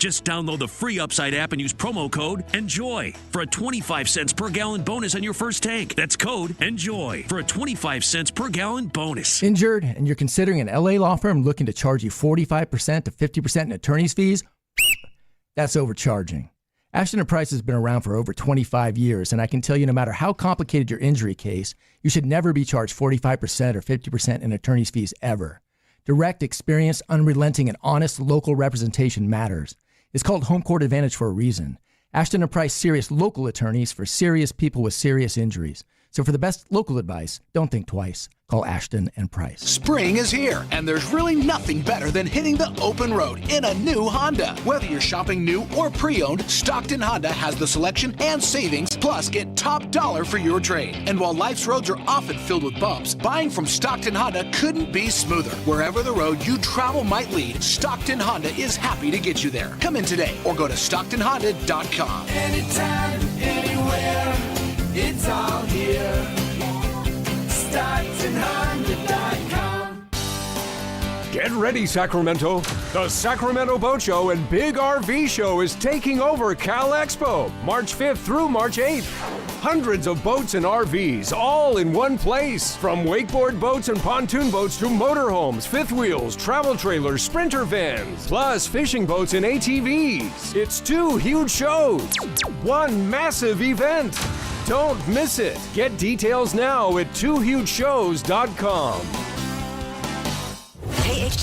Just download the free Upside app and use promo code ENJOY for a 25 cents per gallon bonus on your first tank. That's code ENJOY for a 25 cents per gallon bonus. Injured and you're considering an LA law firm looking to charge you 45% to 50% in attorney's fees? That's overcharging. Ashton & Price has been around for over 25 years, and I can tell you no matter how complicated your injury case, you should never be charged 45% or 50% in attorney's fees ever. Direct, experienced, unrelenting, and honest local representation matters. It's called home court advantage for a reason. Ashton & Price, serious local attorneys for serious people with serious injuries. So for the best local advice, don't think twice. Call Ashton & Price. Spring is here, and there's really nothing better than hitting the open road in a new Honda. Whether you're shopping new or pre-owned, Stockton Honda has the selection and savings, plus get top dollar for your trade. And while life's roads are often filled with bumps, buying from Stockton Honda couldn't be smoother. Wherever the road you travel might lead, Stockton Honda is happy to get you there. Come in today or go to StocktonHonda.com. Anytime, anywhere, it's all here. StocktonHonda.com. Get ready, Sacramento. The Sacramento Boat Show and Big RV Show is taking over Cal Expo, March 5th through March 8th. Hundreds of boats and RVs, all in one place. From wakeboard boats and pontoon boats to motorhomes, fifth wheels, travel trailers, sprinter vans, plus fishing boats and ATVs. It's 2 huge shows, one massive event. Don't miss it. Get details now at twohugeshows.com.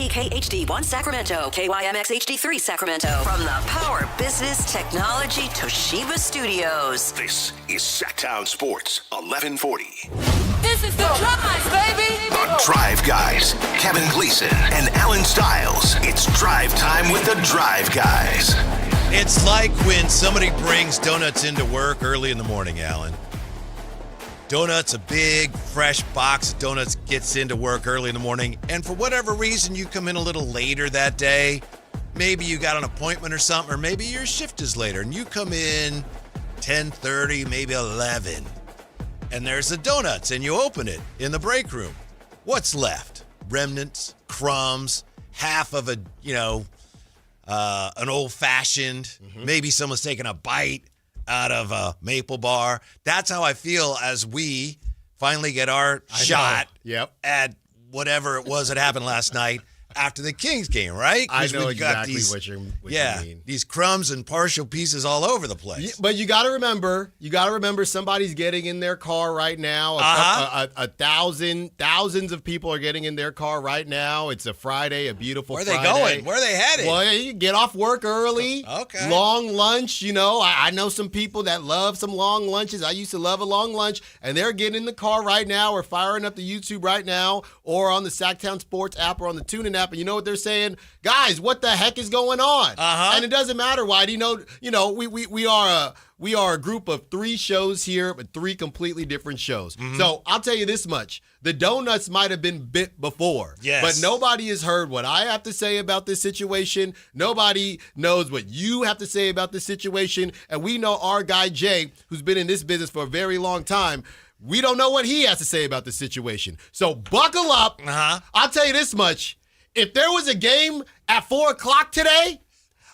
KHD1 Sacramento, KYMX HD3 Sacramento. From the Power Business Technology Toshiba Studios. This is Sactown Sports 1140. This is the Drive, baby! The Drive Guys, Kevin Gleason and Alan Stiles. It's drive time with the Drive Guys. It's like when somebody brings donuts into work early in the morning, Alan. Donuts, a big, fresh box of donuts gets into work early in the morning, and for whatever reason, you come in a little later that day. Maybe you got an appointment or something, or maybe your shift is later, and you come in 10:30, maybe 11, and there's the donuts, and you open it in the break room. What's left? Remnants, crumbs, half of an old-fashioned. Maybe someone's taking a bite out of a maple bar. That's how I feel as we finally get our shot at whatever it was that happened last night after the Kings game, right? I know exactly what you mean. These crumbs and partial pieces all over the place. But you got to remember, somebody's getting in their car right now. Thousands of people are getting in their car right now. It's a Friday, a beautiful Friday. Where are they going? Where are they headed? Well, you get off work early. Okay. Long lunch, I know some people that love some long lunches. I used to love a long lunch, and they're getting in the car right now or firing up the YouTube right now or on the Sactown Sports app or on the TuneIn app. And you know what they're saying? Guys, what the heck is going on? And it doesn't matter why. We are a group of 3 shows here, but 3 completely different shows. So I'll tell you this much. The donuts might have been bit before, but nobody has heard what I have to say about this situation. Nobody knows what you have to say about this situation. And we know our guy, Jay, who's been in this business for a very long time. We don't know what he has to say about the situation. So buckle up. I'll tell you this much. If there was a game at 4 o'clock today,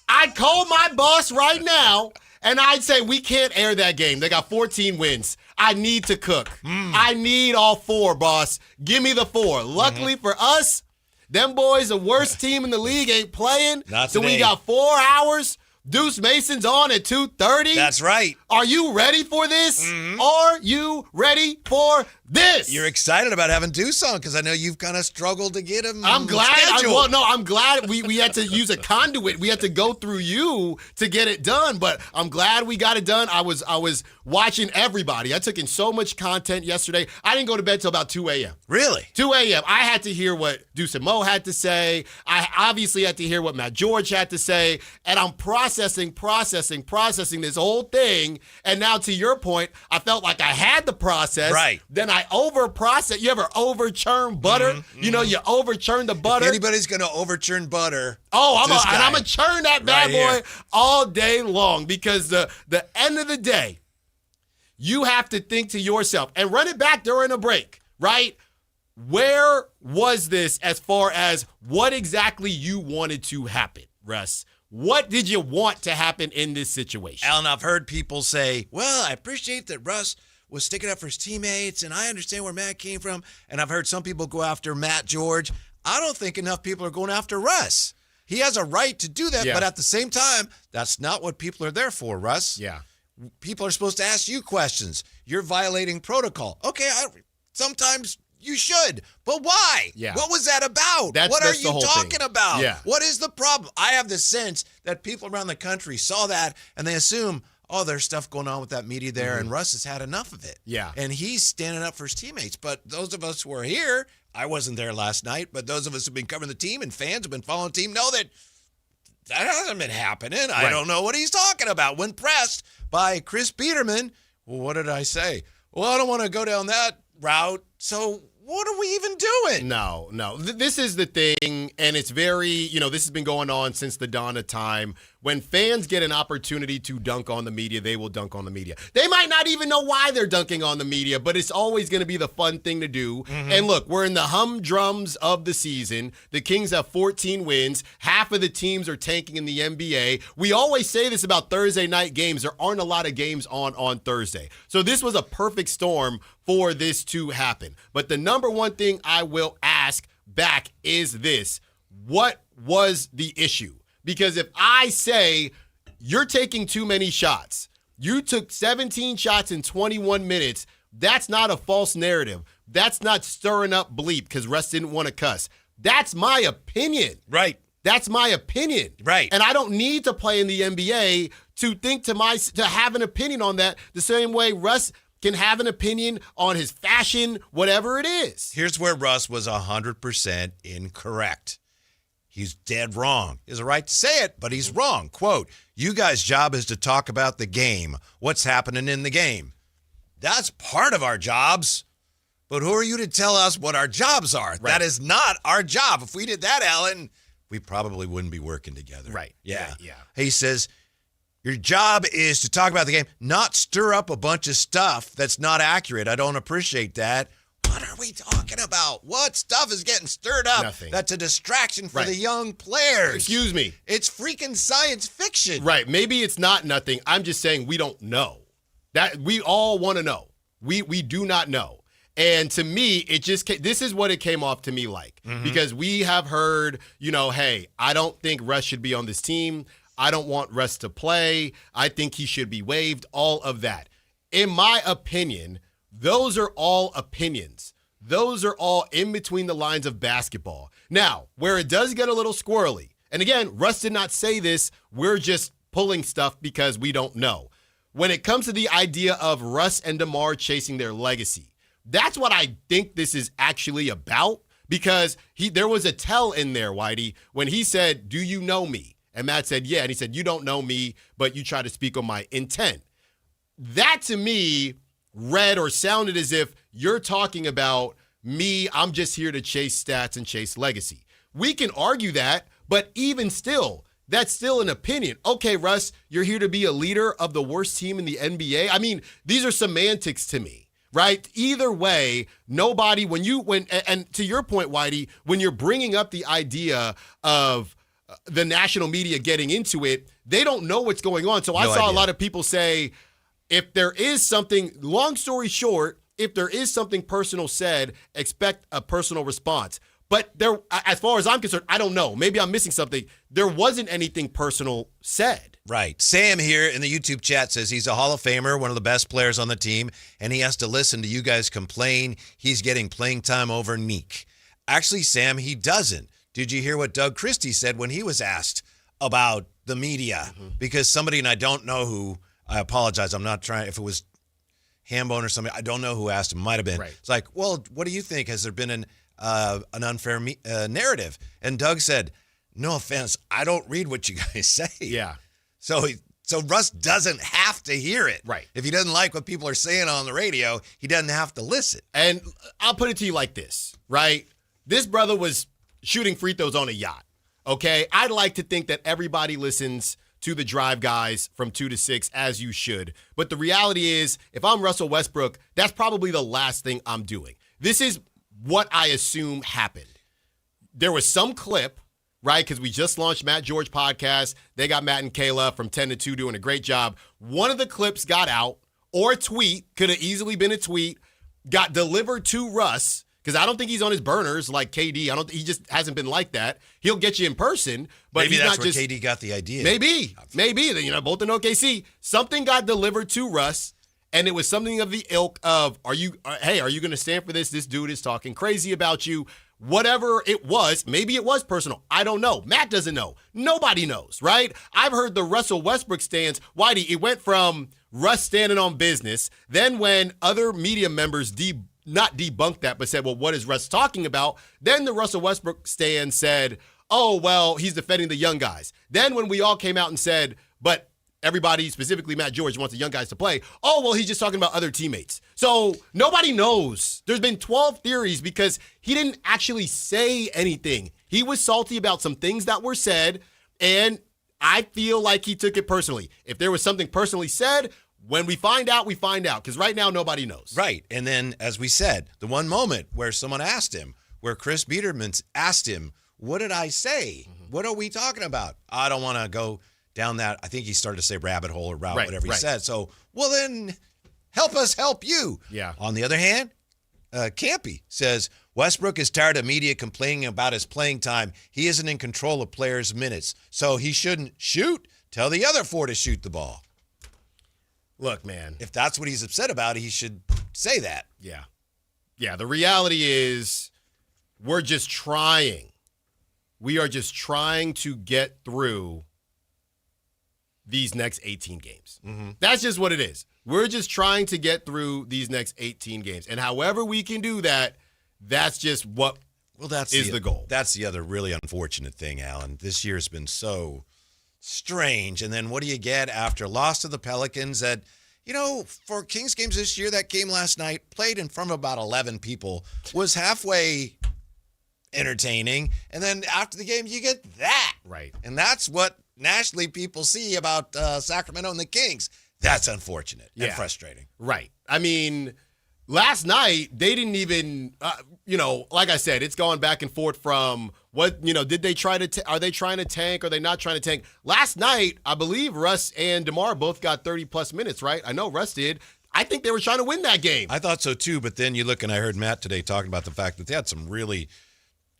I'd call my boss right now and I'd say, we can't air that game. They got 14 wins. I need to cook. I need all 4, boss. Give me the 4. Luckily for us, them boys, the worst team in the league, ain't playing. So we got 4 hours. Deuce Mason's on at 2:30. That's right. Are you ready for this? Are you ready for this? You're excited about having Deuce on because I know you've kind of struggled to get him. I'm glad. I'm glad we had to use a conduit. We had to go through you to get it done, but I'm glad we got it done. I was watching everybody. I took in so much content yesterday. I didn't go to bed till about 2 a.m. Really? 2 a.m. I had to hear what Deuce and Mo had to say. I obviously had to hear what Matt George had to say, and I'm processing this whole thing. And now, to your point, I felt like I had the process. Right. Then I over-process. You ever over-churn butter? You over-churn the butter. If anybody's going to overturn butter. I'm going to churn that bad boy all day long because the end of the day, you have to think to yourself and run it back during a break, right? Where was this as far as what exactly you wanted to happen, Russ? What did you want to happen in this situation? Alan, I've heard people say, well, I appreciate that Russ was sticking up for his teammates, and I understand where Matt came from. And I've heard some people go after Matt George. I don't think enough people are going after Russ. He has a right to do that, but at the same time, that's not what people are there for, Russ. Yeah. People are supposed to ask you questions. You're violating protocol. Okay, sometimes you should, but why? Yeah. What was that about? What are you talking about? Yeah. What is the problem? I have the sense that people around the country saw that and they assume, oh, there's stuff going on with that media there, and Russ has had enough of it. Yeah. And he's standing up for his teammates. But those of us who are here, I wasn't there last night, but those of us who've been covering the team and fans who've been following the team know that hasn't been happening. I don't know what he's talking about. When pressed by Chris Peterman, well, what did I say? Well, I don't want to go down that route, so what are we even doing? No. This is the thing, and it's very, this has been going on since the dawn of time. When fans get an opportunity to dunk on the media, they will dunk on the media. They might not even know why they're dunking on the media, but it's always going to be the fun thing to do. Mm-hmm. And look, we're in the humdrums of the season. The Kings have 14 wins. Half of the teams are tanking in the NBA. We always say this about Thursday night games. There aren't a lot of games on Thursday. So this was a perfect storm for this to happen. But the number one thing I will ask back is this. What was the issue? Because if I say you're taking too many shots, you took 17 shots in 21 minutes, that's not a false narrative. That's not stirring up bleep because Russ didn't want to cuss. That's my opinion. Right. That's my opinion. Right. And I don't need to play in the NBA to have an opinion on that the same way Russ can have an opinion on his fashion, whatever it is. Here's where Russ was 100% incorrect. He's dead wrong. He has a right to say it, but he's wrong. Quote, you guys' job is to talk about the game, what's happening in the game. That's part of our jobs. But who are you to tell us what our jobs are? Right. That is not our job. If we did that, Alan, we probably wouldn't be working together. Right. Yeah. Yeah. He says, your job is to talk about the game, not stir up a bunch of stuff that's not accurate. I don't appreciate that. What are we talking about? What stuff is getting stirred up? Nothing. That's a distraction for the young players. Excuse me. It's freaking science fiction. Right. Maybe it's not nothing. I'm just saying we don't know. That we all want to know. We do not know. And to me, this is what it came off to me like. Mm-hmm. Because we have heard, hey, I don't think Russ should be on this team. I don't want Russ to play. I think he should be waived. All of that. In my opinion, those are all opinions. Those are all in between the lines of basketball. Now, where it does get a little squirrely, and again, Russ did not say this, we're just pulling stuff because we don't know. When it comes to the idea of Russ and DeMar chasing their legacy, that's what I think this is actually about, because there was a tell in there, Whitey, when he said, do you know me? And Matt said, yeah. And he said, you don't know me, but you try to speak on my intent. That to me read or sounded as if you're talking about me, I'm just here to chase stats and chase legacy. We can argue that, but even still, that's still an opinion. Okay, Russ, you're here to be a leader of the worst team in the NBA. I mean, these are semantics to me, right? Either way, nobody, and to your point, Whitey, when you're bringing up the idea of the national media getting into it, they don't know what's going on. So I saw a lot of people say, if there is something, long story short, if there is something personal said, expect a personal response. But there, as far as I'm concerned, I don't know. Maybe I'm missing something. There wasn't anything personal said. Right. Sam here in the YouTube chat says he's a Hall of Famer, one of the best players on the team, and he has to listen to you guys complain he's getting playing time over Neek. Actually, Sam, he doesn't. Did you hear what Doug Christie said when he was asked about the media? Mm-hmm. Because somebody, and I don't know who, I apologize, I'm not trying, if it was Hambone or somebody, I don't know who asked him, might have been. Right. It's like, well, what do you think? Has there been an unfair narrative? And Doug said, no offense, I don't read what you guys say. Yeah. So Russ doesn't have to hear it. Right. If he doesn't like what people are saying on the radio, he doesn't have to listen. And I'll put it to you like this, right? This brother was shooting free throws on a yacht, okay? I'd like to think that everybody listens to the Drive Guys from 2 to 6, as you should. But the reality is, if I'm Russell Westbrook, that's probably the last thing I'm doing. This is what I assume happened. There was some clip right? Because we just launched Matt George podcast. They got Matt and Kayla from 10 to 2 doing a great job. One of the clips got out, or a tweet, could have easily been a tweet, got delivered to Russ, because I don't think he's on his burners like KD. He just hasn't been like that. He'll get you in person, but maybe he's that's not where just, KD got the idea. Maybe, both in OKC. Something got delivered to Russ, and it was something of the ilk of, are you going to stand for this? This dude is talking crazy about you. Whatever it was, maybe it was personal. I don't know. Matt doesn't know. Nobody knows, right? I've heard the Russell Westbrook stands. Whitey, it went from Russ standing on business. Then when other media members not debunked that, but said, well, what is Russ talking about? Then the Russell Westbrook stand said, oh, well, he's defending the young guys. Then when we all came out and said, but everybody, specifically Matt George, wants the young guys to play, oh, well, he's just talking about other teammates. So nobody knows. There's been 12 theories because he didn't actually say anything. He was salty about some things that were said, and I feel like he took it personally. If there was something personally said, when we find out, we find out. Because right now, nobody knows. Right. And then, as we said, the one moment where someone asked him, where Chris Biederman asked him, what did I say? What are we talking about? I don't want to go down that. I think he started to say rabbit hole or route, whatever he said. So, well, then help us help you. Yeah. On the other hand, Campy says, Westbrook is tired of media complaining about his playing time. He isn't in control of players' minutes, so he shouldn't shoot. Tell the other 4 to shoot the ball. Look, man. If that's what he's upset about, he should say that. Yeah. Yeah, the reality is we're just trying. We are just trying to get through these next 18 games. That's just what it is. We're just trying to get through these next 18 games. And however we can do that, that's just what is the goal. That's the other really unfortunate thing, Alan. This year's been so strange. And then what do you get after loss to the Pelicans that, for Kings games this year, that game last night, played in front of about 11 people, was halfway entertaining. And then after the game, you get that. Right. And that's what nationally people see about Sacramento and the Kings. That's unfortunate and frustrating. Right. I mean, last night, they didn't even, like I said, it's gone back and forth from did they try to, are they trying to tank? Are they not trying to tank? Last night, I believe Russ and DeMar both got 30-plus minutes, right? I know Russ did. I think they were trying to win that game. I thought so, too, but then you look, and I heard Matt today talking about the fact that they had some really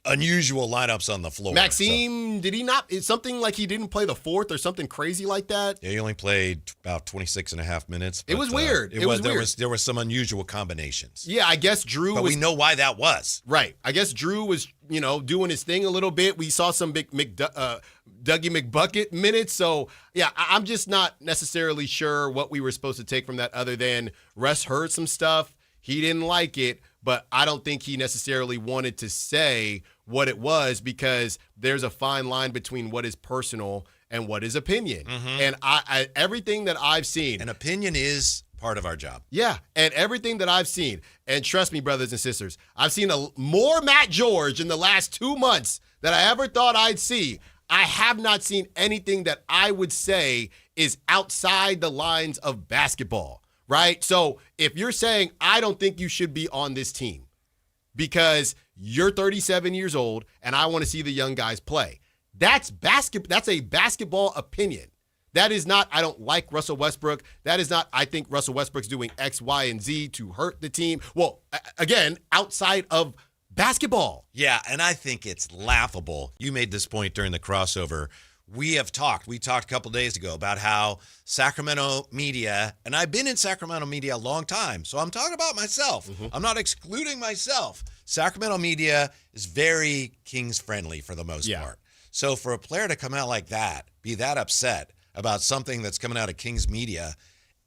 unusual lineups on the floor. Maxime, did he not? It's something like he didn't play the fourth or something crazy like that. Yeah, he only played about 26 and a half minutes. It was weird. There were some unusual combinations. Yeah, I guess Drew we know why that was. Right. I guess Drew was, doing his thing a little bit. We saw some big Dougie McBucket minutes. So, yeah, I'm just not necessarily sure what we were supposed to take from that other than Russ heard some stuff. He didn't like it, but I don't think he necessarily wanted to say what it was because there's a fine line between what is personal and what is opinion. And I everything that I've seen. An opinion is part of our job. Yeah, and everything that I've seen, and trust me, brothers and sisters, I've seen more Matt George in the last 2 months than I ever thought I'd see. I have not seen anything that I would say is outside the lines of basketball. Right? So if you're saying, I don't think you should be on this team because you're 37 years old and I want to see the young guys play, that's a basketball opinion. That is not, I don't like Russell Westbrook. That is not, I think Russell Westbrook's doing X, Y, and Z to hurt the team. Well, again, outside of basketball. Yeah, and I think it's laughable. You made this point during the crossover. We talked a couple days ago about how Sacramento media, and I've been in Sacramento media a long time, so I'm talking about myself. I'm not excluding myself. Sacramento media is very Kings friendly for the most part. So for a player to come out like that, be that upset about something that's coming out of Kings media,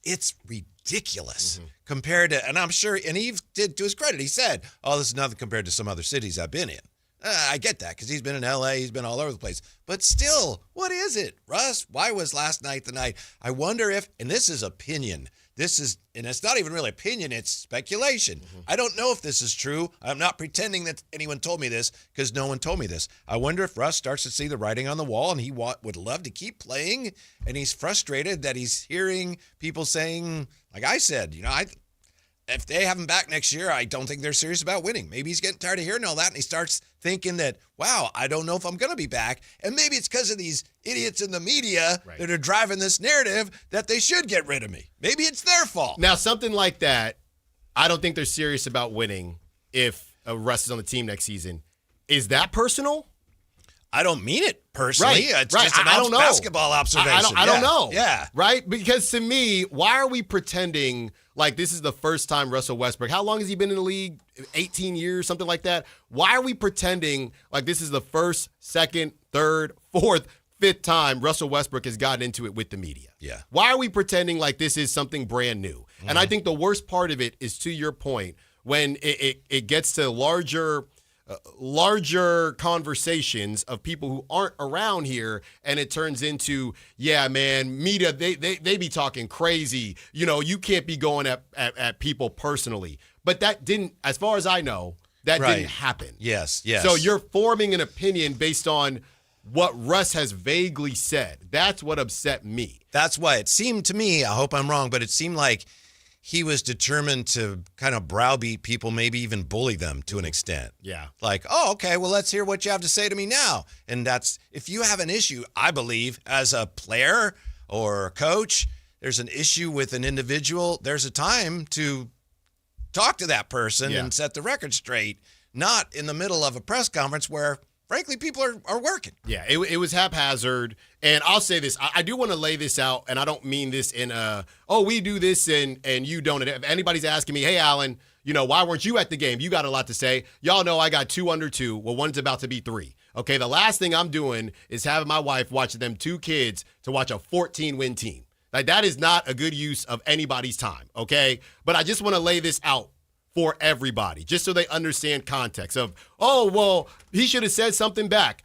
it's ridiculous compared to, and I'm sure, and he did, to his credit, he said, oh, this is nothing compared to some other cities I've been in. I get that because he's been in L.A., he's been all over the place. But still, what is it? Russ, why was last night the night? I wonder if, and this is opinion, and it's not even really opinion, it's speculation. I don't know if this is true. I'm not pretending that anyone told me this because no one told me this. I wonder if Russ starts to see the writing on the wall and he would love to keep playing, and he's frustrated that he's hearing people saying, like I said, if they have him back next year, I don't think they're serious about winning. Maybe he's getting tired of hearing all that, and he starts thinking that, wow, I don't know if I'm going to be back. And maybe it's because of these idiots in the media that are driving this narrative that they should get rid of me. Maybe it's their fault. Now, something like that, I don't think they're serious about winning if Russ is on the team next season. Is that personal? I don't mean it personally. Right, It's just an basketball observation. I don't know. Yeah. Right? Because to me, why are we pretending like this is the first time Russell Westbrook, how long has he been in the league? 18 years, something like that. Why are we pretending like this is the first, second, third, fourth, fifth time Russell Westbrook has gotten into it with the media? Yeah. Why are we pretending like this is something brand new? Mm-hmm. And I think the worst part of it is, to your point, when it gets to larger conversations of people who aren't around here, and it turns into, yeah, man, media, they be talking crazy. You know, you can't be going at people personally. But that didn't, as far as I know, that didn't happen. Yes. So you're forming an opinion based on what Russ has vaguely said. That's what upset me. That's why it seemed to me, I hope I'm wrong, but it seemed like he was determined to kind of browbeat people, maybe even bully them to an extent. Yeah. Like, oh, okay, well, let's hear what you have to say to me now. And that's, if you have an issue, I believe, as a player or a coach, there's an issue with an individual, there's a time to talk to that person and set the record straight, not in the middle of a press conference where, frankly, people are working. Yeah, it was haphazard. And I'll say this. I do want to lay this out, and I don't mean this in we do this and you don't. If anybody's asking me, hey, Alan, you know, why weren't you at the game? You got a lot to say. Y'all know I got 2 under 2. Well, one's about to be 3. Okay, the last thing I'm doing is having my wife watch them 2 kids to watch a 14-win team. Like, that is not a good use of anybody's time, okay? But I just want to lay this out for everybody, just so they understand context of, oh, well, he should have said something back.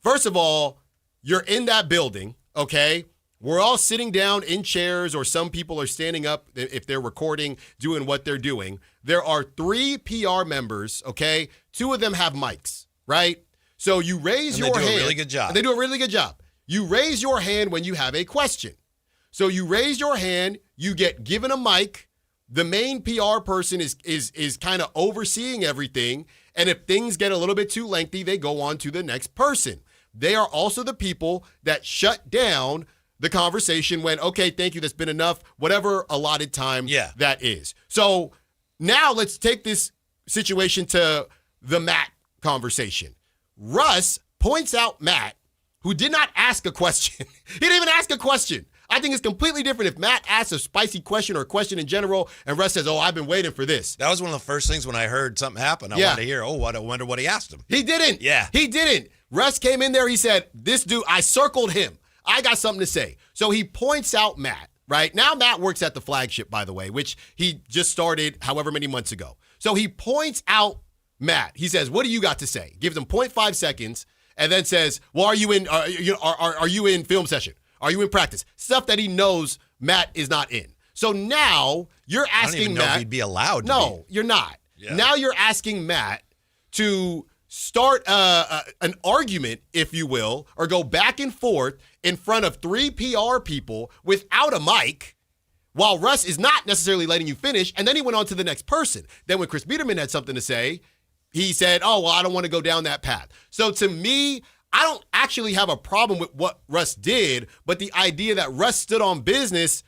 First of all, you're in that building, okay? We're all sitting down in chairs, or some people are standing up if they're recording, doing what they're doing. There are 3 PR members, okay? 2 of them have mics, right? So you raise your hand. They do a really good job. They do a really good job. You raise your hand when you have a question. So you raise your hand, you get given a mic. The main PR person is kind of overseeing everything. And if things get a little bit too lengthy, they go on to the next person. They are also the people that shut down the conversation when, okay, thank you, that's been enough, whatever allotted time that is. So now let's take this situation to the Matt conversation. Russ points out Matt, who did not ask a question. He didn't even ask a question. I think it's completely different if Matt asks a spicy question or a question in general, and Russ says, oh, I've been waiting for this. That was one of the first things when I heard something happen. I wanted to hear, I wonder what he asked him. He didn't. Yeah. He didn't. Russ came in there. He said, this dude, I circled him. I got something to say. So he points out Matt, right? Now Matt works at the Flagship, by the way, which he just started however many months ago. So he points out Matt. He says, what do you got to say? Gives him 0.5 seconds and then says, well, are you in film session? Are you in practice? Stuff that he knows Matt is not in. So now you're asking Matt. I don't even know if he'd be allowed to No, you're not. Yeah. Now you're asking Matt to start an argument, if you will, or go back and forth in front of 3 PR people without a mic, while Russ is not necessarily letting you finish. And then he went on to the next person. Then when Chris Biederman had something to say, he said, oh, well, I don't want to go down that path. So to me, I don't actually have a problem with what Russ did, but the idea that Russ stood on business,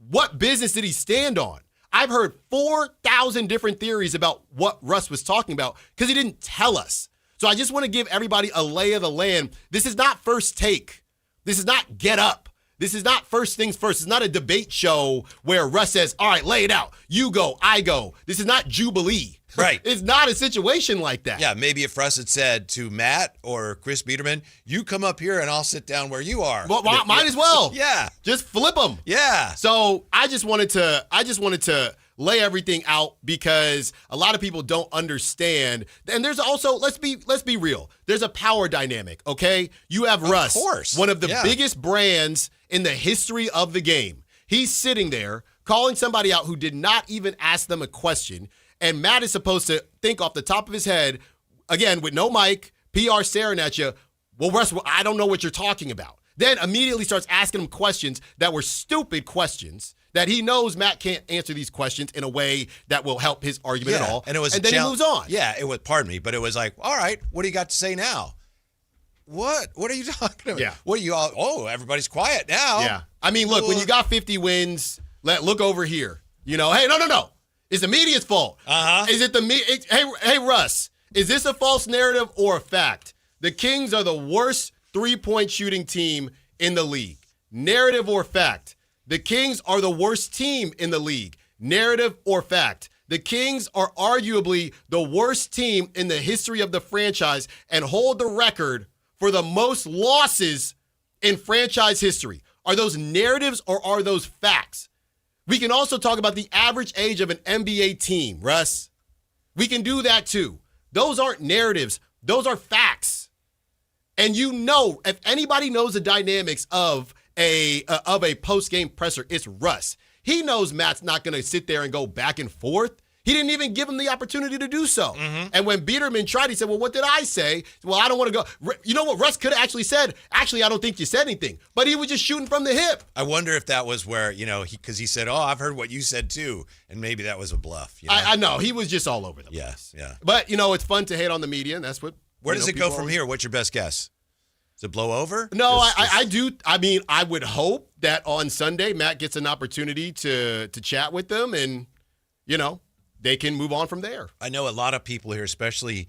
what business did he stand on? I've heard 4,000 different theories about what Russ was talking about because he didn't tell us. So I just want to give everybody a lay of the land. This is not First Take. This is not Get Up. This is not First Things First. It's not a debate show where Russ says, all right, lay it out. You go, I go. This is not Jubilee. Right. It's not a situation like that. Yeah, maybe if Russ had said to Matt or Chris Biederman, you come up here and I'll sit down where you are. Well, might as well. Yeah. Just flip them. Yeah. So I just wanted to lay everything out because a lot of people don't understand. And there's also, let's be real. There's a power dynamic, okay? You have Russ, one of the biggest brands in the history of the game. He's sitting there calling somebody out who did not even ask them a question. And Matt is supposed to think off the top of his head, again, with no mic, PR staring at you, well, Russ, I don't know what you're talking about. then immediately starts asking him questions that were stupid questions that he knows Matt can't answer these questions in a way that will help his argument at all. And then he moves on. Yeah, it was, pardon me, but it was like, all right, what do you got to say now? What are you talking about? Yeah. What are you all, everybody's quiet now. Yeah. I mean, look, when you got 50 wins, look over here. Hey, no. It's the media's fault. Is it the media? Hey, Russ, is this a false narrative or a fact? The Kings are the worst three-point shooting team in the league. Narrative or fact? The Kings are the worst team in the league. Narrative or fact? The Kings are arguably the worst team in the history of the franchise and hold the record for the most losses in franchise history. Are those narratives or are those facts? We can also talk about the average age of an NBA team, Russ. We can do that too. Those aren't narratives. Those are facts. And if anybody knows the dynamics of a post-game presser, it's Russ. He knows Matt's not going to sit there and go back and forth. He didn't even give him the opportunity to do so. Mm-hmm. And when Biederman tried, he said, well, what did I say? Well, I don't want to go. You know what Russ could have actually said? Actually, I don't think you said anything. But he was just shooting from the hip. I wonder if that was where, because he said, I've heard what you said too. And maybe that was a bluff. I know. He was just all over the place. Yeah. But, it's fun to hate on the media, and that's what. Where does it go from here? What's your best guess? Does it blow over? No, I do. I mean, I would hope that on Sunday, Matt gets an opportunity to chat with them and, they can move on from there. I know a lot of people here, especially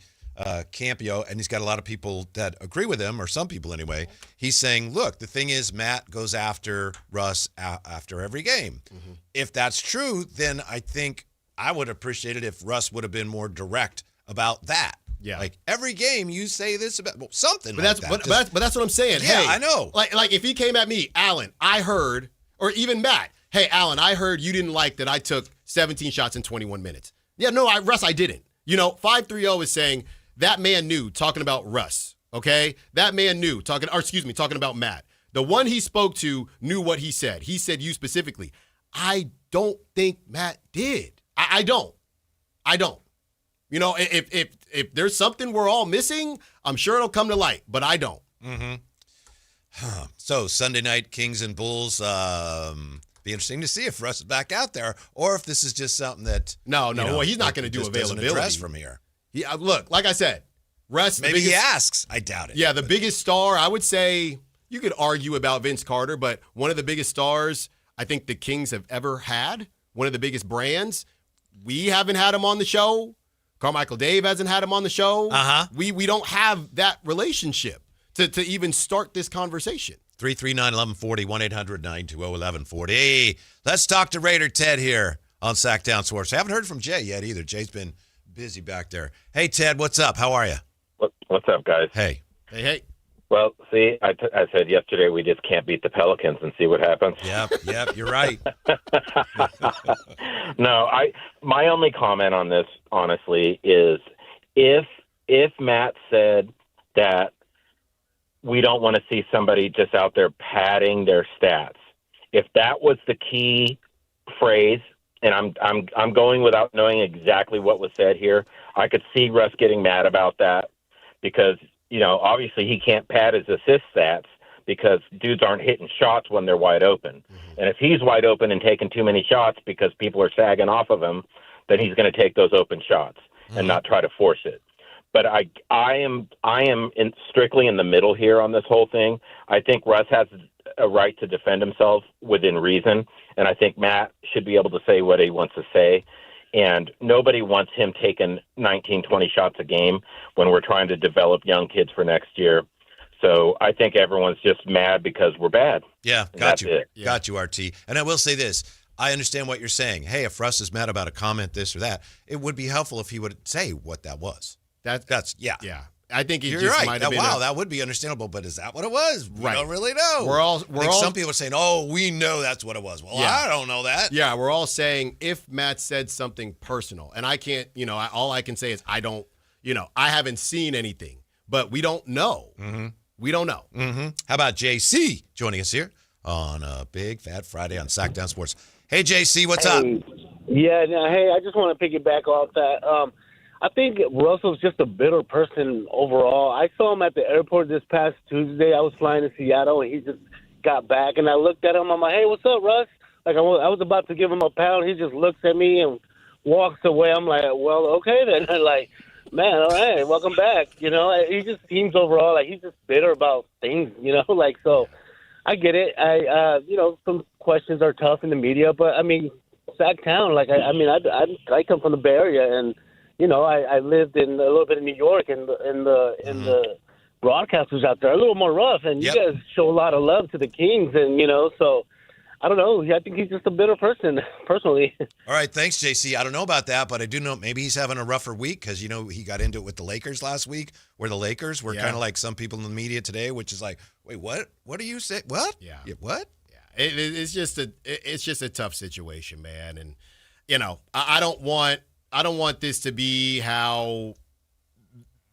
Campio, and he's got a lot of people that agree with him, or some people anyway. He's saying, look, the thing is Matt goes after Russ after every game. Mm-hmm. If that's true, then I think I would appreciate it if Russ would have been more direct about that. Yeah. Like every game you say this about something but like that. But that's what I'm saying. Yeah, hey, I know. Like if he came at me, Alan, I heard, or even Matt, hey, Alan, I heard you didn't like that I took 17 shots in 21 minutes. Yeah, no, Russ, I didn't. 530 is saying that man knew, talking about Russ, okay? That man knew, talking about Matt. The one he spoke to knew what he said. He said you specifically. I don't think Matt did. I don't. If there's something we're all missing, I'm sure it'll come to light, but I don't. Mm-hmm. So Sunday night, Kings and Bulls. Be interesting to see if Russ is back out there, or if this is just something that well, he's not going to do availability from here. Look, like I said, Russ. Maybe he asks. I doubt it. Yeah, the biggest star. I would say you could argue about Vince Carter, but one of the biggest stars I think the Kings have ever had. One of the biggest brands. We haven't had him on the show. Carmichael Dave hasn't had him on the show. We don't have that relationship to even start this conversation. 339-1140, 1-800-920-1140. Hey, let's talk to Raider Ted here on Sactown Sports. I haven't heard from Jay yet either. Jay's been busy back there. Hey, Ted, what's up? How are you? What's up, guys? Hey. Hey. Well, see, I said yesterday we just can't beat the Pelicans and see what happens. Yep, you're right. No, my only comment on this, honestly, is if Matt said that we don't want to see somebody just out there padding their stats, if that was the key phrase, and I'm going without knowing exactly what was said here, I could see Russ getting mad about that because, obviously he can't pad his assist stats because dudes aren't hitting shots when they're wide open. Mm-hmm. And if he's wide open and taking too many shots because people are sagging off of him, then he's going to take those open shots and not try to force it. But I am strictly in the middle here on this whole thing. I think Russ has a right to defend himself within reason, and I think Matt should be able to say what he wants to say. And nobody wants him taking 19, 20 shots a game when we're trying to develop young kids for next year. So I think everyone's just mad because we're bad. Yeah, got you. Got you, RT. And I will say this. I understand what you're saying. Hey, if Russ is mad about a comment, this or that, it would be helpful if he would say what that was. That's yeah. I think you're right. Might have been that would be understandable, but is that what it was? We don't really know. We're all some people are saying, "Oh, we know that's what it was." Well, I don't know that. Yeah, we're all saying if Matt said something personal, and I can't, all I can say is I don't, I haven't seen anything, but we don't know. Mm-hmm. We don't know. Mm-hmm. How about JC joining us here on a Big Fat Friday on Sactown Sports? Hey, JC, what's up? Yeah, hey, I just want to piggyback off that. I think Russell's just a bitter person overall. I saw him at the airport this past Tuesday. I was flying to Seattle, and he just got back. And I looked at him. I'm like, hey, what's up, Russ? Like, I was about to give him a pound. He just looks at me and walks away. I'm like, well, okay then. Like, man, all right, welcome back. You know, he just seems overall like he's just bitter about things, you know, like, so I get it. You know, some questions are tough in the media, but I mean, Sactown, like, I come from the Bay Area, and, you know, I lived in a little bit of New York, and the broadcasters out there are a little more rough, and you guys show a lot of love to the Kings, and, you know, so I don't know. I think he's just a bitter person, personally. All right, thanks, JC. I don't know about that, but I do know maybe he's having a rougher week because, you know, he got into it with the Lakers last week, where the Lakers were kind of like some people in the media today, which is like, wait, what? What are you saying? What? Yeah. What? Yeah. It's just a tough situation, man. And, you know, I don't want this to be how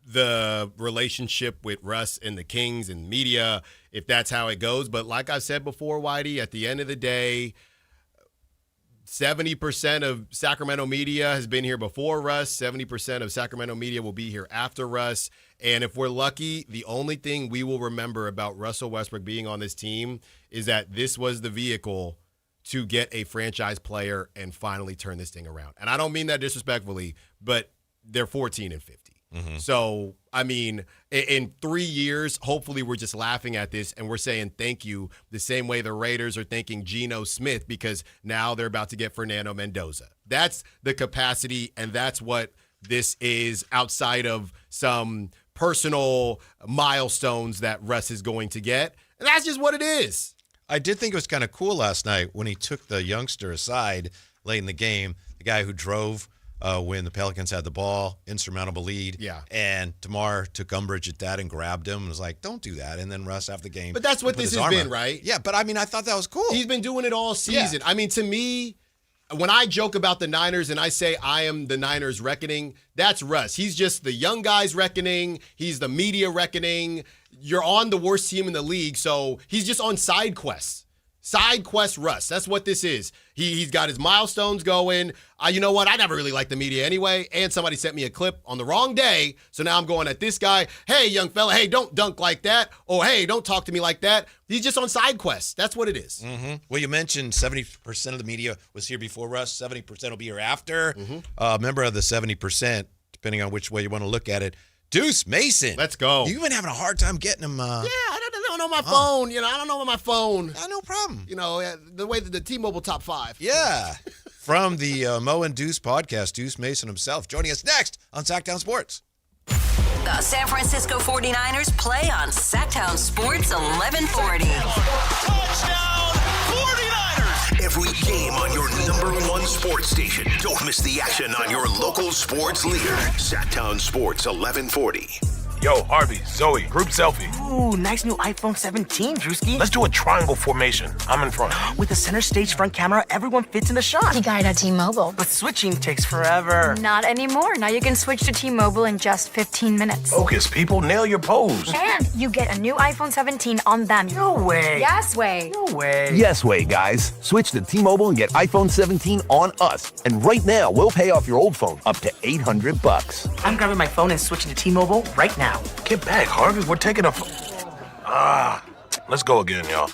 the relationship with Russ and the Kings and media, if that's how it goes. But like I said before, Whitey, at the end of the day, 70% of Sacramento media has been here before Russ. 70% of Sacramento media will be here after Russ. And if we're lucky, the only thing we will remember about Russell Westbrook being on this team is that this was the vehicle to get a franchise player and finally turn this thing around. And I don't mean that disrespectfully, but they're 14-50. Mm-hmm. So, I mean, in 3 years, hopefully we're just laughing at this and we're saying thank you the same way the Raiders are thanking Geno Smith because now they're about to get Fernando Mendoza. That's the capacity, and that's what this is outside of some personal milestones that Russ is going to get. And that's just what it is. I did think it was kind of cool last night when he took the youngster aside late in the game, the guy who drove when the Pelicans had the ball, insurmountable lead. Yeah. And DeMar took umbrage at that and grabbed him and was like, don't do that. And then Russ after the game. But that's what this has been, right? Yeah, but I mean, I thought that was cool. He's been doing it all season. Yeah. I mean, to me, when I joke about the Niners and I say I am the Niners reckoning, that's Russ. He's just the young guys reckoning. He's the media reckoning. You're on the worst team in the league, so he's just on side quests. Side quest Russ. That's what this is. He's got his milestones going. You know what? I never really liked the media anyway, and somebody sent me a clip on the wrong day, so now I'm going at this guy. Hey, young fella, hey, don't dunk like that. Or, hey, don't talk to me like that. He's just on side quests. That's what it is. Mm-hmm. Well, you mentioned 70% of the media was here before Russ. 70% will be here after. Mm-hmm. Member of the 70%, depending on which way you want to look at it, Deuce Mason. Let's go. You've been having a hard time getting him. Yeah, I don't know my phone. You know, I don't know my phone. No problem. You know, the way that the T-Mobile top 5. Yeah. From the Mo and Deuce podcast, Deuce Mason himself joining us next on Sactown Sports. The San Francisco 49ers play on Sactown Sports 1140. Touchdown 49ers! Every game on your #1 sports station. Don't miss the action on your local sports leader. Sactown Sports 1140. Yo, Harvey, Zoe, group selfie. Ooh, nice new iPhone 17, Drewski. Let's do a triangle formation. I'm in front. With the center stage front camera, everyone fits in the shot. You got it at T-Mobile. But switching takes forever. Not anymore. Now you can switch to T-Mobile in just 15 minutes. Focus, people. Nail your pose. And you get a new iPhone 17 on them. No way. Yes way. No way. Yes way, guys. Switch to T-Mobile and get iPhone 17 on us. And right now, we'll pay off your old phone up to $800. I'm grabbing my phone and switching to T-Mobile right now. Get back, Harvey. We're taking a... let's go again, y'all.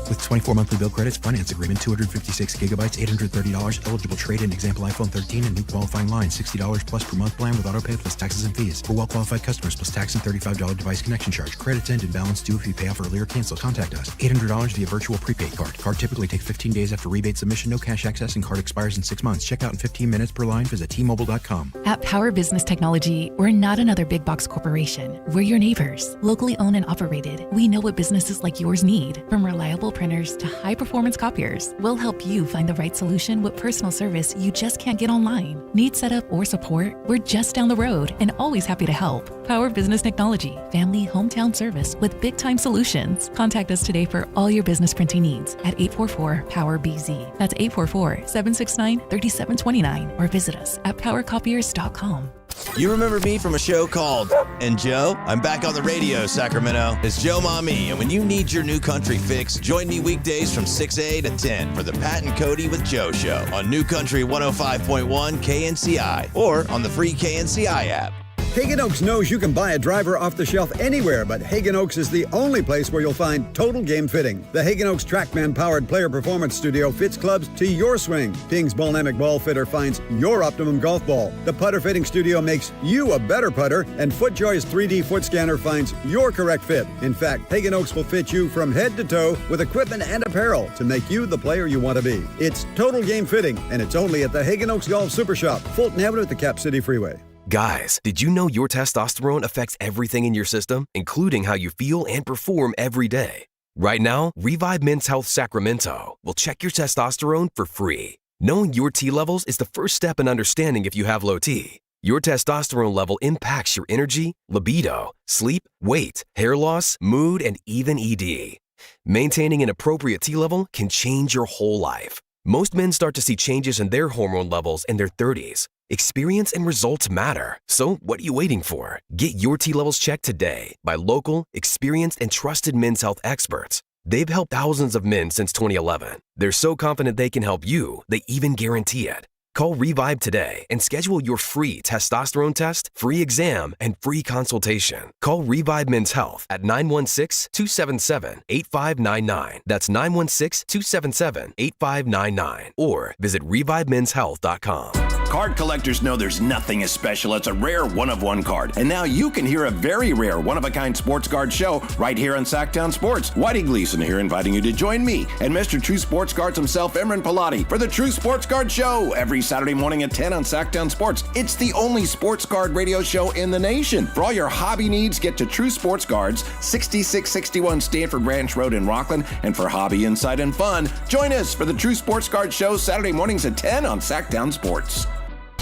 With 24 monthly bill credits, finance agreement, 256 gigabytes, $830, eligible trade-in, example iPhone 13 and new qualifying line, $60 plus per month plan with autopay plus taxes and fees. For well-qualified customers plus tax and $35 device connection charge. Credits end and balance due if you pay off early or cancel. Contact us. $800 via virtual prepaid card. Card typically takes 15 days after rebate submission. No cash access and card expires in 6 months. Check out in 15 minutes per line. Visit T-Mobile.com. At Power Business Technology, we're not another big box corporation. We're your neighbors. Locally owned and operated. We know what businesses like yours need. From reliable printers to high-performance copiers, we'll help you find the right solution with personal service you just can't get online. Need setup or support? We're just down the road and always happy to help. Power Business Technology, family hometown service with big-time solutions. Contact us today for all your business printing needs at 844-POWER-BZ. That's 844-769-3729 or visit us at powercopiers.com. You remember me from a show called And Joe? I'm back on the radio, Sacramento. It's Joe Mommy, and when you need your new country fix, join me weekdays from 6 to 10 for the Pat and Cody with Joe show on New Country 105.1 KNCI or on the free KNCI app. Hagen Oaks knows you can buy a driver off the shelf anywhere, but Hagen Oaks is the only place where you'll find total game fitting. The Hagen Oaks TrackMan-powered player performance studio fits clubs to your swing. Ping's Ballnamic Ball Fitter finds your optimum golf ball. The putter fitting studio makes you a better putter, and FootJoy's 3D foot scanner finds your correct fit. In fact, Hagen Oaks will fit you from head to toe with equipment and apparel to make you the player you want to be. It's total game fitting, and it's only at the Hagen Oaks Golf Super Shop, Fulton Avenue at the Cap City Freeway. Guys, did you know your testosterone affects everything in your system, including how you feel and perform every day? Right now, Revive Men's Health Sacramento will check your testosterone for free. Knowing your T levels is the first step in understanding if you have low T. Your testosterone level impacts your energy, libido, sleep, weight, hair loss, mood, and even ED. Maintaining an appropriate T level can change your whole life. Most men start to see changes in their hormone levels in their 30s. Experience and results matter. So what are you waiting for? Get your T levels checked today by local, experienced, and trusted men's health experts. They've helped thousands of men since 2011. They're so confident they can help you, they even guarantee it. Call Revive today and schedule your free testosterone test, free exam, and free consultation. Call Revive Men's Health at 916-277-8599. That's 916-277-8599. Or visit ReviveMen'sHealth.com. Card collectors know there's nothing as special as a rare one-of-one card. And now you can hear a very rare one-of-a-kind sports card show right here on Sactown Sports. Whitey Gleason here inviting you to join me and Mr. True Sports Cards himself, Emran Pilati, for the True Sports Card Show every Saturday morning at 10 on Sactown Sports. It's the only sports card radio show in the nation. For all your hobby needs, get to True Sports Cards, 6661 Stanford Ranch Road in Rockland. And for hobby insight and fun, join us for the True Sports Card Show Saturday mornings at 10 on Sactown Sports.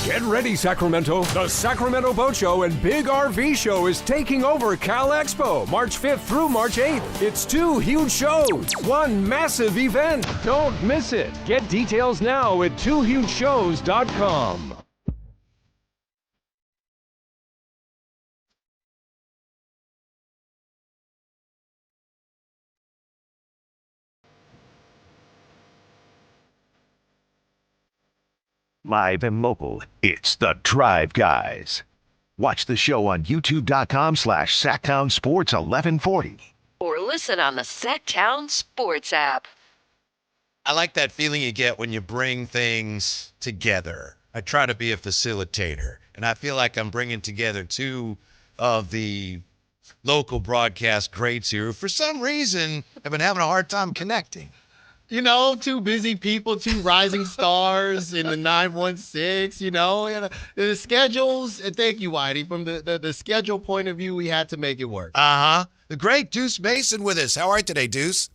Get ready, Sacramento. The Sacramento Boat Show and Big RV Show is taking over Cal Expo, March 5th through March 8th. It's 2 huge shows, 1 massive event. Don't miss it. Get details now at 2hugeshows.com. Live and local, it's the Drive Guys. Watch the show on youtube.com/Sactown Sports 1140. Or listen on the Sactown Sports app. I like that feeling you get when you bring things together. I try to be a facilitator, and I feel like I'm bringing together 2 of the local broadcast greats here who, for some reason, have been having a hard time connecting. You know, 2 busy people, 2 rising stars in the 916, you know, the schedules, and thank you, Whitey, from the schedule point of view, we had to make it work. Uh-huh. The great Deuce Mason with us. How are you today, Deuce?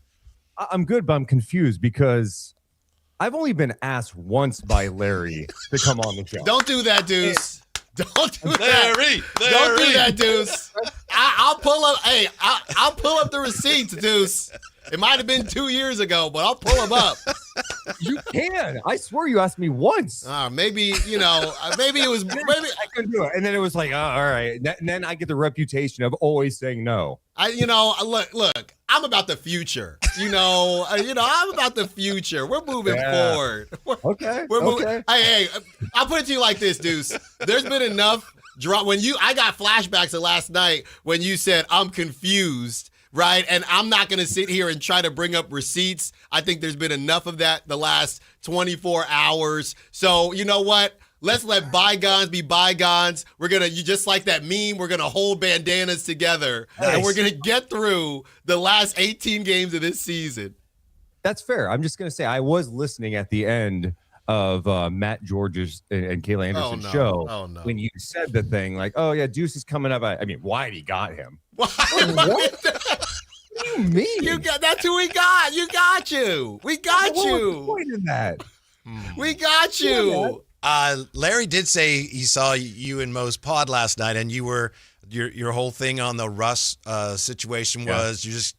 I'm good, but I'm confused because I've only been asked once by Larry to come on the show. Don't do that, Deuce. Don't do that. Larry. Don't do that, Deuce. I'll pull up. Hey, I'll pull up the receipts, Deuce. It might have been 2 years ago, but I'll pull them up. You can. I swear you asked me once. Maybe, you know, maybe it was. Maybe I couldn't do it, and then it was like, all right. And then I get the reputation of always saying no. Look. I'm about the future. I'm about the future. We're moving forward. Okay. We're moving. Hey, I'll put it to you like this, Deuce. There's been enough drop I got flashbacks of last night when you said I'm confused. Right. And I'm not going to sit here and try to bring up receipts. I think there's been enough of that the last 24 hours. So, you know what? Let's let bygones be bygones. You just like that meme, we're going to hold bandanas together. Nice. And we're going to get through the last 18 games of this season. That's fair. I'm just going to say I was listening at the end of Matt George's and Kayla Anderson's show when you said the thing like, oh, yeah, Deuce is coming up. I mean, Whitey got him. What do you mean? That's who we got. You got you. We got you. Point in that. We got you. Larry did say he saw you in Mo's pod last night, and you were your whole thing on the Russ situation was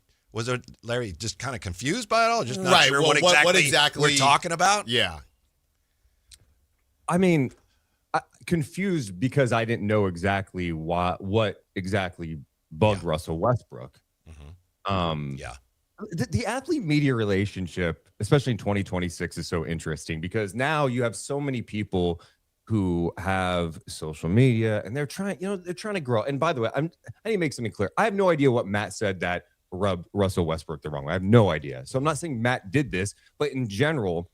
Larry just kind of confused by it all, just not sure what exactly we're talking about. Yeah. I mean, confused because I didn't know exactly what exactly bugged Russell Westbrook. The athlete media relationship, especially in 2026, is so interesting because now you have so many people who have social media and they're trying to grow. And by the way, I need to make something clear. I have no idea what Matt said that rubbed Russell Westbrook the wrong way. I have no idea. So I'm not saying Matt did this, but in general,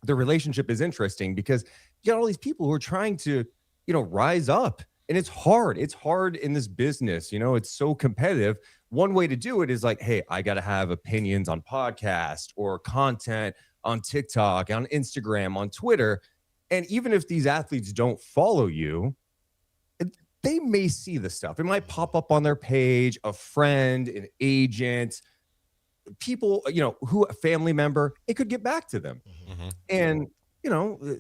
the relationship is interesting because you got all these people who are trying to, rise up. And it's hard. It's hard in this business. It's so competitive. One way to do it is like, hey, I got to have opinions on podcasts or content on TikTok, on Instagram, on Twitter. And even if these athletes don't follow you, they may see the stuff. It might pop up on their page, a friend, an agent, people, who a family member, it could get back to them. And,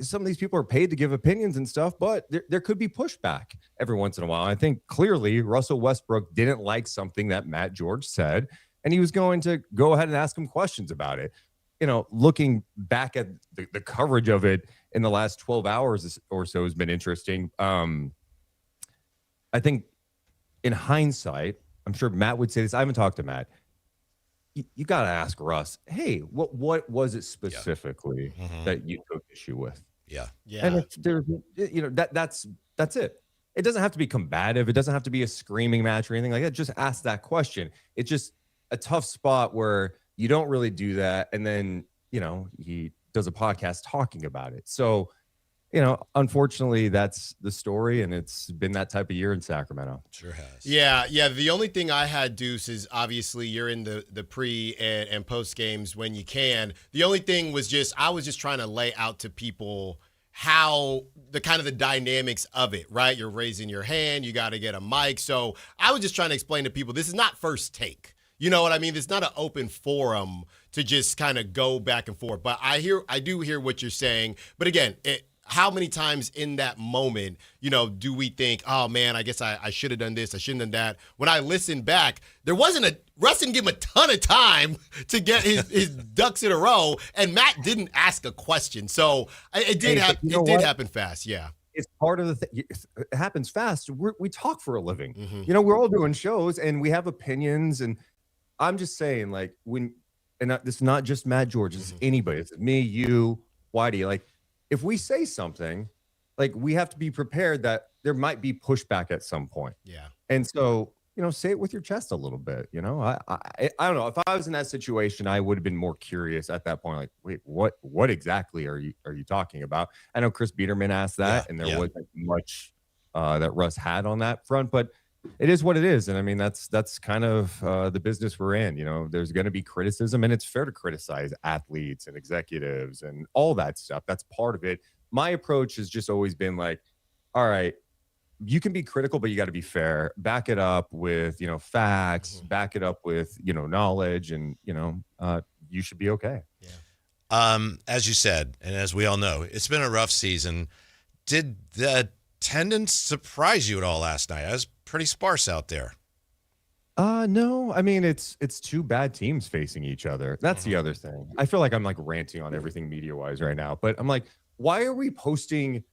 some of these people are paid to give opinions and stuff, but there could be pushback every once in a while. I think clearly Russell Westbrook didn't like something that Matt George said, and he was going to go ahead and ask him questions about it. Looking back at the coverage of it in the last 12 hours or so has been interesting. I think in hindsight, I'm sure Matt would say this. I haven't talked to Matt. You got to ask Russ, hey, what was it specifically that you took issue with? Yeah. And if there's, that's it. It doesn't have to be combative. It doesn't have to be a screaming match or anything like that. Just ask that question. It's just a tough spot where you don't really do that. And then, he does a podcast talking about it. So, unfortunately, that's the story, and it's been that type of year in Sacramento. Sure has. Yeah. The only thing I had, Deuce, is obviously you're in the pre and post games when you can. The only thing was I was just trying to lay out to people how the kind of the dynamics of it, right? You're raising your hand, you got to get a mic. So I was just trying to explain to people, this is not first take. You know what I mean? It's not an open forum to just kind of go back and forth. But I do hear what you're saying. But again, how many times in that moment, do we think, oh man, I guess I should have done this, I shouldn't have done that. When I listen back, Russ didn't give him a ton of time to get his ducks in a row, and Matt didn't ask a question. So it did happen fast. Yeah. It's part of the thing. It happens fast. We talk for a living. We're all doing shows and we have opinions. And I'm just saying, like, this is not just Matt George, it's anybody. It's me, you, Whitey. Like, if we say something, like, we have to be prepared that there might be pushback at some point. Yeah. And so, say it with your chest a little bit. I don't know. If I was in that situation, I would have been more curious at that point. Like, wait, what exactly are you talking about? I know Chris Biederman asked that, and there wasn't much that Russ had on that front, but it is what it is. And I mean, that's kind of the business we're in. There's going to be criticism, and it's fair to criticize athletes and executives and all that stuff. That's part of it. My approach has just always been like, all right, you can be critical, but you got to be fair. Back it up with, facts, back it up with, knowledge, and, you should be okay. Yeah. As you said, and as we all know, it's been a rough season. Did the attendance surprise you at all last night? I was pretty sparse out there. No, I mean, it's two bad teams facing each other. That's the other thing. I feel like I'm like ranting on everything media wise right now, but I'm like, why are we posting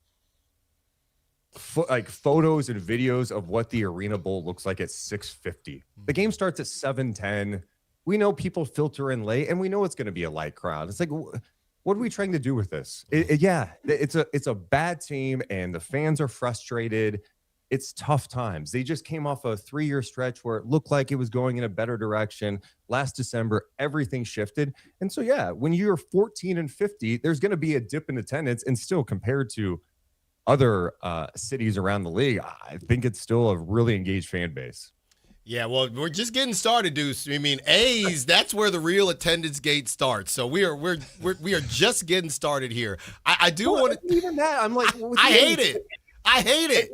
photos and videos of what the Arena Bowl looks like at 6:50? The game starts at 7:10. We know people filter in late, and we know it's going to be a light crowd. It's like, what are we trying to do with this? It's a bad team, and the fans are frustrated. It's tough times. They just came off a 3-year stretch where it looked like it was going in a better direction. Last December, everything shifted. And so, when you're 14-50, there's going to be a dip in attendance. And still, compared to other cities around the league, I think it's still a really engaged fan base. Yeah, well, we're just getting started, Deuce. I mean, A's, that's where the real attendance gate starts. So we are just getting started here. I do want to even that. I'm like, I hate it.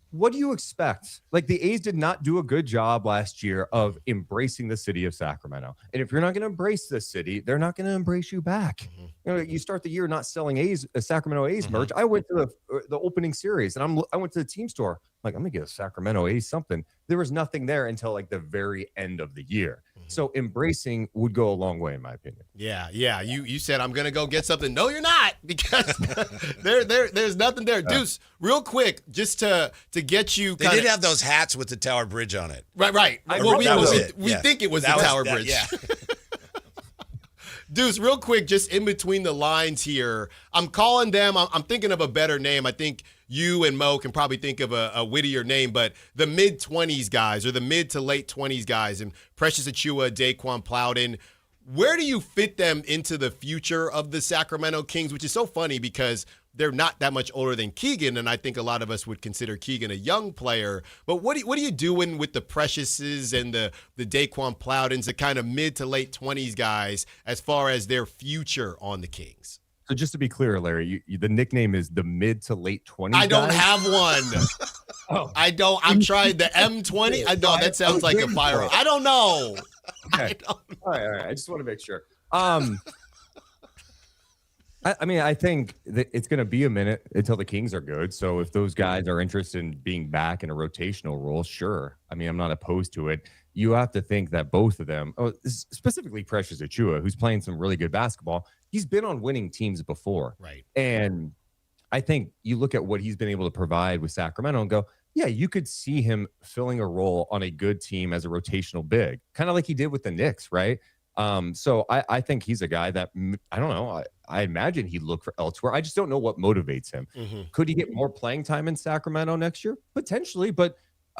What do you expect? Like, the A's did not do a good job last year of embracing the city of Sacramento. And if you're not going to embrace the city, they're not going to embrace you back. You start the year not selling Sacramento A's merch. I went to the opening series, and I went to the team store. I'm like, I'm going to get a Sacramento A's something. There was nothing there until like the very end of the year. So embracing would go a long way, in my opinion. Yeah. You said I'm gonna go get something. No, you're not, because there's nothing there. Deuce, real quick, just to get you. They did have those hats with the Tower Bridge on it. Right. We think it was the Tower Bridge. Yeah. Deuce, real quick, just in between the lines here, I'm calling them. I'm thinking of a better name. I think you and Mo can probably think of a wittier name, but the mid-20s guys, or the mid to late 20s guys, and Precious Achiuwa, Daquan Plowden, where do you fit them into the future of the Sacramento Kings, which is so funny because they're not that much older than Keegan, and I think a lot of us would consider Keegan a young player. But what are you doing with the Preciouses and the Daquan Plowdens, the kind of mid to late 20s guys, as far as their future on the Kings? So just to be clear, Larry, the nickname is the mid to late 20s. I don't have one. I don't. I'm trying the M20. I know that sounds like a fire. I don't know. Okay. All right. I just want to make sure. I mean, I think that it's going to be a minute until the Kings are good. So if those guys are interested in being back in a rotational role, sure. I mean, I'm not opposed to it. You have to think that both of them, specifically Precious Achiuwa, who's playing some really good basketball, he's been on winning teams before. Right. And I think you look at what he's been able to provide with Sacramento and go, yeah, you could see him filling a role on a good team as a rotational big, kind of like he did with the Knicks, right? So I think he's a guy that, I don't know, I imagine he'd look for elsewhere. I just don't know what motivates him. Mm-hmm. Could he get more playing time in Sacramento next year? Potentially, but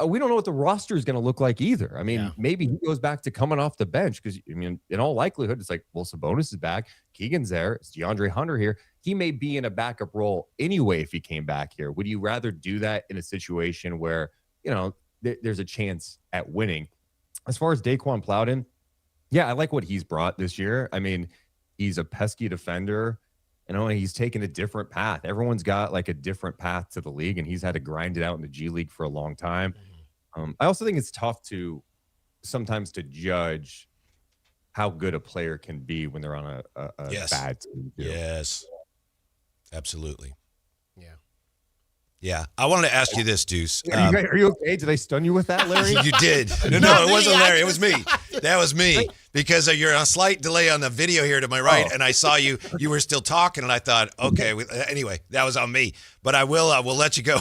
we don't know what the roster is going to look like either. I mean, maybe he goes back to coming off the bench because, I mean, in all likelihood, it's like, well, Sabonis is back. Keegan's there. It's DeAndre Hunter here. He may be in a backup role anyway if he came back here. Would you rather do that in a situation where, you know, there's a chance at winning? As far as Daquan Plowden, yeah, I like what he's brought this year. I mean, he's a pesky defender. You know, he's taken a different path. Everyone's got like a different path to the league, and he's had to grind it out in the G League for a long time. I also think it's tough to sometimes to judge how good a player can be when they're on a bad team. Yes, absolutely. Yeah. Yeah. I wanted to ask you this, Deuce. Are you okay? Did I stun you with that, Larry? You did. No, it wasn't Larry. It was me. That was me. Because you're on a slight delay on the video here to my right, and I saw you were still talking, and I thought, okay, anyway, that was on me. But I will let you go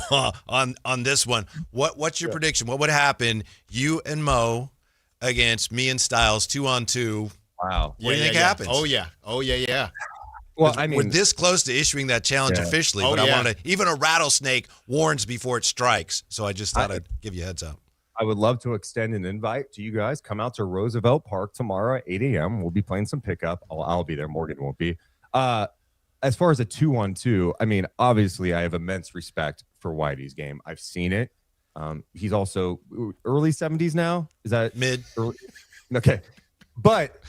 on this one. What's your prediction? What would happen, you and Mo against me and Styles, 2-on-2? Wow. What do you think happens? Oh, yeah. Well, I mean, we're this close to issuing that challenge officially, but I want to. Even a rattlesnake warns before it strikes, so I just thought I'd give you a heads up. I would love to extend an invite to you guys. Come out to Roosevelt Park tomorrow at 8 a.m. We'll be playing some pickup. I'll be there. Morgan won't be. As far as a 2-on-2, I mean, obviously, I have immense respect for Whitey's game. I've seen it. He's also early 70s now. Is that mid? Early? Okay, but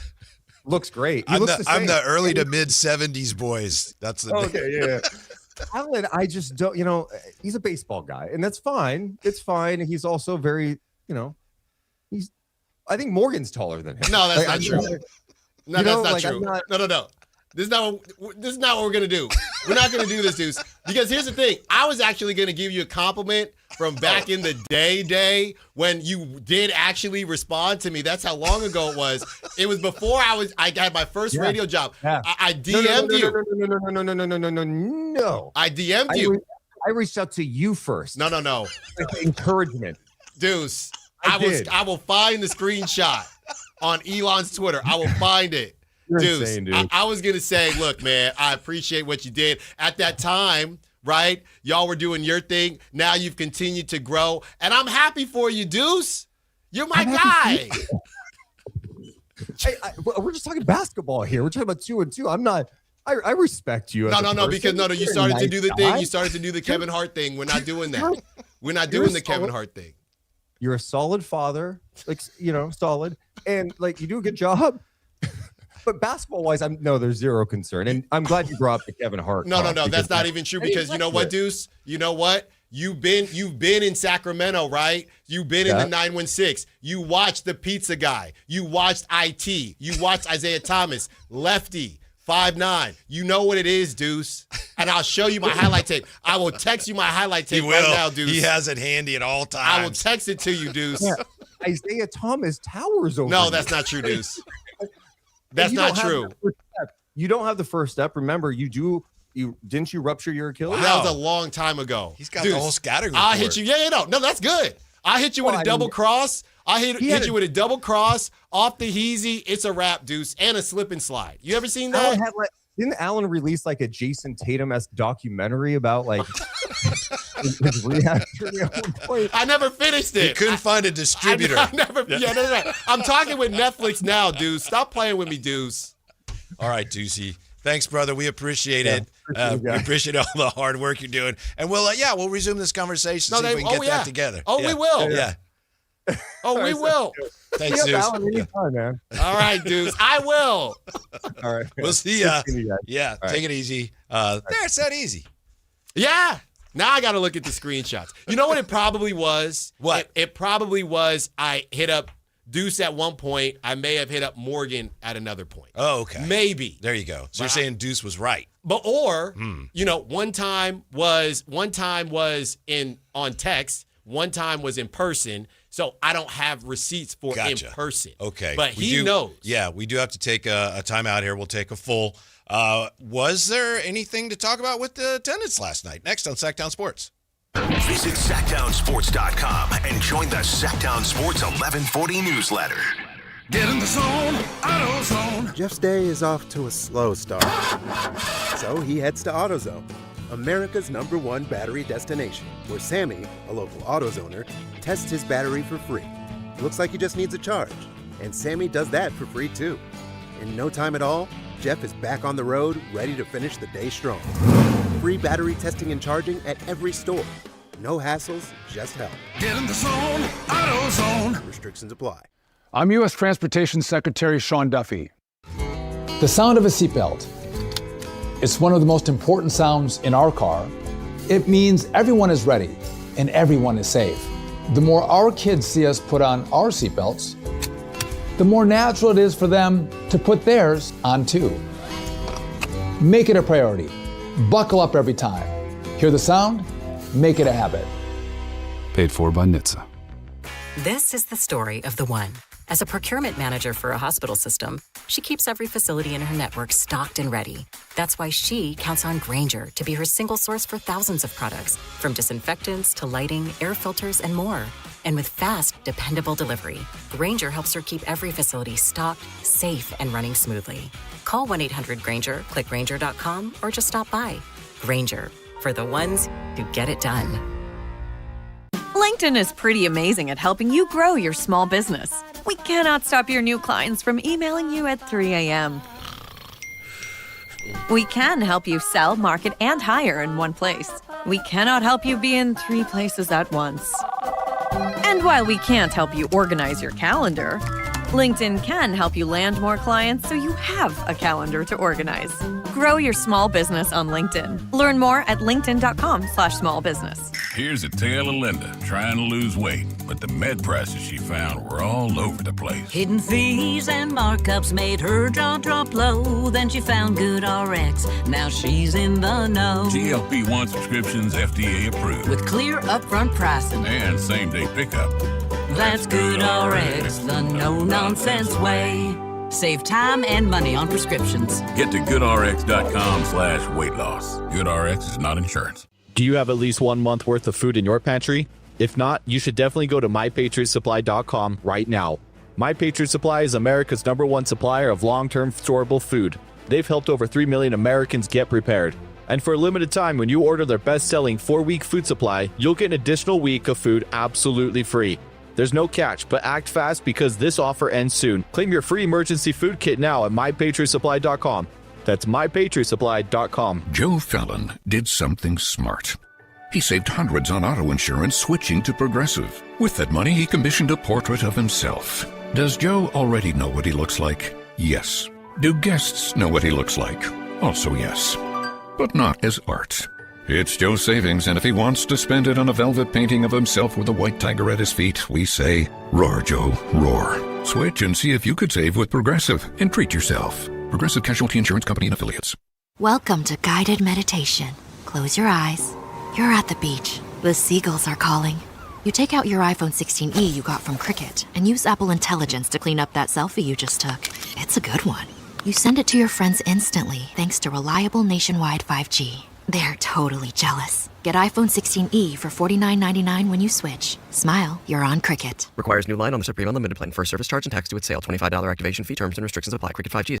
looks great. I'm the early to mid 70s boys. That's the okay. Yeah. Alan, I just don't, you know, he's a baseball guy, and that's fine. It's fine. He's also very, you know, I think Morgan's taller than him. No, that's not true. No, that's not true. No. This is not what we're going to do. We're not going to do this, Deuce. Because here's the thing. I was actually going to give you a compliment from back in the day when you did actually respond to me. That's how long ago it was. It was before I got my first radio job. Yeah. I DM'd you. No. I DM'd you. I reached out to you first. No. With encouragement. Deuce, I will find the screenshot on Elon's Twitter. I will find it. Deuce, I was going to say, look, man, I appreciate what you did. At that time, right, y'all were doing your thing. Now you've continued to grow. And I'm happy for you, Deuce. You're my guy. We're just talking basketball here. We're talking about 2-on-2. I'm not. I respect you. No, because you started to do the thing. You started to do the Kevin Hart thing. We're not doing that. We're not doing the Kevin Hart thing. You're a solid father, like, you know, solid. And, like, you do a good job. But basketball-wise, there's zero concern. And I'm glad you brought up the Kevin Hart. No, that's not even true because you know what, Deuce? You know what? You've been in Sacramento, right? You've been in the 916. You watched the pizza guy. You watched IT. You watched Isaiah Thomas, lefty, 5'9". You know what it is, Deuce. And I'll show you my highlight tape. I will text you my highlight tape right now, Deuce. He has it handy at all times. I will text it to you, Deuce. Isaiah Thomas towers over. No, you. that's not true, Deuce. That's not true. You don't have the first step. Remember, you didn't you rupture your Achilles? Wow. That was a long time ago. He's got Deuce, the whole scouting report. I hit you. Yeah, no, that's good. I hit you with a double cross. I hit you with a double cross off the heezy. It's a wrap, Deuce, and a slip and slide. You ever seen that? Didn't Allen release like a Jason Tatum-esque documentary about like his rehab journey at one point? I never finished it. He couldn't find a distributor. I'm talking with Netflix now, Deuce. Stop playing with me, Deuce. All right, Deucey. Thanks, brother. We appreciate it. We appreciate all the hard work you're doing. And we'll resume this conversation, see if we can get that together. Oh, we will. Yeah. Oh, we will. Thanks, Deuce. Anytime, man. All right, Deuce. I will. All right. We'll see ya. Yeah, take it easy. It's that easy. Yeah. Now I got to look at the screenshots. You know what it probably was? What? It probably was I hit up Deuce at one point. I may have hit up Morgan at another point. Oh, okay. Maybe. There you go. So you're saying Deuce was right. But one time was on text, one time was in person. So I don't have receipts for in person. Okay. But he knows. Yeah, we do have to take a timeout here. We'll take a full. Was there anything to talk about with the attendance last night? Next on Sactown Sports. Visit SactownSports.com and join the Sactown Sports 1140 newsletter. Get in the zone, AutoZone. Jeff's day is off to a slow start. So he heads to AutoZone, America's #1 battery destination, where Sammy, a local AutoZoner, tests his battery for free. Looks like he just needs a charge, and Sammy does that for free too. In no time at all, Jeff is back on the road, ready to finish the day strong. Free battery testing and charging at every store. No hassles, just help. Get in the zone, AutoZone. Restrictions apply. I'm U.S. Transportation Secretary Sean Duffy. The sound of a seatbelt. It's one of the most important sounds in our car. It means everyone is ready and everyone is safe. The more our kids see us put on our seatbelts, the more natural it is for them to put theirs on too. Make it a priority. Buckle up every time. Hear the sound? Make it a habit. Paid for by NHTSA. This is the story of the one. As a procurement manager for a hospital system, she keeps every facility in her network stocked and ready. That's why she counts on Grainger to be her single source for thousands of products, from disinfectants to lighting, air filters, and more. And with fast, dependable delivery, Grainger helps her keep every facility stocked, safe, and running smoothly. Call 1-800-GRAINGER, click Grainger.com, or just stop by. Grainger, for the ones who get it done. LinkedIn is pretty amazing at helping you grow your small business. We cannot stop your new clients from emailing you at 3 a.m. We can help you sell, market, and hire in one place. We cannot help you be in 3 places at once. And while we can't help you organize your calendar, LinkedIn can help you land more clients so you have a calendar to organize. Grow your small business on LinkedIn. Learn more at linkedin.com/smallbusiness. Here's a tale of Linda trying to lose weight, but the med prices she found were all over the place. Hidden fees and markups made her jaw drop low. Then she found GoodRx. Now she's in the know. GLP-1 subscriptions FDA approved. With clear upfront pricing. And same-day pickup. That's GoodRx, the no-nonsense way. Save time and money on prescriptions. Get to GoodRx.com/weight loss. GoodRx is not insurance. Do you have at least 1 month worth of food in your pantry? If not, you should definitely go to MyPatriotSupply.com right now. My Patriot Supply is America's #1 supplier of long-term storable food. They've helped over 3 million Americans get prepared. And for a limited time, when you order their best-selling 4-week food supply, you'll get an additional week of food absolutely free. There's no catch, but act fast because this offer ends soon. Claim your free emergency food kit now at MyPatriotSupply.com. That's MyPatriotSupply.com. Joe Fallon did something smart. He saved hundreds on auto insurance switching to Progressive. With that money, he commissioned a portrait of himself. Does Joe already know what he looks like? Yes. Do guests know what he looks like? Also yes. But not as art. It's Joe's savings, and if he wants to spend it on a velvet painting of himself with a white tiger at his feet, we say, roar, Joe, roar. Switch and see if you could save with Progressive and treat yourself. Progressive Casualty Insurance Company and Affiliates. Welcome to guided meditation. Close your eyes. You're at the beach. The seagulls are calling. You take out your iPhone 16e you got from Cricket and use Apple Intelligence to clean up that selfie you just took. It's a good one. You send it to your friends instantly thanks to reliable nationwide 5G. They're totally jealous. Get iPhone 16e for $49.99 when you switch. Smile, you're on Cricket. Requires new line on the Supreme Unlimited plan. First service charge and tax due at sale. $25 activation fee. Terms and restrictions apply. Cricket 5G.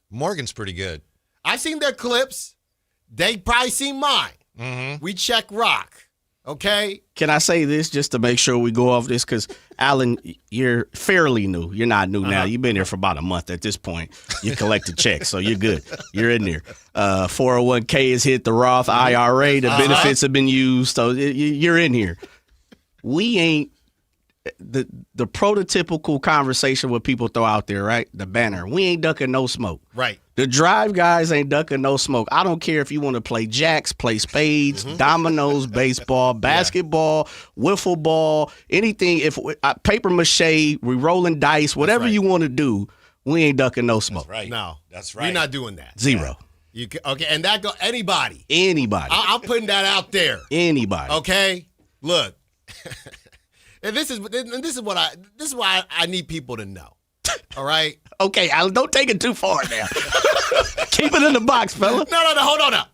Morgan's pretty good. I've seen their clips. They probably seen mine. Mm-hmm. We check rock. Okay? Can I say this just to make sure we go off this? Because, Alan, you're fairly new. You're not new now. You've been there for about a month at this point. You collected checks, so you're good. You're in there. 401k has hit the Roth IRA. The benefits have been used, so you're in here. We ain't the prototypical conversation what people throw out there, right? The banner. We ain't ducking no smoke. Right. The drive guys ain't ducking no smoke. I don't care if you want to play jacks, play spades, dominoes, baseball, basketball, wiffle ball, anything. If paper mache, we rolling dice, whatever you want to do, we ain't ducking no smoke. That's right. No. That's right. We're not doing that. Zero. You can, okay, and that go anybody. Anybody. I'm putting that out there. Anybody. Okay? Look. And this is why I need people to know. All right? Okay, Alan, don't take it too far now. Keep it in the box, fella. No, hold on now.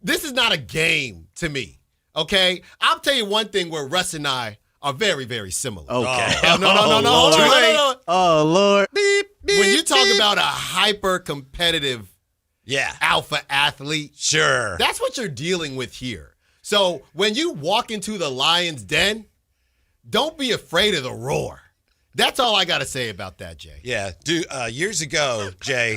This is not a game to me. Okay? I'll tell you one thing where Russ and I are very, very similar. Okay. No. Hold on. Oh, Lord. Beep, when you talk about a hyper-competitive alpha athlete, sure, that's what you're dealing with here. So when you walk into the lion's den, don't be afraid of the roar. That's all I got to say about that, Jay. Yeah. Dude, years ago, Jay,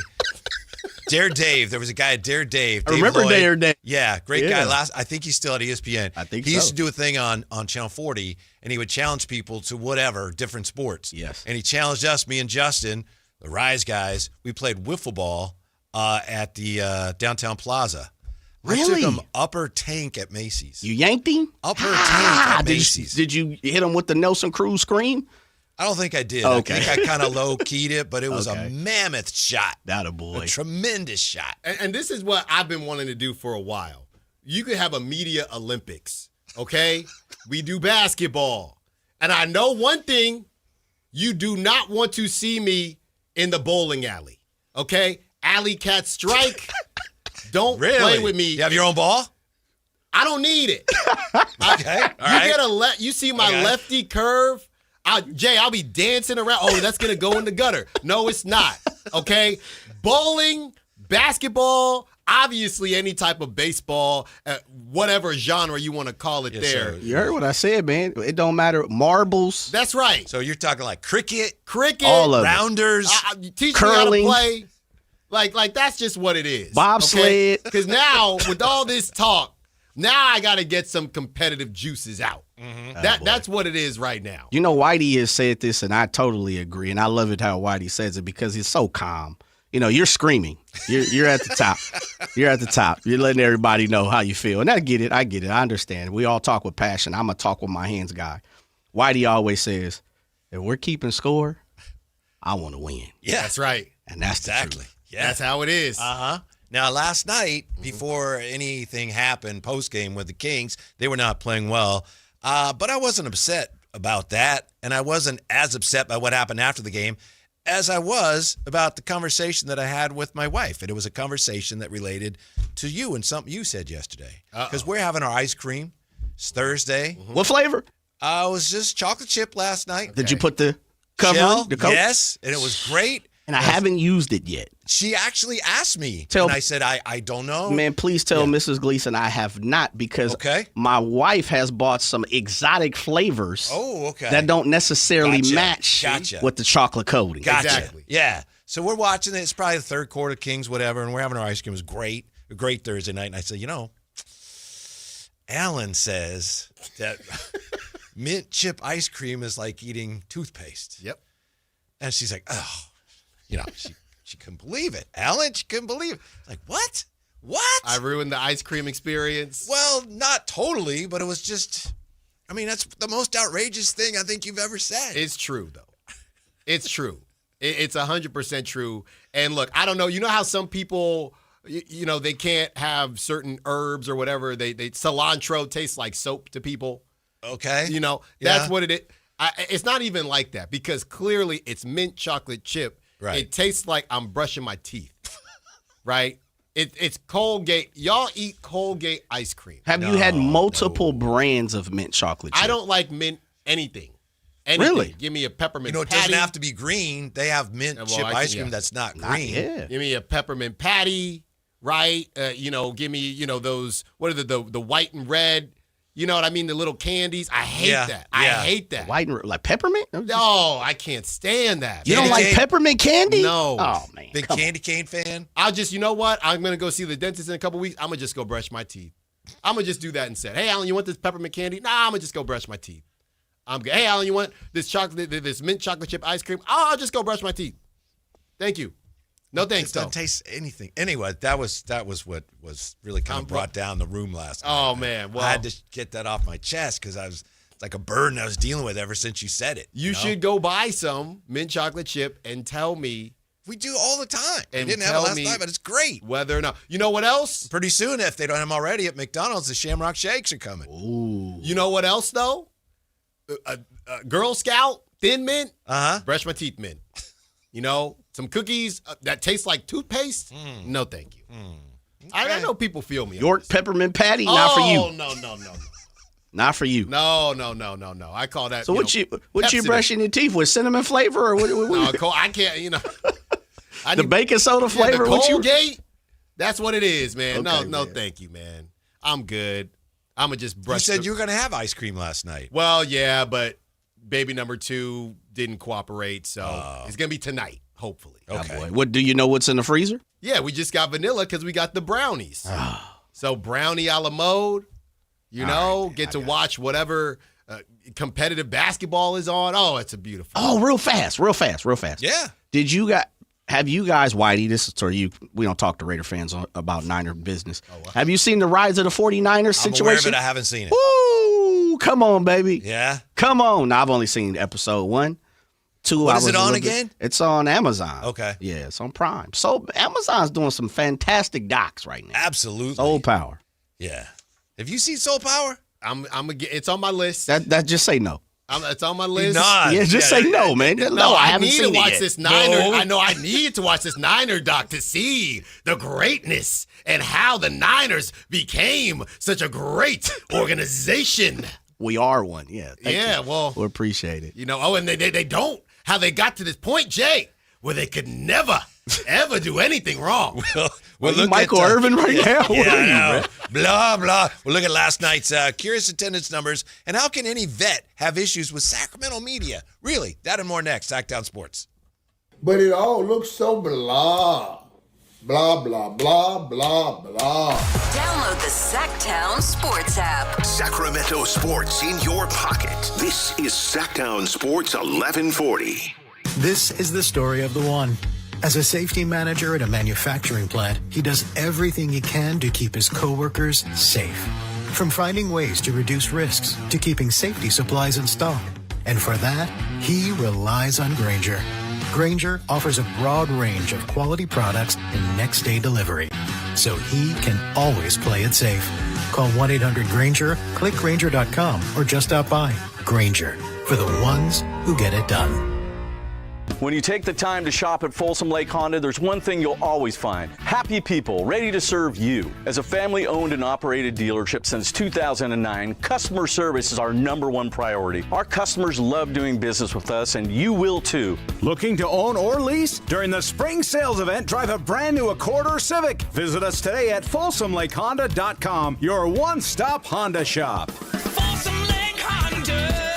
Dare Dave, there was a guy at Dare Dave. I remember Lloyd. Dare Dave. Yeah, great guy. I think he's still at ESPN. I think he so. used to do a thing on Channel 40, and he would challenge people to whatever, different sports. Yes. And he challenged us, me and Justin, the Rise guys. We played wiffle ball at the downtown plaza. Really? I took him upper tank at Macy's. You yanked him? Upper tank at Macy's. Did you hit him with the Nelson Cruz scream? I don't think I did. Okay. I think I kind of low-keyed it, but it was a mammoth shot. That a boy. A tremendous shot. And this is what I've been wanting to do for a while. You could have a media Olympics, okay? We do basketball. And I know one thing, you do not want to see me in the bowling alley, okay? Alley cat strike. Don't play with me. You have your own ball? I don't need it. Okay. All right. You see my lefty curve? Jay, I'll be dancing around. Oh, that's going to go in the gutter. No, it's not. Okay? Bowling, basketball, obviously any type of baseball, whatever genre you want to call it there. You heard what I said, man. It don't matter. Marbles. That's right. So you're talking like cricket, all of rounders, teach curling. me how to play. Like that's just what it is. Bobsled. Because now, with all this talk, now I got to get some competitive juices out. Mm-hmm. That's what it is right now. You know, Whitey has said this, and I totally agree. And I love it how Whitey says it because he's so calm. You know, you're screaming. You're at the top. You're at the top. You're letting everybody know how you feel. And I get it. I understand. We all talk with passion. I'm a talk with my hands guy. Whitey always says, if we're keeping score, I want to win. Yeah. That's right. And that's exactly. The truth. Yeah. That's how it is. Uh-huh. Now, last night, before anything happened post-game with the Kings, they were not playing well. But I wasn't upset about that, and I wasn't as upset by what happened after the game as I was about the conversation that I had with my wife. And it was a conversation that related to you and something you said yesterday. Because we're having our ice cream. It's Thursday. Mm-hmm. What flavor? It was just chocolate chip last night. Did you put the cover Shell, on? The coat? yes, and it was great. And I haven't used it yet. She actually asked me, and I said, I don't know. Man, please tell Mrs. Gleason I have not, because my wife has bought some exotic flavors that don't necessarily match with the chocolate coating. Gotcha. Exactly. Yeah. So we're watching it. It's probably the third quarter, Kings, whatever, and we're having our ice cream. It was great. A great Thursday night. And I said, Alan says that mint chip ice cream is like eating toothpaste. Yep. And she's like, oh. She couldn't believe it. Alan, she couldn't believe it. Like, what? What? I ruined the ice cream experience. Well, not totally, but it was just, that's the most outrageous thing I think you've ever said. It's true, though. It's true. It's 100% true. And look, I don't know. You know how some people, they can't have certain herbs or whatever. They cilantro tastes like soap to people. Okay. That's what it is. It's not even like that, because clearly it's mint chocolate chip. Right. It tastes like I'm brushing my teeth, right? It's Colgate. Y'all eat Colgate ice cream. Have you had multiple brands of mint chocolate chip? I don't like mint anything. Really? Give me a peppermint it patty. doesn't have to be green. They have mint chip ice cream that's not green. Give me a peppermint patty, right? Give me, those, what are the white and red, you know what I mean? The little candies. I hate that. I hate that. White and like peppermint? No, I can't stand that. You don't like peppermint candy? No. Oh, man. Big candy cane fan? I'll just, you know what? I'm going to go see the dentist in a couple weeks. I'm going to just go brush my teeth. I'm going to just do that instead. Hey, Alan, you want this peppermint candy? Nah, I'm going to just go brush my teeth. I'm good. Hey, Alan, you want this this mint chocolate chip ice cream? Oh, I'll just go brush my teeth. Thank you. No thanks, though. It doesn't taste anything. Anyway, that was what was really kind of brought down the room last night. Oh, man. Well, I had to get that off my chest because it's like a burden I was dealing with ever since you said it. You should go buy some mint chocolate chip and tell me. We do all the time. And we didn't have it last night, but it's great. Whether or not. You know what else? Pretty soon, if they don't have them already at McDonald's, the Shamrock Shakes are coming. Ooh. You know what else, though? Girl Scout, Thin Mint, brush my teeth mint. Some cookies that taste like toothpaste? No, thank you. Okay. I know people feel me. York peppermint patty? Not for you. Oh, no. Not for you. No. I call that. So what you brushing your teeth with? Cinnamon flavor or what? No, I can't. The baking soda flavor. The Colgate. That's what it is, man. Okay, no, thank you, man. I'm good. I'm gonna just brush. You said you were gonna have ice cream last night. Well, yeah, but baby number 2 didn't cooperate, so it's gonna be tonight, hopefully. Okay. Oh boy. What do you know? What's in the freezer? Yeah, we just got vanilla because we got the brownies. So brownie a la mode. Get to watch whatever competitive basketball is on. Oh, it's a beautiful. Oh, real fast. Yeah. Have you guys, Whitey, this is for you. We don't talk to Raider fans about Niner business. Have you seen the rise of the 49ers situation? I'm aware of it. I haven't seen it. Woo! Come on, baby. Yeah? Come on. Now, I've only seen episode 1. 2, what is it on again? It's on Amazon. Okay. Yeah, it's on Prime. So Amazon's doing some fantastic docs right now. Absolutely. Soul Power. Yeah. Have you seen Soul Power? It's on my list. That just say no. It's on my list. Yeah, just say no, man. No, I haven't seen it yet. I need to watch this Niner. No. I know I need to watch this Niner doc to see the greatness and how the Niners became such a great organization. We are one, yeah. Thank you. Well, we appreciate it. And they don't. How they got to this point, Jay, where they could never, ever do anything wrong. Well, look Michael Irvin right now. Yeah, blah, blah. Well, look at last night's curious attendance numbers. And how can any vet have issues with Sacramento media? Really, that and more next. Sactown Sports. But it all looks so blah. Blah, blah, blah, blah, blah. Download the Sactown Sports app. Sacramento sports in your pocket. This is Sactown Sports 1140. This is the story of the one. As a safety manager at a manufacturing plant, he does everything he can to keep his coworkers safe. From finding ways to reduce risks to keeping safety supplies in stock. And for that, he relies on Grainger. Grainger offers a broad range of quality products and next-day delivery, so he can always play it safe. Call 1-800-GRAINGER, click Grainger.com, or just stop by. Grainger, for the ones who get it done. When you take the time to shop at Folsom Lake Honda, there's one thing you'll always find. Happy people ready to serve you. As a family-owned and operated dealership since 2009, customer service is our #1 priority. Our customers love doing business with us, and you will too. Looking to own or lease? During the spring sales event, drive a brand new Accord or Civic. Visit us today at FolsomLakeHonda.com, your one-stop Honda shop. Folsom Lake Honda.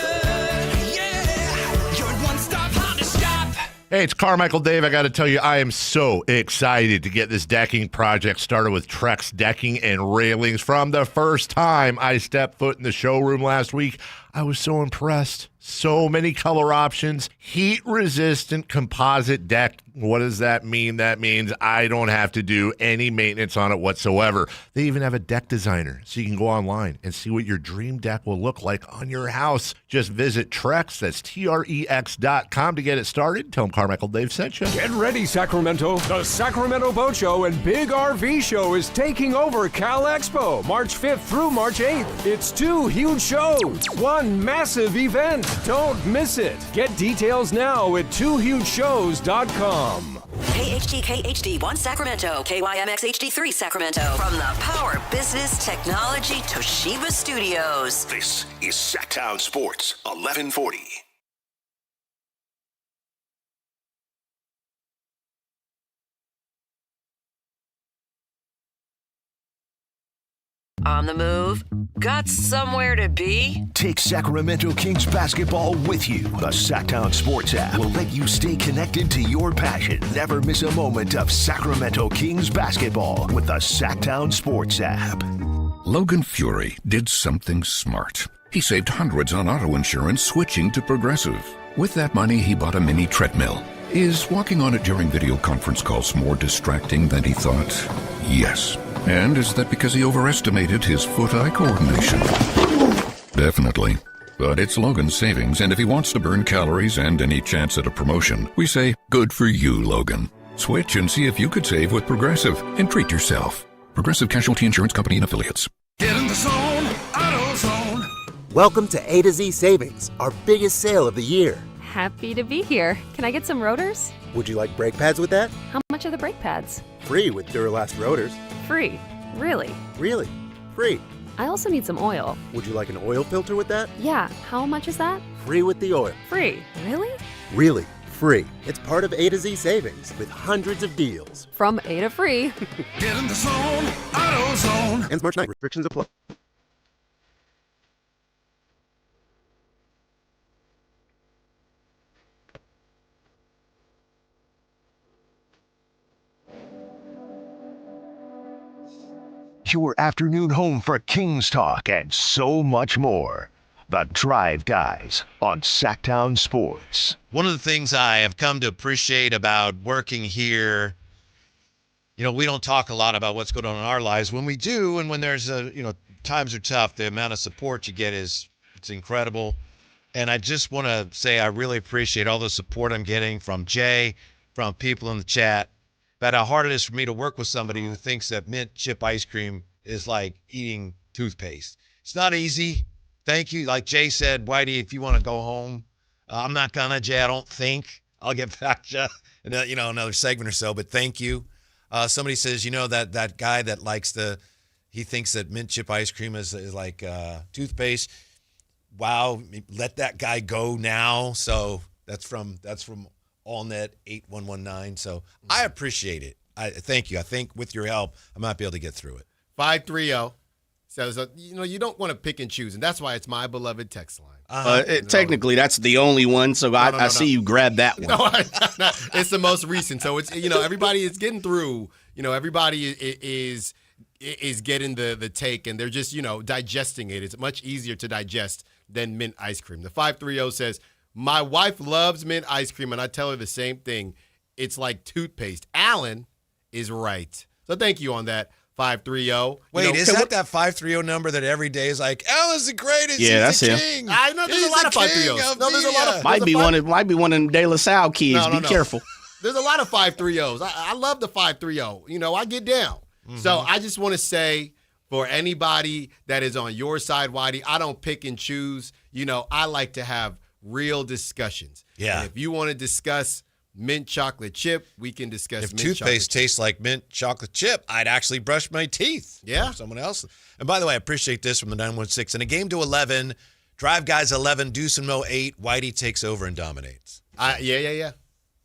Yeah, your one-stop Honda shop. Hey, it's Carmichael Dave. I got to tell you, I am so excited to get this decking project started with Trex Decking and Railings. From the first time I stepped foot in the showroom last week, I was so impressed. So many color options, heat-resistant composite deck. What does that mean? That means I don't have to do any maintenance on it whatsoever. They even have a deck designer, so you can go online and see what your dream deck will look like on your house. Just visit Trex, that's TREX.com to get it started. Tell them Carmichael Dave sent you. Get ready, Sacramento. The Sacramento Boat Show and Big RV Show is taking over Cal Expo, March 5th through March 8th. It's 2 huge shows, one massive event. Don't miss it. Get details now at 2hugeshows.com. KHD1 Sacramento, KYMX HD3 Sacramento. From the Power Business Technology Toshiba Studios. This is Sactown Sports 1140. On the move? Got somewhere to be? Take Sacramento Kings basketball with you. The Sactown Sports app will let you stay connected to your passion. Never miss a moment of Sacramento Kings basketball with the Sactown Sports app. Logan Fury did something smart. He saved hundreds on auto insurance switching to Progressive. With that money, he bought a mini treadmill. Is walking on it during video conference calls more distracting than he thought? Yes. And is that because he overestimated his foot-eye coordination? Definitely. But it's Logan's savings, and if he wants to burn calories and any chance at a promotion, we say, good for you, Logan. Switch and see if you could save with Progressive and treat yourself. Progressive Casualty Insurance Company and Affiliates. Get in the zone, AutoZone. Welcome to A to Z Savings, our biggest sale of the year. Happy to be here. Can I get some rotors? Would you like brake pads with that? How much are the brake pads? Free with Duralast rotors. Free. Really? Really? Free. I also need some oil. Would you like an oil filter with that? Yeah. How much is that? Free with the oil. Free. Really? Really. Free. It's part of A to Z Savings with hundreds of deals. From A to free. Get in the zone, AutoZone. Ends March 9th. Restrictions apply. Your afternoon home for Kings talk and so much more. The Drive Guys on Sactown Sports. One of the things I have come to appreciate about working here, we don't talk a lot about what's going on in our lives. When we do, and when there's times are tough, the amount of support you get it's incredible. And I just want to say I really appreciate all the support I'm getting from Jay, from people in the chat, about how hard it is for me to work with somebody who thinks that mint chip ice cream is like eating toothpaste. It's not easy. Thank you. Like Jay said, Whitey, if you want to go home, I'm not gonna, Jay, I don't think. I'll get back to you, another segment or so, but thank you. Somebody says, that guy that he thinks that mint chip ice cream is like toothpaste. Wow, let that guy go now. So that's from AllNet 8119. So I appreciate it. I thank you. I think with your help, I might be able to get through it. 530 says, you don't want to pick and choose, and that's why it's my beloved text line. Technically, that's the only one, so I see you grab that one. No, it's the most recent. So it's everybody is getting through. Everybody is getting the take, and they're just digesting it. It's much easier to digest than mint ice cream. The 530 says, my wife loves mint ice cream, and I tell her the same thing. It's like toothpaste. Alan is right. So thank you on that, 530. Wait, is that 530 number that every day is like, Alan's the greatest? Yeah, he's that's the him. king. I know there's a lot of 530s. No, there's a lot of might be one of them De La Salle kids. Be careful. There's a lot of 530s. I love the 530. I get down. Mm-hmm. So I just want to say, for anybody that is on your side, Whitey, I don't pick and choose. I like to have real discussions. Yeah. And if you want to discuss mint chocolate chip, we can discuss If mint toothpaste chocolate tastes like mint chocolate chip, I'd actually brush my teeth. Yeah. Or someone else. And by the way, I appreciate this from the 916. In a game to 11, Drive Guys 11, Deuce and Mo 8, Whitey takes over and dominates. Yeah.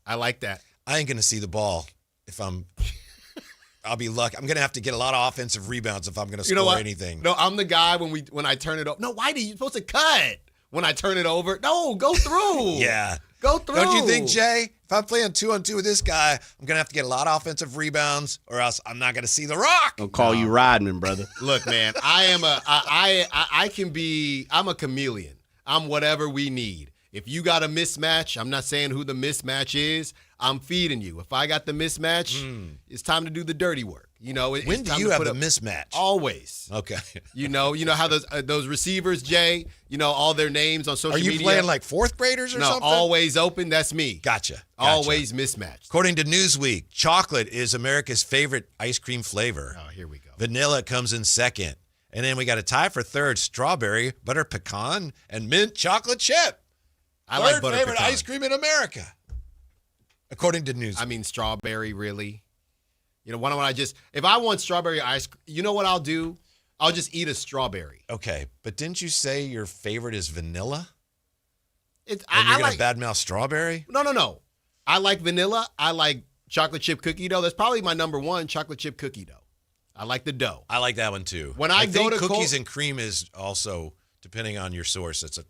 I like that. I ain't going to see the ball if I'll be lucky. I'm going to have to get a lot of offensive rebounds if I'm going to score anything. No, I'm the guy when I turn it over. No, Whitey, you're supposed to cut when I turn it over. No, go through. Yeah. Go through. Don't you think, Jay? If I'm playing 2-on-2 with this guy, I'm going to have to get a lot of offensive rebounds or else I'm not going to see the rock. I'll call you Rodman, brother. Look, man, I'm a chameleon. I'm whatever we need. If you got a mismatch, I'm not saying who the mismatch is. I'm feeding you. If I got the mismatch, it's time to do the dirty work. You know, when do you have a mismatch? Always. Okay. You know how those receivers, Jay, all their names on social media. Are you playing like fourth graders or something? No, always open. That's me. Gotcha. Always mismatched. According to Newsweek, chocolate is America's favorite ice cream flavor. Oh, here we go. Vanilla comes in second. And then we got a tie for third, strawberry, butter pecan, and mint chocolate chip. I like Third butter favorite pecan. ice cream in America. According to Newsweek. I mean, strawberry, really? Why don't I if I want strawberry ice cream, you know what I'll do? I'll just eat a strawberry. Okay, but didn't you say your favorite is vanilla? You're going to badmouth strawberry? No. I like vanilla. I like chocolate chip cookie dough. That's probably my number one, chocolate chip cookie dough. I like the dough. I like that one too. When I go think to cookies and cream is also, depending on your source, it's a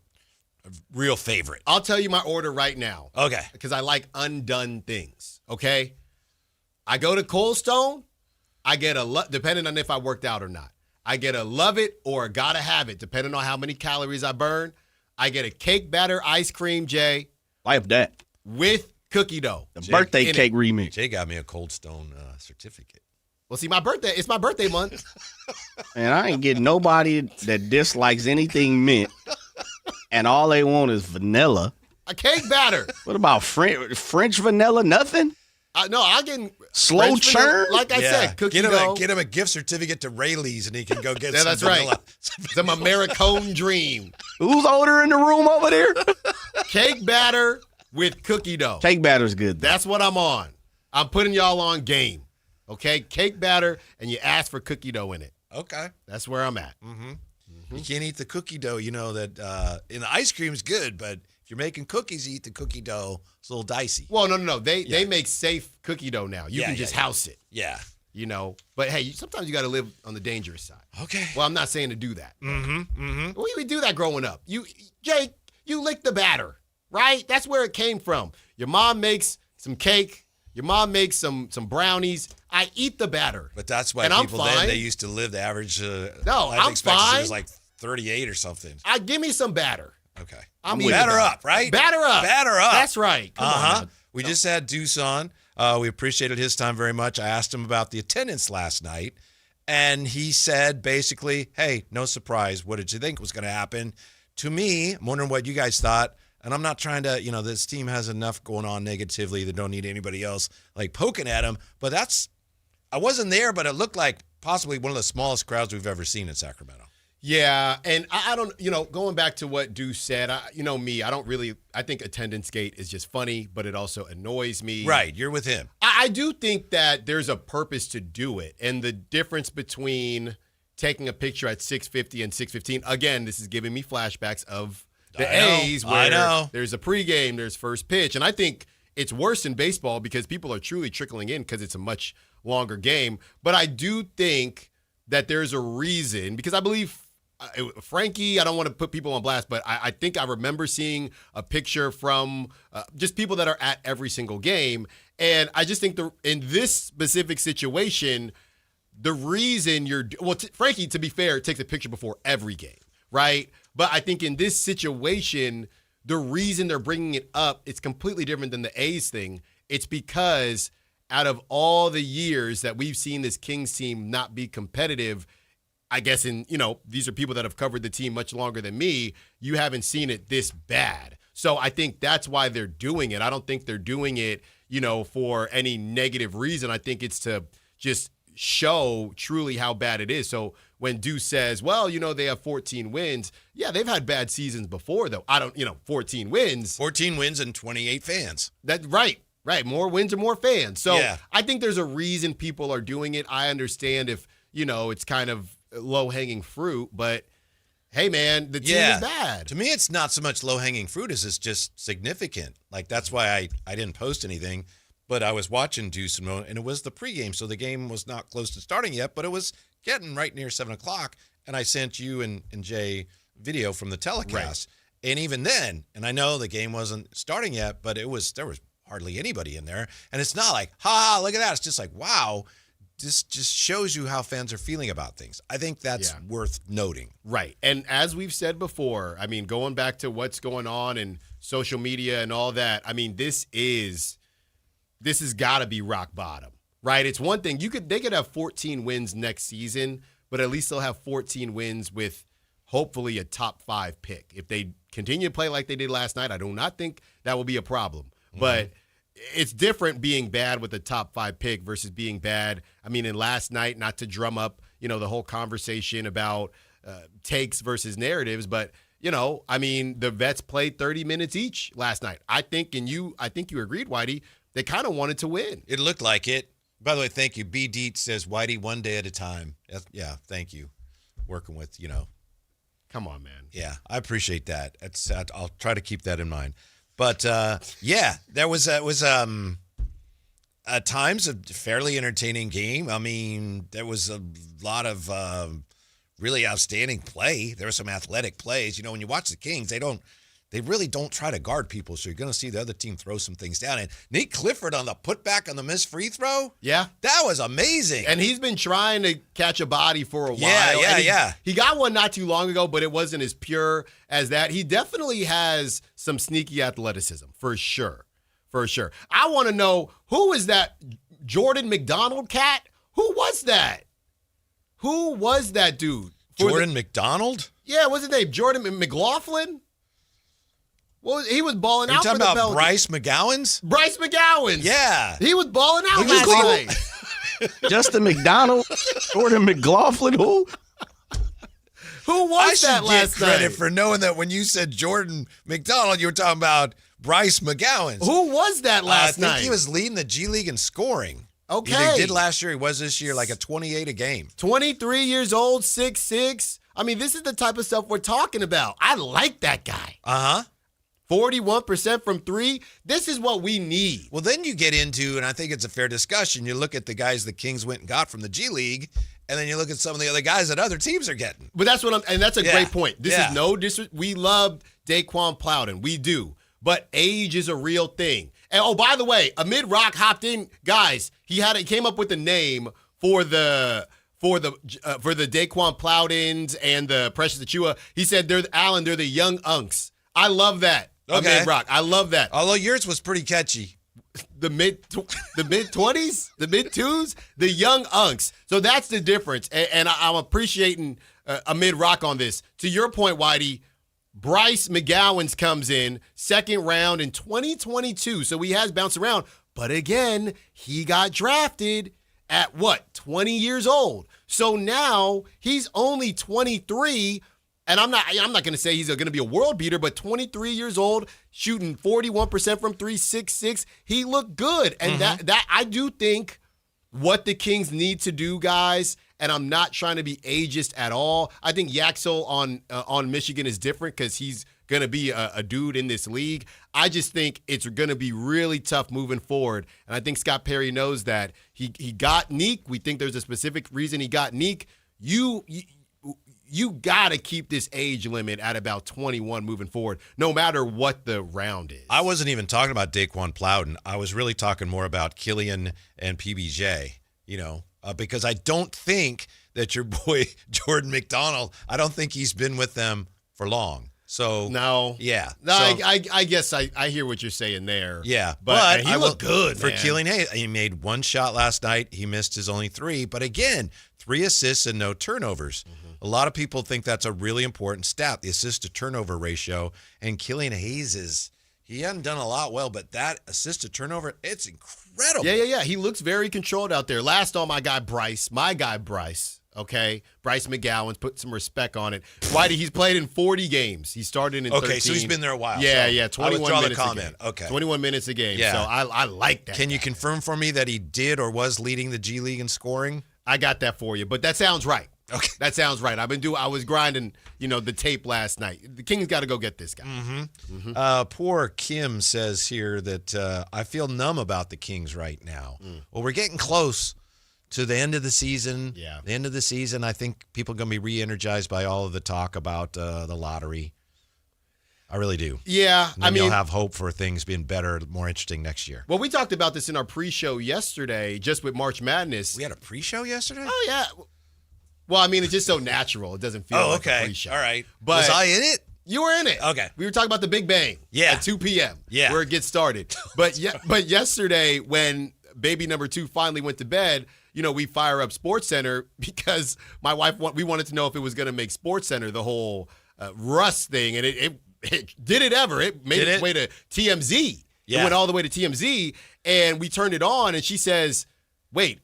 real favorite. I'll tell you my order right now. Okay. Because I like undone things, okay? I go to Cold Stone, I get depending on if I worked out or not. I get a love it or a gotta have it, depending on how many calories I burn. I get a cake batter ice cream, Jay. Like that. With cookie dough. The birthday cake remix. Jay got me a Cold Stone certificate. Well, see, it's my birthday month. And I ain't getting nobody that dislikes anything mint, and all they want is vanilla. A cake batter. What about French vanilla? Nothing? No, I'll get slow French churn. Vanilla, like I said, cookie dough. Get him a gift certificate to Rayleigh's, and he can go get Yeah, some that's vanilla. right. Some Americone dream. Who's older in the room over there? Cake batter with cookie dough. Cake batter's good, though. That's what I'm on. I'm putting y'all on game. Okay? Cake batter, and you ask for cookie dough in it. Okay. That's where I'm at. Mm-hmm. You can't eat the cookie dough. You know that in the ice cream is good, but if you're making cookies, you eat the cookie dough. It's a little dicey. Well, no. They make safe cookie dough now. You can just house it. Yeah. But hey, sometimes you got to live on the dangerous side. Okay. Well, I'm not saying to do that. Mm-hmm. We do that growing up. Jake, you lick the batter, right? That's where it came from. Your mom makes some cake. Your mom makes some brownies. I eat the batter. But that's why and people I'm fine. then, they used to live the average life I'm expectancy fine. was like 38 or something. Give me some batter. Okay. I'm batter up, right? Batter up. Batter up. That's right. Come on. Now. We just had Deuce on. We appreciated his time very much. I asked him about the attendance last night, and he said basically, hey, no surprise. What did you think was going to happen? To me, I'm wondering what you guys thought. And I'm not trying to, this team has enough going on negatively. They don't need anybody else like poking at them. But I wasn't there, but it looked like possibly one of the smallest crowds we've ever seen in Sacramento. Yeah, and I don't, going back to what Deuce said, I think attendance gate is just funny, but it also annoys me. Right, you're with him. I do think that there's a purpose to do it, and the difference between taking a picture at 6:50 and 6:15, again, this is giving me flashbacks of the A's where there's a pregame, there's first pitch, and I think it's worse in baseball because people are truly trickling in because it's a much longer game, but I do think that there's a reason, because I believe Frankie, I don't want to put people on blast, but I think I remember seeing a picture from just people that are at every single game. And I just think in this specific situation, the reason Frankie, to be fair, takes a picture before every game, right? But I think in this situation, the reason they're bringing it up, it's completely different than the A's thing. It's because out of all the years that we've seen this Kings team not be competitive, I guess these are people that have covered the team much longer than me. You haven't seen it this bad. So I think that's why they're doing it. I don't think they're doing it, for any negative reason. I think it's to just show truly how bad it is. So when Deuce says, well, they have 14 wins. Yeah, they've had bad seasons before, though. 14 wins. 14 wins and 28 fans. Right. More wins and more fans. So yeah. I think there's a reason people are doing it. I understand if, it's kind of low-hanging fruit, but hey, man, the team is bad. To me, it's not so much low-hanging fruit as it's just significant. Like, that's why I didn't post anything, but I was watching Deuce and it was the pregame, so the game was not close to starting yet, but it was getting right near 7 o'clock, and I sent you and Jay video from the telecast. Right. And even then, and I know the game wasn't starting yet, but there was hardly anybody in there. And it's not like, look at that. It's just like, wow, this just shows you how fans are feeling about things. I think that's worth noting. Right. And as we've said before, going back to what's going on in social media and all that, this has got to be rock bottom, right? It's one thing. They could have 14 wins next season, but at least they'll have 14 wins with hopefully a top 5 pick. If they continue to play like they did last night, I do not think that will be a problem. Mm-hmm. But it's different being bad with a top 5 pick versus being bad. In last night, not to drum up, the whole conversation about takes versus narratives, but the vets played 30 minutes each last night. I think you agreed, Whitey. They kind of wanted to win. It looked like it. By the way, thank you. B. Deet says, Whitey, one day at a time. Yeah, thank you. Working with, Come on, man. Yeah, I appreciate that. I'll try to keep that in mind. But, there was at times a fairly entertaining game. There was a lot of really outstanding play. There were some athletic plays. When you watch the Kings, they really don't try to guard people, so you're going to see the other team throw some things down. And Nate Clifford on the putback on the missed free throw? Yeah. That was amazing. And he's been trying to catch a body for a while. Yeah. He got one not too long ago, but it wasn't as pure as that. He definitely has some sneaky athleticism, for sure. I want to know, who is that Jordan McDonald cat? Who was that? Who was that dude? Jordan McDonald? Yeah, what's his name? Jordan McLaughlin? Well, he was balling out for the Pelicans. Pelicans. Bryce McGowens? Bryce McGowens. Yeah. He was balling out last night. Justin McDonald, Jordan McLaughlin, who? Who was that last night? I should get credit for knowing that when you said Jordan McDonald, you were talking about Bryce McGowens. Who was that last night? I think he was leading the G League in scoring. Okay. He did last year. He was this year, like a 28 a game. 23 years old, 6'6". This is the type of stuff we're talking about. I like that guy. Uh-huh. 41% from 3. This is what we need. Well, then you get into, and I think it's a fair discussion, you look at the guys the Kings went and got from the G League, and then you look at some of the other guys that other teams are getting. But that's that's a great point. This is no disrespect. We love Daquan Plowden. We do. But age is a real thing. And by the way, Amid Rock hopped in. Guys, he came up with a name for the Daquan Plowdens and the Precious Achua. He said they're the young unks. I love that. Okay. Amid Rock. I love that. Although yours was pretty catchy. The mid-20s, the mid-2s, the young unks. So that's the difference. And I'm appreciating Amid Rock on this. To your point, Whitey, Bryce McGowens comes in second round in 2022. So he has bounced around. But again, he got drafted at 20 years old. So now he's only 23. And I'm not going to say he's going to be a world beater, but 23 years old, shooting 41% from 3, 6'6". He looked good. And that I do think what the Kings need to do, guys, and I'm not trying to be ageist at all. I think Yaxel on Michigan is different because he's going to be a dude in this league. I just think it's going to be really tough moving forward. And I think Scott Perry knows that. He got Neek. We think there's a specific reason he got Neek. You got to keep this age limit at about 21 moving forward, no matter what the round is. I wasn't even talking about Daquan Plowden. I was really talking more about Killian and PBJ, because I don't think that your boy Jordan McDonald, I don't think he's been with them for long. So no, yeah, no, so, I guess I hear what you're saying there. Yeah, but he looked good for man. Killian Hayes. He made one shot last night. He missed his only 3, but again, 3 assists and no turnovers. A lot of people think that's a really important stat, the assist to turnover ratio. And Killian Hayes He hadn't done a lot well, but that assisted turnover, it's incredible. Yeah. He looks very controlled out there. Last on my guy Bryce. Okay, Bryce McGowan's put some respect on it. Whitey, he's played in 40 games. He started in 13. Okay, so he's been there a while. Yeah, 21 I minutes the a comment. game. Okay. 21 minutes a game. Yeah. So I like that. Can you confirm for me that he did or was leading the G League in scoring? I got that for you, but that sounds right. Okay. That sounds right. I was grinding, the tape last night. The Kings got to go get this guy. Poor Kim says here that I feel numb about the Kings right now. Well, we're getting close to the end of the season. Yeah. The end of the season, I think people are going to be re-energized by all of the talk about the lottery. I really do. Yeah, And then you'll have hope for things being better, more interesting next year. Well, we talked about this in our pre-show yesterday, just with March Madness. We had a pre-show yesterday? Oh, yeah. Well, I mean, it's just so natural. It doesn't feel like a pre-show. All right. But was I in it? You were in it. Okay. We were talking about the Big Bang. Yeah. At 2 p.m. Yeah. Where it gets started. But yesterday, when baby number 2 finally went to bed, we fire up SportsCenter because my wife, we wanted to know if it was going to make SportsCenter the whole Russ thing. And it did it ever. It made its way to TMZ. Yeah. It went all the way to TMZ. And we turned it on and she says, wait,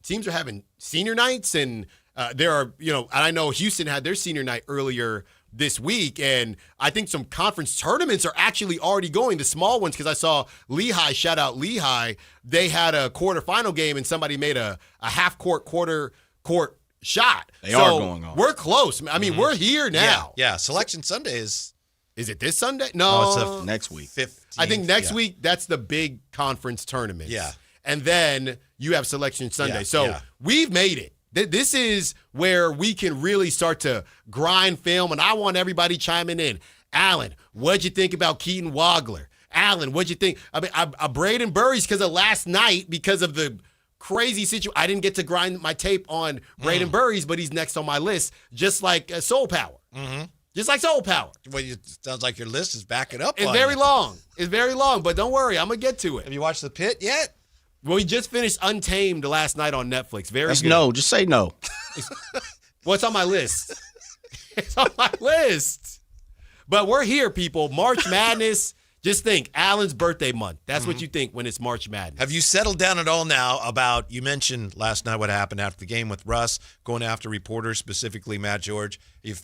teams are having senior nights and there are, and I know Houston had their senior night earlier this week, and I think some conference tournaments are actually already going, the small ones, because I saw Lehigh, shout out Lehigh, they had a quarterfinal game and somebody made a half-court, quarter-court shot. They are going on. We're close. I mean, we're here now. Yeah. Selection Sunday is it this Sunday? No. It's next week. 15th. I think next week, that's the big conference tournament. Yeah. And then you have Selection Sunday. Yeah, So yeah. we've made it. This is where we can really start to grind film, and I want everybody chiming in. Alan, what'd you think about Keaton Wagler? Alan, what'd you think? I mean, Braden Burries because of last night, because of the crazy situation. I didn't get to grind my tape on Braden Burries, but he's next on my list, just like Soul Power. Just like Soul Power. Well, it sounds like your list is backing up. It's on very it. long. It's very long, but don't worry. I'm going to get to it. Have you watched The Pit yet? Well, we just finished Untamed last night on Netflix. Very good. No. Just say no. What's on my list? It's on my list. But we're here, people. March Madness. Just think, Alan's birthday month. That's what you think when it's March Madness. Have you settled down at all now about, you mentioned last night what happened after the game with Russ, going after reporters, specifically Matt George.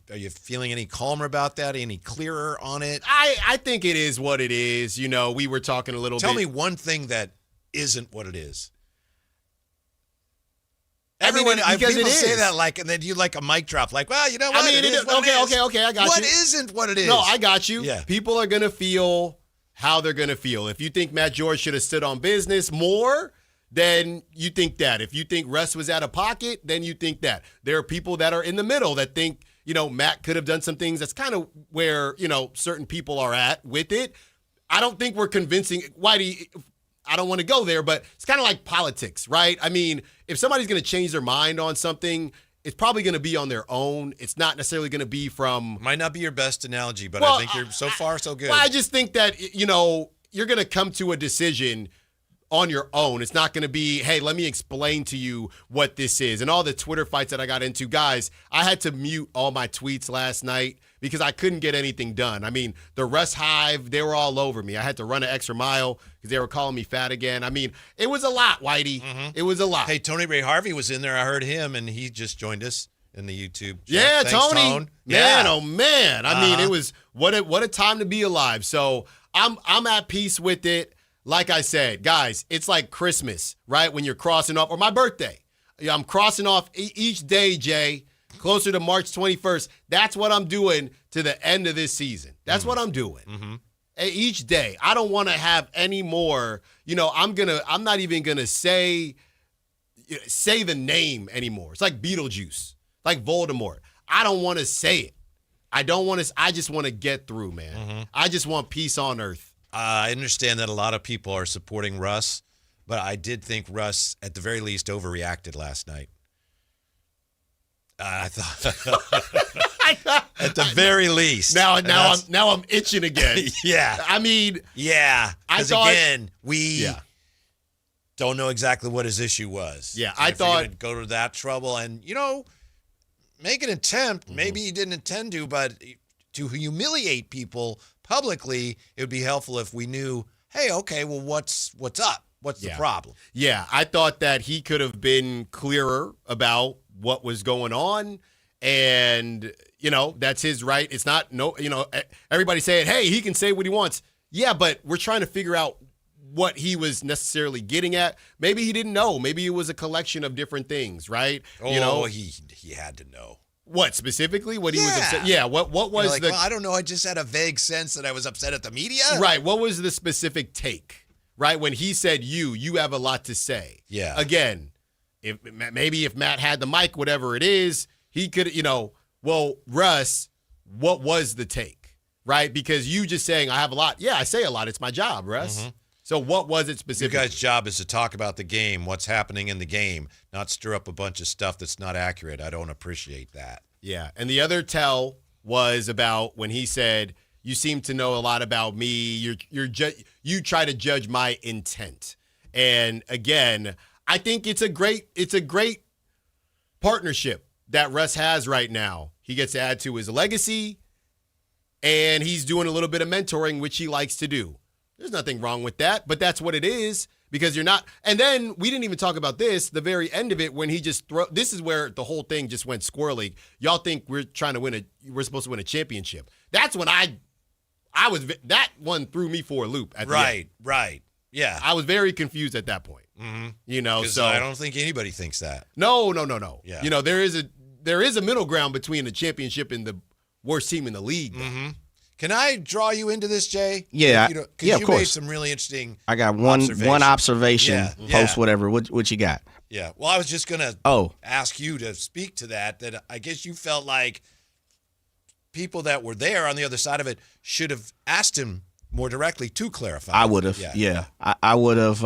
Are you feeling any calmer about that, any clearer on it? I think it is what it is. We were talking a little bit. Tell me one thing that isn't what it is. Everyone, people say that and then you like a mic drop, like, well, you know what? it is. Okay, I got you. What isn't what it is? No, I got you. Yeah. People are going to feel how they're going to feel. If you think Matt George should have stood on business more, then you think that. If you think Russ was out of pocket, then you think that. There are people that are in the middle that think, Matt could have done some things. That's kind of where, certain people are at with it. I don't think we're convincing. Whitey, I don't want to go there, but it's kind of like politics, right? I mean, if somebody's going to change their mind on something, it's probably going to be on their own. It's not necessarily going to be from... Might not be your best analogy, but I think you're so far so good. Well, I just think that, you're going to come to a decision on your own. It's not going to be, hey, let me explain to you what this is. And all the Twitter fights that I got into, guys, I had to mute all my tweets last night because I couldn't get anything done. I mean, the Russ Hive, they were all over me. I had to run an extra mile because they were calling me fat again. I mean, it was a lot, Whitey. It was a lot. Hey, Tony Ray Harvey was in there. I heard him, and he just joined us in the YouTube chat. Yeah, Thanks, Tony. Tone. Man, Yeah. oh man. I mean, it was what a time to be alive. So I'm at peace with it. Like I said, guys, it's like Christmas, right? When you're crossing off, or my birthday. Yeah, I'm crossing off each day, Jay, closer to March 21st. That's what I'm doing to the end of this season. That's what I'm doing. Each day. I don't want to have any more, I'm not even gonna say the name anymore. It's like Beetlejuice, like Voldemort. I don't want to say it. I just want to get through, man. I just want peace on earth. I understand that a lot of people are supporting Russ, but I did think Russ, at the very least, overreacted last night. I thought, at the very least. Now I'm itching again. Yeah. I mean, yeah. I Because thought, again, we don't know exactly what his issue was. Yeah, And I if you're thought gonna go to that trouble and make an attempt. Maybe he didn't intend to, but to humiliate people publicly, it would be helpful if we knew, hey, okay, well, what's up? What's the problem? Yeah, I thought that he could have been clearer about what was going on. And, that's his right. It's not, everybody saying, hey, he can say what he wants. Yeah, but we're trying to figure out what he was necessarily getting at. Maybe he didn't know. Maybe it was a collection of different things, right? Oh, he had to know. What specifically? What he was upset? Yeah. What was well, I don't know. I just had a vague sense that I was upset at the media. Right. What was the specific take? Right. When he said you have a lot to say. Yeah. Again, if Matt had the mic, whatever it is, he could. Well, Russ, what was the take? Right. Because you just saying I have a lot. Yeah, I say a lot. It's my job, Russ. Mm-hmm. So what was it specifically? You guys' job is to talk about the game, what's happening in the game, not stir up a bunch of stuff that's not accurate. I don't appreciate that. Yeah. And the other tell was about when he said, you seem to know a lot about me. You try to judge my intent. And again, I think it's a great partnership that Russ has right now. He gets to add to his legacy, and he's doing a little bit of mentoring, which he likes to do. There's nothing wrong with that, but that's what it is because you're not. And then we didn't even talk about this, the very end of it when he just this is where the whole thing just went squirrely. Y'all think we're supposed to win a championship. That's when that one threw me for a loop. At the end. Right. Yeah. I was very confused at that point. Mm-hmm. So I don't think anybody thinks that. No. Yeah. There is a middle ground between the championship and the worst team in the league. Mm-hmm. Can I draw you into this, Jay? Yeah. Because of you course. made some really interesting I got one observation, post whatever. What you got? Yeah. Well, I was just going to ask you to speak to that I guess you felt like people that were there on the other side of it should have asked him more directly to clarify. I would have. Yeah. I would have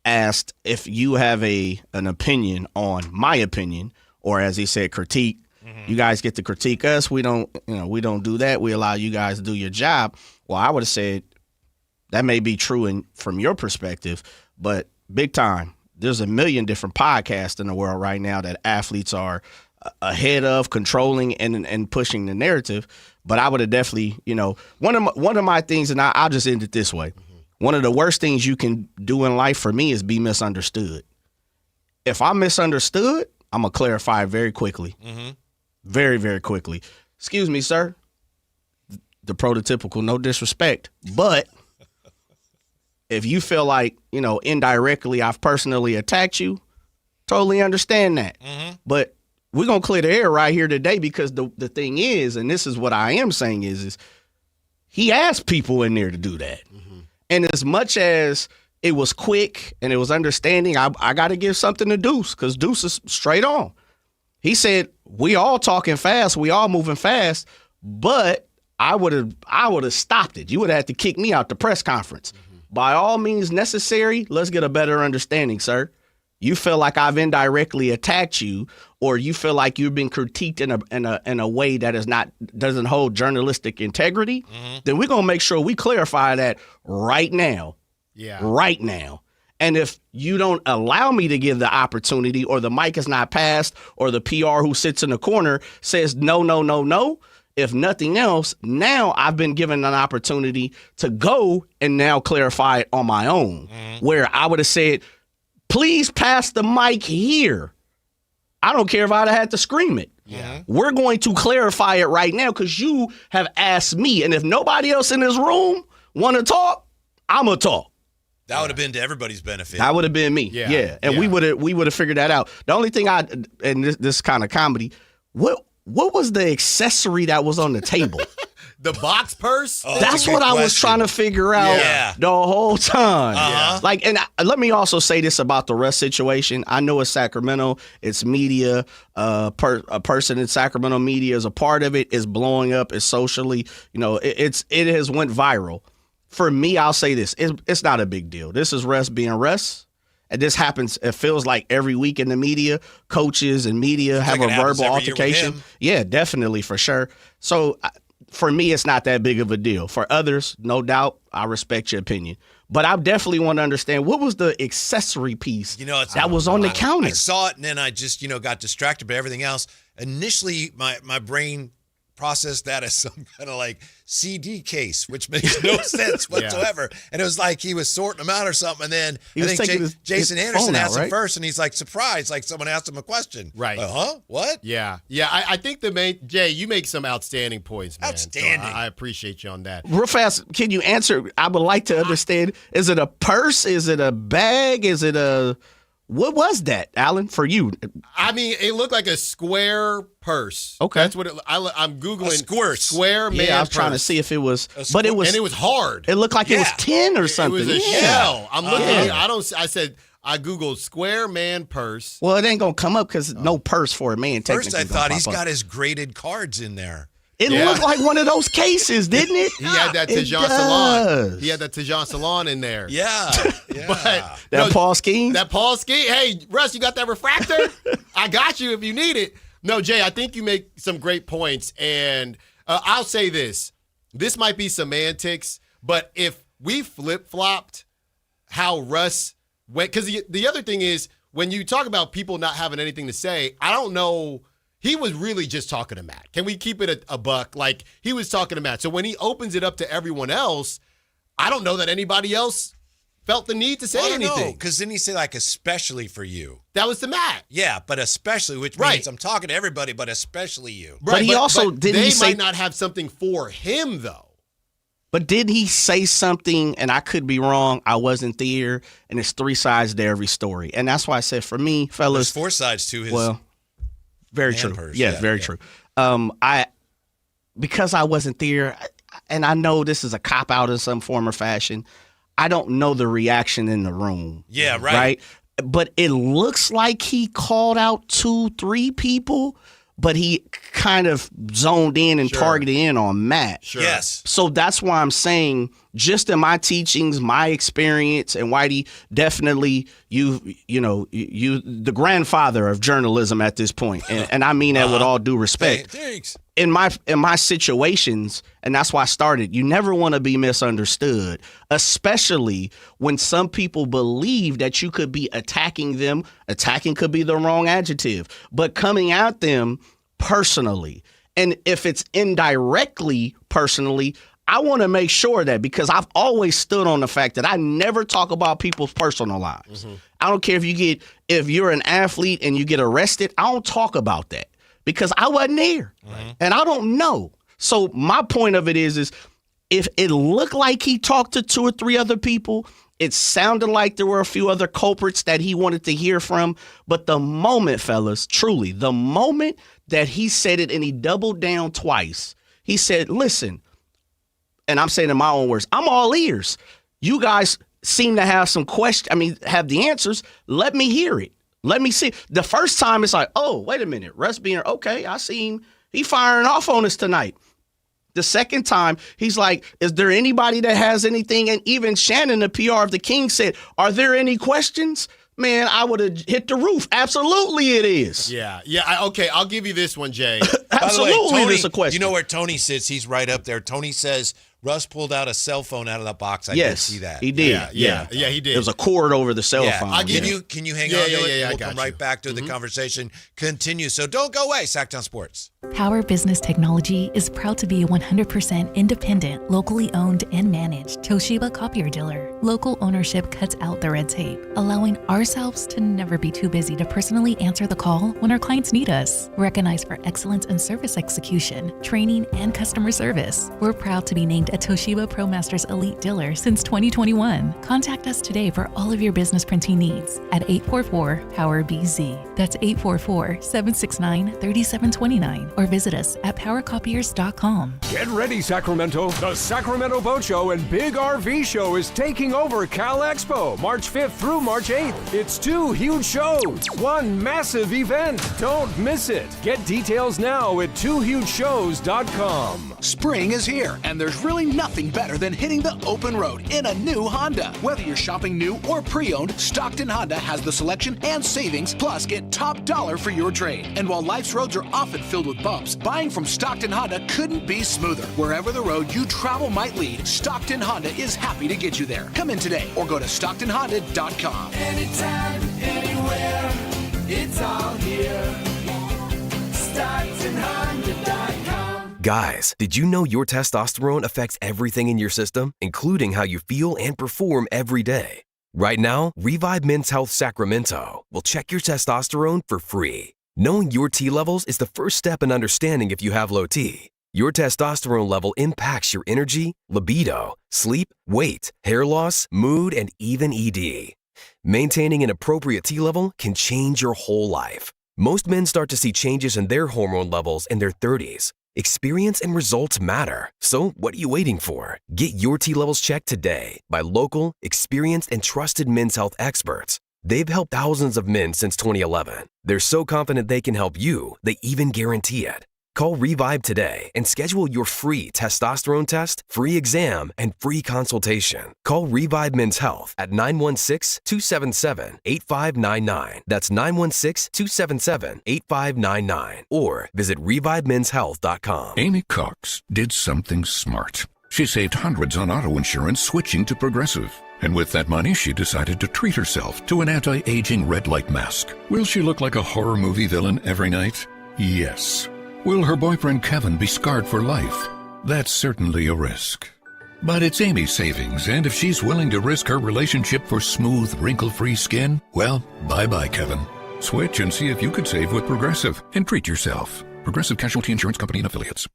asked if you have an opinion on my opinion, or as he said, critique. You guys get to critique us. We don't do that. We allow you guys to do your job. Well, I would have said that may be true from your perspective, but big time. There's a million different podcasts in the world right now that athletes are ahead of, controlling and pushing the narrative. But I would have definitely, one of my things, and I'll just end it this way. One of the worst things you can do in life for me is be misunderstood. If I'm misunderstood, I'm going to clarify it very quickly. Mm-hmm. Very, very quickly. Excuse me, sir. The prototypical, no disrespect. But if you feel like, indirectly I've personally attacked you, totally understand that. Mm-hmm. But we're going to clear the air right here today because the thing is, and this is what I am saying is he asked people in there to do that. Mm-hmm. And as much as it was quick and it was understanding, I got to give something to Deuce because Deuce is straight on. He said, we all talking fast, we all moving fast, but I would have stopped it. You would have had to kick me out the press conference. Mm-hmm. By all means necessary, let's get a better understanding, sir. You feel like I've indirectly attacked you, or you feel like you've been critiqued in a way that doesn't hold journalistic integrity, then we're gonna make sure we clarify that right now. Yeah. Right now. And if you don't allow me to give the opportunity, or the mic is not passed, or the PR who sits in the corner says no, if nothing else, now I've been given an opportunity to go and now clarify it on my own, where I would have said, please pass the mic here. I don't care if I'd have had to scream it. Yeah. We're going to clarify it right now because you have asked me. And if nobody else in this room want to talk, I'm going to talk. That would have been to everybody's benefit. That would have been me. Yeah. And we would have figured that out. The only thing and this kind of comedy, what was the accessory that was on the table? The box purse? Oh, that's what I was trying to figure out the whole time. Uh-huh. And let me also say this about the Russ situation. I know it's Sacramento, it's media. A person in Sacramento media is a part of it. It's blowing up. It's socially, it has went viral. For me, I'll say this. It's not a big deal. This is Russ being Russ. And this happens, it feels like every week in the media, coaches and media have a verbal altercation. Yeah, definitely, for sure. So for me, it's not that big of a deal. For others, no doubt, I respect your opinion. But I definitely want to understand, what was the accessory piece that was on the counter? I saw it, and then I just, got distracted by everything else. Initially, my brain processed that as some kind of like CD case, which makes no sense whatsoever. And it was like he was sorting them out or something. And then He I was think taking his Jason phone Anderson out, asked right? him first, and he's like surprised, like someone asked him a question. Right. Huh? What? Yeah. I think Jay, you make some outstanding points, man. Outstanding. So I appreciate you on that. Real fast, can you answer? I would like to understand. Is it a purse? Is it a bag? Is it a... What was that, Alan, for you? I mean, it looked like a square purse. Okay. That's what I'm Googling. Square man Yeah, I was trying to purse. see if it was... But it was... And it was hard. It looked like it was tin or something. It was a Yeah. shell. I'm looking at it. Yeah. I Googled square man purse. Well, it ain't going to come up because no purse for a man. First, I technically thought gonna he's pop up. got his graded cards in there. It looked like one of those cases, didn't it? He had that It Tejan Salon. does. He had that Tejan Salon in there. Yeah. But That Paul Skeen? That Paul Skeen. Hey, Russ, you got that refractor? I got you if you need it. No, Jay, I think you make some great points. And I'll say this. This might be semantics, but if we flip-flopped how Russ went, because the other thing is, when you talk about people not having anything to say, I don't know. He was really just talking to Matt. Can we keep it a buck? Like, he was talking to Matt. So when he opens it up to everyone else, I don't know that anybody else felt the need to say anything. Because then he said, like, especially for you. That was to Matt. Yeah, but especially, which means I'm talking to everybody, but especially you. But he also didn't They say... might not have something for him, though. But did he say something, and I could be wrong, I wasn't there, and there's three sides to every story. And that's why I said, for me, fellas... There's four sides to his... Well, very man true. purse. Yes, very true. Because I wasn't there, and I know this is a cop-out in some form or fashion, I don't know the reaction in the room. Yeah, right. Right? But it looks like he called out 2-3 people, but he kind of zoned in and targeted in on Matt. Sure. Yes. So that's why I'm saying, just in my teachings, my experience, and Whitey, definitely you the grandfather of journalism at this point, and I mean that with all due respect. Thanks. In my situations, and that's why I started, you never want to be misunderstood, especially when some people believe that you could be attacking them. Attacking could be the wrong adjective, but coming at them personally. And if it's indirectly personally, I want to make sure that, because I've always stood on the fact that I never talk about people's personal lives. Mm-hmm. I don't care if you're an athlete and you get arrested, I don't talk about that. Because I wasn't there, and I don't know. So my point of it is if it looked like he talked to 2 or 3 other people, it sounded like there were a few other culprits that he wanted to hear from. But the moment, fellas, truly, the moment that he said it and he doubled down twice, he said, listen, and I'm saying in my own words, I'm all ears. You guys seem to have some questions, have the answers. Let me hear it. Let me see. The first time it's like, oh, wait a minute. Russ being, okay, I see him. He firing off on us tonight. The second time, he's like, is there anybody that has anything? And even Shannon, the PR of the Kings, said, are there any questions? Man, I would have hit the roof. Absolutely it is. Yeah. Okay, I'll give you this one, Jay. Absolutely, By the way, Tony, it's a question. You know where Tony sits? He's right up there. Tony says Russ pulled out a cell phone out of that box. I did see that. He did. Yeah, he did. There was a cord over the cell phone. Can you hang on to it? I We'll got come right back to the conversation. Continue. So don't go away, Sactown Sports. Power Business Technology is proud to be a 100% independent, locally owned and managed Toshiba copier dealer. Local ownership cuts out the red tape, allowing ourselves to never be too busy to personally answer the call when our clients need us. Recognized for excellence in service execution, training, and customer service, we're proud to be named a Toshiba ProMasters Elite Dealer since 2021. Contact us today for all of your business printing needs at 844-POWER-BZ. That's 844-769-3729. Or visit us at powercopiers.com. Get ready, Sacramento. The Sacramento Boat Show and Big RV Show is taking over Cal Expo, March 5th through March 8th. It's 2 huge shows, one massive event. Don't miss it. Get details now at 2hugeshows.com. Spring is here, and there's really nothing better than hitting the open road in a new Honda. Whether you're shopping new or pre-owned, Stockton Honda has the selection and savings, plus get top dollar for your trade. And while life's roads are often filled with bumps, buying from Stockton Honda couldn't be smoother. Wherever the road you travel might lead, Stockton Honda is happy to get you there. Come in today or go to StocktonHonda.com. Anytime, anywhere, it's all here. StocktonHonda.com. Guys, did you know your testosterone affects everything in your system, including how you feel and perform every day? Right now, Revive Men's Health Sacramento will check your testosterone for free. Knowing your T levels is the first step in understanding if you have low T. Your testosterone level impacts your energy, libido, sleep, weight, hair loss, mood, and even ED. Maintaining an appropriate T level can change your whole life. Most men start to see changes in their hormone levels in their 30s. Experience and results matter. So what are you waiting for? Get your T levels checked today by local, experienced, and trusted men's health experts. They've helped thousands of men since 2011. They're so confident they can help you, they even guarantee it. Call Revive today and schedule your free testosterone test, free exam, and free consultation. Call Revive Men's Health at 916-277-8599. That's 916-277-8599. Or visit ReviveMen'sHealth.com. Amy Cox did something smart. She saved hundreds on auto insurance switching to Progressive. And with that money, she decided to treat herself to an anti-aging red light mask. Will she look like a horror movie villain every night? Yes. Will her boyfriend Kevin be scarred for life? That's certainly a risk. But it's Amy's savings, and if she's willing to risk her relationship for smooth, wrinkle-free skin, well, bye-bye, Kevin. Switch and see if you could save with Progressive and treat yourself. Progressive Casualty Insurance Company and Affiliates.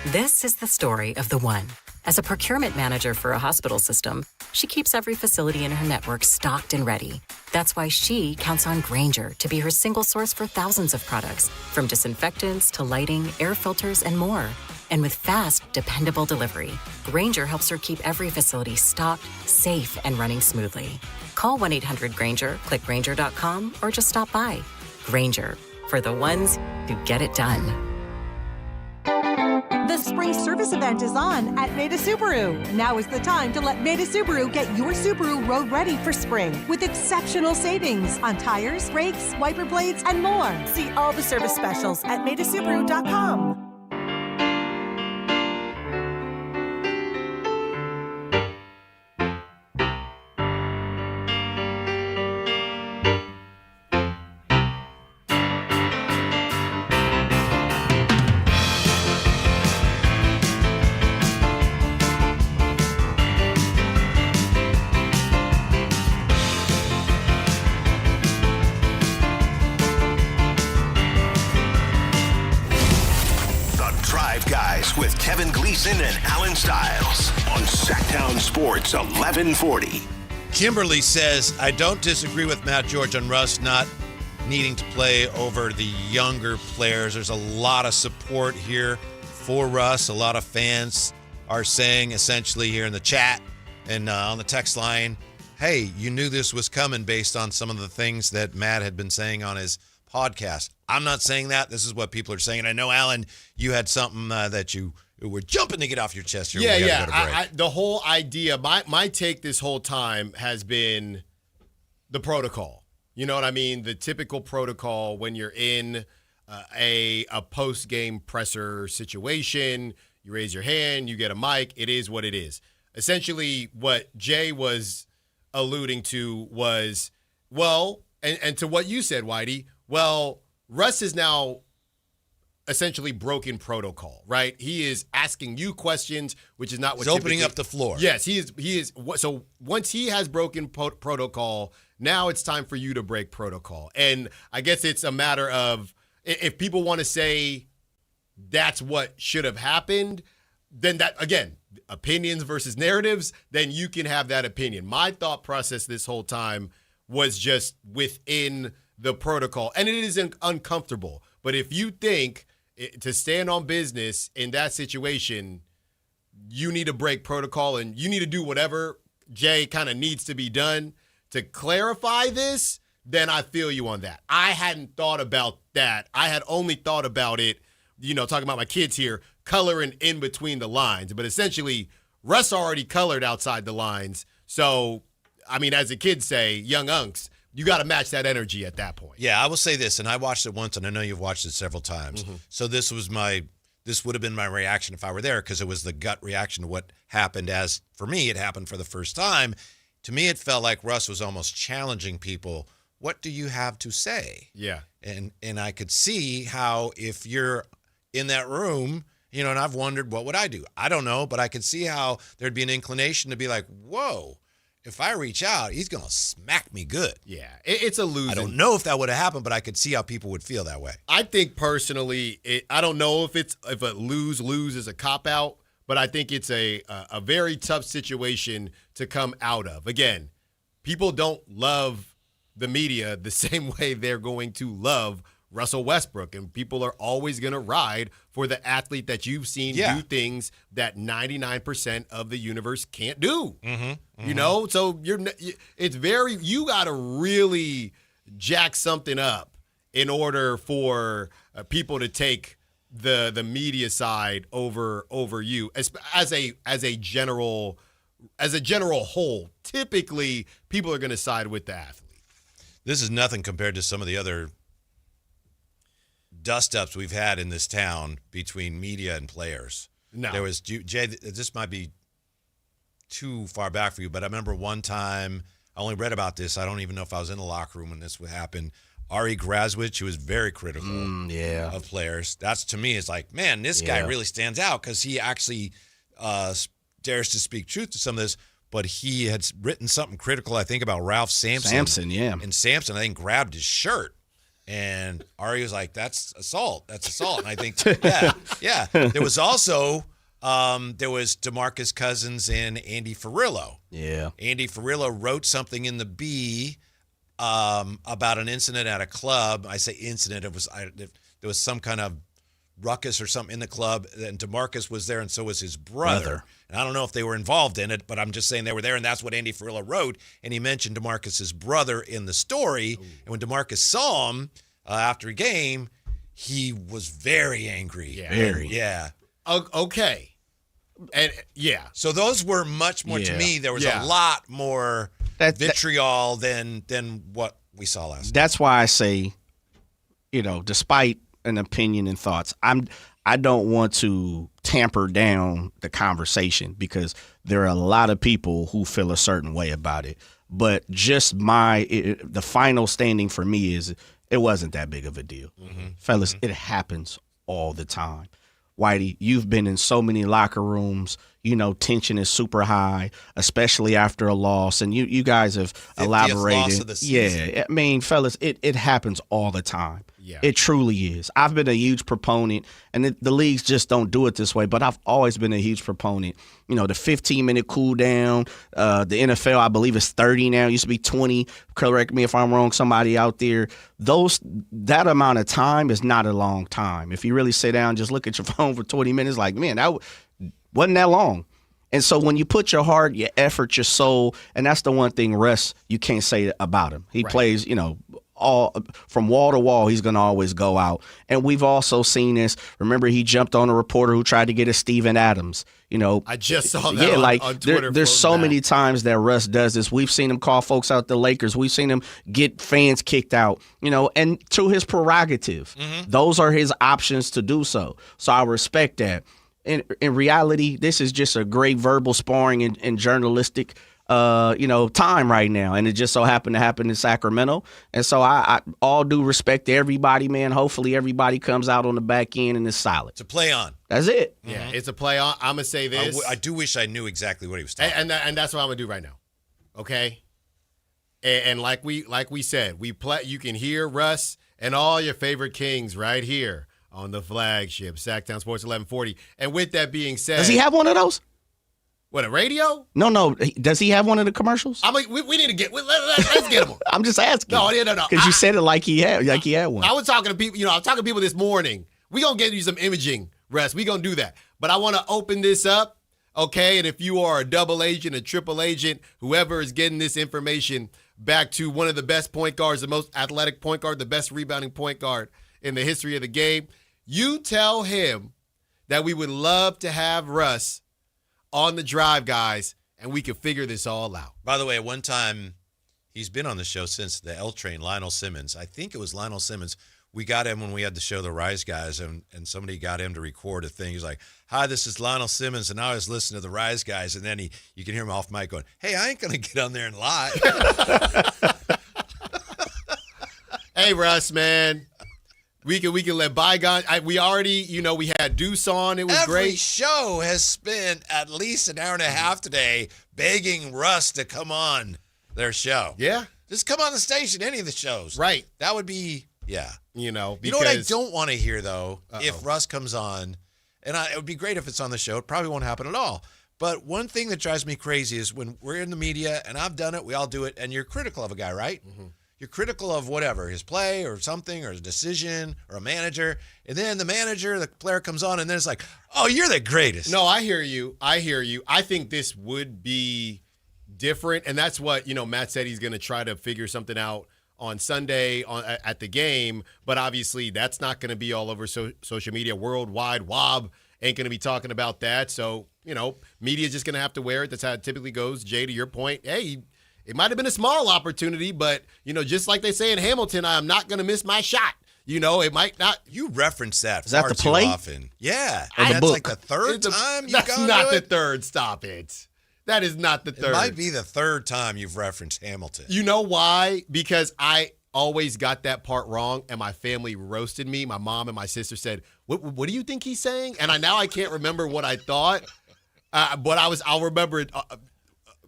This is the story of the one. As a procurement manager for a hospital system, she keeps every facility in her network stocked and ready. That's why she counts on Grainger to be her single source for thousands of products, from disinfectants to lighting, air filters, and more. And with fast, dependable delivery, Grainger helps her keep every facility stocked, safe, and running smoothly. Call 1-800-GRAINGER, click Grainger.com, or just stop by. Grainger, for the ones who get it done. The spring service event is on at Maida Subaru. Now is the time to let Maida Subaru get your Subaru road ready for spring with exceptional savings on tires, brakes, wiper blades, and more. See all the service specials at MaidaSubaru.com. With Kevin Gleason and Alan Stiles on Sactown Sports 1140. Kimberly says, I don't disagree with Matt George on Russ not needing to play over the younger players. There's a lot of support here for Russ. A lot of fans are saying essentially here in the chat and on the text line, hey, you knew this was coming based on some of the things that Matt had been saying on his podcast. I'm not saying that. This is what people are saying. I know, Alan, you had something that you were jumping to get off your chest here. Yeah. The whole idea, my take this whole time has been the protocol. You know what I mean? The typical protocol when you're in a post-game presser situation, you raise your hand, you get a mic, it is what it is. Essentially, what Jay was alluding to was, well, and to what you said, Whitey, well, Russ is now essentially broken protocol, right? He is asking you questions, which is not what he's opening up the floor. Yes, he is. So once he has broken protocol, now it's time for you to break protocol. And I guess it's a matter of if people want to say that's what should have happened, then that, again, opinions versus narratives, then you can have that opinion. My thought process this whole time was just within the protocol, and it is uncomfortable. But if you think to stand on business in that situation, you need to break protocol and you need to do whatever Jay kind of needs to be done to clarify this, then I feel you on that. I hadn't thought about that. I had only thought about it, talking about my kids here, coloring in between the lines. But essentially, Russ already colored outside the lines. So, I mean, as the kids say, young unks, you got to match that energy at that point. Yeah, I will say this, and I watched it once, and I know you've watched it several times. Mm-hmm. So this would have been my reaction if I were there, because it was the gut reaction to what happened. As for me, it happened for the first time. To me, it felt like Russ was almost challenging people. What do you have to say? Yeah. And I could see how if you're in that room, and I've wondered, what would I do? I don't know, but I could see how there'd be an inclination to be like, whoa, if I reach out, he's going to smack me good. Yeah, it's a losing. I don't know if that would have happened, but I could see how people would feel that way. I think personally, I don't know if a lose is a cop-out, but I think it's a very tough situation to come out of. Again, people don't love the media the same way they're going to love Russell Westbrook, and people are always going to ride for the athlete that you've seen do things that 99% of the universe can't do. So you got to really jack something up in order for people to take the media side over you as a general whole. Typically, people are going to side with the athlete. This is nothing compared to some of the other dust-ups we've had in this town between media and players. No. There was, Jay, this might be too far back for you, but I remember one time, I only read about this, I don't even know if I was in the locker room when this would happen. Ari Graswich, who was very critical of players. That's, to me, is like, man, this guy really stands out because he actually dares to speak truth to some of this, but he had written something critical, I think, about Ralph Sampson. And Sampson, I think, grabbed his shirt. And Ari was like, that's assault. And I think, yeah. There was also, there was DeMarcus Cousins and Andy Ferrillo. Yeah. Andy Ferrillo wrote something in the Bee about an incident at a club. I say incident. There was some kind of ruckus or something in the club, and DeMarcus was there, and so was his brother. And I don't know if they were involved in it, but I'm just saying they were there, and that's what Andy Ferrillo wrote. And he mentioned DeMarcus's brother in the story. Ooh. And when DeMarcus saw him after a game, he was very angry. Yeah. Very. Yeah. Okay. And yeah. So those were much more, to me, there was a lot more vitriol than what we saw last night. That's why I say, despite an opinion and thoughts, I don't want to tamper down the conversation because there are a lot of people who feel a certain way about it. But just the final standing for me is it wasn't that big of a deal. Fellas, it happens all the time. Whitey, you've been in so many locker rooms, tension is super high, especially after a loss. And you guys have elaborated. Loss of the season. Yeah, I mean, fellas, it happens all the time. Yeah. It truly is. I've been a huge proponent, and the leagues just don't do it this way, but I've always been a huge proponent. The 15-minute cool down, the NFL, I believe, is 30 now. It used to be 20. Correct me if I'm wrong, somebody out there. That amount of time is not a long time. If you really sit down and just look at your phone for 20 minutes, like, man, that wasn't that long. And so when you put your heart, your effort, your soul, and that's the one thing, Russ, you can't say about him. He plays, all from wall to wall, he's going to always go out. And we've also seen this. Remember, he jumped on a reporter who tried to get a Steven Adams. I just saw that on Twitter. There's so many times that Russ does this. We've seen him call folks out the Lakers. We've seen him get fans kicked out, and to his prerogative. Those are his options to do so. So I respect that. In reality, this is just a great verbal sparring and journalistic time right now. And it just so happened to happen in Sacramento. And so I all due respect to everybody, man. Hopefully everybody comes out on the back end and is solid. It's a play on. That's it. Yeah, it's a play on. I'm going to say this. I do wish I knew exactly what he was talking about. And that's what I'm going to do right now. Okay? And like we said, you can hear Russ and all your favorite Kings right here on the flagship, Sactown Sports 1140. And with that being said. Does he have one of those? What, a radio? No. Does he have one of the commercials? I mean, we need to get. Let's get him. I'm just asking. No. Because you said it like he had one. I was talking to people. I was talking to people this morning. We gonna get you some imaging, Russ. We gonna do that. But I want to open this up, okay? And if you are a double agent, a triple agent, whoever is getting this information back to one of the best point guards, the most athletic point guard, the best rebounding point guard in the history of the game, you tell him that we would love to have Russ on the drive, guys, and we can figure this all out. By the way, at one time, he's been on the show since the L Train, Lionel Simmons. I think it was Lionel Simmons. We got him when we had the show The Rise Guys, and somebody got him to record a thing. He's like, hi, this is Lionel Simmons, and I was listening to The Rise Guys, and then you can hear him off mic going, hey, I ain't going to get on there and lie. Hey, Russ, man. We can let bygone. We already, we had Deuce on. It was Every great. show has spent at least an hour and a half today begging Russ to come on their show. Yeah. Just come on the station, any of the shows. Right. That would be, yeah. Because, You know what I don't want to hear, though? If Russ comes on, and it would be great if it's on the show. It probably won't happen at all. But one thing that drives me crazy is when we're in the media, and I've done it, we all do it, and you're critical of a guy, right? Mm-hmm. You're critical of whatever, his play or something or his decision or a manager. And then the player comes on, and then it's like, oh, you're the greatest. No, I hear you. I think this would be different. And that's what, Matt said he's going to try to figure something out on Sunday at the game. But obviously that's not going to be all over social media. Worldwide WOB ain't going to be talking about that. So, media's just going to have to wear it. That's how it typically goes. Jay, to your point, hey, it might have been a small opportunity, but, just like they say in Hamilton, I'm not going to miss my shot. It might not. You reference that Is that far the too play? often. Yeah. Or the That's book? like the third time you've That's gone not to the it? third. Stop it. That is not the third. It might be the third time you've referenced Hamilton. You know why? Because I always got that part wrong, and my family roasted me. My mom and my sister said, what do you think he's saying? And I can't remember what I thought, but I'll remember it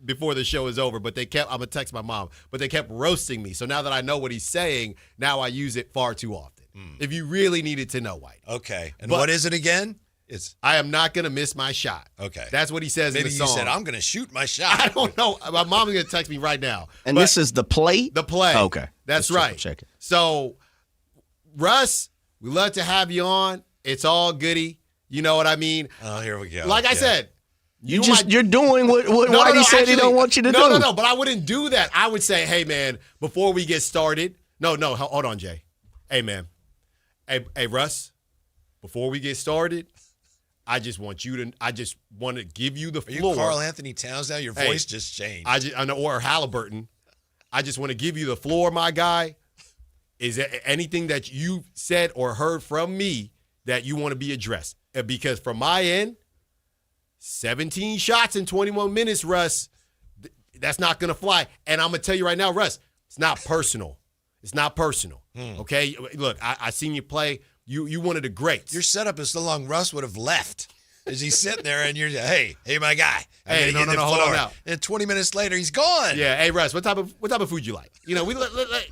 before the show is over. But I'm going to text my mom, but they kept roasting me. So now that I know what he's saying, now I use it far too often. If you really needed to know, White. Okay. And what is it again? I am not going to miss my shot. Okay. That's what he says in the song. Maybe you said, I'm going to shoot my shot. I don't know. My mom's going to text me right now. And this is the play? The play. Okay. That's Just right. check it. So, Russ, we love to have you on. It's all goody. You know what I mean? Oh, here we go. Like I said, You're doing what Whitey said he don't want you to do. No, but I wouldn't do that. I would say, hey, man, before we get started. No, hold on, Jay. Hey, man. Hey, Russ, before we get started, I just want to give you the floor. Are you Carl Anthony Towns now? Your voice just changed. I know, or Halliburton. I just want to give you the floor, my guy. Is there anything that you said or heard from me that you want to be addressed? Because from my end, 17 shots in 21 minutes, Russ, that's not going to fly. And I'm going to tell you right now, Russ, it's not personal. It's not personal, okay? Look, I seen you play. You one of the greats. Your setup is so long, Russ would have left. As he's sitting there and you're, hey, my guy. Hey, no, hold on now. And 20 minutes later, he's gone. Yeah, hey, Russ, what type of food you like?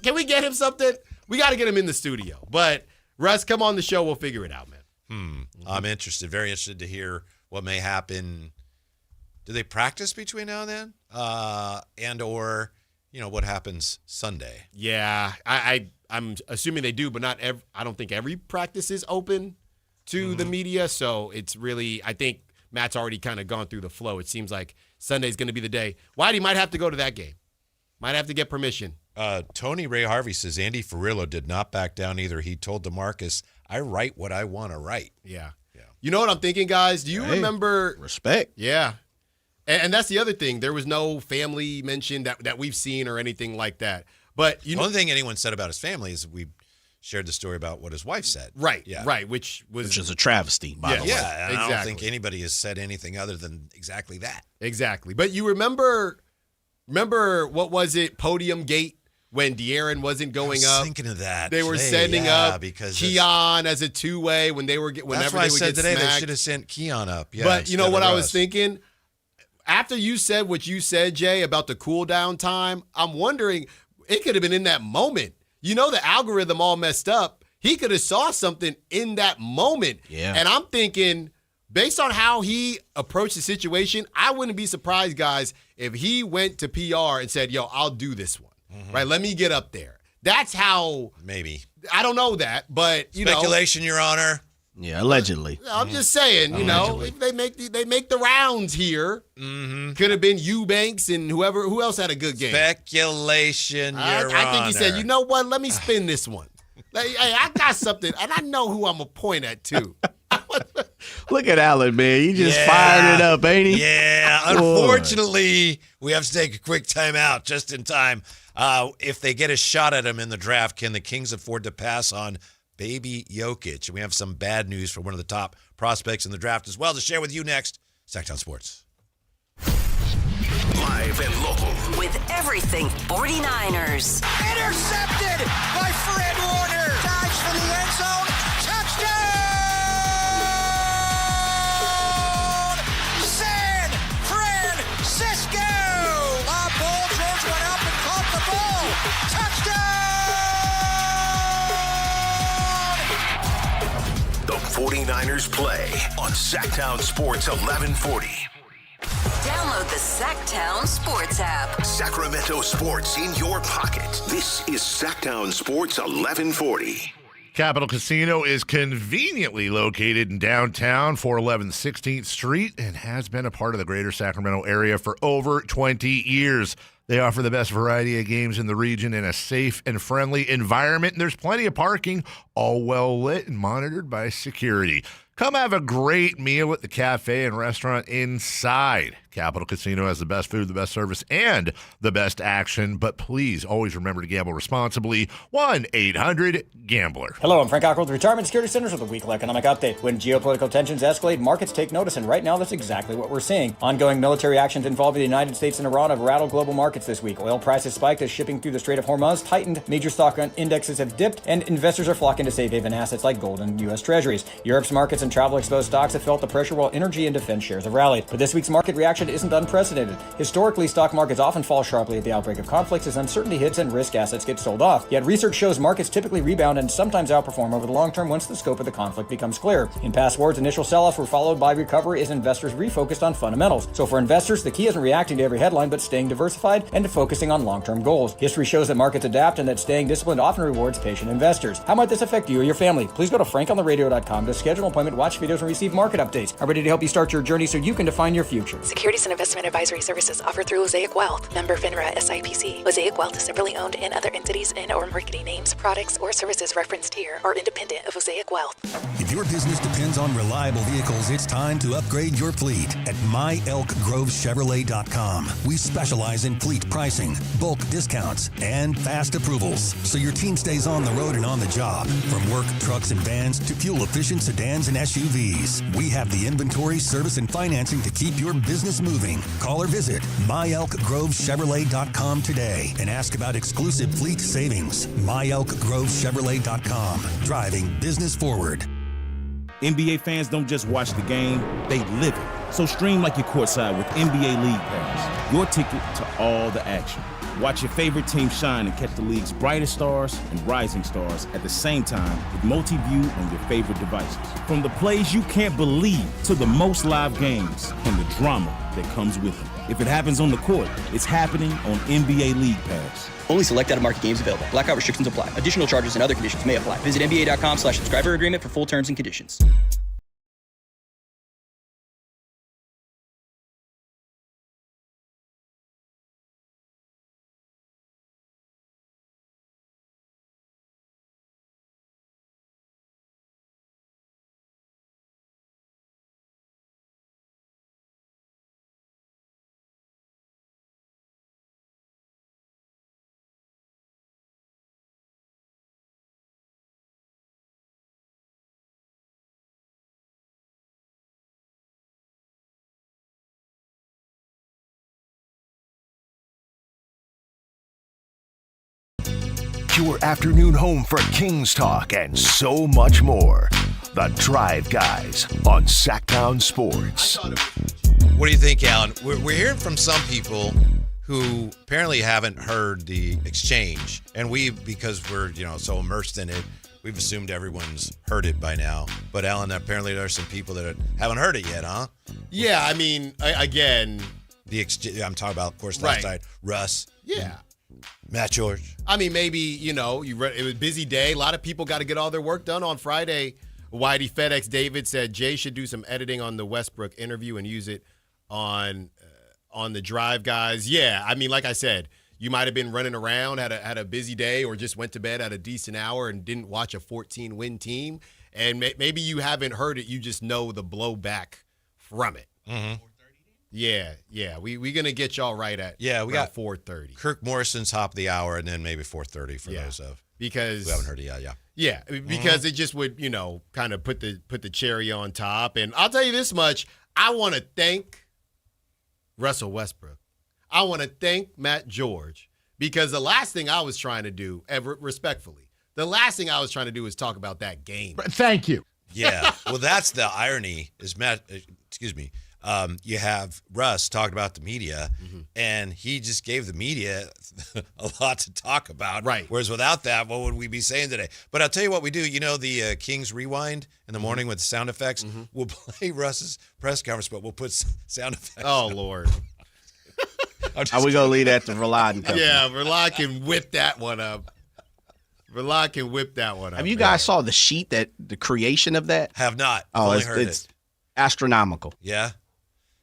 Can we get him something? We got to get him in the studio. But, Russ, come on the show. We'll figure it out, man. I'm interested, very interested to hear what may happen. Do they practice between now and then? And or, what happens Sunday? Yeah, I'm assuming they do, but not every. I don't think every practice is open to the media. So it's really, I think Matt's already kind of gone through the flow. It seems like Sunday's going to be the day. Whitey might have to go to that game. Might have to get permission. Tony Ray Harvey says Andy Ferrillo did not back down either. He told DeMarcus, I write what I want to write. Yeah. You know what I'm thinking, guys? Do you remember? Respect. Yeah. And that's the other thing. There was no family mentioned that we've seen or anything like that. But the only thing anyone said about his family is we shared the story about what his wife said. Right. Yeah. Right. Which is a travesty, by the way. Yeah. And exactly. I don't think anybody has said anything other than exactly that. Exactly. But you remember what was it? Podium Gate when De'Aaron wasn't going up. Thinking of that. They were sending up Keon as a two-way when they were whenever that's why they I would said get today smacked. they should have sent Keon up. Yeah, but you know what I was thinking? After you said what you said, Jay, about the cool down time, I'm wondering, it could have been in that moment. The algorithm all messed up. He could have saw something in that moment. Yeah. And I'm thinking, based on how he approached the situation, I wouldn't be surprised, guys, if he went to PR and said, yo, I'll do this one. Right? Let me get up there. That's how. Maybe. I don't know that, but, Speculation, Your Honor. Yeah, allegedly. I'm just saying, if they make the rounds here. Could have been Eubanks and who else had a good game. Speculation, Your Honor. I think he said, you know what? Let me spin this one. Hey, I got something, and I know who I'm going to point at, too. Look at Allen, man. He just fired it up, ain't he? Yeah. Unfortunately, we have to take a quick timeout just in time. If they get a shot at him in the draft, can the Kings afford to pass on Baby Jokic? And we have some bad news for one of the top prospects in the draft as well to share with you next. Sactown Sports. Live and local. With everything 49ers. Intercepted by Fred Warner. Dives for the end zone. Touchdown! San Francisco! Lob ball. George went up and caught the ball. Touchdown! The 49ers play on Sactown Sports 1140. Download the Sactown Sports app. Sacramento sports in your pocket. This is Sactown Sports 1140. Capital Casino is conveniently located in downtown, 411 16th Street, and has been a part of the greater Sacramento area for over 20 years. They offer the best variety of games in the region in a safe and friendly environment, and there's plenty of parking, all well lit and monitored by security. Come have a great meal at the cafe and restaurant inside. Capital Casino has the best food, the best service, and the best action. But please always remember to gamble responsibly. 1-800-GAMBLER. Hello, I'm Frank Ockrell with the Retirement Security Centers with a weekly economic update. When geopolitical tensions escalate, markets take notice, and right now that's exactly what we're seeing. Ongoing military actions involving the United States and Iran have rattled global markets this week. Oil prices spiked as shipping through the Strait of Hormuz tightened, major stock indexes have dipped, and investors are flocking to safe haven assets like gold and U.S. Treasuries. Europe's markets and travel-exposed stocks have felt the pressure while energy and defense shares have rallied. But this week's market reaction isn't unprecedented. Historically, stock markets often fall sharply at the outbreak of conflicts as uncertainty hits and risk assets get sold off. Yet research shows markets typically rebound and sometimes outperform over the long term once the scope of the conflict becomes clear. In past wars, initial sell-offs were followed by recovery as investors refocused on fundamentals. So for investors, the key isn't reacting to every headline, but staying diversified and focusing on long-term goals. History shows that markets adapt and that staying disciplined often rewards patient investors. How might this affect you or your family? Please go to frankontheradio.com to schedule an appointment, watch videos, and receive market updates. I'm ready to help you start your journey so you can define your future. Securities and investment advisory services offered through Mosaic Wealth, member FINRA SIPC. Mosaic Wealth is separately owned, and other entities and or marketing names, products, or services referenced here are independent of Mosaic Wealth. If your business depends on reliable vehicles, it's time to upgrade your fleet at myelkgrovechevrolet.com. We specialize in fleet pricing, bulk discounts, and fast approvals, so your team stays on the road and on the job. From work trucks and vans to fuel-efficient sedans and SUVs, we have the inventory, service, and financing to keep your business moving. Call or visit myelkgrovechevrolet.com today and ask about exclusive fleet savings. myelkgrovechevrolet.com. Driving business forward. NBA fans don't just watch the game, they live it. So stream like you're courtside with NBA League Pass, your ticket to all the action. Watch your favorite team shine and catch the league's brightest stars and rising stars at the same time with multi-view on your favorite devices. From the plays you can't believe to the most live games and the drama that comes with it. If it happens on the court, it's happening on NBA League Pass. Only select out-of-market games available. Blackout restrictions apply. Additional charges and other conditions may apply. Visit NBA.com/subscriber agreement for full terms and conditions. Your afternoon home for Kings talk and so much more. The Drive Guys on Sactown Sports. What do you think, Alan? We're hearing from some people who apparently haven't heard the exchange, and because we're so immersed in it, we've assumed everyone's heard it by now. But Alan, apparently there are some people that haven't heard it yet, huh? Yeah, I mean, again, the exchange. I'm talking about, of course, last night, Russ. Yeah. Matt George. I mean, maybe, it was a busy day. A lot of people got to get all their work done on Friday. Whitey FedEx David said Jay should do some editing on the Westbrook interview and use it on the Drive Guys. Yeah, I mean, like I said, you might have been running around, had a busy day, or just went to bed at a decent hour and didn't watch a 14-win team. And maybe you haven't heard it. You just know the blowback from it. Mm-hmm. Yeah. We're going to get y'all right at we got 4:30. Kirk Morrison's top of the hour, and then maybe 4:30 for those because who haven't heard it yet. Yeah, because it just would, kind of put the cherry on top. And I'll tell you this much, I want to thank Russell Westbrook. I want to thank Matt George because the last thing I was trying to do, respectfully, the last thing I was trying to do is talk about that game. Thank you. Yeah. Well, that's the irony is you have Russ talking about the media, and he just gave the media a lot to talk about. Right. Whereas without that, what would we be saying today? But I'll tell you what we do. You know the Kings Rewind in the morning with the sound effects? We'll play Russ's press conference, but we'll put sound effects. Oh, Lord. Are we going to leave that to Verlad and company? Yeah, Verlad can whip that one up. Have you guys saw the sheet, the creation of that? Have not. Oh, Only heard it's astronomical. Yeah.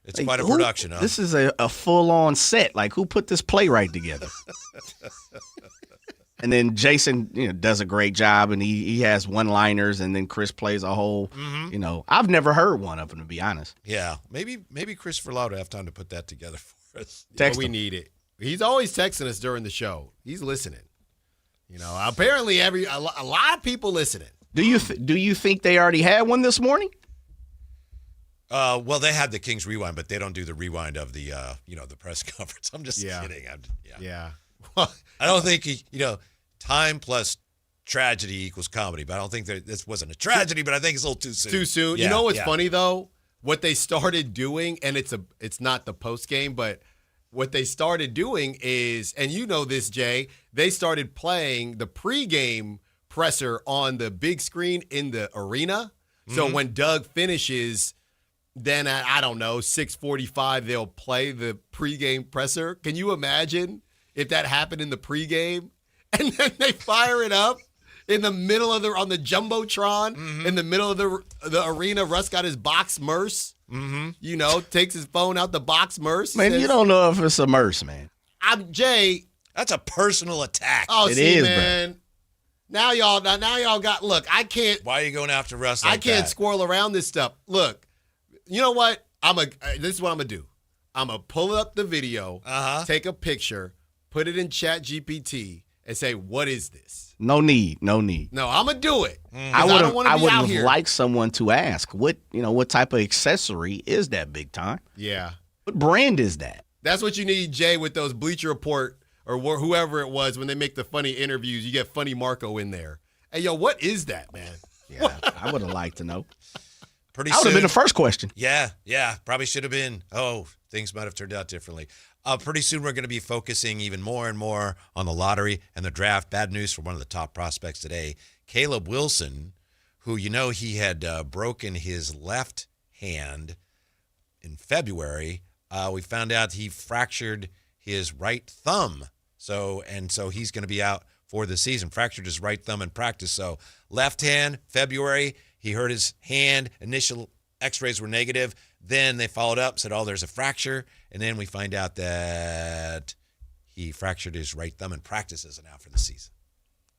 It's quite a production, huh? This is a full-on set. Like, who put this playwright together? And then Jason, does a great job, and he has one-liners, and then Chris plays a whole, I've never heard one of them, to be honest. Yeah. Maybe Chris Verlad will have time to put that together for us. We need it. He's always texting us during the show. He's listening. Apparently a lot of people listening. Do you think they already had one this morning? Well, they had the Kings Rewind, but they don't do the rewind of the the press conference. I'm just kidding. Yeah. I don't think time plus tragedy equals comedy, but I don't think that this wasn't a tragedy, but I think it's a little too soon. Too soon. Yeah, You know what's funny though? What they started doing, and it's not the post game, but what they started doing is, and you know this, Jay, they started playing the pregame presser on the big screen in the arena. So when Doug finishes, then at, 6:45, they'll play the pregame presser. Can you imagine if that happened in the pregame? And then they fire it up in the middle of on the Jumbotron, in the middle of the arena. Russ got his box Merce. Takes his phone out the box Merce. Man, you don't know if it's a Merce, man. Jay. That's a personal attack. Oh, man. Bro. Now y'all got, look, I can't. Why are you going after Russ I can't squirrel around this stuff. Look, you know what? This is what I'm going to do. I'm going to pull up the video, take a picture, put it in Chat GPT, and say, what is this? No need. No, I'm going to do it. I would have liked someone to ask, what type of accessory is that, big time? Yeah. What brand is that? That's what you need, Jay, with those Bleacher Report or whoever it was when they make the funny interviews. You get Funny Marco in there. Hey, yo, what is that, man? Yeah, I would have liked to know. Pretty That would have been the first question. Yeah. Probably should have been. Oh, things might have turned out differently. Pretty soon we're going to be focusing even more and more on the lottery and the draft. Bad news for one of the top prospects today, Caleb Wilson, who he had broken his left hand in February. We found out he fractured his right thumb. So he's going to be out for the season. Fractured his right thumb in practice. So left hand, February, he hurt his hand. Initial x-rays were negative. Then they followed up, said, there's a fracture. And then we find out that he fractured his right thumb in practice as an out for the season.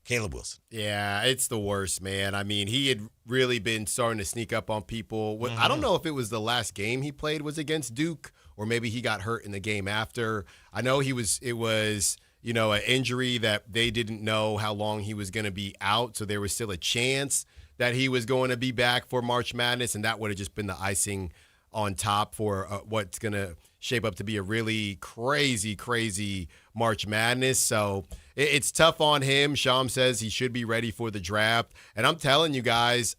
Caleb Wilson. Yeah, it's the worst, man. I mean, he had really been starting to sneak up on people. I don't know if it was the last game he played was against Duke, or maybe he got hurt in the game after. I know it was an injury that they didn't know how long he was going to be out, so there was still a chance that he was going to be back for March Madness, and that would have just been the icing on top for what's going to shape up to be a really crazy March Madness. So it's tough on him. Sham says he should be ready for the draft. And I'm telling you guys,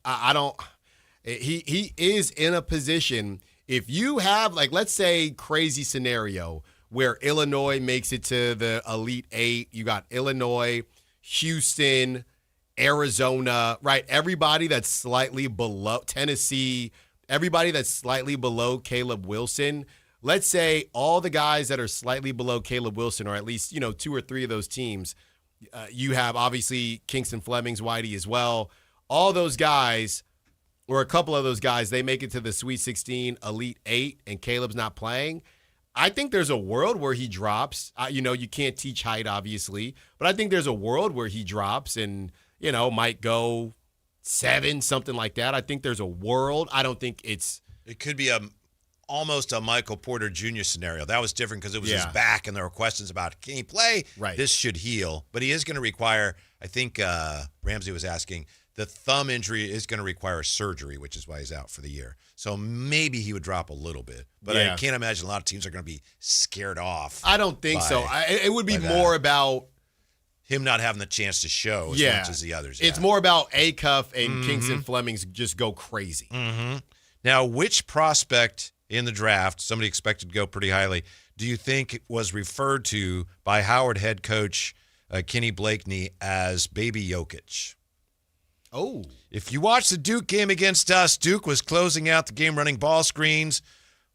he is in a position, if you have, let's say crazy scenario where Illinois makes it to the Elite Eight, you got Illinois, Houston, Arizona, right? Everybody that's slightly below Tennessee, everybody that's slightly below Caleb Wilson. Let's say all the guys that are slightly below Caleb Wilson, or at least, 2 or 3 of those teams, you have obviously Kingston Fleming's, Whitey as well. All those guys, or a couple of those guys, they make it to the Sweet 16, Elite 8, and Caleb's not playing. I think there's a world where he drops. You can't teach height, obviously, but I think there's a world where he drops and, might go 7, something like that. I think there's a world. I don't think it's. It could be almost a Michael Porter Jr. scenario. That was different because it was his back, and there were questions about, can he play? Right. This should heal. But he is going to require, I think Ramsey was asking, the thumb injury is going to require surgery, which is why he's out for the year. So maybe he would drop a little bit. But I can't imagine a lot of teams are going to be scared off. I don't think so. It would be more about him not having the chance to show as much as the others. It's more about Acuff and Kingston Fleming's just go crazy. Now, which prospect in the draft, somebody expected to go pretty highly, do you think was referred to by Howard head coach Kenny Blakeney as Baby Jokic? Oh. If you watch the Duke game against us, Duke was closing out the game running ball screens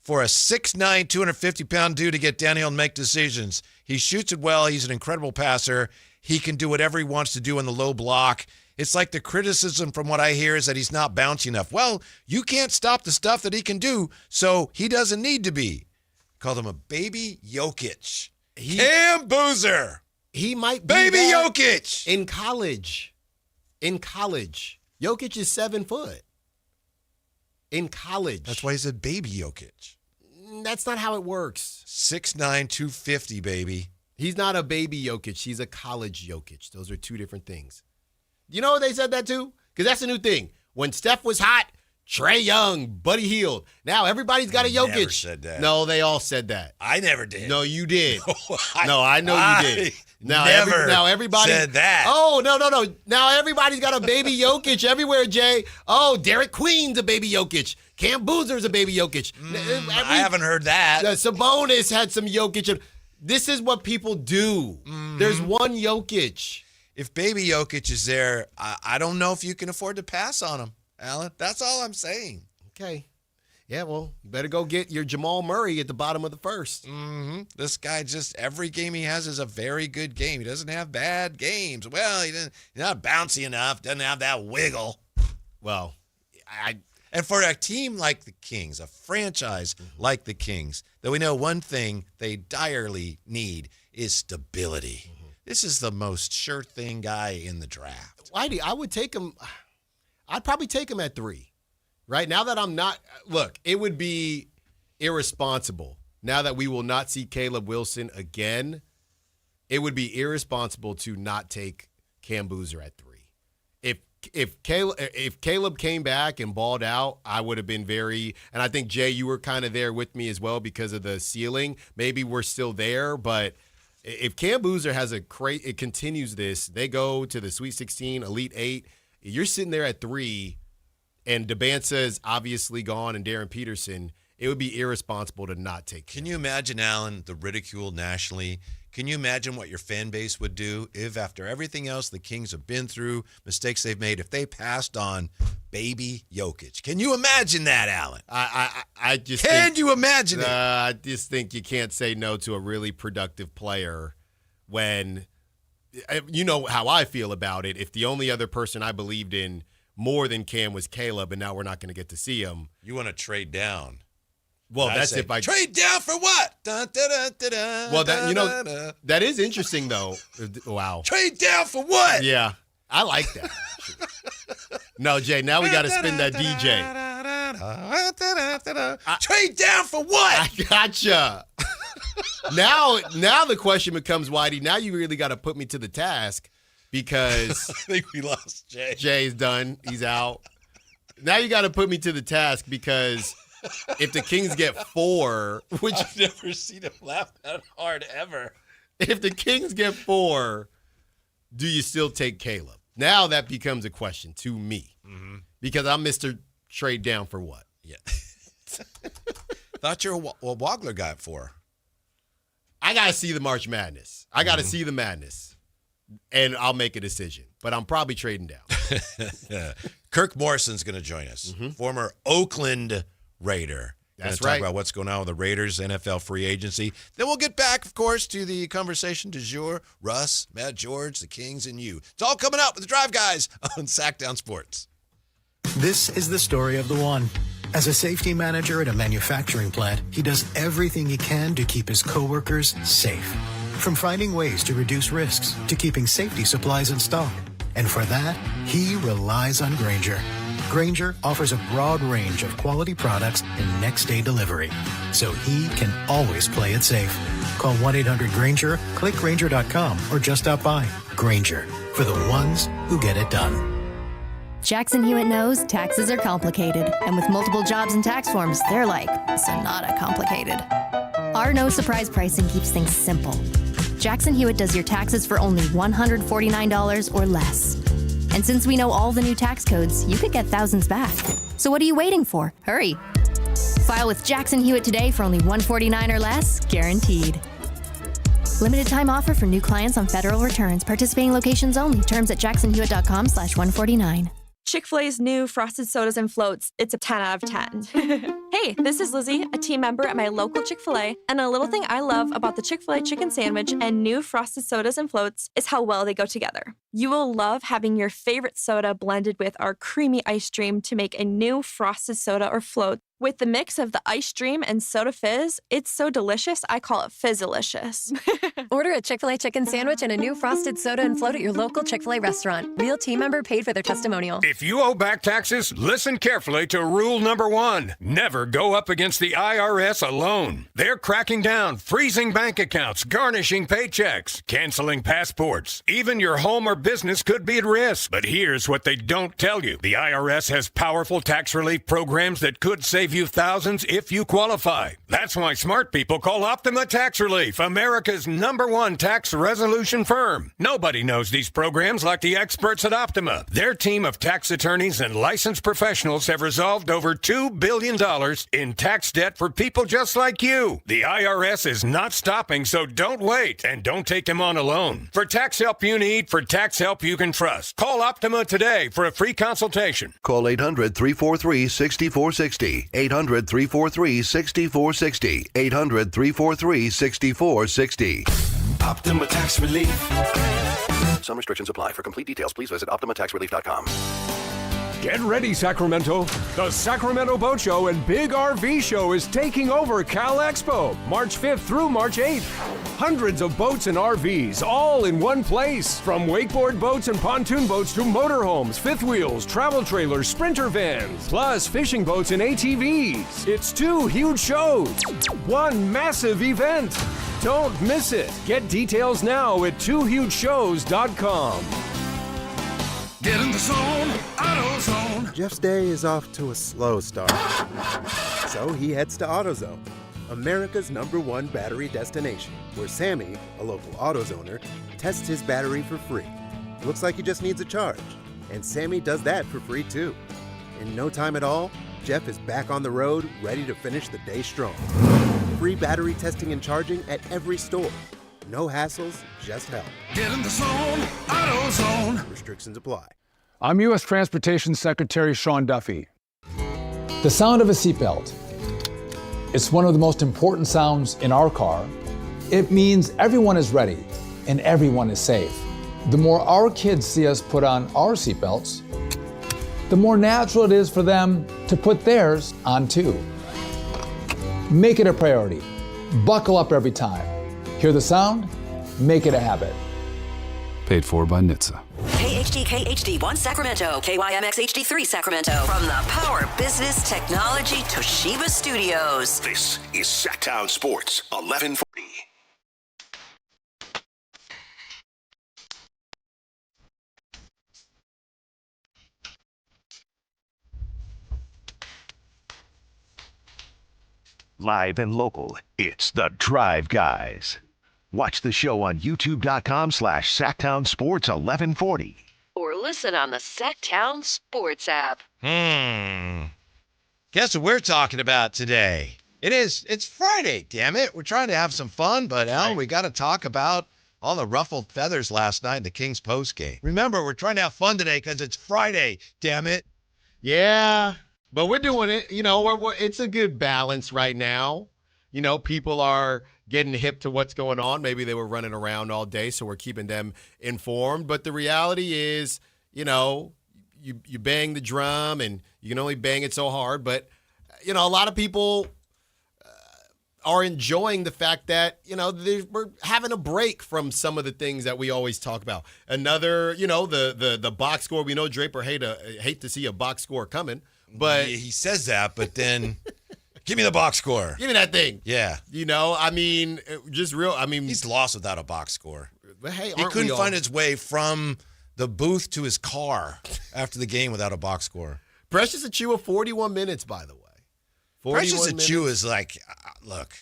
for a 6'9", 250-pound dude to get downhill and make decisions. He shoots it well. He's an incredible passer. He can do whatever he wants to do in the low block. It's like the criticism from what I hear is that he's not bouncy enough. Well, you can't stop the stuff that he can do, so he doesn't need to be. Called him a Baby Jokic. Cam Boozer. He might be Baby Jokic. In college. Jokic is 7 foot. In college. That's why he said Baby Jokic. That's not how it works. 6'9", 250, baby. He's not a baby Jokic. He's a college Jokic. Those are two different things. You know what they said that too? Because that's a new thing. When Steph was hot, Trae Young, Buddy Hield. Now everybody's got a Jokic. Never said that. No, they all said that. I never did. No, you did. I know you did. Now everybody said that. Oh, no. Now everybody's got a baby Jokic everywhere, Jay. Oh, Derek Queen's a baby Jokic. Cam Boozer's a baby Jokic. I haven't heard that. Sabonis had some Jokic. This is what people do. There's one Jokic. If baby Jokic is there, I don't know if you can afford to pass on him, Alan. That's all I'm saying. Okay. Yeah, well, you better go get your Jamal Murray at the bottom of the first. This guy every game he has is a very good game. He doesn't have bad games. Well, he's not bouncy enough, doesn't have that wiggle. Well, and for a team like the Kings, a franchise like the Kings, that we know one thing they direly need is stability. This is the most sure thing guy in the draft. Whitey, I would take him. I'd probably take him at 3. Right now that I'm not, look, it would be irresponsible. Now that we will not see Caleb Wilson again, it would be irresponsible to not take Cam Boozer at 3. If Caleb came back and balled out, I would have been very, and I think, Jay, you were kind of there with me as well because of the ceiling. Maybe we're still there, but if Cam Boozer has it continues this, they go to the Sweet 16, Elite 8, you're sitting there at 3, and Debanza is obviously gone, and Darren Peterson, it would be irresponsible to not take him. Can you imagine, Alan, the ridicule nationally? Can you imagine what your fan base would do if, after everything else the Kings have been through, mistakes they've made, if they passed on Baby Jokic? Can you imagine that, Alan? I just Can you imagine it? I just think you can't say no to a really productive player when, you know how I feel about it. If the only other person I believed in more than Cam was Caleb, and now we're not going to get to see him. You want to trade down. Well, that's if I trade down for what? Dun, dun, dun, dun, dun, well, that is interesting though. Wow. Trade down for what? Yeah, I like that. No, Jay. Now we got to spin that DJ. Trade down for what? I gotcha. Now the question becomes, Whitey. Now you really got to put me to the task because I think we lost Jay. Jay's done. He's out. Now you got to put me to the task because. If the Kings get 4, which I've never seen him laugh that hard ever. If the Kings get 4, do you still take Caleb? Now that becomes a question to me because I'm Mr. Trade down for what? Yeah. Thought you're a Wagler guy for. I got to see the March Madness. I got to see the madness, and I'll make a decision. But I'm probably trading down. Kirk Morrison's going to join us, former Oakland Raider. That's talk right. about what's going on with the Raiders, NFL free agency. Then we'll get back, of course, to the conversation du jour. Russ, Matt George, the Kings, and you. It's all coming up with the Drive Guys on Sactown Sports. This is the story of the one. As a safety manager at a manufacturing plant, he does everything he can to keep his coworkers safe. From finding ways to reduce risks to keeping safety supplies in stock. And for that, he relies on Grainger. Grainger offers a broad range of quality products and next-day delivery, so he can always play it safe. Call 1-800-GRAINGER, click Grainger.com, or just stop by. Grainger, for the ones who get it done. Jackson Hewitt knows taxes are complicated, and with multiple jobs and tax forms, they're like Sonata complicated. Our no surprise pricing keeps things simple. Jackson Hewitt does your taxes for only $149 or less. And since we know all the new tax codes, you could get thousands back. So what are you waiting for? Hurry. File with Jackson Hewitt today for only $149 or less, guaranteed. Limited time offer for new clients on federal returns. Participating locations only. Terms at jacksonhewitt.com/149. Chick-fil-A's new frosted sodas and floats, it's a 10 out of 10. Hey, this is Lizzie, a team member at my local Chick-fil-A, and a little thing I love about the Chick-fil-A chicken sandwich and new frosted sodas and floats is how well they go together. You will love having your favorite soda blended with our creamy ice stream to make a new frosted soda or float. With the mix of the ice stream and soda fizz, it's so delicious, I call it Fizzalicious. Order a Chick-fil-A chicken sandwich and a new frosted soda and float at your local Chick-fil-A restaurant. Real team member paid for their testimonial. If you owe back taxes, listen carefully to rule number 1. Never go up against the IRS alone. They're cracking down, freezing bank accounts, garnishing paychecks, canceling passports. Even your home or business could be at risk. But here's what they don't tell you. The IRS has powerful tax relief programs that could save you thousands if you qualify. That's why smart people call Optima Tax Relief, America's #1 tax resolution firm. Nobody knows these programs like the experts at Optima. Their team of tax attorneys and licensed professionals have resolved over $2 billion in tax debt for people just like you. The IRS is not stopping, so don't wait and don't take them on alone. For tax help you need, for tax help you can trust, call Optima today for a free consultation. Call 800-343-6460. 800-343-6460. 800-343-6460. Optima Tax Relief. Some restrictions apply. For complete details, please visit OptimaTaxRelief.com. Get ready, Sacramento. The Sacramento Boat Show and Big RV Show is taking over Cal Expo, March 5th through March 8th. Hundreds of boats and RVs, all in one place. From wakeboard boats and pontoon boats to motorhomes, fifth wheels, travel trailers, sprinter vans, plus fishing boats and ATVs. It's 2 huge shows, 1 massive event. Don't miss it. Get details now at twohugeshows.com. Get in the zone, AutoZone. Jeff's day is off to a slow start. So he heads to AutoZone, America's #1 battery destination, where Sammy, a local AutoZoner, tests his battery for free. Looks like he just needs a charge. And Sammy does that for free too. In no time at all, Jeff is back on the road, ready to finish the day strong. Free battery testing and charging at every store. No hassles, just help. Get in the zone, AutoZone. Restrictions apply. I'm U.S. Transportation Secretary Sean Duffy. The sound of a seatbelt. It's one of the most important sounds in our car. It means everyone is ready and everyone is safe. The more our kids see us put on our seatbelts, the more natural it is for them to put theirs on too. Make it a priority. Buckle up every time. Hear the sound? Make it a habit. Paid for by NHTSA. KHD1 Sacramento, KYMX HD3 Sacramento. From the Power Business Technology Toshiba Studios. This is Sactown Sports 1140. Live and local, it's the Drive Guys. Watch the show on youtube.com/Sactown Sports 1140. Or listen on the Sactown Sports app. Guess what we're talking about today? It's Friday, damn it. We're trying to have some fun, but Alan, we got to talk about all the ruffled feathers last night in the Kings postgame. Remember, we're trying to have fun today because it's Friday, damn it. Yeah, but we're doing it. You know, it's a good balance right now. You know, people are getting hip to what's going on. Maybe they were running around all day, so we're keeping them informed. But the reality is, you know, you bang the drum, and you can only bang it so hard. But, you know, a lot of people are enjoying the fact that, you know, we're having a break from some of the things that we always talk about. Another, you know, the box score. We know Draper hate to see a box score coming. But he says that, but then give me the box score. Give me that thing. Yeah. You know, I mean, he's lost without a box score. But hey, he couldn't find his way from the booth to his car after the game without a box score. Precious Achiuwa, 41 minutes, by the way. Precious Achiuwa is like, look,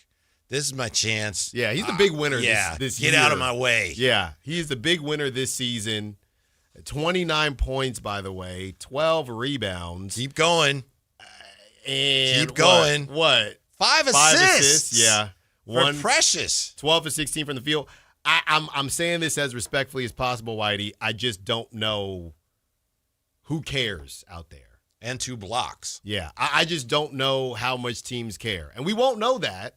this is my chance. Yeah, he's the big winner this year. Get out of my way. Yeah, he's the big winner this season. 29 points, by the way, 12 rebounds. Keep going. And keep going. What? 5 assists. Yeah. For Precious. 12 for 16 from the field. I'm saying this as respectfully as possible, Whitey. I just don't know who cares out there. And 2 blocks. Yeah, I just don't know how much teams care. And we won't know that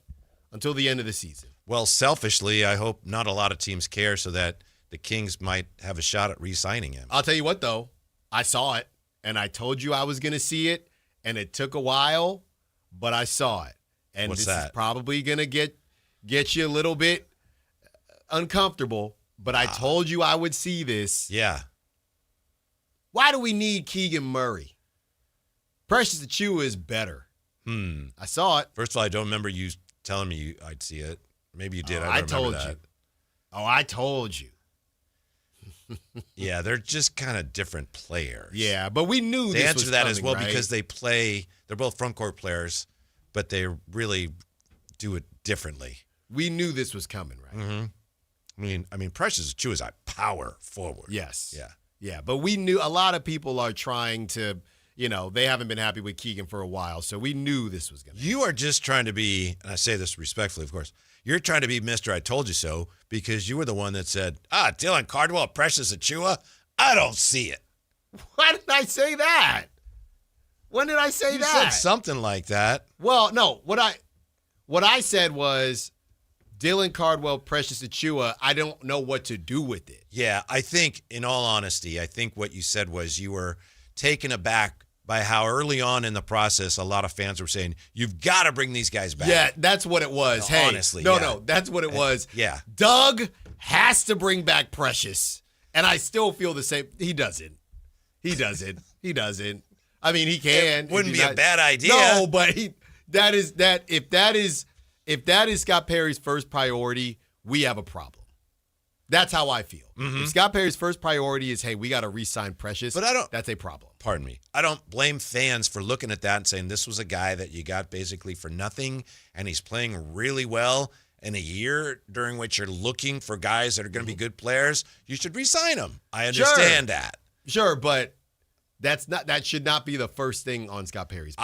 until the end of the season. Well, selfishly, I hope not a lot of teams care so that the Kings might have a shot at re-signing him. I'll tell you what, though. I saw it, and I told you I was going to see it, and it took a while, but I saw it. And What's this that? is probably going to get you a little bit uncomfortable, but I told you I would see this. Yeah. Why do we need Keegan Murray? Precious Achiuwa is better. I saw it. First of all, I don't remember you telling me I'd see it. Maybe you did. Oh, I don't told remember that. you. Oh, I told you. Yeah, they're just kind of different players. Yeah, but we knew the this answer was to that coming, as well right? because they're both front court players, but they really do it differently. We knew this was coming, right? Mm-hmm. I mean, Precious Achiuwa is a power forward. Yes. Yeah. Yeah, but we knew a lot of people are trying to, they haven't been happy with Keegan for a while, so we knew this was going to happen. You are just trying to be, and I say this respectfully, of course, you're trying to be Mr. I Told You So because you were the one that said, Dylan Cardwell, Precious Achiuwa, I don't see it. Why did I say that? When did I say You that? said something like that. Well, no, what I said was Dylan Cardwell, Precious Achiuwa, I don't know what to do with it. Yeah, I think, in all honesty, I think what you said was you were taken aback by how early on in the process a lot of fans were saying, you've got to bring these guys back. Yeah, that's what it was. No, hey, honestly, no, yeah. no, that's what it was. Yeah. Doug has to bring back Precious, and I still feel the same. He doesn't. I mean, he can. It wouldn't be a bad idea. No, but if that is Scott Perry's first priority, we have a problem. That's how I feel. Mm-hmm. If Scott Perry's first priority is, hey, we got to re-sign Precious, But that's a problem. Pardon me. I don't blame fans for looking at that and saying this was a guy that you got basically for nothing, and he's playing really well in a year during which you're looking for guys that are going to be good players. You should re-sign him. I understand that. Sure, but that should not be the first thing on Scott Perry's.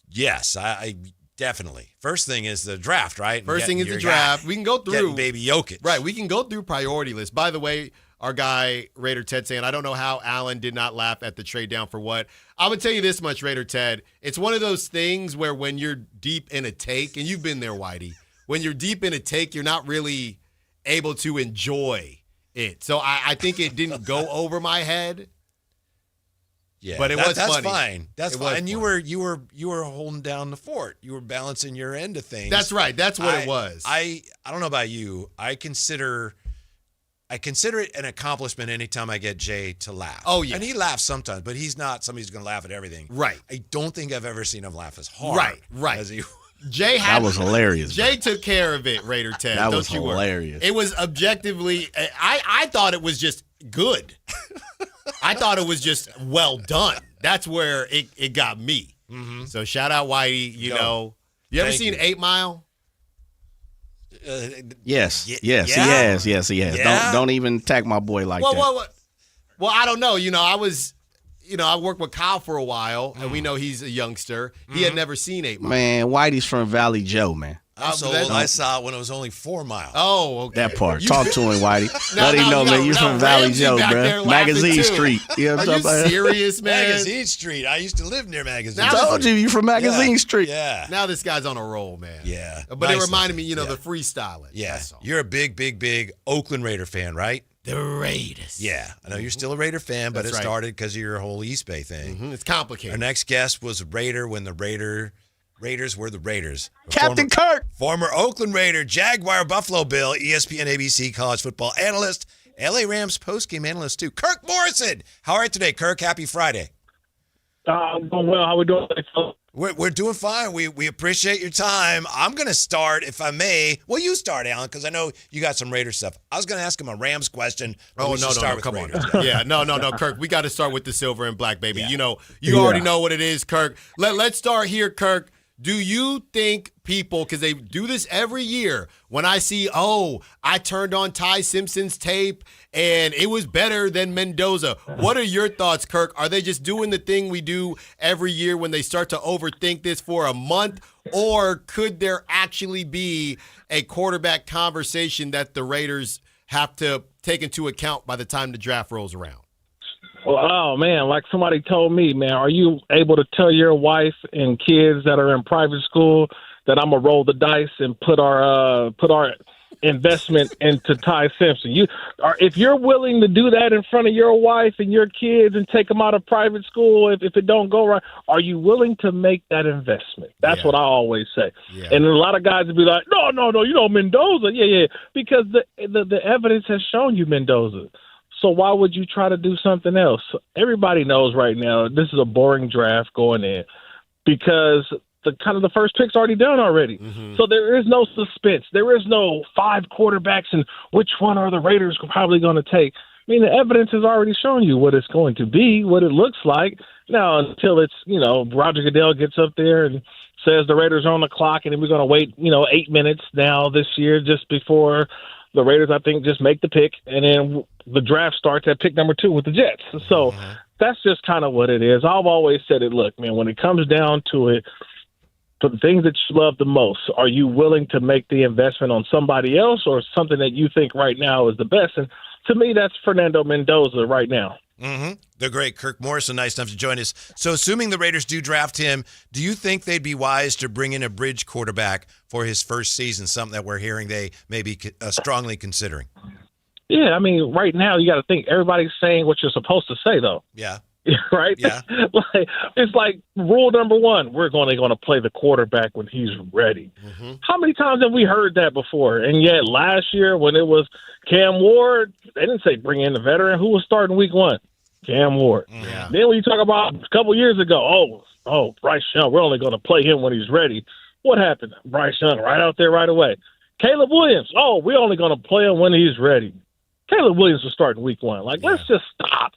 Yes, I definitely. First thing is the draft, right? First thing is the draft. We can go through. Getting baby Jokic. Right, we can go through priority list. By the way, our guy, Raider Ted, saying, I don't know how Allen did not laugh at the trade down for what. I would tell you this much, Raider Ted. It's one of those things where when you're deep in a take, and you've been there, Whitey, when you're deep in a take, you're not really able to enjoy it. So I think it didn't go over my head. Yeah, but that's funny. Fine. That's fine. And you were holding down the fort. You were balancing your end of things. That's right. That's what it was. I don't know about you. I consider it an accomplishment anytime I get Jay to laugh. Oh, yeah. And he laughs sometimes, but he's not somebody who's going to laugh at everything. Right. I don't think I've ever seen him laugh as hard. Right. As he. That was hilarious. Jay took care of it, Raider Ted. That Don't was you worry. hilarious. It was objectively. I thought it was just good. I thought it was just well done. That's where it got me. Mm-hmm. So shout out Whitey. You ever seen 8 Mile? Yes, yeah. he has. Yes, he has. Yeah? Don't even attack my boy like that. Well, I don't know. I worked with Kyle for a while, and we know he's a youngster. He had never seen 8 Mile. Man, Whitey's from Valley Joe, man. I'm so old, I saw it when it was only 4 miles. Oh, okay. That part. Talk to him, Whitey. Let him know, man. You're from Valley Joe, bro. Magazine Street. You know what I'm Are you serious, man? Magazine Street. I used to live near Magazine I Street. told you from Magazine Street. Yeah. Now this guy's on a roll, man. Yeah. But it reminded me, the freestyling. Yeah. You're a big Oakland Raider fan, right? The Raiders. Yeah. I know you're still a Raider fan, but That's it right. started because of your whole East Bay thing. Mm-hmm. It's complicated. Our next guest was a Raider when the Raiders were the Raiders. Captain Kirk. Former Oakland Raider, Jaguar, Buffalo Bill, ESPN ABC college football analyst, LA Rams postgame analyst too. Kirk Morrison. How are you today, Kirk? Happy Friday. I'm going well. How we doing? We're doing fine. We appreciate your time. I'm going to start, if I may. Well, you start, Alan, because I know you got some Raiders stuff. I was going to ask him a Rams question. Oh, no, come Raiders. on. Yeah, no, Kirk. We got to start with the silver and black, baby. Yeah. You already know what it is, Kirk. Let's start here, Kirk. Do you think people, because they do this every year, when I see, I turned on Ty Simpson's tape and it was better than Mendoza. What are your thoughts, Kirk? Are they just doing the thing we do every year when they start to overthink this for a month? Or could there actually be a quarterback conversation that the Raiders have to take into account by the time the draft rolls around? Well, oh, man, like somebody told me, man, are you able to tell your wife and kids that are in private school that I'm going to roll the dice and put our investment into Ty Simpson? If you're willing to do that in front of your wife and your kids and take them out of private school if it don't go right, are you willing to make that investment? That's what I always say. Yeah. And a lot of guys would be like, no, Mendoza. Yeah, because the evidence has shown you Mendoza. So why would you try to do something else? Everybody knows right now this is a boring draft going in because the first pick's already done already. Mm-hmm. So there is no suspense. There is no 5 quarterbacks and which one are the Raiders probably going to take. I mean, the evidence has already shown you what it's going to be, what it looks like. Now, until it's, Roger Goodell gets up there and says the Raiders are on the clock and we're going to wait, 8 minutes now this year just before the Raiders, I think, just make the pick, and then the draft starts at pick number 2 with the Jets. So that's just kind of what it is. I've always said it, look, man, when it comes down to it, for the things that you love the most, are you willing to make the investment on somebody else or something that you think right now is the best? And to me, that's Fernando Mendoza right now. Mm-hmm. The great Kirk Morrison, nice enough to join us. So assuming the Raiders do draft him, do you think they'd be wise to bring in a bridge quarterback for his first season, something that we're hearing they may be strongly considering? Yeah, I mean, right now you got to think everybody's saying what you're supposed to say, though. Yeah. Right? Yeah. It's like rule number 1, we're going to play the quarterback when he's ready. Mm-hmm. How many times have we heard that before? And yet last year when it was Cam Ward, they didn't say bring in the veteran. Who was starting week 1? Cam Ward. Yeah. Then when you talk about a couple years ago, Bryce Young, we're only going to play him when he's ready. What happened? Bryce Young right out there right away. Caleb Williams, we're only going to play him when he's ready. Caleb Williams was starting week 1. Let's just stop.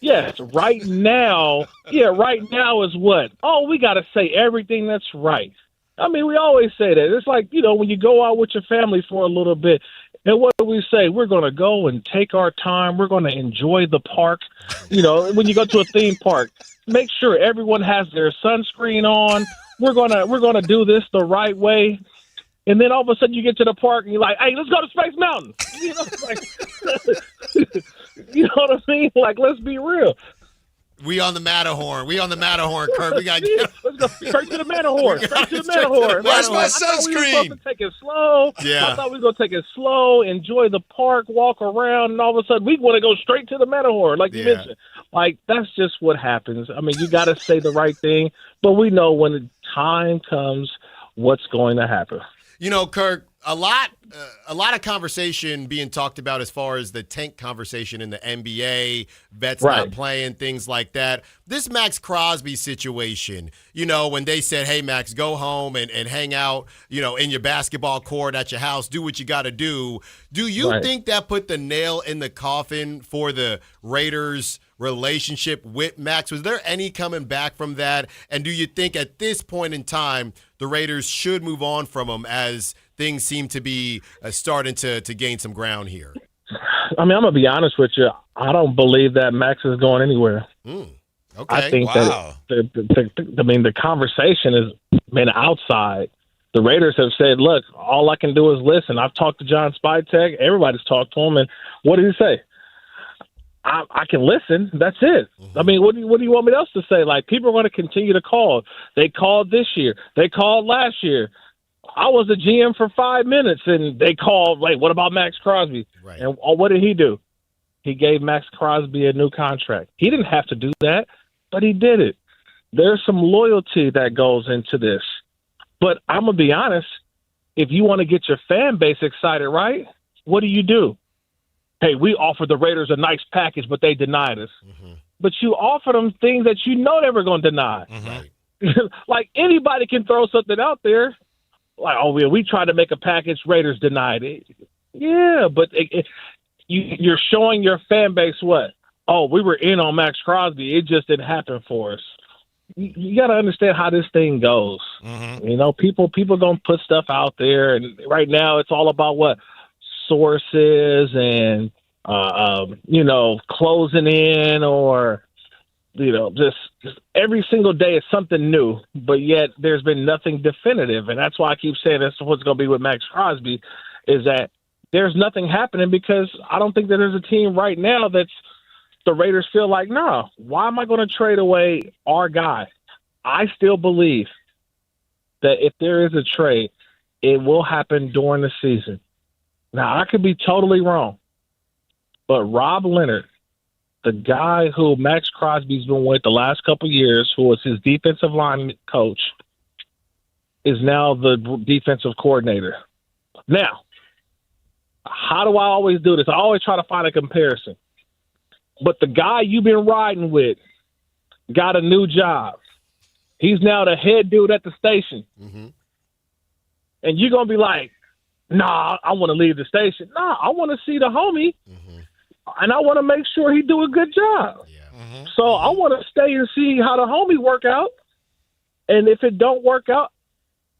Yes, right now. Yeah, right now is what? We got to say everything that's right. I mean, we always say that. It's like, when you go out with your family for a little bit, and what do we say? We're going to go and take our time. We're going to enjoy the park. When you go to a theme park, make sure everyone has their sunscreen on. We're gonna do this the right way. And then all of a sudden you get to the park and you're like, hey, let's go to Space Mountain. You know what I mean? Let's be real. We on the Matterhorn, Kirk. We got let's go straight to the Matterhorn. Where's my sunscreen? We were supposed to take it slow. Yeah. I thought we were going to take it slow, enjoy the park, walk around, and all of a sudden we want to go straight to the Matterhorn, like you mentioned. That's just what happens. I mean, you got to say the right thing, but we know when the time comes what's going to happen. Kirk, a lot of conversation being talked about as far as the tank conversation in the NBA, vets not playing, things like that. This Max Crosby situation, when they said, hey, Max, go home and hang out, in your basketball court at your house, do what you got to do. Do you think that put the nail in the coffin for the Raiders' relationship with Max? Was there any coming back from that? And do you think at this point in time the Raiders should move on from him as things seem to be starting to gain some ground here? I mean, I'm going to be honest with you. I don't believe that Max is going anywhere. Okay. I think that the conversation has been outside. The Raiders have said, look, all I can do is listen. I've talked to John Spytek. Everybody's talked to him. And what did he say? I can listen. That's it. I mean, what do you want me else to say? People are going to continue to call. They called this year. They called last year. I was a GM for 5 minutes, and they called, what about Max Crosby? Right. And what did he do? He gave Max Crosby a new contract. He didn't have to do that, but he did it. There's some loyalty that goes into this. But I'm going to be honest, if you want to get your fan base excited, right, what do? Hey, we offered the Raiders a nice package, but they denied us. Mm-hmm. But you offered them things that they were going to deny. Mm-hmm. like anybody can throw something out there. Like, oh, we tried to make a package, Raiders denied it. Yeah, but you're showing your fan base what? Oh, we were in on Max Crosby. It just didn't happen for us. You got to understand how this thing goes. Mm-hmm. You know, people gonna put stuff out there, and right now it's all about what sources and closing in, or just every single day is something new. But yet there's been nothing definitive, and that's why I keep saying that's what's gonna be with Max Crosby, is that there's nothing happening, because I don't think that there's a team right now that's the Raiders feel like, no, why am I going to trade away our guy? I still believe that if there is a trade, it will happen during the season. Now, I could be totally wrong, but Rob Leonard, the guy who Max Crosby's been with the last couple of years, who was his defensive line coach, is now the defensive coordinator. Now, how do I always do this? I always try to find a comparison. But the guy you've been riding with got a new job. He's now the head dude at the station. Mm-hmm. And you're going to be like, nah, I want to leave the station. Nah, I want to see the homie. Mm-hmm. And I want to make sure he do a good job. Yeah. Mm-hmm. So I want to stay and see how the homie work out. And if it don't work out,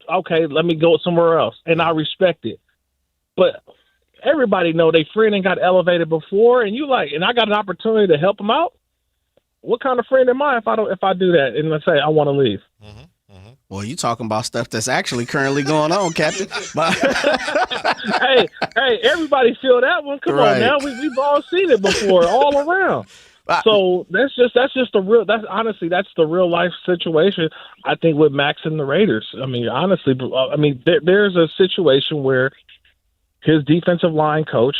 okay, let me go somewhere else. And I respect it. But everybody know they friend and got elevated before, and and I got an opportunity to help them out. What kind of friend am I if I do that and let's say I want to leave? Mm-hmm. Mm-hmm. Well, you talking about stuff that's actually currently going on, Captain. hey, everybody feel that one. Come on now, we've all seen it before, all around. So that's the real life situation. I think with Max and the Raiders. I mean, honestly, there's a situation where his defensive line coach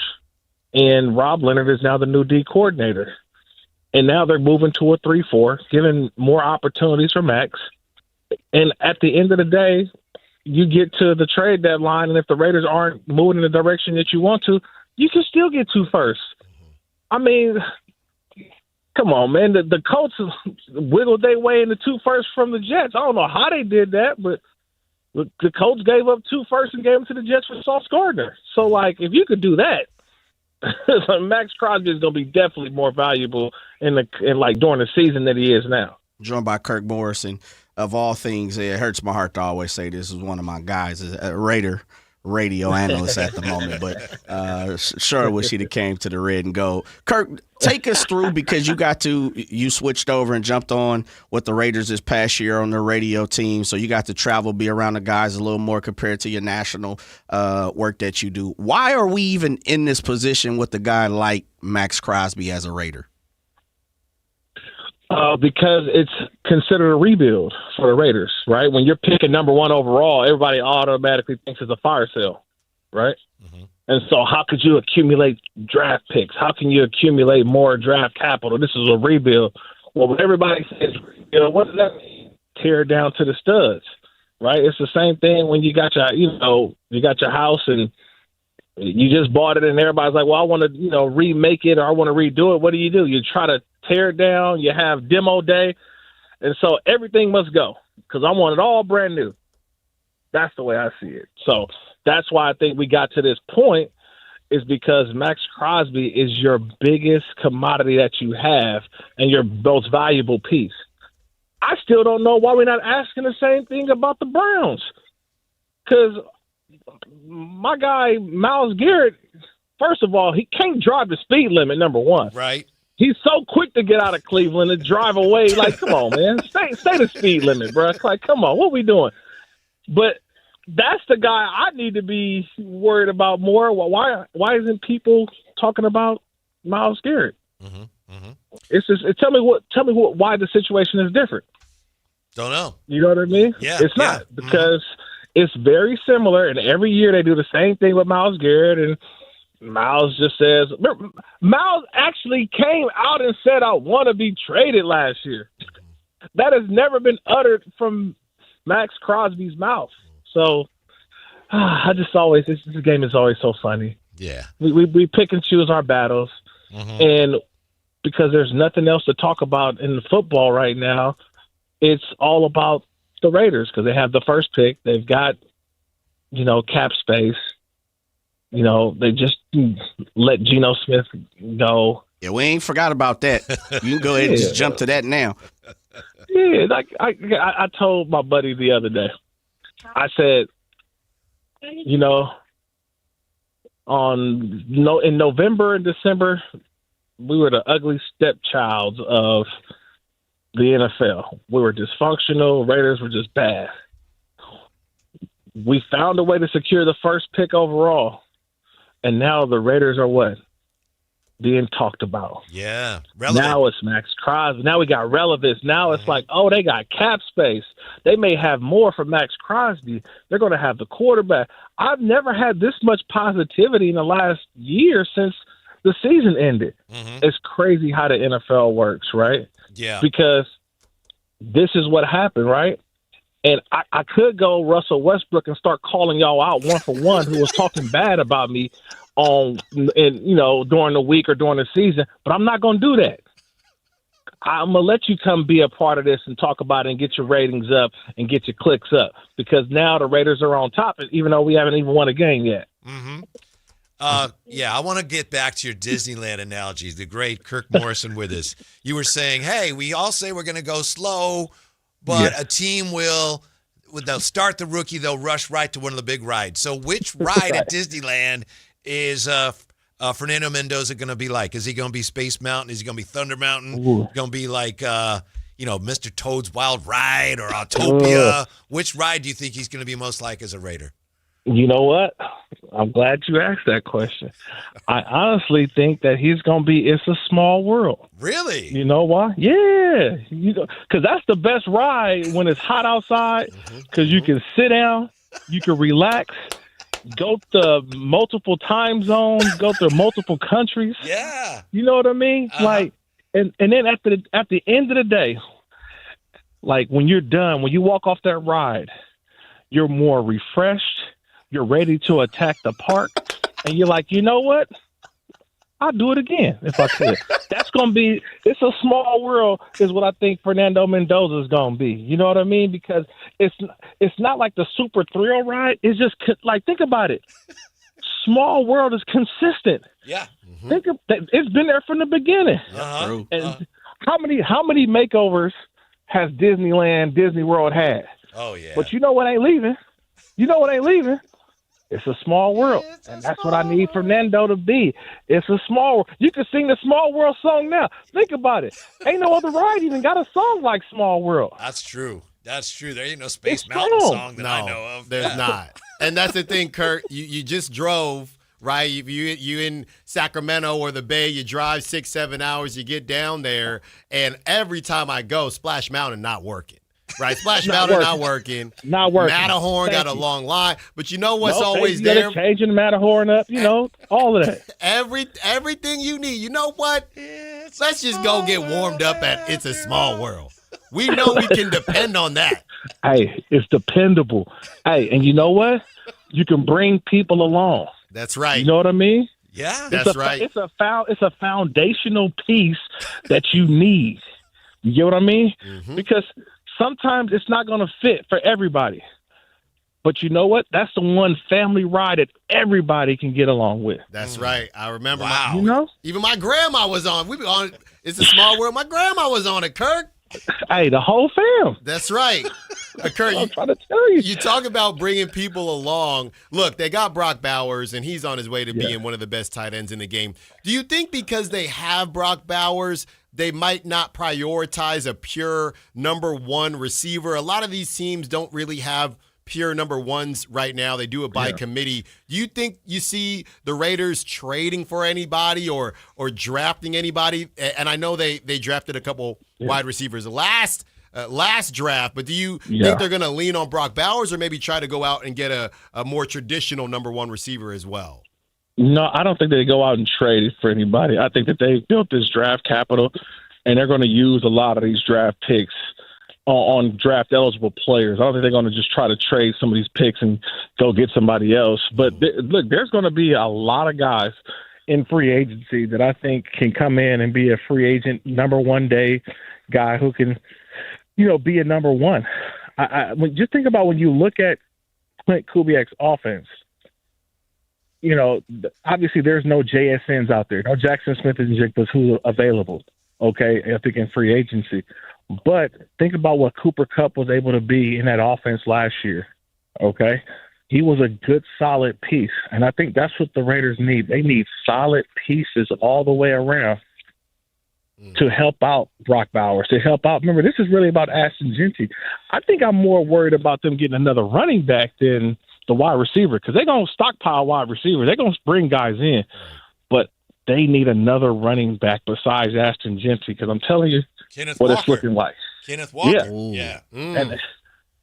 and Rob Leonard is now the new D coordinator. And now they're moving to a 3-4, giving more opportunities for Max. And at the end of the day, you get to the trade deadline, and if the Raiders aren't moving in the direction that you want to, you can still get 2 firsts. I mean, come on, man. The Colts wiggled their way into 2 firsts from the Jets. I don't know how they did that, but the Colts gave up 2 firsts and gave them to the Jets for Sauce Gardner. So, if you could do that, Max Crosby is going to be definitely more valuable during the season than he is now. Joined by Kirk Morrison. Of all things, it hurts my heart to always say this is one of my guys, a Raider radio analyst at the moment, but sure wish he'd have came to the red and gold. Kirk, take us through, because you switched over and jumped on with the Raiders this past year on their radio team, so you got to travel, be around the guys a little more compared to your national work that you do. Why are we even in this position with a guy like Max Crosby as a Raider? Because it's considered a rebuild for the Raiders, right? When you're picking number 1 overall, everybody automatically thinks it's a fire sale, right? Mm-hmm. And so how could you accumulate draft picks? How can you accumulate more draft capital? This is a rebuild. Well, when everybody says, what does that mean? Tear it down to the studs, right? It's the same thing when you got your house and you just bought it and everybody's like, well, I want to, remake it, or I want to redo it. What do? You try to tear it down. You have demo day. And so everything must go, because I want it all brand new. That's the way I see it. So that's why I think we got to this point, is because Max Crosby is your biggest commodity that you have and your most valuable piece. I still don't know why we're not asking the same thing about the Browns, because my guy, Myles Garrett, first of all, he can't drive the speed limit, number 1. Right. He's so quick to get out of Cleveland and drive away. Come on, man. Stay the speed limit, bro. Come on. What are we doing? But that's the guy I need to be worried about more. Why isn't people talking about Myles Garrett? Mm-hmm. Mm-hmm. It's just tell me why the situation is different. Don't know. You know what I mean? Yeah. It's not, because it's very similar, and every year they do the same thing with Myles Garrett, and Myles just says – Myles actually came out and said, I want to be traded last year. That has never been uttered from Max Crosby's mouth. So I just always – this game is always so funny. Yeah. We pick and choose our battles, and because there's nothing else to talk about in football right now, it's all about the Raiders because they have the first pick. They've got, cap space. They just let Geno Smith go. Yeah, we ain't forgot about that. You can go ahead and just jump to that now. Yeah, like I told my buddy the other day, I said, in November and December, we were the ugly stepchilds of the NFL. We were dysfunctional. Raiders were just bad. We found a way to secure the first pick overall, and now the Raiders are what? Being talked about. Yeah. Relevant. Now it's Max Crosby. Now we got relevance. Now it's like, oh, they got cap space. They may have more for Max Crosby. They're going to have the quarterback. I've never had this much positivity in the last year since the season ended. It's crazy how the NFL works, right? Yeah. Because this is what happened, right? And I could go Russell Westbrook and start calling y'all out one for one who was talking bad about me during the week or during the season, but I'm not going to do that. I'm going to let you come be a part of this and talk about it and get your ratings up and get your clicks up because now the Raiders are on top, even though we haven't even won a game yet. I want to get back to your Disneyland analogies. The great Kirk Morrison with us. You were saying, hey, we all say we're going to go slow, but a team they'll start the rookie, they'll rush right to one of the big rides. So which ride at Disneyland is Fernando Mendoza going to be like? Is he going to be Space Mountain? Is he going to be Thunder Mountain? Going to be like, Mr. Toad's Wild Ride or Autopia? Which ride do you think he's going to be most like as a Raider? You know what? I'm glad you asked that question. I honestly think that he's going to be It's a Small World. Really? You know why? Yeah. Because that's the best ride when it's hot outside because you can sit down, you can relax, go to multiple time zones, go to multiple countries. Yeah. You know what I mean? Like, and then at the end of the day, like when you're done, when you walk off that ride, you're more refreshed. You're ready to attack the park, and you're like, you know what? I'll do it again if I could. That's going to be – It's a Small World is what I think Fernando Mendoza is going to be. You know what I mean? Because it's not like the super thrill ride. It's just like, think about it. Small World is consistent. Yeah. Think of that. It's been there from the beginning. And how many makeovers has Disney World had? Oh, yeah. But you know what ain't leaving? It's a small world, and that's what I need Fernando to be. It's a small world. You can sing the Small World song now. Think about it. Ain't no other ride even got a song like Small World. That's true. There ain't no Space Mountain song that I know of. There's not. And that's the thing, Kurt. You just drove, right? You in Sacramento or the Bay. You drive 6-7 hours. You get down there, and every time I go, Splash Mountain not working. Right, Splash Mountain not working. Matterhorn got a long line, but you know what's always there? Changing Matterhorn up, all of that. Everything you need. You know what? Let's just go get warmed up at It's a Small World. We know we can depend on that. Hey, it's dependable. Hey, and you know what? You can bring people along. That's right. You know what I mean? Yeah, that's right. It's a foundational piece that you need. You get what I mean? Because sometimes it's not going to fit for everybody. But you know what? That's the one family ride that everybody can get along with. That's right. I remember even my grandma was on. We be on It's a Small World. My grandma was on it, Kirk. Hey, the whole fam. That's right. Kurt, I'm trying to tell you. You talk about bringing people along. Look, they got Brock Bowers, and he's on his way to being one of the best tight ends in the game. Do you think because they have Brock Bowers, they might not prioritize a pure number one receiver? A lot of these teams don't really have pure number ones right now. They do it by committee. Do you think you see the Raiders trading for anybody or drafting anybody? And I know they drafted a couple wide receivers last draft, but do you think they're going to lean on Brock Bowers or maybe try to go out and get a more traditional number one receiver as well? No, I don't think they go out and trade for anybody. I think that they built this draft capital, and they're going to use a lot of these draft picks on draft-eligible players. I don't think they're going to just try to trade some of these picks and go get somebody else. But, look, there's going to be a lot of guys in free agency that I think can come in and be a free agent number one day guy who can, be a number one. just think about when you look at Clint Kubiak's offense. Obviously there's no JSNs out there, no Jackson Smith and Jigba's who's available. Okay, I think in free agency. But think about what Cooper Kupp was able to be in that offense last year. Okay, he was a good, solid piece, and I think that's what the Raiders need. They need solid pieces all the way around to help out Brock Bowers, to help out. Remember, this is really about Ashton Genty. I think I'm more worried about them getting another running back than the wide receiver, because they're going to stockpile wide receivers. They're going to bring guys in, but they need another running back besides Ashton Genty, because I'm telling you what it's looking like. Kenneth Walker. Yeah. And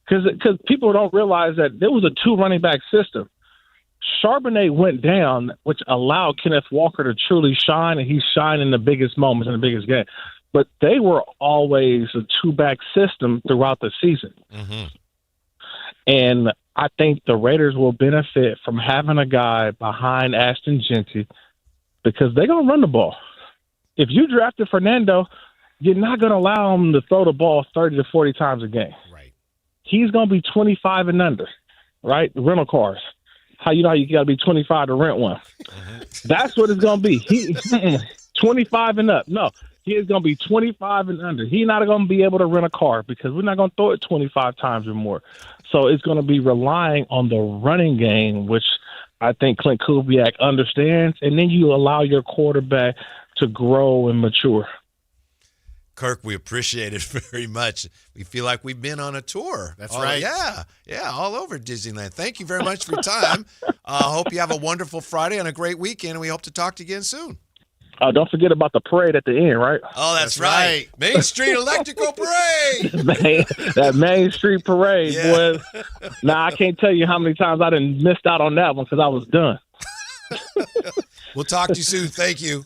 because people don't realize that there was a 2 running back system. Charbonnet went down, which allowed Kenneth Walker to truly shine, and he shined in the biggest moments in the biggest game. But they were always a 2-back system throughout the season. Mm-hmm. And I think the Raiders will benefit from having a guy behind Ashton Genty, because they're going to run the ball. If you drafted Fernando, you're not going to allow him to throw the ball 30 to 40 times a game. Right. He's going to be 25 and under, right? Rental cars. How you got to be 25 to rent one. That's what it's going to be. He 25 and up. No, he is going to be 25 and under. He's not going to be able to rent a car, because we're not going to throw it 25 times or more. So it's going to be relying on the running game, which I think Clint Kubiak understands, and then you allow your quarterback to grow and mature. Kirk, we appreciate it very much. We feel like we've been on a tour. That's right. Yeah, all over Disneyland. Thank you very much for your time. Hope you have a wonderful Friday and a great weekend, and we hope to talk to you again soon. Don't forget about the parade at the end, right? Oh, that's right. Main Street Electrical Parade. That Main Street Parade, boy. Now, I can't tell you how many times I done missed out on that one because I was done. We'll talk to you soon. Thank you.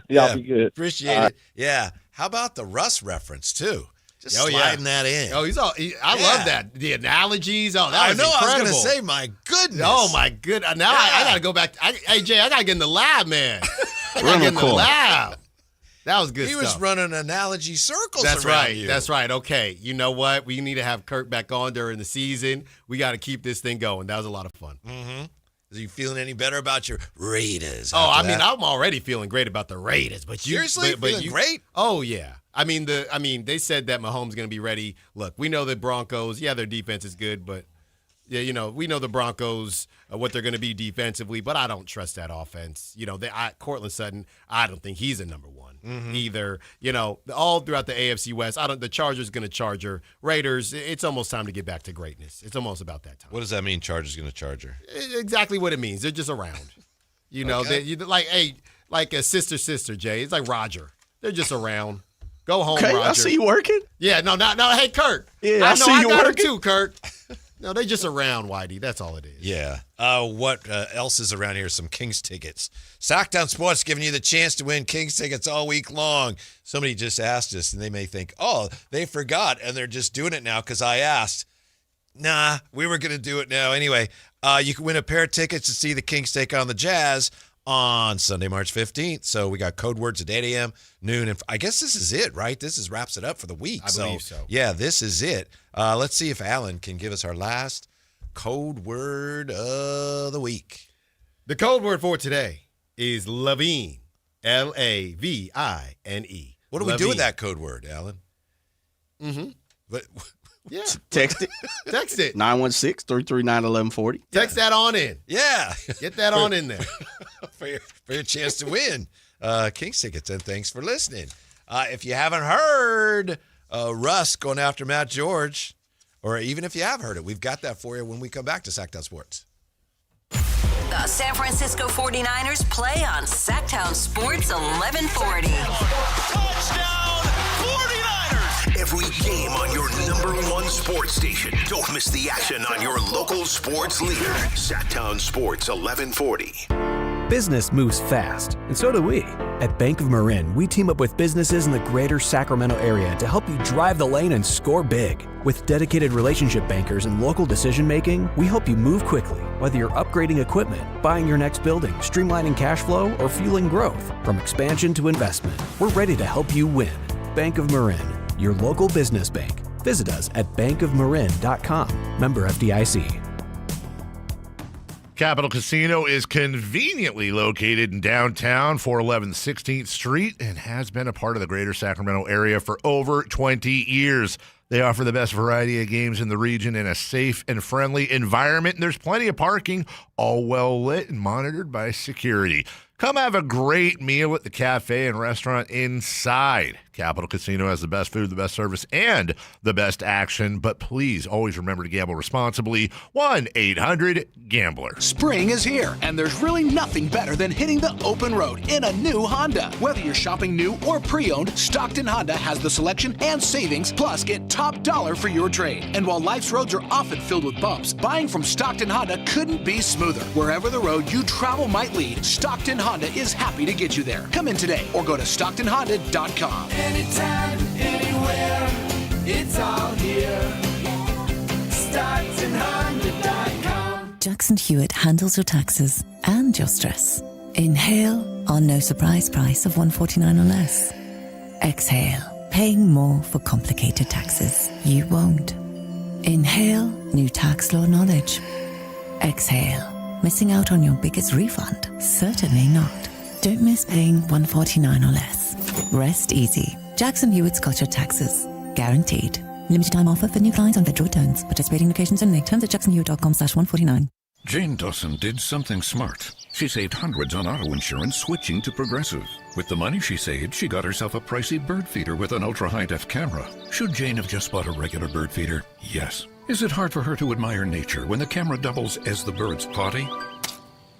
Y'all be good. Appreciate it. Yeah. How about the Russ reference, too? Just sliding that in. Oh, I love that. The analogies. Oh, that was incredible. I was going to say, my goodness. Oh, my goodness. Now I got to go back. Hey, Jay, I got to get in the lab, man. I got to get in the lab. That was good stuff. He was running analogy circles That's around right. you. That's right. Okay. You know what? We need to have Kirk back on during the season. We got to keep this thing going. That was a lot of fun. Mm-hmm. Are you feeling any better about your Raiders? Oh, I mean, I'm already feeling great about the Raiders. But seriously, feeling great? Oh yeah. I mean, they said that Mahomes is going to be ready. Look, we know the Broncos. Yeah, their defense is good, but yeah, we know the Broncos what they're going to be defensively. But I don't trust that offense. Cortland Sutton. I don't think he's a number one either. All throughout the AFC West. The Chargers going to Charger. Raiders. It's almost time to get back to greatness. It's almost about that time. What does that mean? Chargers going to Charger? Exactly what it means. They're just around. Okay. Like a sister, Jay. It's like Roger. They're just around. Go home, okay, Roger. I see you working. Yeah, no. Hey, Kurt. Yeah, I see you got working too, Kurt. No, they just around, Whitey. That's all it is. Yeah. What else is around here? Some Kings tickets. Sactown Sports giving you the chance to win Kings tickets all week long. Somebody just asked us, and they may think, oh, they forgot, and they're just doing it now because I asked. Nah, we were going to do it now. Anyway, you can win a pair of tickets to see the Kings take on the Jazz on Sunday, March 15th. So we got code words at 8 a.m., noon, and I guess this is it, right? This wraps it up for the week. I believe so. Yeah, this is it. Let's see if Alan can give us our last code word of the week. The code word for today is Lavine, Lavine. What do we do with that code word, Alan? Mm-hmm. But yeah. Text it. 916-339-1140. Text that on in. Yeah. Get that on in there. for your chance to win Kings tickets, and thanks for listening. If you haven't heard Russ going after Matt George, or even if you have heard it, we've got that for you when we come back to Sactown Sports. The San Francisco 49ers play on Sactown Sports 1140. Touchdown 49ers! Every game on your #1 sports station. Don't miss the action on your local sports leader. Sactown Sports 1140. Business moves fast, and so do we. At Bank of Marin, we team up with businesses in the greater Sacramento area to help you drive the lane and score big. With dedicated relationship bankers and local decision-making, we help you move quickly, whether you're upgrading equipment, buying your next building, streamlining cash flow, or fueling growth. From expansion to investment, we're ready to help you win. Bank of Marin, your local business bank. Visit us at bankofmarin.com. Member FDIC. Capital Casino is conveniently located in downtown, 411 16th Street, and has been a part of the greater Sacramento area for over 20 years. They offer the best variety of games in the region in a safe and friendly environment, and there's plenty of parking, all well lit and monitored by security. Come have a great meal at the cafe and restaurant inside. Capital Casino has the best food, the best service, and the best action. But please always remember to gamble responsibly. 1-800-GAMBLER. Spring is here, and there's really nothing better than hitting the open road in a new Honda. Whether you're shopping new or pre-owned, Stockton Honda has the selection and savings, plus get top dollar for your trade. And while life's roads are often filled with bumps, buying from Stockton Honda couldn't be smoother. Wherever the road you travel might lead, Stockton Honda is happy to get you there. Come in today or go to StocktonHonda.com. Anytime, anywhere, it's all here. StocktonHonda.com. Jackson Hewitt handles your taxes and your stress. Inhale our no surprise price of $149 or less. Exhale, paying more for complicated taxes. You won't. Inhale new tax law knowledge. Exhale, missing out on your biggest refund? Certainly not. Don't miss paying $149 or less. Rest easy. Jackson Hewitt's got your taxes. Guaranteed. Limited time offer for new clients on federal returns. Participating locations only. Terms at jacksonhewitt.com/149. Jane Dawson did something smart. She saved hundreds on auto insurance switching to Progressive. With the money she saved, she got herself a pricey bird feeder with an ultra-high-def camera. Should Jane have just bought a regular bird feeder? Yes. Is it hard for her to admire nature when the camera doubles as the bird's potty?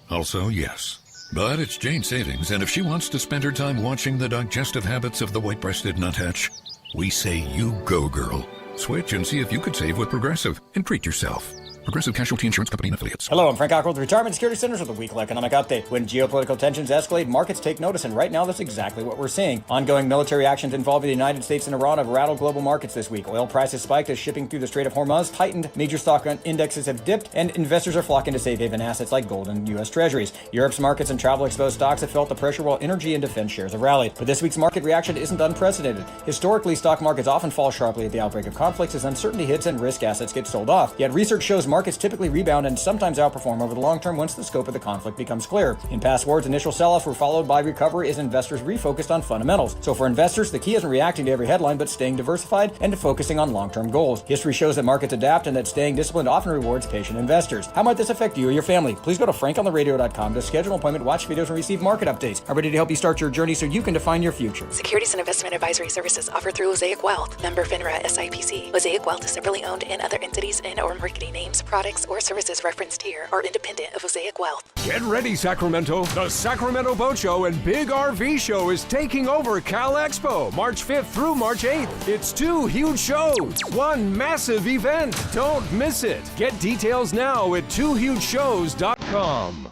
Also, yes. But it's Jane's savings, and if she wants to spend her time watching the digestive habits of the white-breasted nuthatch, we say you go, girl. Switch and see if you could save with Progressive and treat yourself. Progressive Casualty Insurance Company and Affiliates. Hello, I'm Frank Cockrell with Retirement Security Centers with a weekly economic update. When geopolitical tensions escalate, markets take notice, and right now that's exactly what we're seeing. Ongoing military actions involving the United States and Iran have rattled global markets this week. Oil prices spiked as shipping through the Strait of Hormuz tightened, major stock indexes have dipped, and investors are flocking to safe haven assets like gold and U.S. Treasuries. Europe's markets and travel-exposed stocks have felt the pressure while energy and defense shares have rallied. But this week's market reaction isn't unprecedented. Historically, stock markets often fall sharply at the outbreak of conflicts as uncertainty hits and risk assets get sold off. Yet research shows markets typically rebound and sometimes outperform over the long term once the scope of the conflict becomes clear. In past wars, initial sell-offs were followed by recovery as investors refocused on fundamentals. So for investors, the key isn't reacting to every headline, but staying diversified and focusing on long-term goals. History shows that markets adapt and that staying disciplined often rewards patient investors. How might this affect you or your family? Please go to frankontheradio.com to schedule an appointment, watch videos, and receive market updates. I'm ready to help you start your journey so you can define your future. Securities and investment advisory services offered through Mosaic Wealth. Member FINRA SIPC. Mosaic Wealth is separately owned in other entities and or marketing names, products, or services referenced here are independent of Mosaic Wealth. Get ready, Sacramento. The Sacramento Boat Show and Big RV Show is taking over Cal Expo, March 5th through March 8th. It's 2 huge shows, 1 massive event. Don't miss it. Get details now at 2hugeshows.com.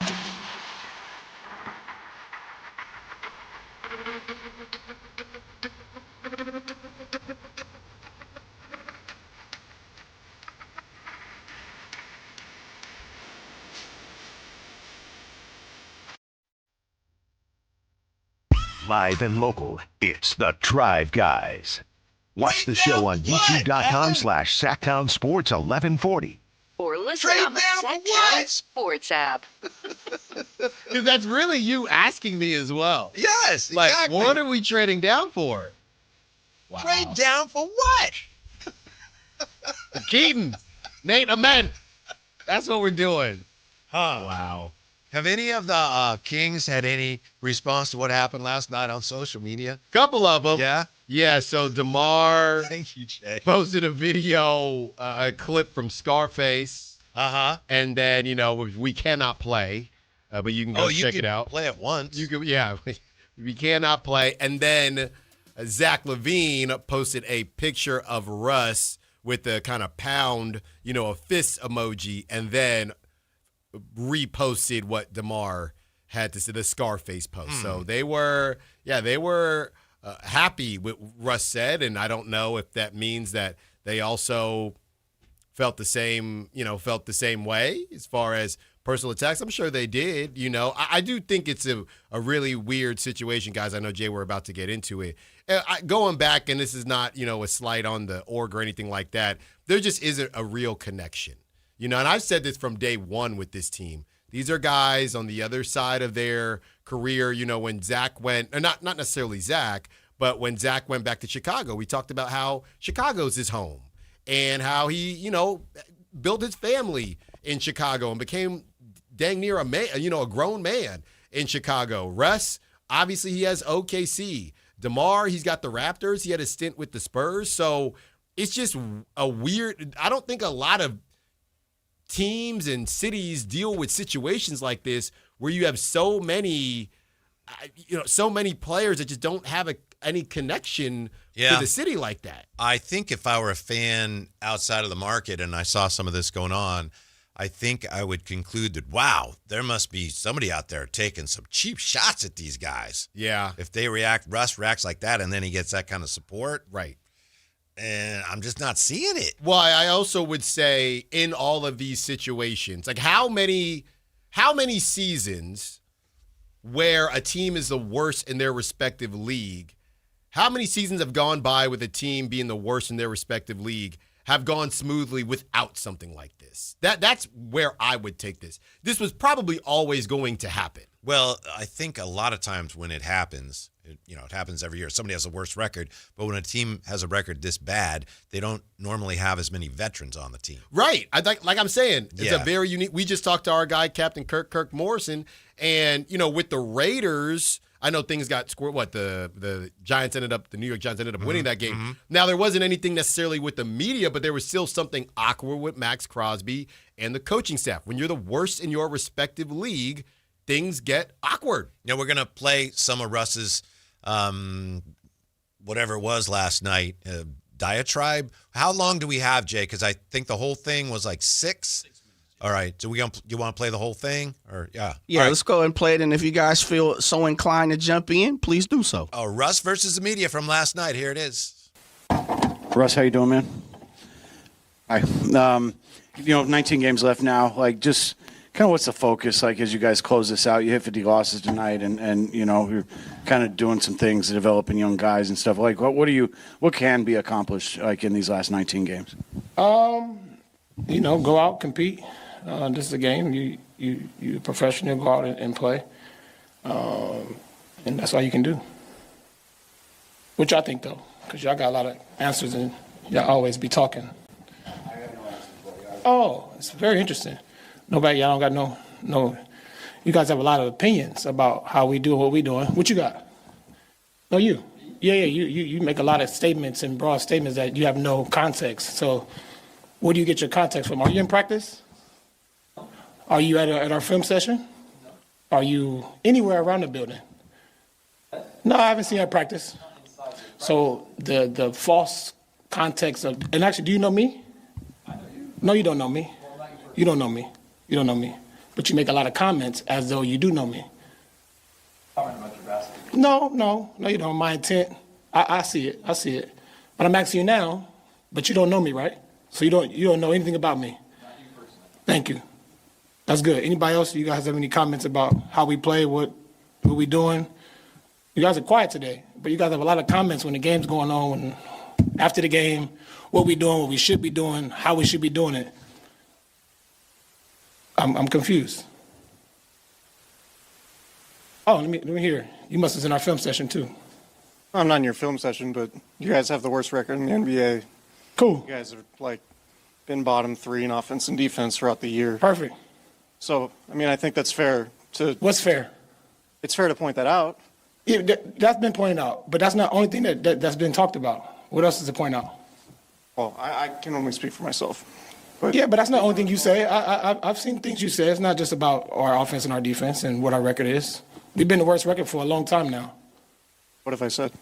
Live and local, it's the Drive Guys. Watch the show on youtube.com/Sactown Sports 1140. Or listen on the Sactown Sports app. Because that's really you asking me as well. Yes, like, exactly. what are we trading down for? Wow. Trade down for what? Keaton, Nate, Amen. That's what we're doing. Huh. Wow. Have any of the Kings had any response to what happened last night on social media? Couple of them. Yeah? Yeah, so DeMar Thank you, Jay. posted a video, a clip from Scarface. Uh-huh. And then, we cannot play, but you can go check it out. Play it once. You can, yeah, we cannot play. And then Zach LaVine posted a picture of Russ with the kind of pound, a fist emoji, and then reposted what DeMar had to say, the Scarface post. So they were happy with what Russ said, and I don't know if that means that they also felt the same way as far as personal attacks. I'm sure they did. I do think it's a really weird situation, guys. I know, Jay, we're about to get into it. Going back, and this is not, a slight on the org or anything like that, there just isn't a real connection. And I've said this from day one with this team. These are guys on the other side of their career. When Zach went, or not necessarily Zach, but when Zach went back to Chicago, we talked about how Chicago's his home and how he, built his family in Chicago and became dang near a man, a grown man in Chicago. Russ, obviously he has OKC. DeMar, he's got the Raptors. He had a stint with the Spurs. So it's just a weird, I don't think a lot of teams and cities deal with situations like this where you have so many players that just don't have any connection to the city like that. I think if I were a fan outside of the market and I saw some of this going on, I think I would conclude that, wow, there must be somebody out there taking some cheap shots at these guys. Yeah. If Russ reacts like that and then he gets that kind of support. Right. And I'm just not seeing it. Well, I also would say in all of these situations, like how many seasons where a team is the worst in their respective league, how many seasons have gone by with a team being the worst in their respective league have gone smoothly without something like this? That's where I would take this. This was probably always going to happen. Well, I think a lot of times when it happens, it happens every year. Somebody has the worst record, but when a team has a record this bad, they don't normally have as many veterans on the team. Right. Like I'm saying, it's a very unique. We just talked to our guy, Captain Kirk Morrison, and with the Raiders, I know things got squirreled. The New York Giants ended up winning that game. Mm-hmm. Now, there wasn't anything necessarily with the media, but there was still something awkward with Max Crosby and the coaching staff. When you're the worst in your respective league, things get awkward. We're going to play some of Russ's, whatever it was last night, diatribe. How long do we have, Jay? Because I think the whole thing was like 6. All right. So you want to play the whole thing? Or yeah. Yeah, right. Let's go and play it. And if you guys feel so inclined to jump in, please do so. Oh, Russ versus the media from last night. Here it is. Russ, how you doing, man? Hi. 19 games left now. Like, just kind of what's the focus, like, as you guys close this out? You hit 50 losses tonight, and you're kind of doing some things, developing young guys and stuff. Like, what can be accomplished, like, in these last 19 games? Go out, compete. This is a game. You professional, go out and play. And that's all you can do. What y'all think, though? Because y'all got a lot of answers and y'all always be talking. I have no answers for you. Oh, it's very interesting. Y'all don't got no. You guys have a lot of opinions about how we do what we doing. What you got? No, you. Yeah, you make a lot of statements and broad statements that you have no context. So where do you get your context from? Are you in practice? Are you at our film session? Are you anywhere around the building? No, I haven't seen you at practice. So the false context of, and actually, do you know me? No, you don't know me. You don't know me. You don't know me. But you make a lot of comments as though you do know me. No, you don't. My intent, I see it. But I'm asking you now, but you don't know me, right? So you don't know anything about me. Thank you. That's good. Anybody else? You guys have any comments about how we play, what we doing? You guys are quiet today, but you guys have a lot of comments when the game's going on, when after the game, what we doing, what we should be doing, how we should be doing it. I'm confused. Oh, let me hear. You must have been in our film session too. I'm not in your film session, but you guys have the worst record in the NBA. Cool. You guys have been bottom 3 in offense and defense throughout the year. Perfect. So, I think that's fair to. What's fair? It's fair to point that out. Yeah, that's been pointed out, but that's not the only thing that's been talked about. What else is to point out? Well, I can only speak for myself. But that's not the only thing you say. I've seen things you say. It's not just about our offense and our defense and what our record is. We've been the worst record for a long time now. What have I said?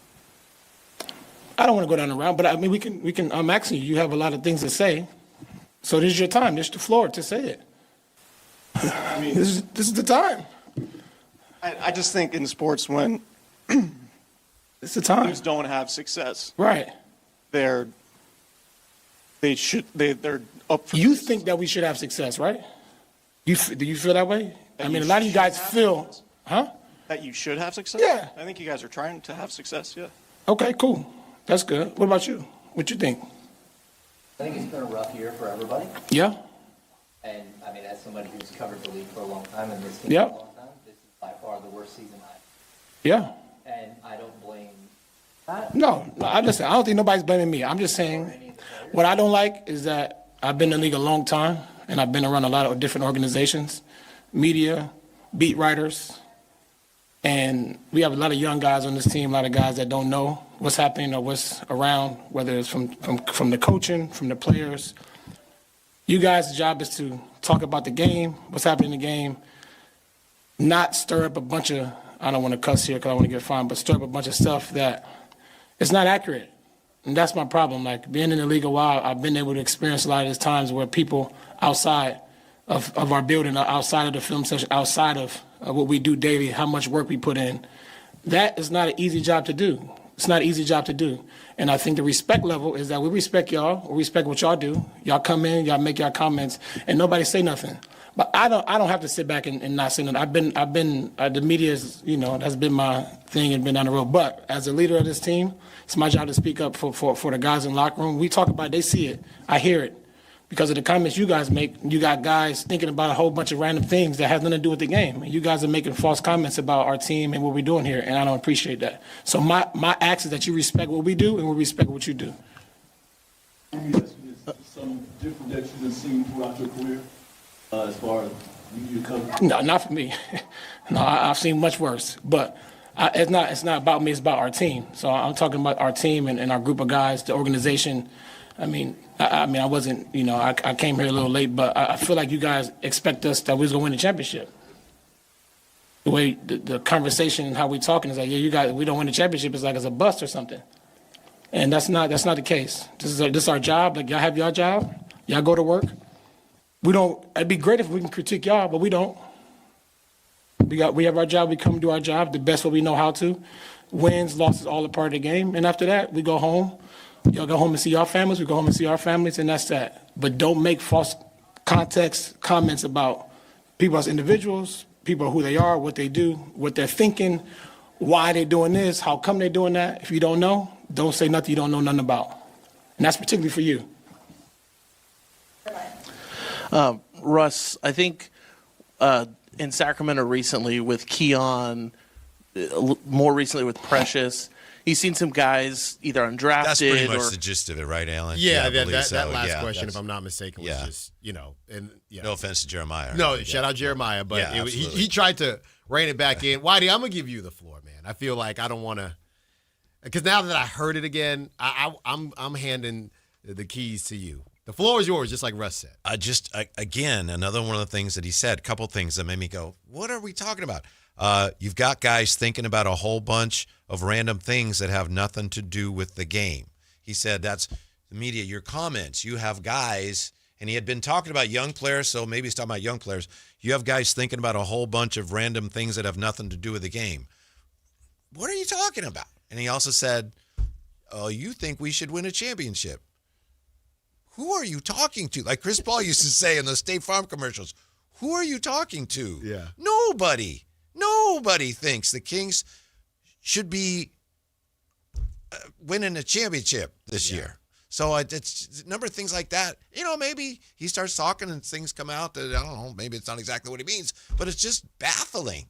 I don't want to go down the route, but we can. I'm asking you. You have a lot of things to say, so this is your time. This is the floor to say it. This is the time. I just think in sports when it's the time teams don't have success, right? They're up for You think that we should have success, right? Do you feel that way? I mean, a lot of you guys feel, huh? That you should have success? Yeah. I think you guys are trying to have success, yeah. Okay, cool. That's good. What about you? What you think? I think it's been a rough year for everybody. Yeah. And, I mean, as somebody who's covered the league for a long time and this team Yeah. for a long time, this is by far the worst season Yeah. And I don't blame that. No, I don't think nobody's blaming me. I'm just saying what I don't like is that I've been in the league a long time and I've been around a lot of different organizations, media, beat writers, and we have a lot of young guys on this team, a lot of guys that don't know what's happening or what's around, whether it's from the coaching, from the players. You guys' job is to talk about the game, what's happening in the game, not stir up a bunch of, I don't want to cuss here because I want to get fined, but stir up a bunch of stuff that it's not accurate. And that's my problem. Like, being in the league a while, I've been able to experience a lot of these times where people outside of our building, outside of the film session, outside of what we do daily, how much work we put in, that is not an easy job to do. It's not an easy job to do. And I think the respect level is that we respect y'all, we respect what y'all do. Y'all come in, y'all make y'all comments, and nobody say nothing. But I don't have to sit back and not say nothing. I've been the media is, that's been my thing and been down the road. But as a leader of this team, it's my job to speak up for the guys in the locker room. We talk about it, they see it, I hear it. Because of the comments you guys make, you got guys thinking about a whole bunch of random things that have nothing to do with the game. And you guys are making false comments about our team and what we're doing here, and I don't appreciate that. So my ask is that you respect what we do and we respect what you do. Some different that you've been seeing throughout your career, as far as media coverage? No, not for me. No, I've seen much worse. But it's not about me, it's about our team. So I'm talking about our team and our group of guys, the organization. I mean, I wasn't, I came here a little late, but I feel like you guys expect us that we was going to win the championship. The way the conversation and how we talking is like, yeah, you guys, we don't win the championship, it's like it's a bust or something. And that's not the case. This is our job. Like, y'all have your job. Y'all go to work. It'd be great if we can critique y'all, but we don't. We have our job. We come do our job the best way we know how to. Wins, losses, all a part of the game. And after that, we go home. Y'all go home and see your families. We go home and see our families, and that's that. But don't make false context comments about people as individuals, people who they are, what they do, what they're thinking, why they're doing this, how come they're doing that. If you don't know, don't say nothing you don't know nothing about. And that's particularly for you. Russ, I think in Sacramento recently with Keon, more recently with Precious, he's seen some guys either undrafted. That's pretty much the gist of it, right, Alan? Yeah, I believe that last Yeah, question, if I'm not mistaken, was just, and no offense to Jeremiah. No, shout out Jeremiah, but he tried to rein it back in. Whitey, I'm gonna give you the floor, man. I feel like I don't want to, because now that I heard it again, I'm handing the keys to you. The floor is yours, just like Russ said. Again, another one of the things that he said, a couple things that made me go, what are we talking about? You've got guys thinking about a whole bunch of random things that have nothing to do with the game. He said that's the media, your comments. You have guys, and he had been talking about young players, so maybe he's talking about young players. You have guys thinking about a whole bunch of random things that have nothing to do with the game. What are you talking about? And he also said, oh, you think we should win a championship. Who are you talking to? Like Chris Paul used to say in the State Farm commercials, who are you talking to? Yeah. Nobody. Nobody thinks the Kings should be winning a championship this year. So it's a number of things like that. Maybe he starts talking and things come out that, I don't know, maybe it's not exactly what he means, but it's just baffling.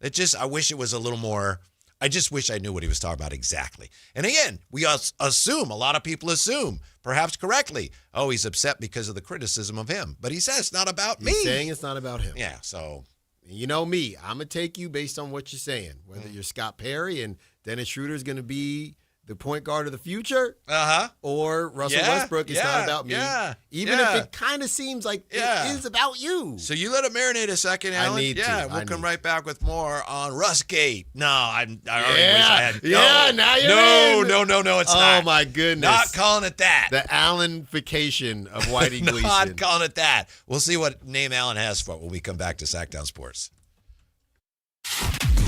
I wish it was a little more, I just wish I knew what he was talking about exactly. And again, we assume, a lot of people assume, perhaps correctly, oh, he's upset because of the criticism of him. But he says it's not about me. He's saying it's not about him. Yeah, so. You know me, I'm going to take you based on what you're saying. Whether you're Scott Perry and Dennis Schroeder's going to be the point guard of the future, or Russell Westbrook, it's not about me. Even if it kind of seems like it is about you. So you let it marinate a second, Alan. I need to. We'll come right back with more on Russgate. No, I already wish I had. Now you're in. No, it's not. Oh, my goodness. Not calling it that. The Allen-fication of Whitey Gleason. Not calling it that. We'll see what name Alan has for it when we come back to Sactown Sports.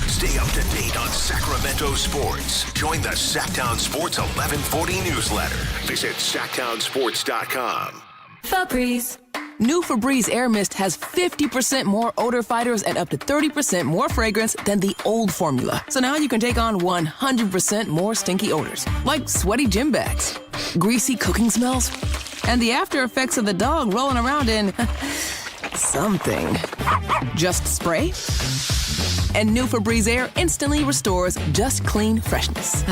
Stay up to date on Sacramento sports. Join the Sactown Sports 1140 newsletter. Visit SactownSports.com. Febreze. New Febreze Air Mist has 50% more odor fighters and up to 30% more fragrance than the old formula. So now you can take on 100% more stinky odors, like sweaty gym bags, greasy cooking smells, and the after effects of the dog rolling around in something. Just spray, and New Febreze Air instantly restores just clean freshness.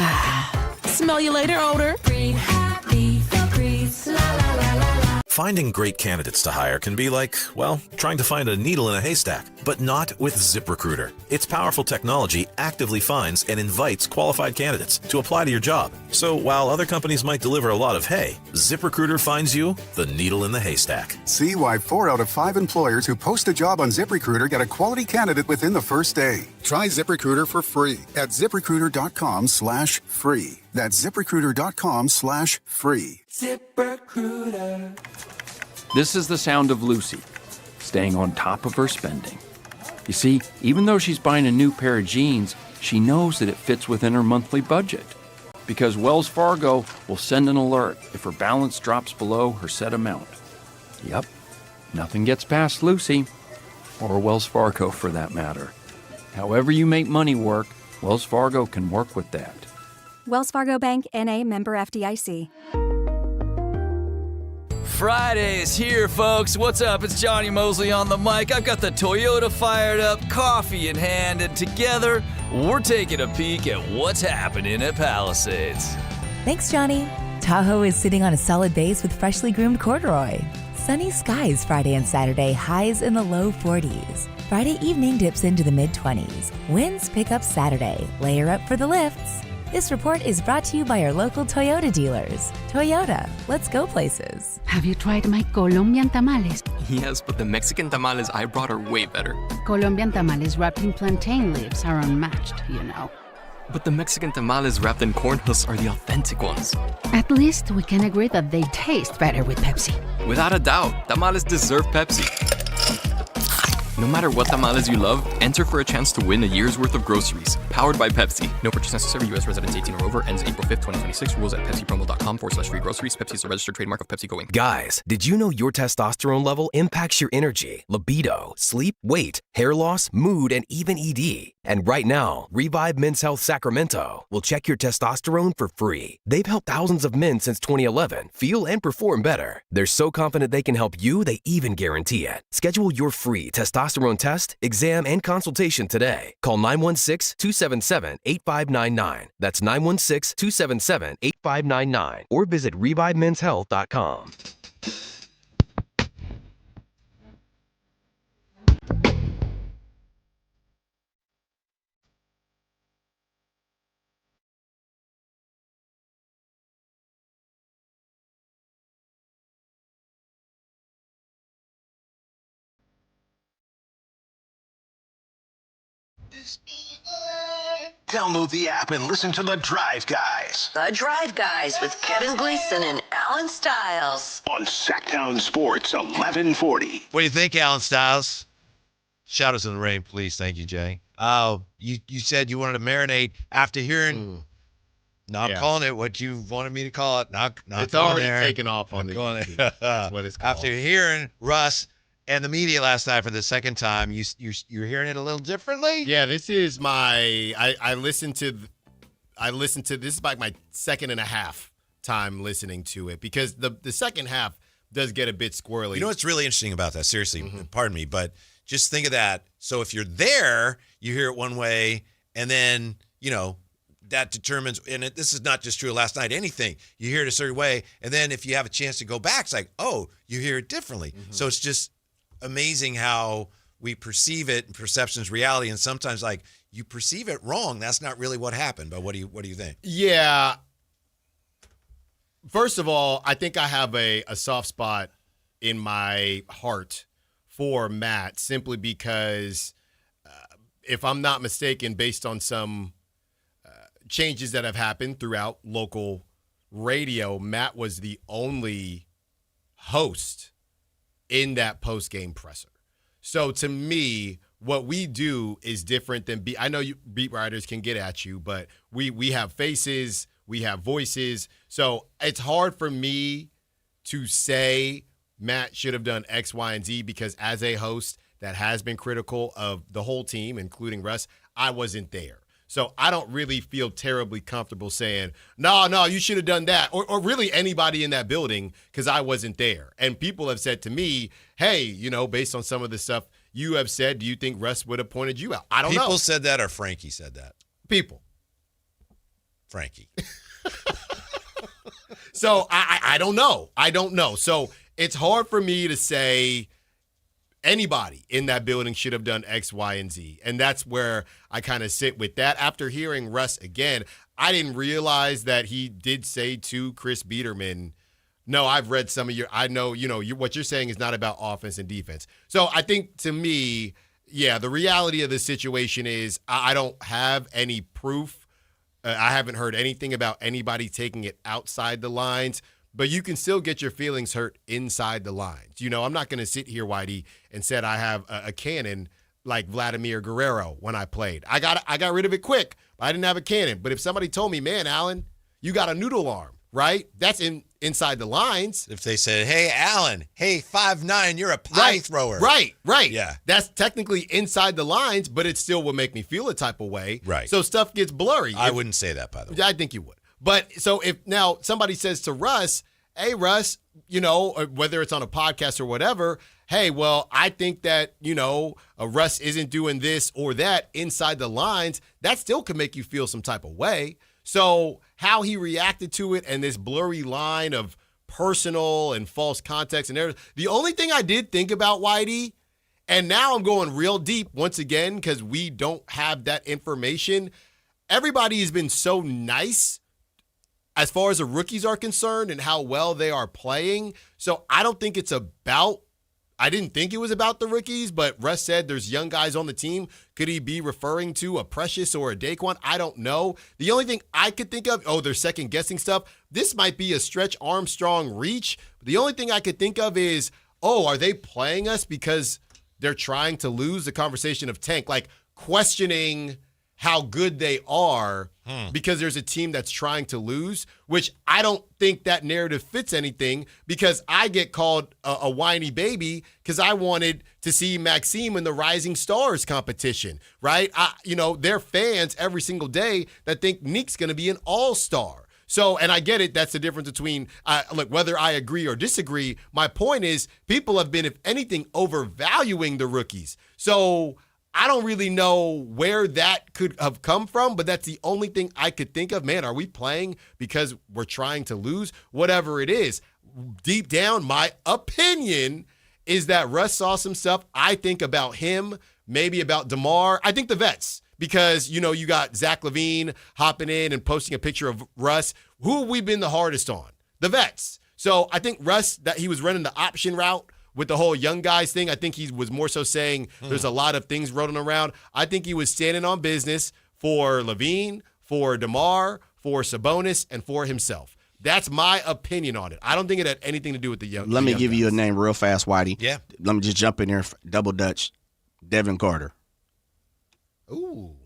Smell you later, odor. Breathe happy, Febreze, la la la la la. Finding great candidates to hire can be like, well, trying to find a needle in a haystack, but not with ZipRecruiter. Its powerful technology actively finds and invites qualified candidates to apply to your job. So while other companies might deliver a lot of hay, ZipRecruiter finds you the needle in the haystack. See why 4 out of 5 employers who post a job on ZipRecruiter get a quality candidate within the first day. Try ZipRecruiter for free at ZipRecruiter.com/free. That's ZipRecruiter.com/free. ZipRecruiter. This is the sound of Lucy, staying on top of her spending. You see, even though she's buying a new pair of jeans, she knows that it fits within her monthly budget. Because Wells Fargo will send an alert if her balance drops below her set amount. Yep, nothing gets past Lucy, or Wells Fargo for that matter. However you make money work, Wells Fargo can work with that. Wells Fargo Bank, N.A., member FDIC. Friday is here, folks. What's up? It's Johnny Mosley on the mic. I've got the Toyota fired up, coffee in hand, and together, we're taking a peek at what's happening at Palisades. Thanks, Johnny. Tahoe is sitting on a solid base with freshly groomed corduroy. Sunny skies Friday and Saturday, highs in the low 40s. Friday evening dips into the mid-20s. Winds pick up Saturday. Layer up for the lifts. This report is brought to you by our local Toyota dealers. Toyota, let's go places. Have you tried my Colombian tamales? Yes, but the Mexican tamales I brought are way better. Colombian tamales wrapped in plantain leaves are unmatched, you know. But the Mexican tamales wrapped in corn husks are the authentic ones. At least we can agree that they taste better with Pepsi. Without a doubt, tamales deserve Pepsi. No matter what tamales you love, enter for a chance to win a year's worth of groceries. Powered by Pepsi. No purchase necessary. U.S. residents 18 or over. Ends April 5th, 2026. Rules at pepsipromo.com/free groceries. Pepsi is a registered trademark of Pepsi Go Inc. Guys, did you know your testosterone level impacts your energy, libido, sleep, weight, hair loss, mood, and even ED? And right now, Revive Men's Health Sacramento will check your testosterone for free. They've helped thousands of men since 2011 feel and perform better. They're so confident they can help you, they even guarantee it. Schedule your free testosterone test, exam, and consultation today. Call 916-277-8599. That's 916-277-8599. Or visit ReviveMen'sHealth.com. Download the app and listen to The Drive Guys. The Drive Guys with Kevin Gleason and Alan Stiles. On Sactown Sports 1140. What do you think, Alan Stiles? Shout us in the rain, please. Thank you, Jay. Oh, you said you wanted to marinate after hearing. No, I'm calling it what you wanted me to call it. Not it's already taken off on the YouTube. That's what it's called. After hearing Russ and the media last night for the second time, you're hearing it a little differently? Yeah, this is my I listened to this is like my second and a half time listening to it because the second half does get a bit squirrely. You know what's really interesting about that? Seriously, pardon me, but just think of that. So if you're there, you hear it one way, and then, that determines, and this is not just true of last night, anything. You hear it a certain way, and then if you have a chance to go back, it's like, oh, you hear it differently. So it's just amazing how we perceive it, and perception's reality, and sometimes like you perceive it wrong. That's not really what happened. But what do you think? Yeah. First of all, I think I have a soft spot in my heart for Matt simply because, if I'm not mistaken, based on some changes that have happened throughout local radio, Matt was the only host in that post-game presser. So to me, what we do is different than I know beat writers can get at you, but we have faces, we have voices. So it's hard for me to say Matt should have done X, Y, and Z, because as a host that has been critical of the whole team, including Russ, I wasn't there. So I don't really feel terribly comfortable saying, no, you should have done that, or really anybody in that building, because I wasn't there. And people have said to me, hey, based on some of the stuff you have said, do you think Russ would have pointed you out? I don't know. People said that, or Frankie said that? People. Frankie. So I don't know. I don't know. So it's hard for me to say anybody in that building should have done X, Y, and Z. And that's where I kind of sit with that. After hearing Russ again, I didn't realize that he did say to Chris Biederman, no, I've read some of I know, what you're saying is not about offense and defense. So I think, to me, yeah, the reality of the situation is I don't have any proof. I haven't heard anything about anybody taking it outside the lines. But you can still get your feelings hurt inside the lines. I'm not going to sit here, Whitey, and said I have a cannon like Vladimir Guerrero when I played. I got rid of it quick, but I didn't have a cannon. But if somebody told me, man, Alan, you got a noodle arm, right? That's inside the lines. If they said, hey, Alan, hey, 5'9", you're a pie thrower. Right. Yeah. That's technically inside the lines, but it still will make me feel a type of way. Right. So stuff gets blurry. I wouldn't say that, by the way. I think you would. But so if now somebody says to Russ, hey, Russ, whether it's on a podcast or whatever, hey, well, I think that, Russ isn't doing this or that inside the lines, that still could make you feel some type of way. So how he reacted to it and this blurry line of personal and false context and everything. The only thing I did think about, Whitey, and now I'm going real deep once again because we don't have that information, everybody has been so nice as far as the rookies are concerned and how well they are playing. So I don't think I didn't think it was about the rookies, but Russ said there's young guys on the team. Could he be referring to a Precious or a Daquan? I don't know. The only thing I could think of, they're second guessing stuff. This might be a Stretch Armstrong reach. The only thing I could think of is, are they playing us because they're trying to lose? The conversation of tank, like questioning how good they are because there's a team that's trying to lose, which I don't think that narrative fits anything, because I get called a whiny baby because I wanted to see Maxime in the Rising Stars competition, right? They're fans every single day that think Nick's going to be an all-star. So, and I get it, that's the difference between whether I agree or disagree. My point is people have been, if anything, overvaluing the rookies. So I don't really know where that could have come from, but that's the only thing I could think of. Man, are we playing because we're trying to lose? Whatever it is, deep down, my opinion is that Russ saw some stuff. I think about him, maybe about DeMar. I think the vets, because, you got Zach LaVine hopping in and posting a picture of Russ. Who have we been the hardest on? The vets. So I think Russ, that he was running the option route with the whole young guys thing. I think he was more so saying there's a lot of things rolling around. I think he was standing on business for LaVine, for DeMar, for Sabonis, and for himself. That's my opinion on it. I don't think it had anything to do with the young. Let me give you a name real fast, Whitey. Yeah. Let me just jump in there, double Dutch. Devin Carter. Ooh.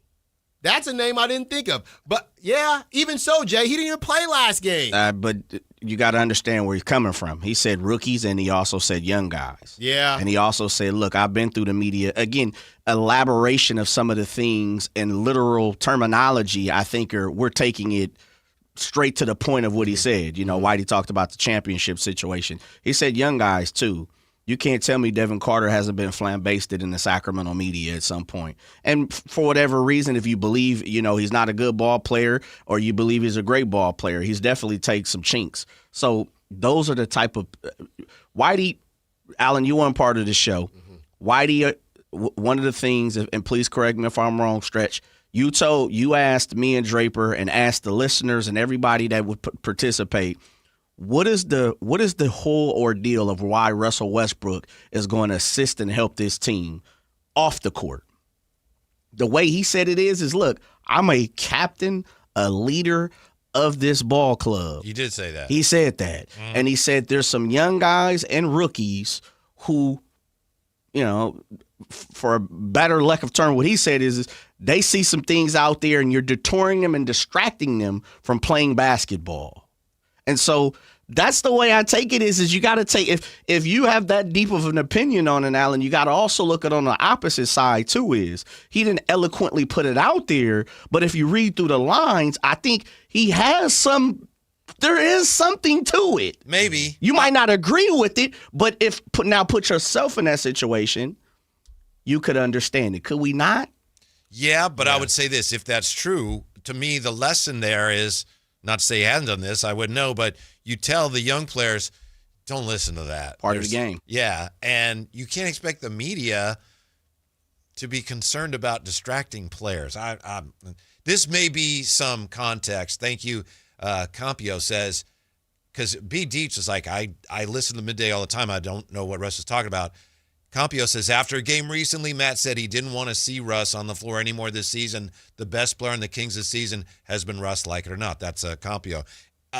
That's a name I didn't think of. But, yeah, even so, Jay, he didn't even play last game. But you got to understand where he's coming from. He said rookies, and he also said young guys. Yeah. And he also said, look, I've been through the media. Again, elaboration of some of the things and literal terminology, I think we're taking it straight to the point of what he said. Whitey talked about the championship situation. He said young guys, too. You can't tell me Devin Carter hasn't been flambasted in the Sacramento media at some point. And for whatever reason, if you believe, he's not a good ball player or you believe he's a great ball player, he's definitely takes some chinks. So those are the type of Whitey, Alan, you weren't part of the show. Whitey, one of the things, and please correct me if I'm wrong, Stretch, you asked me and Draper and asked the listeners and everybody that would participate, What is the whole ordeal of why Russell Westbrook is going to assist and help this team off the court? The way he said it is look, I'm a captain, a leader of this ball club. You did say that. He said that. And he said there's some young guys and rookies who, for a better lack of term, what he said is they see some things out there and you're detouring them and distracting them from playing basketball. And so That's the way I take it is you got to take, if you have that deep of an opinion on it, Alan, you got to also look at on the opposite side too is he didn't eloquently put it out there, but if you read through the lines, I think he has there is something to it. Maybe. You might not agree with it, but put yourself in that situation, you could understand it. Could we not? Yeah, but I would say this, if that's true, to me the lesson there is, not to say he hasn't done this, I wouldn't know, but you tell the young players, don't listen to that. Part of the game. Yeah, and you can't expect the media to be concerned about distracting players. This may be some context. Thank you. Campio says, because B. Deets is like, I listen to Midday all the time. I don't know what Russ is talking about. Campio says, after a game recently, Matt said he didn't want to see Russ on the floor anymore this season. The best player in the Kings this season has been Russ, like it or not. That's Campio.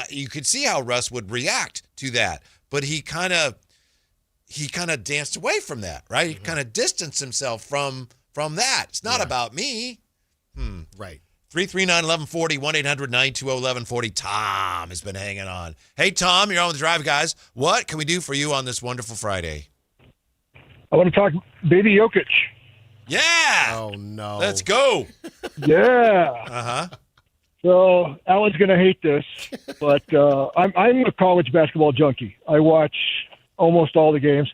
You could see how Russ would react to that, but he kind of danced away from that, right? He kind of distanced himself from that. It's not about me. Right. 339-1140, 1-800-920-1140. Tom has been hanging on. Hey, Tom, you're on with the Drive Guys. What can we do for you on this wonderful Friday? I want to talk Baby Jokic. Yeah. Oh, no. Let's go. Yeah. Uh-huh. So Alan's going to hate this, but I'm a college basketball junkie. I watch almost all the games,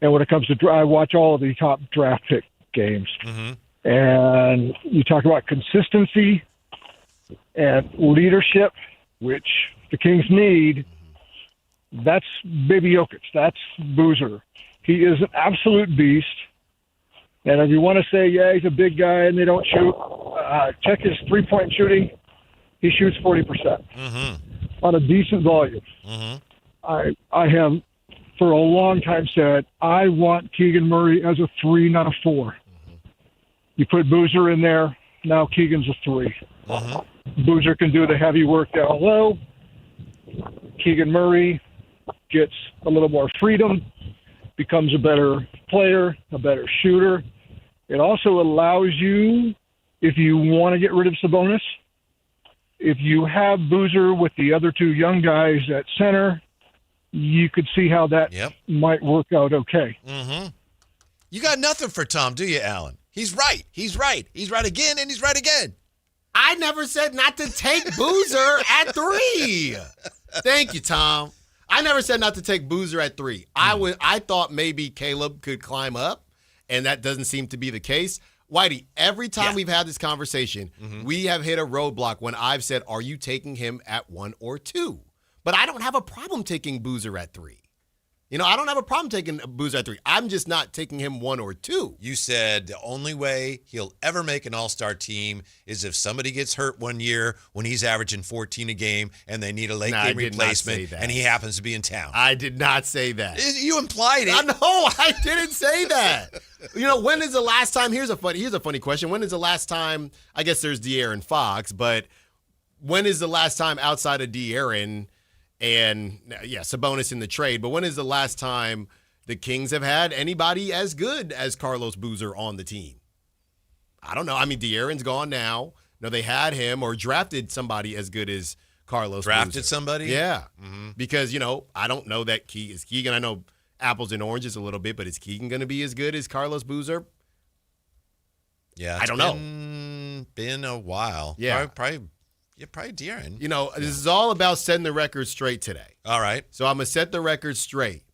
and when it comes to I watch all of the top draft pick games. Mm-hmm. And you talk about consistency and leadership, which the Kings need. That's Baby Jokic. That's Boozer. He is an absolute beast. And if you want to say, yeah, he's a big guy and they don't shoot, check his three-point shooting. He shoots 40% on a decent volume. I have, for a long time, said I want Keegan Murray as a 3, not a 4. You put Boozer in there, now Keegan's a 3. Boozer can do the heavy work down low. Keegan Murray gets a little more freedom, becomes a better player, a better shooter. It also allows you, if you want to get rid of Sabonis, if you have Boozer with the other two young guys at center, you could see how that might work out okay. You got nothing for Tom, do you, Alan? He's right. He's right. He's right again, and he's right again. I never said not to take Boozer at 3. Thank you, Tom. I never said not to take Boozer at 3. I thought maybe Caleb could climb up, and that doesn't seem to be the case. Whitey, every time we've had this conversation, we have hit a roadblock when I've said, are you taking him at 1 or 2? But I don't have a problem taking Boozer at 3. You know, I don't have a problem taking Boozer at 3. I'm just not taking him 1 or 2. You said the only way he'll ever make an all-star team is if somebody gets hurt one year when he's averaging 14 a game and they need a late-game replacement and he happens to be in town. I did not say that. You implied it. No, I didn't say that. You know, when is the last time? Here's a funny question. When is the last time? I guess there's De'Aaron Fox, but when is the last time outside of De'Aaron and Sabonis in the trade? But when is the last time the Kings have had anybody as good as Carlos Boozer on the team? I don't know. I mean, De'Aaron's gone now. No, they had him or drafted somebody as good as Carlos Boozer. Drafted somebody? Yeah. Because, you know, I don't know that Keegan. I know apples and oranges a little bit, but is Keegan going to be as good as Carlos Boozer? Yeah. I don't know. Been a while. Yeah. Probably De'Aaron. You know, this is all about setting the record straight today. All right. So I'm going to set the record straight.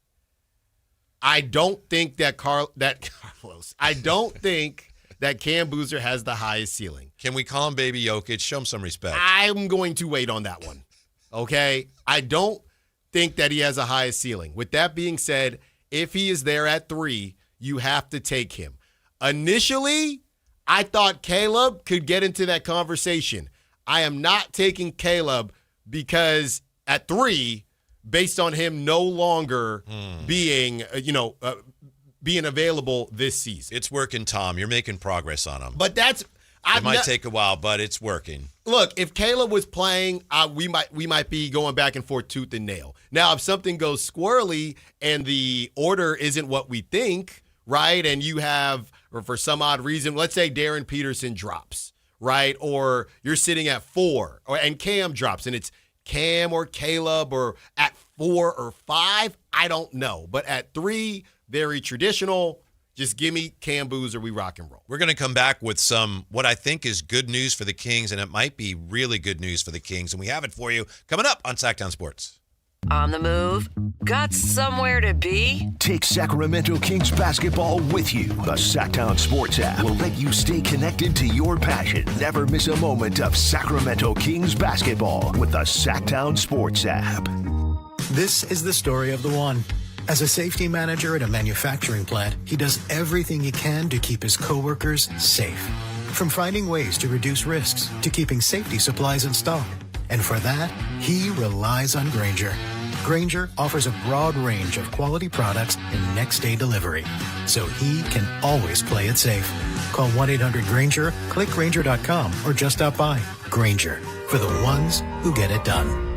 I don't think that Carlos, I don't think that Cam Boozer has the highest ceiling. Can we call him Baby Jokic? Show him some respect. I'm going to wait on that one. Okay? I don't think that he has a highest ceiling. With that being said, if he is there at 3, you have to take him. Initially, I thought Caleb could get into that conversation. I am not taking Caleb because at 3, based on him no longer being, being available this season. It's working, Tom. You're making progress on him. But it might take a while, but it's working. Look, if Caleb was playing, we might be going back and forth tooth and nail. Now, if something goes squirrely and the order isn't what we think, right, and you have, or for some odd reason, let's say Darren Peterson drops, right, or you're sitting at 4, and Cam drops, and it's Cam or Caleb or at 4 or 5, I don't know. But at 3, very traditional. Just give me Cam Boozer, we rock and roll. We're going to come back with some, what I think is good news for the Kings, and it might be really good news for the Kings, and we have it for you coming up on Sactown Sports. On the move? Got somewhere to be? Take Sacramento Kings basketball with you. The Sactown Sports app will let you stay connected to your passion. Never miss a moment of Sacramento Kings basketball with the Sactown Sports app. This is the story of the one. As a safety manager at a manufacturing plant, he does everything he can to keep his coworkers safe. From finding ways to reduce risks to keeping safety supplies in stock. And for that, he relies on Grainger. Grainger offers a broad range of quality products and next-day delivery, so he can always play it safe. Call 1-800-GRAINGER, click Grainger.com, or just stop by. Grainger, for the ones who get it done.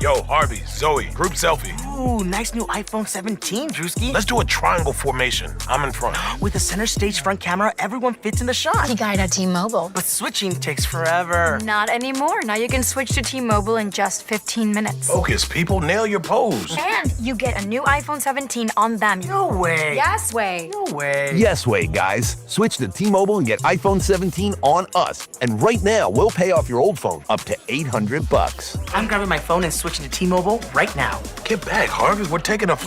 Yo, Harvey, Zoe, group selfie. Ooh, nice new iPhone 17, Drewski. Let's do a triangle formation. I'm in front. With a center stage front camera, everyone fits in the shot. You got it at T-Mobile. But switching takes forever. Not anymore. Now you can switch to T-Mobile in just 15 minutes. Focus, people. Nail your pose. And you get a new iPhone 17 on them. No way. Yes way. No way. Yes way, guys. Switch to T-Mobile and get iPhone 17 on us. And right now, we'll pay off your old phone up to $800. I'm grabbing my phone and switching to T-Mobile right now. Get back, Harvey. We're taking a...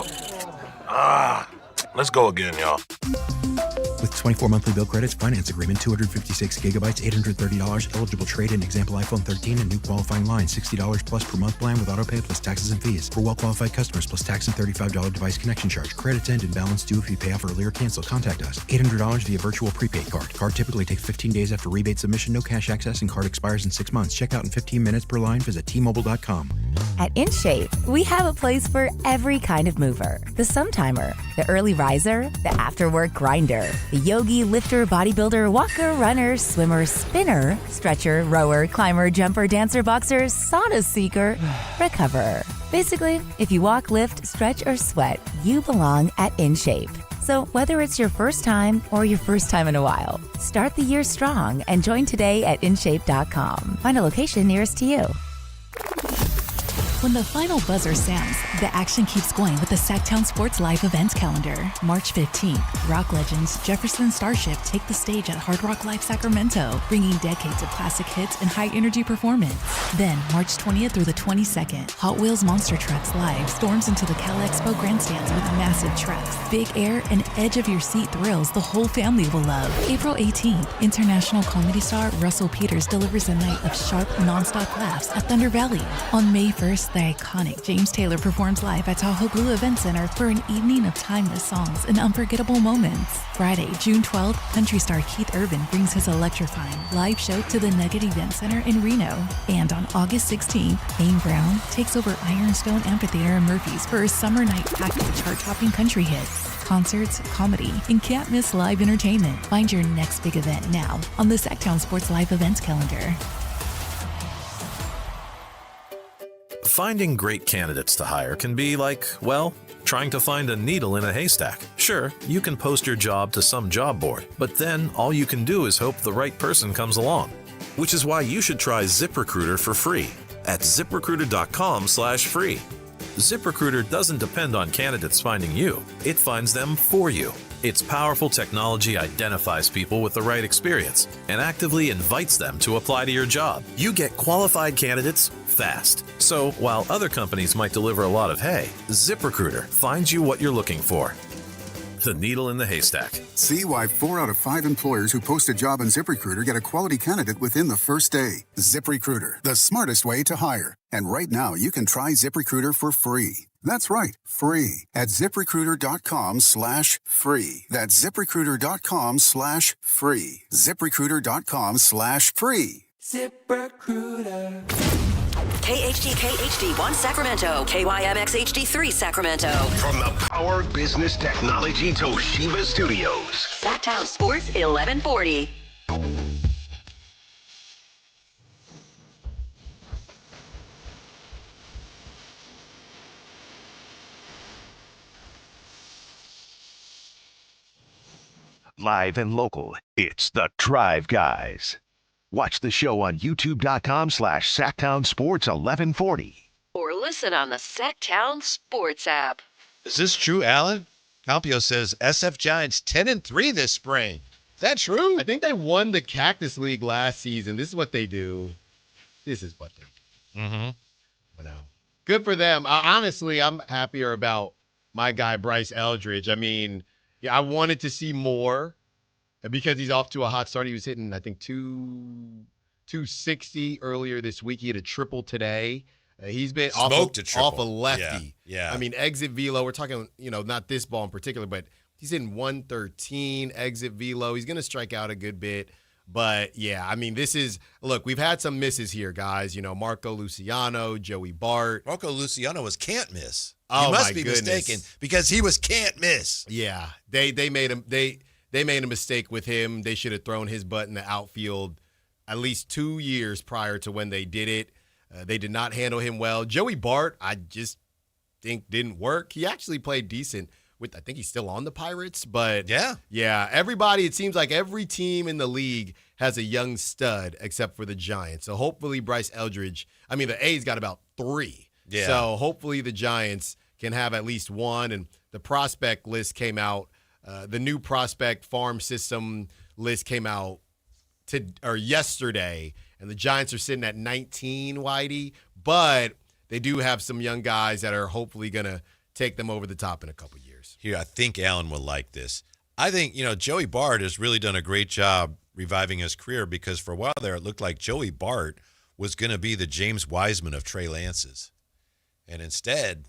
let's go again, y'all. With 24 monthly bill credits, finance agreement, 256 gigabytes, $830, eligible trade-in, example iPhone 13, and new qualifying line, $60 plus per month plan with auto pay plus taxes and fees. For well-qualified customers, plus tax and $35 device connection charge. Credits end and balance due if you pay off early or cancel. Contact us. $800 via virtual prepaid card. Card typically takes 15 days after rebate submission, no cash access, and card expires in 6 months. Check out in 15 minutes per line. Visit T-Mobile.com. At InShape, we have a place for every kind of mover. The Sometimer, the early riser, the after-work grinder, the yogi, lifter, bodybuilder, walker, runner, swimmer, spinner, stretcher, rower, climber, jumper, dancer, boxer, sauna seeker, recoverer. Basically, if you walk, lift, stretch, or sweat, you belong at InShape. So whether it's your first time or your first time in a while, start the year strong and join today at InShape.com. Find a location nearest to you. When the final buzzer sounds, the action keeps going with the Sactown Sports Live events calendar. March 15th, rock legends Jefferson and Starship take the stage at Hard Rock Live Sacramento, bringing decades of classic hits and high-energy performance. Then, March 20th through the 22nd, Hot Wheels Monster Trucks Live storms into the Cal Expo grandstands with massive trucks, big air, and edge-of-your-seat thrills the whole family will love. April 18th, international comedy star Russell Peters delivers a night of sharp, non-stop laughs at Thunder Valley. On May 1st, the iconic James Taylor performs live at Tahoe Blue Event Center for an evening of timeless songs and unforgettable moments. Friday, June 12th, country star Keith Urban brings his electrifying live show to the Nugget Event Center in Reno. And on August 16th, Aim Brown takes over Ironstone Amphitheater in Murphys for a summer night packed with chart-topping country hits, concerts, comedy, and can't miss live entertainment. Find your next big event now on the Sactown Sports Live events calendar. Finding great candidates to hire can be like, well, trying to find a needle in a haystack. Sure, you can post your job to some job board, but then all you can do is hope the right person comes along. Which is why you should try ZipRecruiter for free at ZipRecruiter.com/free. ZipRecruiter doesn't depend on candidates finding you. It finds them for you. Its powerful technology identifies people with the right experience and actively invites them to apply to your job. You get qualified candidates fast. So while other companies might deliver a lot of hay, ZipRecruiter finds you what you're looking for. The needle in the haystack. See why 4 out of 5 employers who post a job on ZipRecruiter get a quality candidate within the first day. ZipRecruiter, the smartest way to hire. And right now, you can try ZipRecruiter for free. That's right, free at ZipRecruiter.com/free. That's ZipRecruiter.com/free. ZipRecruiter.com/free. ZipRecruiter. KHD1 Sacramento, KYMX HD3 Sacramento. From the Power Business Technology Toshiba Studios. Sactown Sports 1140. Live and local, it's the Drive Guys. Watch the show on youtube.com/Sactown Sports 1140. Or listen on the Sactown Sports app. Is this true, Alan? Calpio says SF Giants 10-3 this spring. Is that true? I think they won the Cactus League last season. This is what they do. This is what they do. Mm-hmm. But no. Good for them. Honestly, I'm happier about my guy, Bryce Eldridge. I mean, yeah, I wanted to see more because he's off to a hot start. He was hitting, I think, 260 earlier this week. He hit a triple today. He's been off a lefty. Yeah. I mean, exit velo. We're talking, not this ball in particular, but he's in 113 exit velo. He's going to strike out a good bit. But, yeah, I mean, look, we've had some misses here, guys. Marco Luciano, Joey Bart. Marco Luciano was can't miss. Oh, you must my be goodness. mistaken because he was can't miss. Yeah, they made him. They made a mistake with him. They should have thrown his butt in the outfield at least 2 years prior to when they did it. They did not handle him well. Joey Bart, I just think didn't work. He actually played decent I think he's still on the Pirates, but yeah, everybody, it seems like every team in the league has a young stud except for the Giants. So hopefully Bryce Eldridge, the A's got about 3. Yeah. So hopefully the Giants can have at least one. And the prospect list came out. The new prospect farm system list came out yesterday, and the Giants are sitting at 19, Whitey. But they do have some young guys that are hopefully going to take them over the top in a couple years. Here, I think Alan will like this. I think, Joey Bart has really done a great job reviving his career because for a while there, it looked like Joey Bart was going to be the James Wiseman of Trey Lance's. And instead,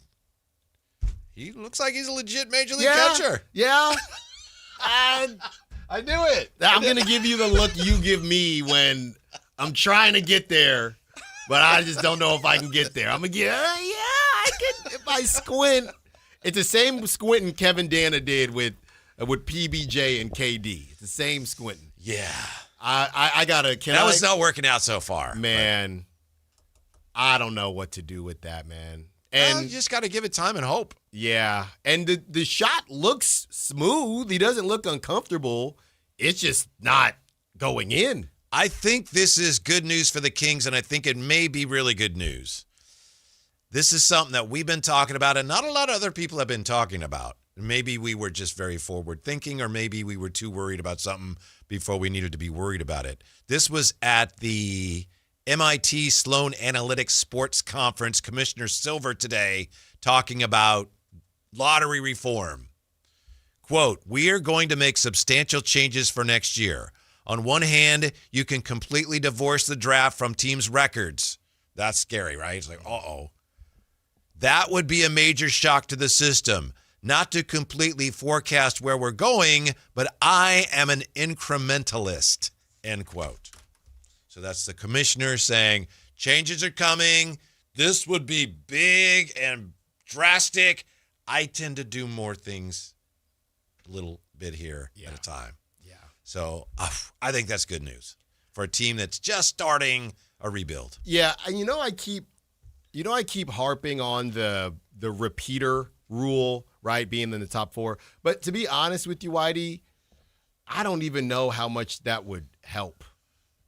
he looks like he's a legit major league catcher. Yeah. I knew it. I'm going to give you the look you give me when I'm trying to get there, but I just don't know if I can get there. I'm going to get, I can, if I squint. It's the same squinting Kevin Dana did with PBJ and KD. It's the same squinting. Yeah. I got to, that was not working out so far. Man, I don't know what to do with that, man. And you just got to give it time and hope. Yeah. And the shot looks smooth. He doesn't look uncomfortable. It's just not going in. I think this is good news for the Kings, and I think it may be really good news. This is something that we've been talking about, and not a lot of other people have been talking about. Maybe we were just very forward thinking, or maybe we were too worried about something before we needed to be worried about it. This was at the MIT Sloan Analytics Sports Conference. Commissioner Silver today talking about lottery reform. Quote, "We are going to make substantial changes for next year. On one hand, you can completely divorce the draft from teams' records." That's scary, right? It's like, uh-oh. "That would be a major shock to the system. Not to completely forecast where we're going, but I am an incrementalist," end quote. So that's the commissioner saying changes are coming. This would be big and drastic. I tend to do more things a little bit here at a time. Yeah. So I think that's good news for a team that's just starting a rebuild. Yeah, and I keep harping on the repeater rule, right, being in the top 4. But to be honest with you, Whitey, I don't even know how much that would help.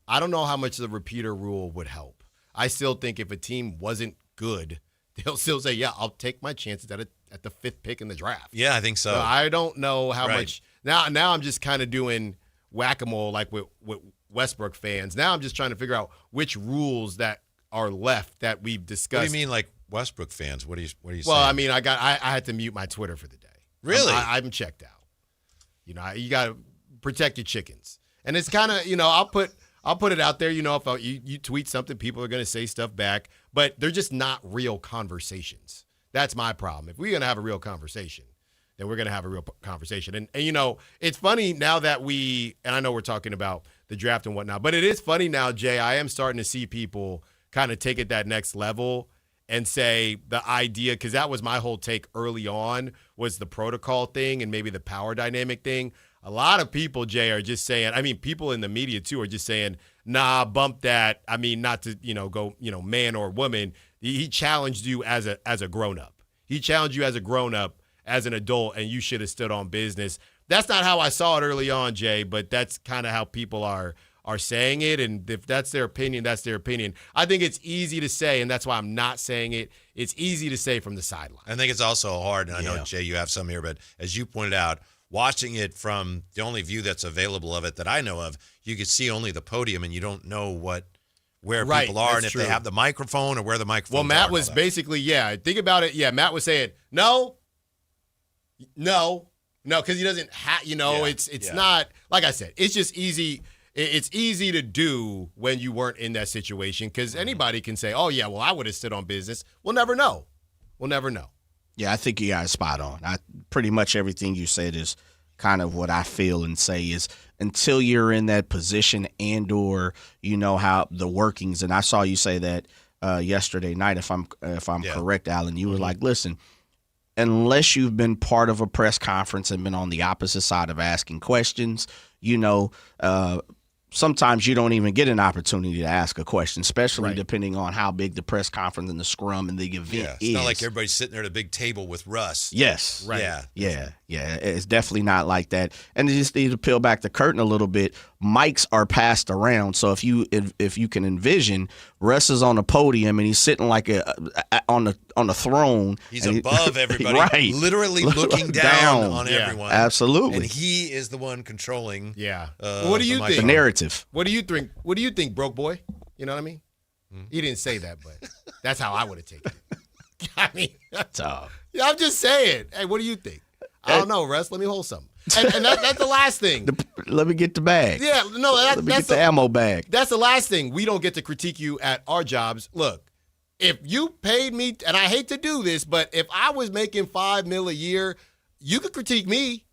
I don't know how much the repeater rule would help. I still think if a team wasn't good, they'll still say, yeah, I'll take my chances at the 5th pick in the draft. Yeah, I think so. I don't know how much. Now I'm just kind of doing whack-a-mole like with Westbrook fans. Now I'm just trying to figure out which rules that are left that we've discussed. What do you mean, like Westbrook fans? What are you saying? Well, I mean, I had to mute my Twitter for the day. Really? I'm checked out. You got to protect your chickens, and it's kind of I'll put it out there. If you tweet something, people are going to say stuff back, but they're just not real conversations. That's my problem. If we're going to have a real conversation, then we're going to have a real conversation. And it's funny now that and I know we're talking about the draft and whatnot, but it is funny now, Jay. I am starting to see people kind of take it that next level and say the idea, because that was my whole take early on, was the protocol thing and maybe the power dynamic thing. A lot of people, Jay, are just saying, people in the media too are just saying, nah, bump that. Not to, go, man or woman. He challenged you as a grown-up. He challenged you as a grown-up, as an adult, and you should have stood on business. That's not how I saw it early on, Jay, but that's kind of how people are are saying it, and if that's their opinion, that's their opinion. I think it's easy to say, and that's why I'm not saying it. It's easy to say from the sideline. I think it's also hard, and I know, Jay, you have some here, but as you pointed out, watching it from the only view that's available of it that I know of, you can see only the podium, and you don't know where people are and if they have the microphone or where the microphone. Well, Matt was basically, think about it. Yeah, Matt was saying no, because he doesn't have. It's not like I said. It's just easy. It's easy to do when you weren't in that situation because anybody can say, "Oh yeah, well I would have stood on business." We'll never know. Yeah, I think you got it spot on. Pretty much everything you said is kind of what I feel and say is until you're in that position and or you know how the workings. And I saw you say that yesterday night. If I'm correct, Alan, you were like, listen, unless you've been part of a press conference and been on the opposite side of asking questions, sometimes you don't even get an opportunity to ask a question, especially depending on how big the press conference and the scrum and the event is. It's not like everybody's sitting there at a big table with Russ. Yes. Right. Yeah. It's definitely not like that. And you just need to peel back the curtain a little bit. Mics are passed around. So if you can envision, Russ is on the podium and he's sitting like on the throne. He's above everybody, right? Literally looking down on everyone. Absolutely. And he is the one controlling. What do you think? The narrative. What do you think? What do you think, broke boy? You know what I mean? He didn't say that, but that's how I would have taken it. I mean, I'm just saying. Hey, what do you think? I don't know, Russ. Let me hold something. And that's the last thing. Let me get the bag. Yeah, no, let me get the ammo bag. That's the last thing. We don't get to critique you at our jobs. Look, if you paid me, and I hate to do this, but if I was making $5 million a year, you could critique me.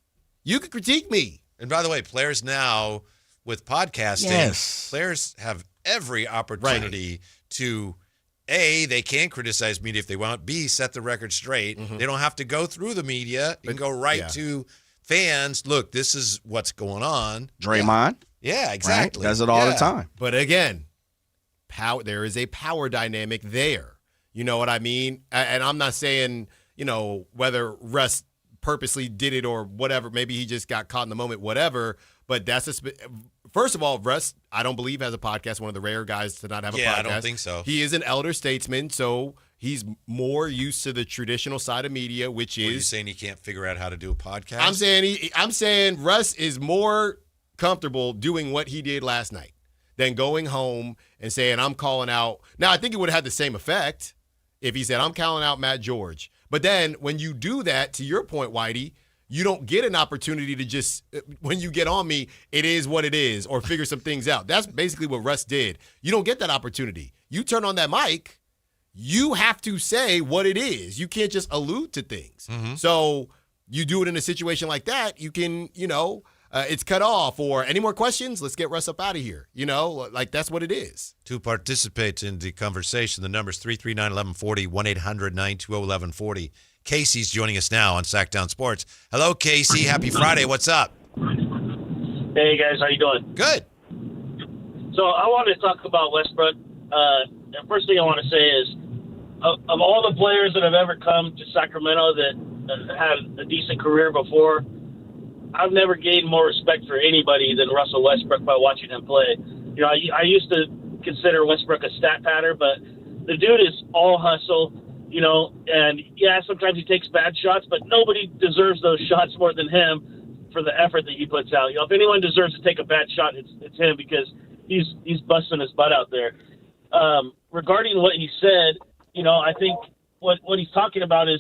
And by the way, players now with podcasting, players have every opportunity to A, they can criticize media if they want. B, set the record straight. They don't have to go through the media and go to fans. Look, this is what's going on. Draymond. Yeah, exactly. Right? Does it all the time. But again, there is a power dynamic there. You know what I mean? And I'm not saying, whether Russ purposely did it or whatever. Maybe he just got caught in the moment, whatever. But first of all, Russ, I don't believe has a podcast. One of the rare guys to not have a podcast. Yeah, I don't think so. He is an elder statesman, so he's more used to the traditional side of media, which is. Are you saying he can't figure out how to do a podcast? I'm saying Russ is more comfortable doing what he did last night than going home and saying, I'm calling out. Now, I think it would have had the same effect if he said, I'm calling out Matt George. But then when you do that, to your point, Whitey, you don't get an opportunity to just, when you get on me, it is what it is, or figure some things out. That's basically what Russ did. You don't get that opportunity. You turn on that mic, you have to say what it is. You can't just allude to things. So you do it in a situation like that, you can, it's cut off. Or any more questions? Let's get Russ up out of here. Like that's what it is. To participate in the conversation, the number's 339-1140, 1-800-920-1140. Casey's joining us now on Sactown Sports. Hello, Casey. Happy Friday. What's up? Hey, guys. How you doing? Good. So I want to talk about Westbrook. The first thing I want to say is, of all the players that have ever come to Sacramento that had a decent career before, I've never gained more respect for anybody than Russell Westbrook by watching him play. I used to consider Westbrook a stat pattern, but the dude is all hustle. And sometimes he takes bad shots, but nobody deserves those shots more than him for the effort that he puts out. If anyone deserves to take a bad shot, it's him because he's busting his butt out there. Regarding what he said, I think what he's talking about is,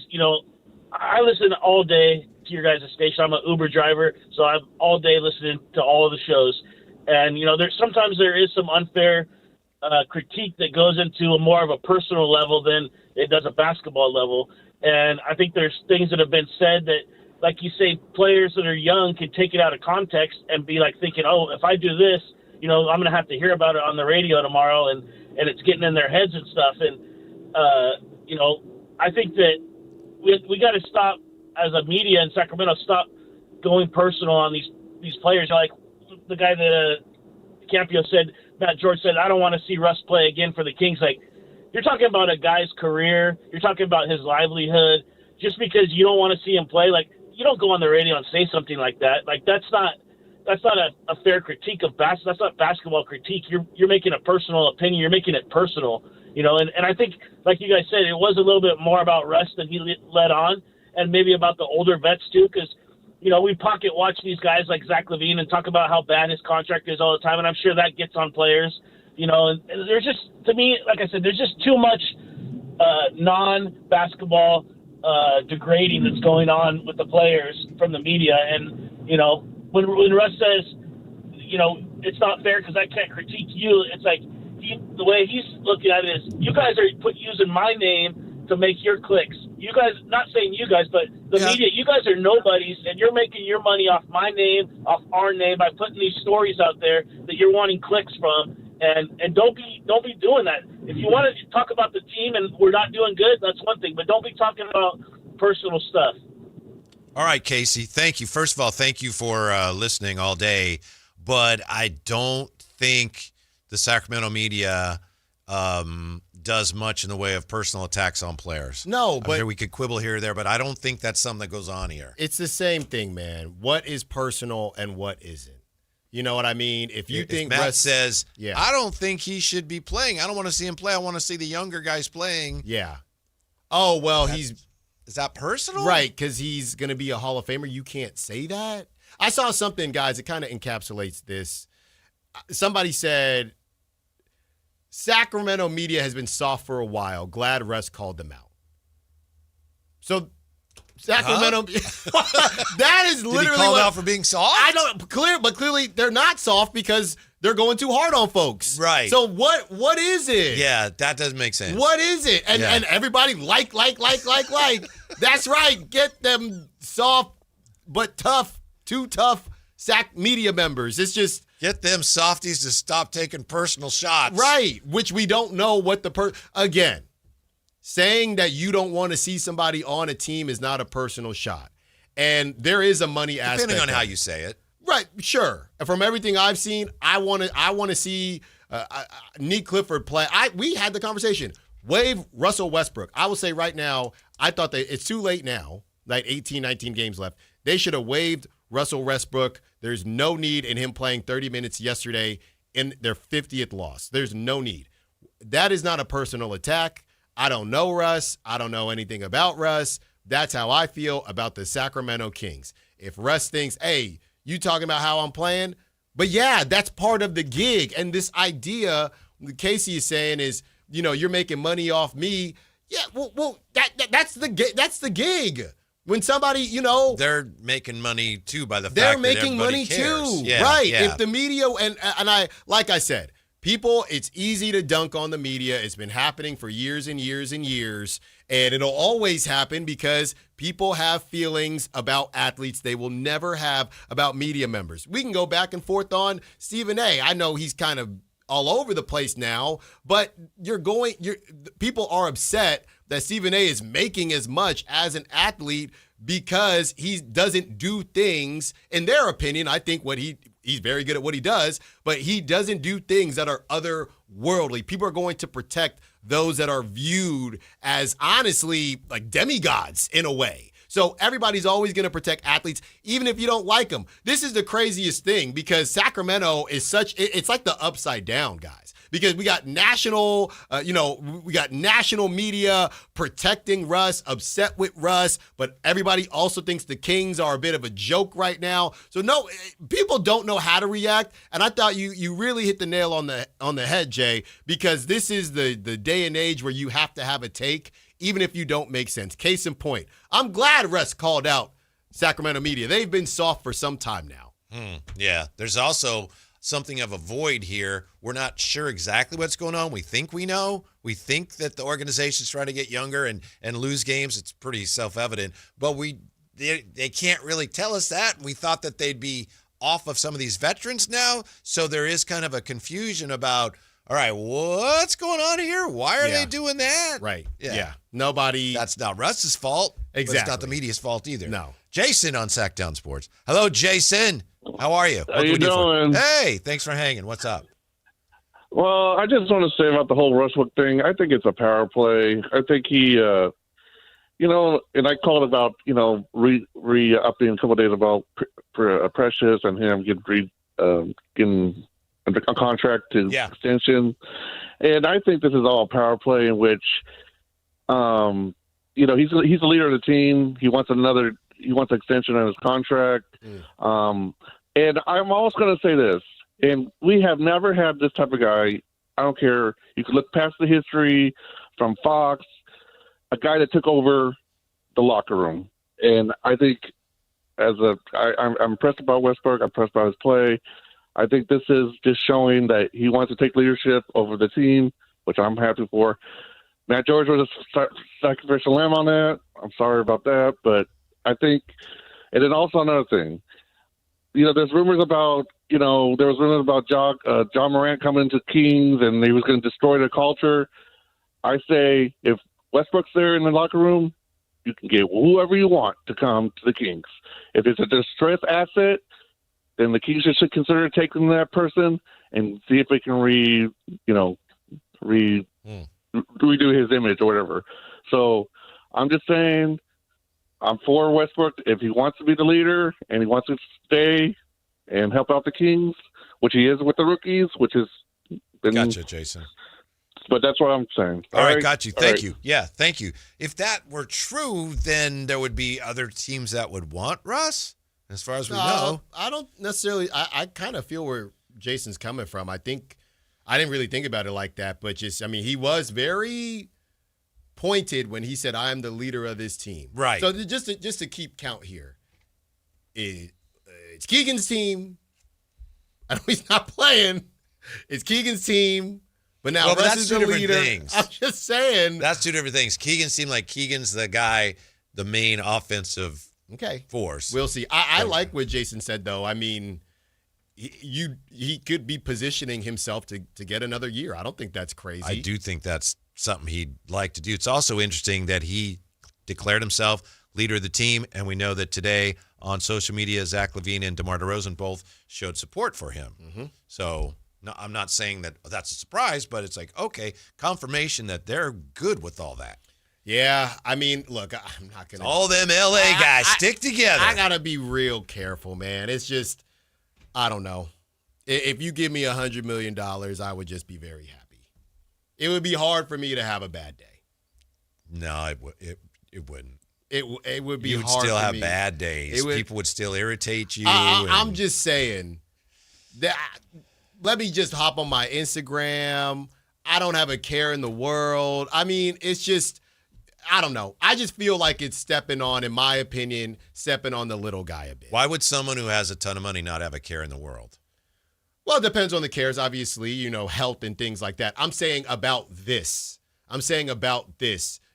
I listen all day to your guys' station. I'm an Uber driver, so I'm all day listening to all of the shows. And, sometimes there is some unfair critique that goes into a more of a personal level than it does a basketball level. And I think there's things that have been said that, like you say, players that are young can take it out of context and be like thinking, oh, if I do this, I'm going to have to hear about it on the radio tomorrow, and it's getting in their heads and stuff. And, I think that we got to stop, as a media in Sacramento, stop going personal on these players. Like the guy that Campio said, Matt George said, I don't want to see Russ play again for the Kings. Like, you're talking about a guy's career. You're talking about his livelihood. Just because you don't want to see him play, like, you don't go on the radio and say something like that. Like, that's that's not a fair critique of basketball. That's not basketball critique. You're making a personal opinion. You're making it personal, and I think, like you guys said, it was a little bit more about Russ than he led on, and maybe about the older vets too, because we pocket watch these guys like Zach LaVine and talk about how bad his contract is all the time, and I'm sure that gets on players, and there's just, to me, like I said, there's just too much non-basketball degrading that's going on with the players from the media. And, when Russ says, it's not fair because I can't critique you, it's like the way he's looking at it is, you guys are using my name to make your clicks. You guys, not saying you guys, but the media, you guys are nobodies, and you're making your money off my name, off our name, by putting these stories out there that you're wanting clicks from. And don't be doing that. If you want to talk about the team and we're not doing good, that's one thing. But don't be talking about personal stuff. All right, Casey, thank you. First of all, thank you for listening all day. But I don't think the Sacramento media does much in the way of personal attacks on players. No, but we could quibble here or there, but I don't think that's something that goes on here. It's the same thing, man. What is personal and what isn't? You know what I mean? If think Matt Russ says, I don't think he should be playing. I don't want to see him play. I want to see the younger guys playing. Yeah. Oh, well, is that personal? Right, because he's going to be a Hall of Famer. You can't say that. I saw something, guys, that kind of encapsulates this. Somebody said, Sacramento media has been soft for a while. Glad Russ called them out. So Sacramento, that is literally Did he call out for being soft? I don't but clearly they're not soft because they're going too hard on folks. Right. So what is it? Yeah, that doesn't make sense. What is it? And everybody like. That's right. Get them soft but tough, too tough Sac media members. It's just get them softies to stop taking personal shots. Right, which we don't know what again. Saying that you don't want to see somebody on a team is not a personal shot. And there is a money aspect. Depending on how you say it. Right, sure. From everything I've seen, I want to see Nick Clifford play. We had the conversation. Waive Russell Westbrook. I will say right now, I thought that it's too late now, like 18, 19 games left. They should have waived Russell Westbrook. There's no need in him playing 30 minutes yesterday in their 50th loss. There's no need. That is not a personal attack. I don't know Russ. I don't know anything about Russ. That's how I feel about the Sacramento Kings. If Russ thinks, hey, you talking about how I'm playing? But yeah, that's part of the gig. And this idea Casey is saying is, you're making money off me. Yeah, well, that's the gig. When somebody, they're making money too by the fact they're that making money cares. too, yeah, right? Yeah. If the media and I, like I said, people, it's easy to dunk on the media. It's been happening for years and years and years, and it'll always happen because people have feelings about athletes they will never have about media members. We can go back and forth on Stephen A. I know he's kind of all over the place now, but people are upset that Stephen A is making as much as an athlete because he doesn't do things, in their opinion. I think he's very good at what he does, but he doesn't do things that are otherworldly. People are going to protect those that are viewed as honestly like demigods in a way. So everybody's always going to protect athletes, even if you don't like them. This is the craziest thing because Sacramento is it's like the upside down, guys. Because we got national media protecting Russ, upset with Russ, but everybody also thinks the Kings are a bit of a joke right now. So no, people don't know how to react. And I thought you really hit the nail on the head, Jay, because this is the day and age where you have to have a take, even if you don't make sense. Case in point, I'm glad Russ called out Sacramento media. They've been soft for some time now. Yeah, there's also something of a void here. We're not sure exactly what's going on. We think we know. We think that the organization's trying to get younger and lose games. It's pretty self-evident. But they can't really tell us that. We thought that they'd be off of some of these veterans now. So there is kind of a confusion about, all right, what's going on here? Why are they doing that? Right. Yeah. Nobody. That's not Russ's fault. Exactly. But it's not the media's fault either. No. Jason on Sactown Sports. Hello, Jason. How are you? How you doing? Hey, thanks for hanging. What's up? Well, I just want to say about the whole Westbrook thing. I think it's a power play. I think he and I called about, re-upping a couple of days about Precious and him getting a contract to extension. And I think this is all power play in which, he's the leader of the team. He wants an extension on his contract. And I'm also going to say this, and we have never had this type of guy. I don't care. You can look past the history from Fox, a guy that took over the locker room. And I think I'm impressed about Westbrook. I'm impressed by his play. I think this is just showing that he wants to take leadership over the team, which I'm happy for. Matt George was a sacrificial lamb on that. I'm sorry about that. But I think, and then also another thing, there's rumors about, John Morant coming into Kings and he was going to destroy the culture. I say if Westbrook's there in the locker room, you can get whoever you want to come to the Kings. If it's a distressed asset, then the Kings should consider taking that person and see if they can redo his image or whatever. So I'm just saying I'm for Westbrook. If he wants to be the leader and he wants to stay and help out the Kings, which he is with the rookies, which is Gotcha, Jason. But that's what I'm saying. All right, got you. Thank you. Yeah, thank you. If that were true, then there would be other teams that would want Russ, as far as we know. I don't necessarily. I kind of feel where Jason's coming from. I think I didn't really think about it like that, but he was very pointed when he said, "I am the leader of this team." Right. So just to keep count here, it's Keegan's team. I know he's not playing. It's Keegan's team. But now Russ is the leader. Things. I'm just saying. That's two different things. Keegan seemed like Keegan's the guy, the main offensive force. We'll see. I like what Jason said, though. I mean, he could be positioning himself to get another year. I don't think that's crazy. I do think that's something he'd like to do. It's also interesting that he declared himself leader of the team, and we know that today on social media, Zach LaVine and DeMar DeRozan both showed support for him. Mm-hmm. So no, I'm not saying that that's a surprise, but it's like, okay, confirmation that they're good with all that. Yeah, I mean, look, I'm not going to. All them L.A. guys stick together. I got to be real careful, man. It's just, I don't know. If you give me $100 million, I would just be very happy. It would be hard for me to have a bad day. No, it wouldn't. It would be hard for me. You would still have bad days. People would still irritate you. I'm just saying that. Let me just hop on my Instagram. I don't have a care in the world. I mean, it's just, I don't know. I just feel like it's in my opinion, stepping on the little guy a bit. Why would someone who has a ton of money not have a care in the world? Well, it depends on the cares, obviously, health and things like that. I'm saying about this.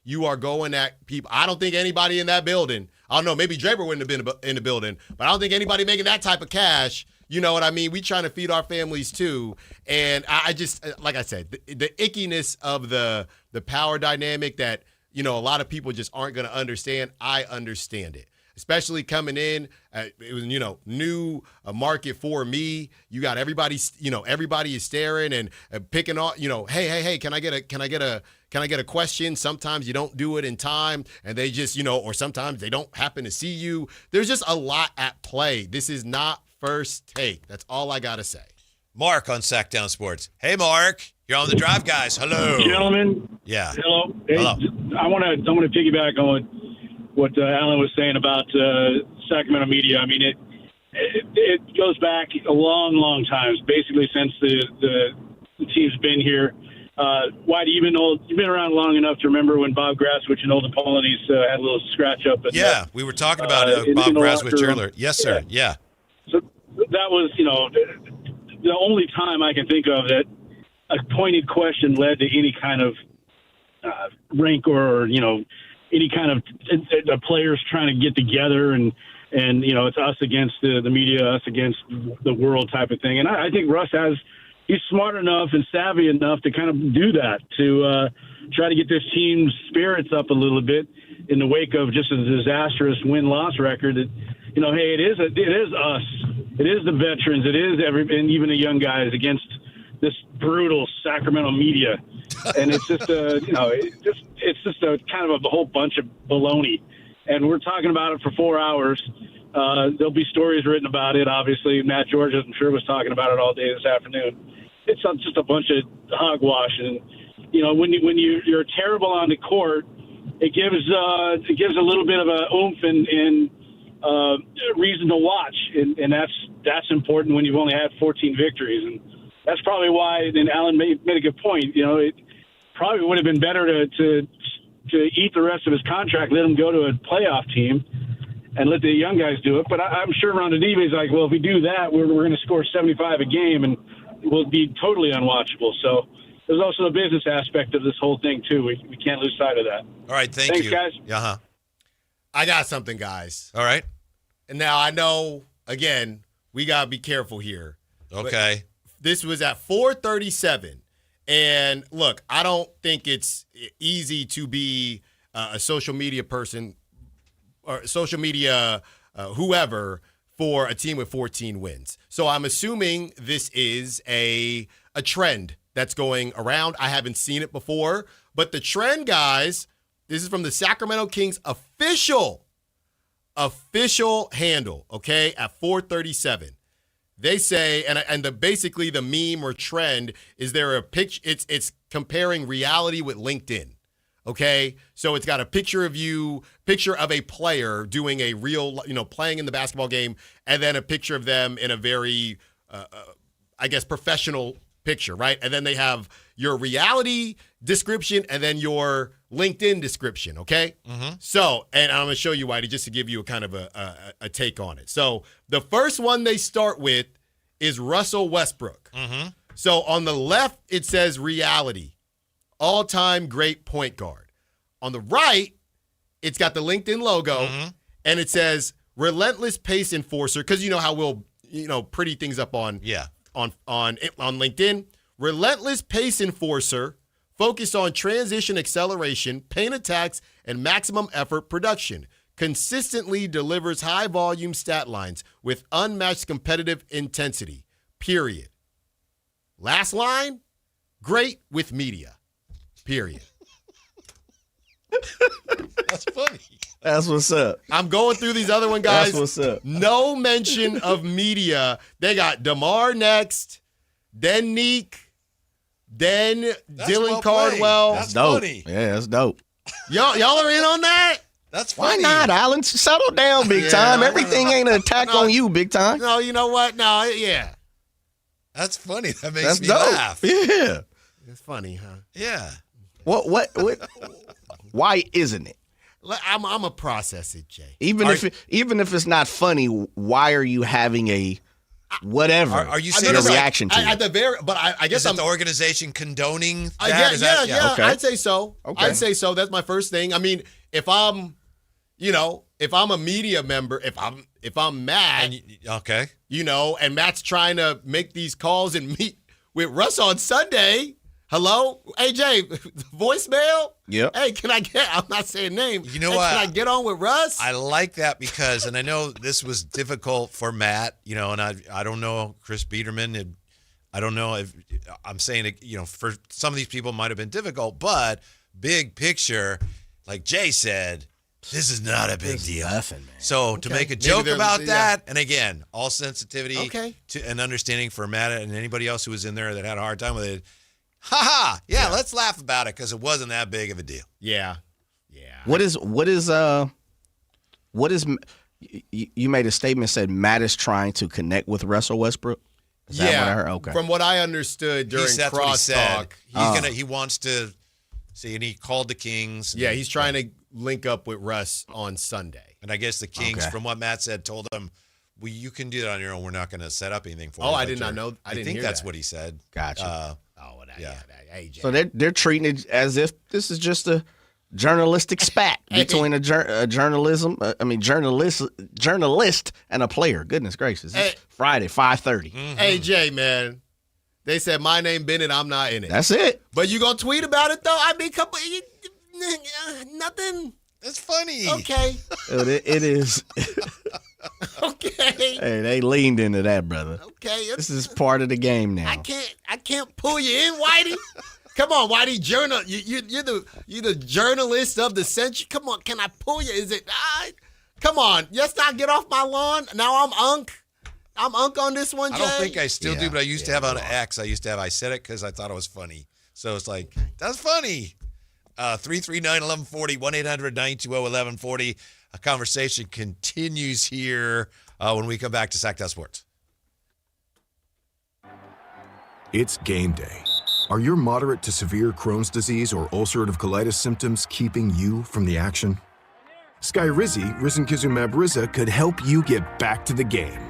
You are going at people. I don't think anybody in that building, I don't know, maybe Draper wouldn't have been in the building, but I don't think anybody making that type of cash. You know what I mean? We trying to feed our families too. And I just, like I said, the ickiness of the power dynamic that, a lot of people just aren't going to understand. I understand it. Especially coming in, it was, new market for me. You got everybody is staring and picking on, hey, can I get a question? Sometimes you don't do it in time and they just, or sometimes they don't happen to see you. There's just a lot at play. This is not first take. That's all I got to say. Mark on Sactown Sports. Hey, Mark. You're on the drive, guys. Hello. Gentlemen. Yeah. Hello. Hey, Hello. I want to piggyback on what Alan was saying about Sacramento media. I mean, it goes back a long, long time, basically since the team's been here. Whitey, you've been around long enough to remember when Bob Graswich and Old Apollones had a little scratch up. We were talking about Bob Graswich earlier. Yes, sir. Yeah. So that was, the only time I can think of that a pointed question led to any kind of rank or, any kind of players trying to get together and it's us against the media, us against the world type of thing. And I think Russ he's smart enough and savvy enough to kind of do that, to try to get this team's spirits up a little bit in the wake of just a disastrous win-loss record. That, hey, it is us. It is the veterans. It is and even the young guys against this brutal Sacramento media. And it's just, it's just a kind of a whole bunch of baloney. And we're talking about it for 4 hours. There'll be stories written about it. Obviously, Matt George, I'm sure, was talking about it all day this afternoon. It's just a bunch of hogwash. And, when you're terrible on the court, it gives a little bit of a oomph and reason to watch. And that's important when you've only had 14 victories. And that's probably why, and Alan made a good point, it probably would have been better to eat the rest of his contract, let him go to a playoff team, and let the young guys do it. But I'm sure Ronaldinho's like, well, if we do that, we're going to score 75 a game, and we'll be totally unwatchable. So there's also the business aspect of this whole thing, too. We can't lose sight of that. All right, thanks, you. Guys. Uh-huh. I got something, guys. All right. And now I know, again, we got to be careful here. Okay. This was at 4:37. And look, I don't think it's easy to be a social media person or social media whoever for a team with 14 wins. So I'm assuming this is a trend that's going around. I haven't seen it before, but the trend, guys, this is from the Sacramento Kings official handle, okay, at 4:37. They say, and basically the meme or trend is there a picture. It's comparing reality with LinkedIn. Okay, so it's got a picture of a player doing a real, playing in the basketball game, and then a picture of them in a very, I guess, professional picture, right? And then they have your reality description and then your LinkedIn description. Okay, So, and I'm gonna show you, Whitey, just to give you a kind of a take on it. So the first one they start with is Russell Westbrook. So on the left it says reality. All-time great point guard. On the right, it's got the LinkedIn logo, and it says relentless pace enforcer, because you know how we'll pretty things up on LinkedIn. Relentless pace enforcer, focused on transition acceleration, paint attacks, and maximum effort production. Consistently delivers high volume stat lines with unmatched competitive intensity. Period. Last line, great with media. Period. That's funny. That's what's up. I'm going through these other one, guys. That's what's up. No mention of media. They got DeMar next, then Neek, then Dylan Cardwell. That's dope. Funny. Yeah, that's dope. Y'all are in on that? That's funny. Why not, Alan? Settle down, big time. Everything ain't an attack on you, big time. No, you know what? No, yeah. That's funny. That makes me dope. laugh. Yeah. It's funny, huh? Yeah. What? Why isn't it? I'm a process it, Jay. Even if it's not funny, why are you having a whatever? Are you saying a reaction to at the very? But I guess the organization condoning that? Yeah. Okay. I'd say so. Okay. I'd say so. That's my first thing. I mean, if I'm a media member, if I'm mad, and Matt's trying to make these calls and meet with Russ on Sunday. Hello? Hey, Jay, voicemail? Yep. Hey, I'm not saying name. You know what? Can I get on with Russ? I like that because, and I know this was difficult for Matt, and I don't know Chris Biederman. I don't know if I'm saying it, for some of these people it might have been difficult, but big picture, like Jay said, this is not a big deal. Nothing, man. So to make a joke about that, and again, all sensitivity and understanding for Matt and anybody else who was in there that had a hard time with it. Yeah, let's laugh about it because it wasn't that big of a deal. Yeah. What is you made a statement said Matt is trying to connect with Russell Westbrook? Is that what I heard? Okay. From what I understood during crosstalk, he wants to see, and he called the Kings. Yeah, he's trying to link up with Russ on Sunday. And I guess the Kings, from what Matt said, told him, well, you can do that on your own. We're not going to set up anything for you. I did not know. I think that's what he said. Gotcha. Hey, Jay. So they're treating it as if this is just a journalistic spat between a journalist and a player. Goodness gracious! It's Friday, 5:30. Hey, Jay, man. They said my name Bennett. I'm not in it. That's it. But you gonna tweet about it though? I mean, nothing. That's funny. Okay. It is. Okay. Hey, they leaned into that, brother. Okay. This is part of the game now. I can't pull you in, Whitey. Come on, Whitey, journal. You're the journalist of the century. Come on, can I pull you? Is it? Come on, let's not get off my lawn. Now I'm Unk. I'm Unk on this one, Jay. I don't think I still do, but I used to have on X. I said it because I thought it was funny. So it's like, that's funny. 339-1140, 1-800-920-1140. A conversation continues here when we come back to Sactown Sports. It's game day. Are your moderate to severe Crohn's disease or ulcerative colitis symptoms keeping you from the action? Skyrizi, risankizumab Riza, could help you get back to the game.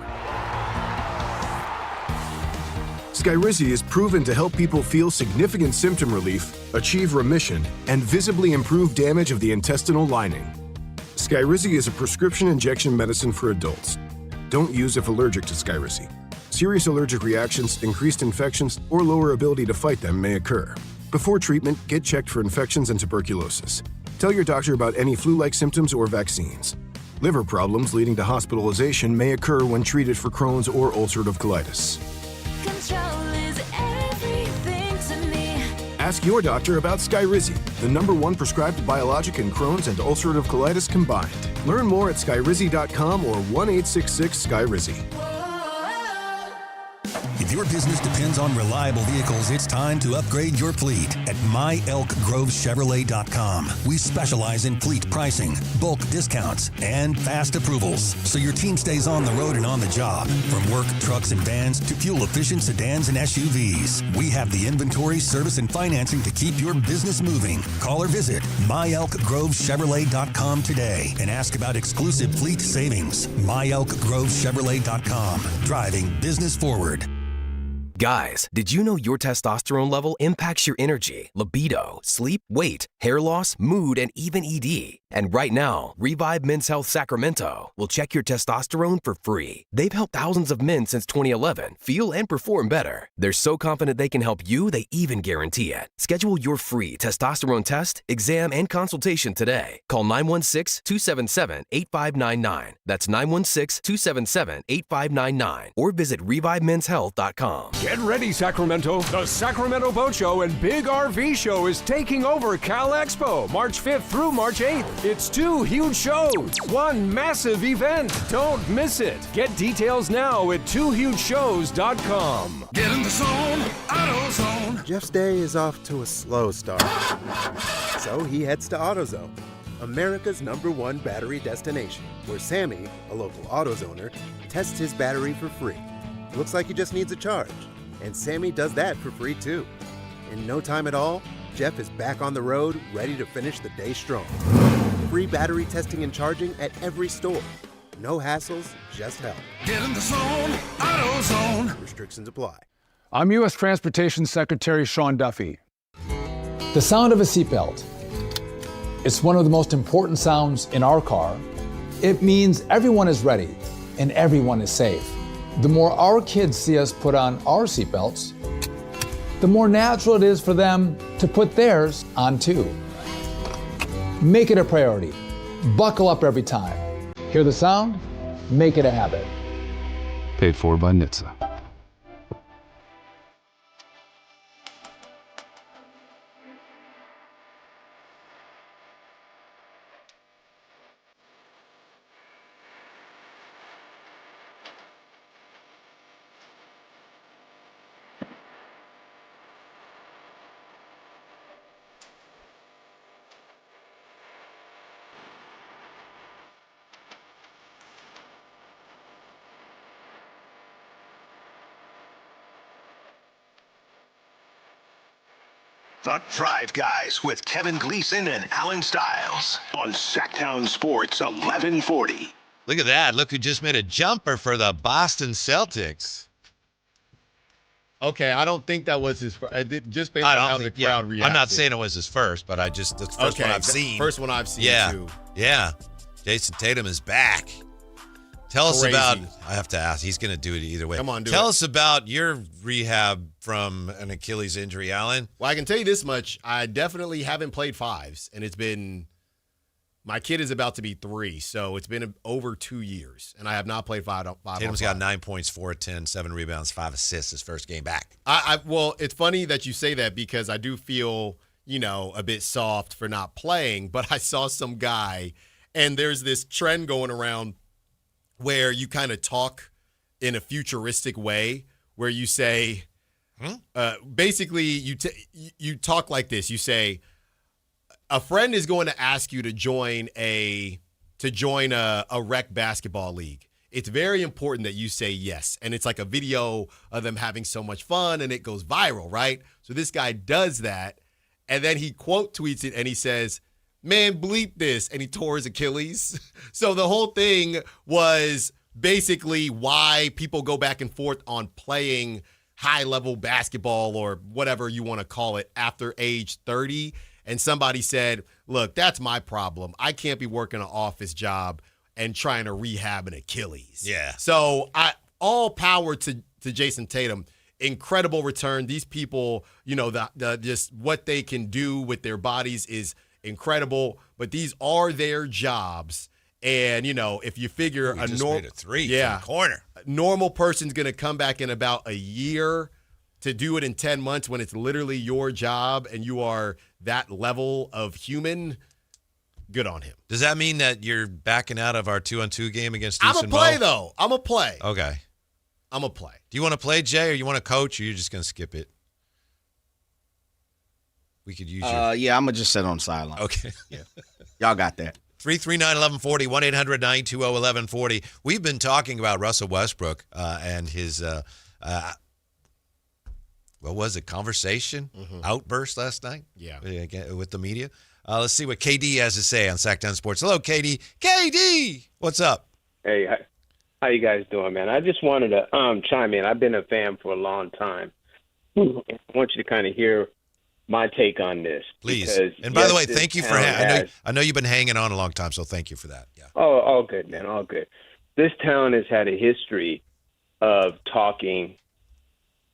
Skyrizi is proven to help people feel significant symptom relief, achieve remission, and visibly improve damage of the intestinal lining. Skyrizi is a prescription injection medicine for adults. Don't use if allergic to Skyrizi. Serious allergic reactions, increased infections, or lower ability to fight them may occur. Before treatment, get checked for infections and tuberculosis. Tell your doctor about any flu-like symptoms or vaccines. Liver problems leading to hospitalization may occur when treated for Crohn's or ulcerative colitis. Control is everything to me. Ask your doctor about Skyrizi, the #1 prescribed biologic in Crohn's and ulcerative colitis combined. Learn more at skyrizi.com or 1-866-SKYRIZI. If your business depends on reliable vehicles, it's time to upgrade your fleet at myelkgrovechevrolet.com. We specialize in fleet pricing, bulk discounts, and fast approvals, so your team stays on the road and on the job. From work trucks and vans to fuel-efficient sedans and SUVs, we have the inventory, service, and financing to keep your business moving. Call or visit myelkgrovechevrolet.com today and ask about exclusive fleet savings. myelkgrovechevrolet.com, driving business forward. Guys, did you know your testosterone level impacts your energy, libido, sleep, weight, hair loss, mood, and even ED? And right now, Revive Men's Health Sacramento will check your testosterone for free. They've helped thousands of men since 2011 feel and perform better. They're so confident they can help you, they even guarantee it. Schedule your free testosterone test, exam, and consultation today. Call 916-277-8599. That's 916-277-8599. Or visit ReviveMen'sHealth.com. Get ready, Sacramento. The Sacramento Boat Show and Big RV Show is taking over Cal Expo, March 5th through March 8th. It's 2 huge shows, 1 massive event. Don't miss it. Get details now at 2hugeshows.com. Get in the zone, AutoZone. Jeff's day is off to a slow start. So he heads to AutoZone, America's #1 battery destination, where Sammy, a local AutoZoner, tests his battery for free. Looks like he just needs a charge, and Sammy does that for free too. In no time at all, Jeff is back on the road, ready to finish the day strong. Free battery testing and charging at every store. No hassles, just help. Get in the zone, AutoZone. Restrictions apply. I'm U.S. Transportation Secretary Sean Duffy. The sound of a seatbelt. It's one of the most important sounds in our car. It means everyone is ready and everyone is safe. The more our kids see us put on our seatbelts, the more natural it is for them to put theirs on too. Make it a priority. Buckle up every time. Hear the sound? Make it a habit. Paid for by NHTSA. The Drive Guys with Kevin Gleason and Alan Stiles on Sactown Sports 1140. Look at that. Look who just made a jumper for the Boston Celtics. Okay, I don't think that was his first. Just based on how the crowd reacted. I'm not saying it was his first, but that's the first one I've seen. First one I've seen, too. Yeah. Jason Tatum is back. Tell us about, I have to ask, he's going to do it either way. Come on, Tell us about your rehab from an Achilles injury, Alan. Well, I can tell you this much. I definitely haven't played fives, and it's been My kid is about to be 3, so it's been over 2 years, and I have not played 5 Tatum's got 9 points, 4 of 10, 7 rebounds, 5 assists his first game back. Well, it's funny that you say that because I do feel, a bit soft for not playing, but I saw some guy, and there's this trend going around where you kind of talk in a futuristic way where you say, basically you talk like this. You say, a friend is going to ask you to join a rec basketball league. It's very important that you say yes. And it's like a video of them having so much fun and it goes viral, right? So this guy does that. And then he quote tweets it and he says, man, bleep this. And he tore his Achilles. So the whole thing was basically why people go back and forth on playing high-level basketball or whatever you want to call it after age 30. And somebody said, look, that's my problem. I can't be working an office job and trying to rehab an Achilles. Yeah. So all power to Jason Tatum. Incredible return. These people, the just what they can do with their bodies is incredible. But these are their jobs. And, if you figure made a 3 from the corner. A normal person's going to come back in about a year to do it in 10 months when it's literally your job and you are that level of human, good on him. Does that mean that you're backing out of our 2-on-2 game against Deuce I'm a play, though. I'm a play. Okay. I'm a play. Do you want to play, Jay, or you want to coach, or you're just going to skip it? We could use your... Yeah, I'm going to just sit on the sideline. Okay. Yeah. Y'all got that. 339-1140, 1-800-920-1140. We've been talking about Russell Westbrook and his... what was it, conversation, outburst last night? Yeah. With the media. Let's see what KD has to say on Sactown Sports. Hello, KD. KD, what's up? Hey, how you guys doing, man? I just wanted to chime in. I've been a fan for a long time. I want you to kind of hear my take on this. Please. And by the way, thank you for I know you've been hanging on a long time, so thank you for that. Yeah. Oh, all good, man. All good. This town has had a history of talking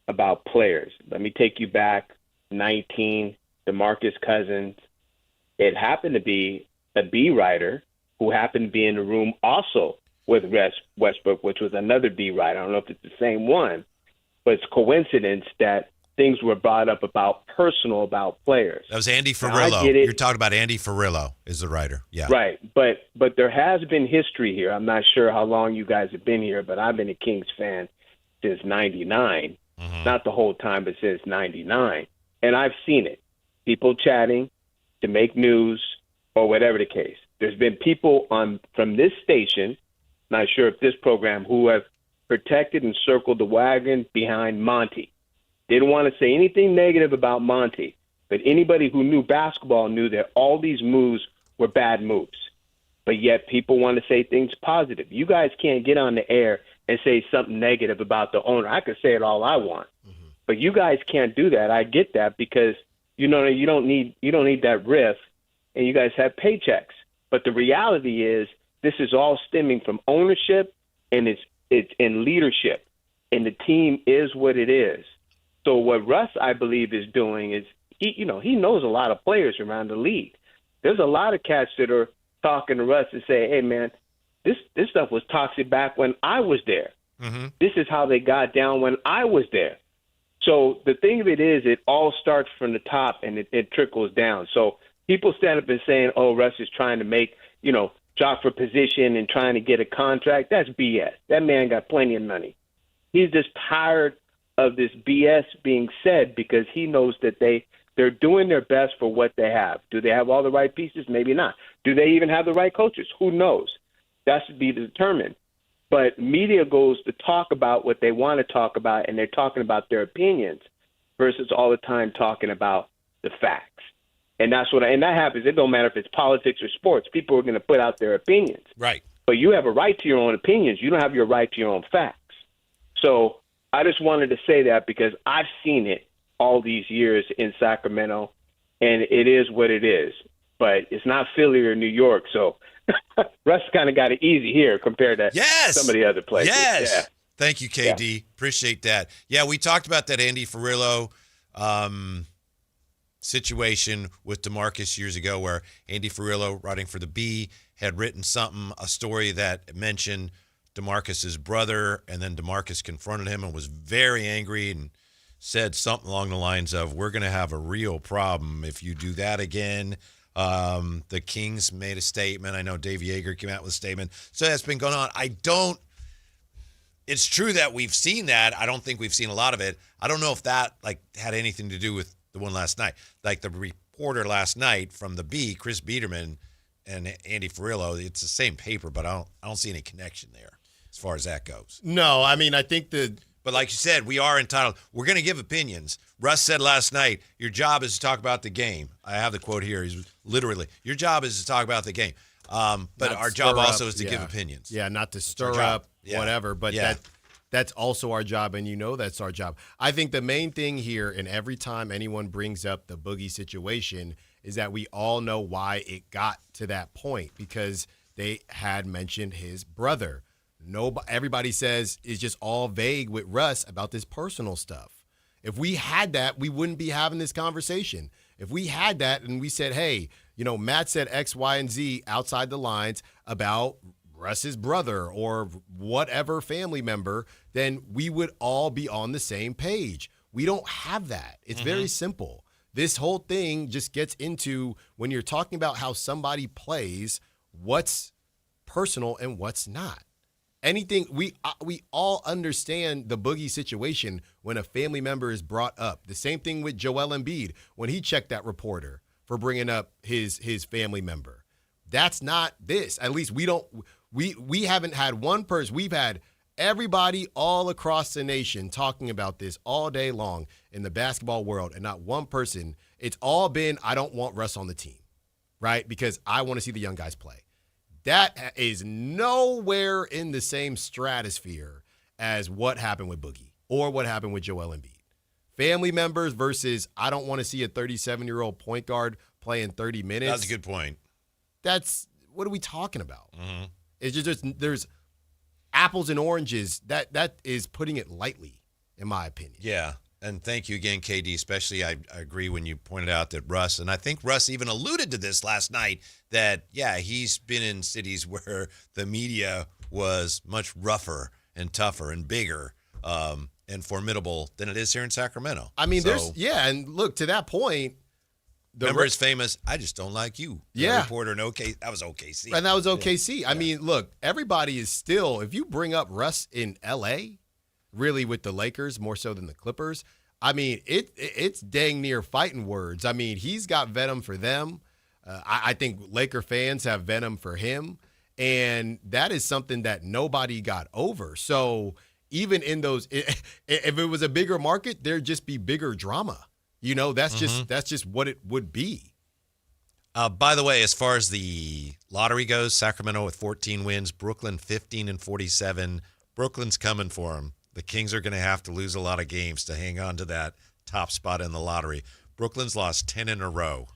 about players. Let me take you back 19, DeMarcus Cousins. It happened to be a B writer who happened to be in the room also with Russ Westbrook, which was another B writer. I don't know if it's the same one, but it's coincidence that things were brought up about players. That was Andy Ferrillo. You're talking about Andy Ferrillo is the writer. Yeah. Right. But there has been history here. I'm not sure how long you guys have been here, but I've been a Kings fan since 99. Not the whole time, but since 99. And I've seen it. People chatting to make news or whatever the case. There's been people from this station, not sure if this program, who have protected and circled the wagon behind Monty. Didn't want to say anything negative about Monty, but anybody who knew basketball knew that all these moves were bad moves. But yet people want to say things positive. You guys can't get on the air and say something negative about the owner. I could say it all I want, but you guys can't do that. I get that because you don't need that riff, and you guys have paychecks. But the reality is, this is all stemming from ownership, and it's in leadership, and the team is what it is. So what Russ, I believe, is doing is he knows a lot of players around the league. There's a lot of cats that are talking to Russ and say, hey man, this stuff was toxic back when I was there. This is how they got down when I was there. So the thing of it is, it all starts from the top and it trickles down. So people stand up and saying, oh, Russ is trying to make, jock for position and trying to get a contract. That's BS. That man got plenty of money. He's just tired of this BS being said because he knows that they're doing their best for what they have. Do they have all the right pieces? Maybe not. Do they even have the right coaches? Who knows? That's to be determined. But media goes to talk about what they want to talk about, and they're talking about their opinions versus all the time talking about the facts. And that's and that happens. It don't matter if it's politics or sports. People are going to put out their opinions. Right. But you have a right to your own opinions. You don't have your right to your own facts. So I just wanted to say that because I've seen it all these years in Sacramento, and it is what it is. But it's not Philly or New York, so Russ kind of got it easy here compared to some of the other places. Yes. Yeah. Thank you, KD. Appreciate that. Yeah, we talked about that Andy Ferrillo situation with DeMarcus years ago where Andy Ferrillo, writing for the Bee, had written a story that mentioned DeMarcus's brother, and then DeMarcus confronted him and was very angry and said something along the lines of, we're going to have a real problem if you do that again. The Kings made a statement. I know Dave Yeager came out with a statement. So that's been going on. It's true that we've seen that. I don't think we've seen a lot of it. I don't know if that had anything to do with the one last night. Like the reporter last night from the Bee, Chris Biederman and Andy Ferrillo, it's the same paper, but I don't see any connection there as far as that goes. No, I mean, I think But like you said, we are entitled. We're going to give opinions. Russ said last night, your job is to talk about the game. I have the quote here. He's literally, your job is to talk about the game. But our job also is to give opinions. Yeah, not to stir up whatever. But that's also our job, and that's our job. I think the main thing here, and every time anyone brings up the Boogie situation, is that we all know why it got to that point, because they had mentioned his brother. Everybody says it's just all vague with Russ about this personal stuff. If we had that, we wouldn't be having this conversation. If we had that and we said, hey, Matt said X, Y, and Z outside the lines about Russ's brother or whatever family member, then we would all be on the same page. We don't have that. It's very simple. This whole thing just gets into when you're talking about how somebody plays, what's personal and what's not. Anything, we all understand the Boogie situation when a family member is brought up. The same thing with Joel Embiid when he checked that reporter for bringing up his family member. That's not this. At least we haven't had one person. We've had everybody all across the nation talking about this all day long in the basketball world, and not one person. It's all been, I don't want Russ on the team, right? Because I want to see the young guys play. That is nowhere in the same stratosphere as what happened with Boogie or what happened with Joel Embiid. Family members versus I don't want to see a 37-year-old point guard playing 30 minutes. That's a good point. What are we talking about? It's just there's apples and oranges. That is putting it lightly, in my opinion. Yeah. And thank you again, KD. Especially, I agree when you pointed out that Russ, and I think Russ even alluded to this last night, that, he's been in cities where the media was much rougher and tougher and bigger and formidable than it is here in Sacramento. I mean, and look, to that point. Remember his famous, I just don't like you. Yeah. Reporter in that was OKC. And that was OKC. Yeah. I mean, look, everybody is still, if you bring up Russ in L.A., really with the Lakers more so than the Clippers, I mean, it's dang near fighting words. I mean, he's got venom for them. I think Laker fans have venom for him. And that is something that nobody got over. So even in those, if it was a bigger market, there'd just be bigger drama. That's just what it would be. By the way, as far as the lottery goes, Sacramento with 14 wins, Brooklyn 15-47. Brooklyn's coming for them. The Kings are going to have to lose a lot of games to hang on to that top spot in the lottery. Brooklyn's lost 10 in a row.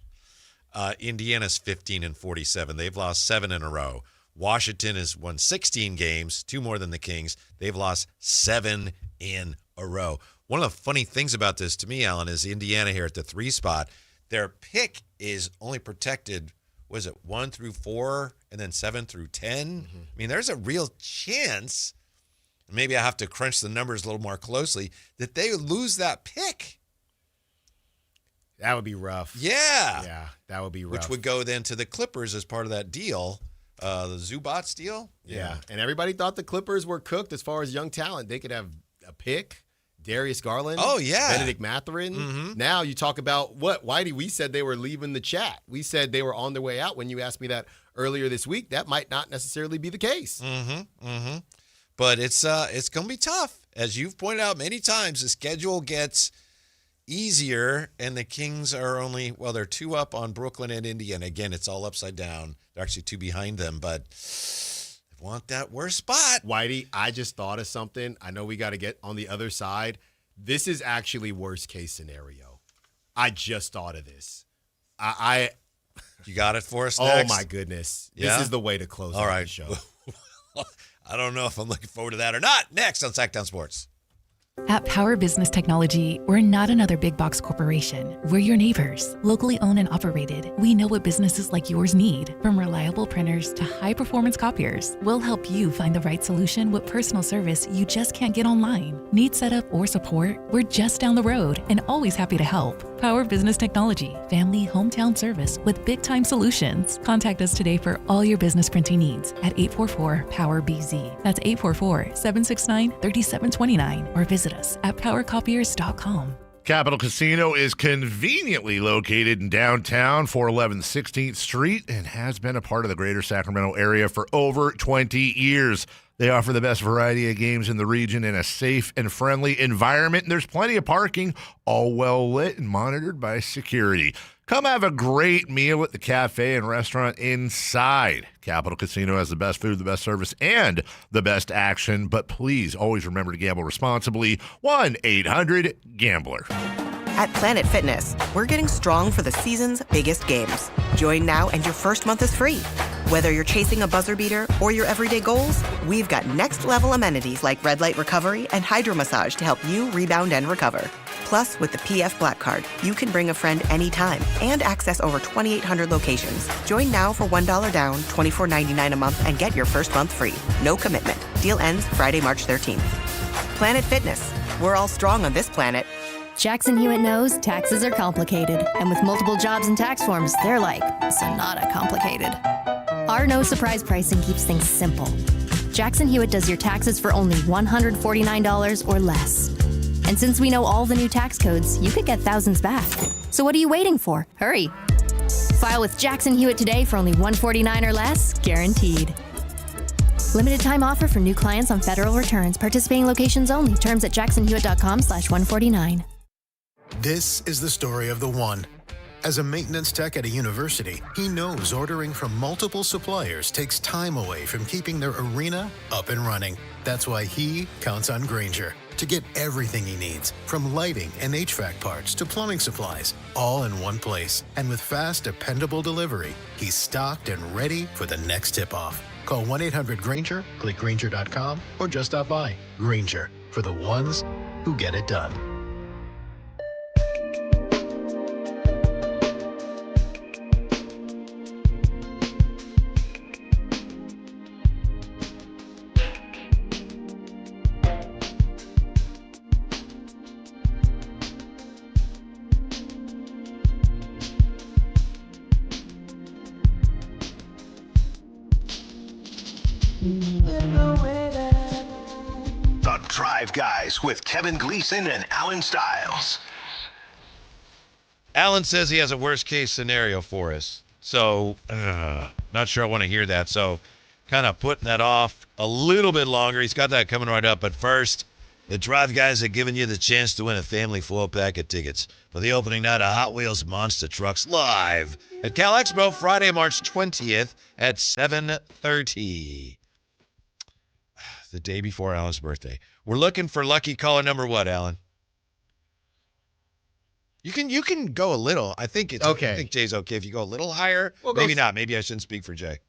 Indiana's 15-47. They've lost 7 in a row. Washington has won 16 games, 2 more than the Kings. They've lost 7 in a row. One of the funny things about this to me, Alan, is Indiana here at the 3 spot. Their pick is only protected, 1 through 4 and then 7 through 10? I mean, there's a real chance, maybe I have to crunch the numbers a little more closely, that they would lose that pick. That would be rough. Yeah. Yeah, that would be rough. Which would go then to the Clippers as part of that deal, the Zubats deal. Yeah, and everybody thought the Clippers were cooked as far as young talent. They could have a pick. Darius Garland. Oh, yeah. Benedict Mathurin. Now you talk about what? Whitey, we said they were leaving the chat. We said they were on their way out when you asked me that earlier this week. That might not necessarily be the case. But it's going to be tough. As you've pointed out many times, the schedule gets easier, and the Kings are they're 2 up on Brooklyn and Indiana. Again, it's all upside down. They're actually 2 behind them, but they want that worst spot. Whitey, I just thought of something. I know we got to get on the other side. This is actually worst case scenario. I just thought of this. You got it for us next? Oh, my goodness. This is the way to close out the show. I don't know if I'm looking forward to that or not. Next on Sactown Sports. At Power Business Technology, we're not another big box corporation. We're your neighbors, locally owned and operated. We know what businesses like yours need, from reliable printers to high-performance copiers. We'll help you find the right solution with personal service you just can't get online. Need setup or support? We're just down the road and always happy to help. Power Business Technology, family hometown service with big-time solutions. Contact us today for all your business printing needs at 844-POWER-BZ. That's 844-769-3729 or visit us at powercopiers.com. Capital Casino is conveniently located in downtown, 411 16th Street, and has been a part of the greater Sacramento area for over 20 years. They offer the best variety of games in the region in a safe and friendly environment, and there's plenty of parking, all well lit and monitored by security. Come have a great meal at the cafe and restaurant inside. Capital Casino has the best food, the best service, and the best action. But please always remember to gamble responsibly. 1-800-GAMBLER. At Planet Fitness, we're getting strong for the season's biggest games. Join now and your first month is free. Whether you're chasing a buzzer beater or your everyday goals, we've got next level amenities like red light recovery and hydro massage to help you rebound and recover. Plus, with the PF Black Card, you can bring a friend anytime and access over 2,800 locations. Join now for $1 down, $24.99 a month, and get your first month free. No commitment. Deal ends Friday, March 13th. Planet Fitness. We're all strong on this planet. Jackson Hewitt knows taxes are complicated, and with multiple jobs and tax forms, they're like sonata complicated. Our no surprise pricing keeps things simple. Jackson Hewitt does your taxes for only $149 or less. And since we know all the new tax codes, you could get thousands back. So what are you waiting for? Hurry. File with Jackson Hewitt today for only $149 or less, guaranteed. Limited time offer for new clients on federal returns. Participating locations only. Terms at jacksonhewitt.com/149. This is the story of the one. As a maintenance tech at a university, he knows ordering from multiple suppliers takes time away from keeping their arena up and running. That's why he counts on Grainger to get everything he needs, from lighting and HVAC parts to plumbing supplies, all in one place. And with fast, dependable delivery, he's stocked and ready for the next tip-off. Call 1-800-GRAINGER, click Grainger.com, or just stop by. Grainger, for the ones who get it done. The Drive Guys with Kevin Gleason and Alan Stiles. Alan says he has a worst case scenario for us. So, not sure I want to hear that. So, kind of putting that off a little bit longer. He's got that coming right up. But first, the Drive Guys are giving you the chance to win a family 4-pack of tickets for the opening night of Hot Wheels Monster Trucks live at Cal Expo Friday, March 20th at 7:30. The day before Alan's birthday. We're looking for lucky caller number what, Alan? You can go a little. I think it's okay. I think Jay's okay if you go a little higher. Maybe not. Maybe I shouldn't speak for Jay.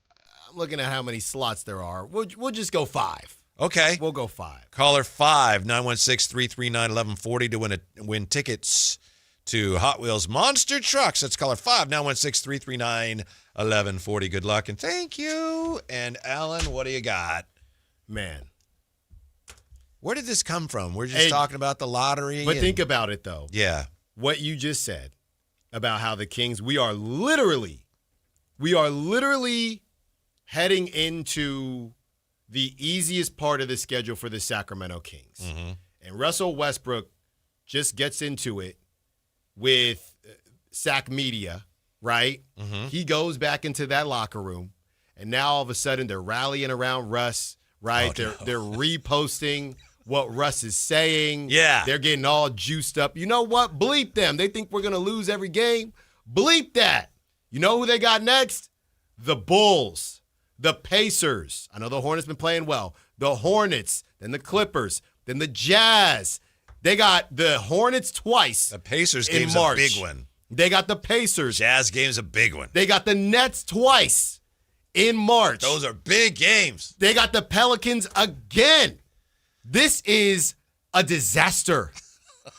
I'm looking at how many slots there are. We'll just go 5. Okay. We'll go 5. Caller 5, 916-339-1140 to win tickets to Hot Wheels Monster Trucks. That's caller 5, 916-339-1140. Good luck and thank you. And Alan, what do you got? Man. Where did this come from? We're just talking about the lottery. But think about it, though. Yeah. What you just said about how the Kings, we are literally heading into the easiest part of the schedule for the Sacramento Kings. Mm-hmm. And Russell Westbrook just gets into it with Sac Media, right? Mm-hmm. He goes back into that locker room, and now all of a sudden they're rallying around Russ, right? They're reposting what Russ is saying. Yeah. They're getting all juiced up. You know what? Bleep them. They think we're going to lose every game. Bleep that. You know who they got next? The Bulls, the Pacers. I know the Hornets been playing well. The Hornets, then the Clippers, then the Jazz. They got the Hornets twice. The Pacers in game's March. a big one. They got the Pacers. Jazz game's a big one. They got the Nets twice in March. Those are big games. They got the Pelicans again. This is a disaster.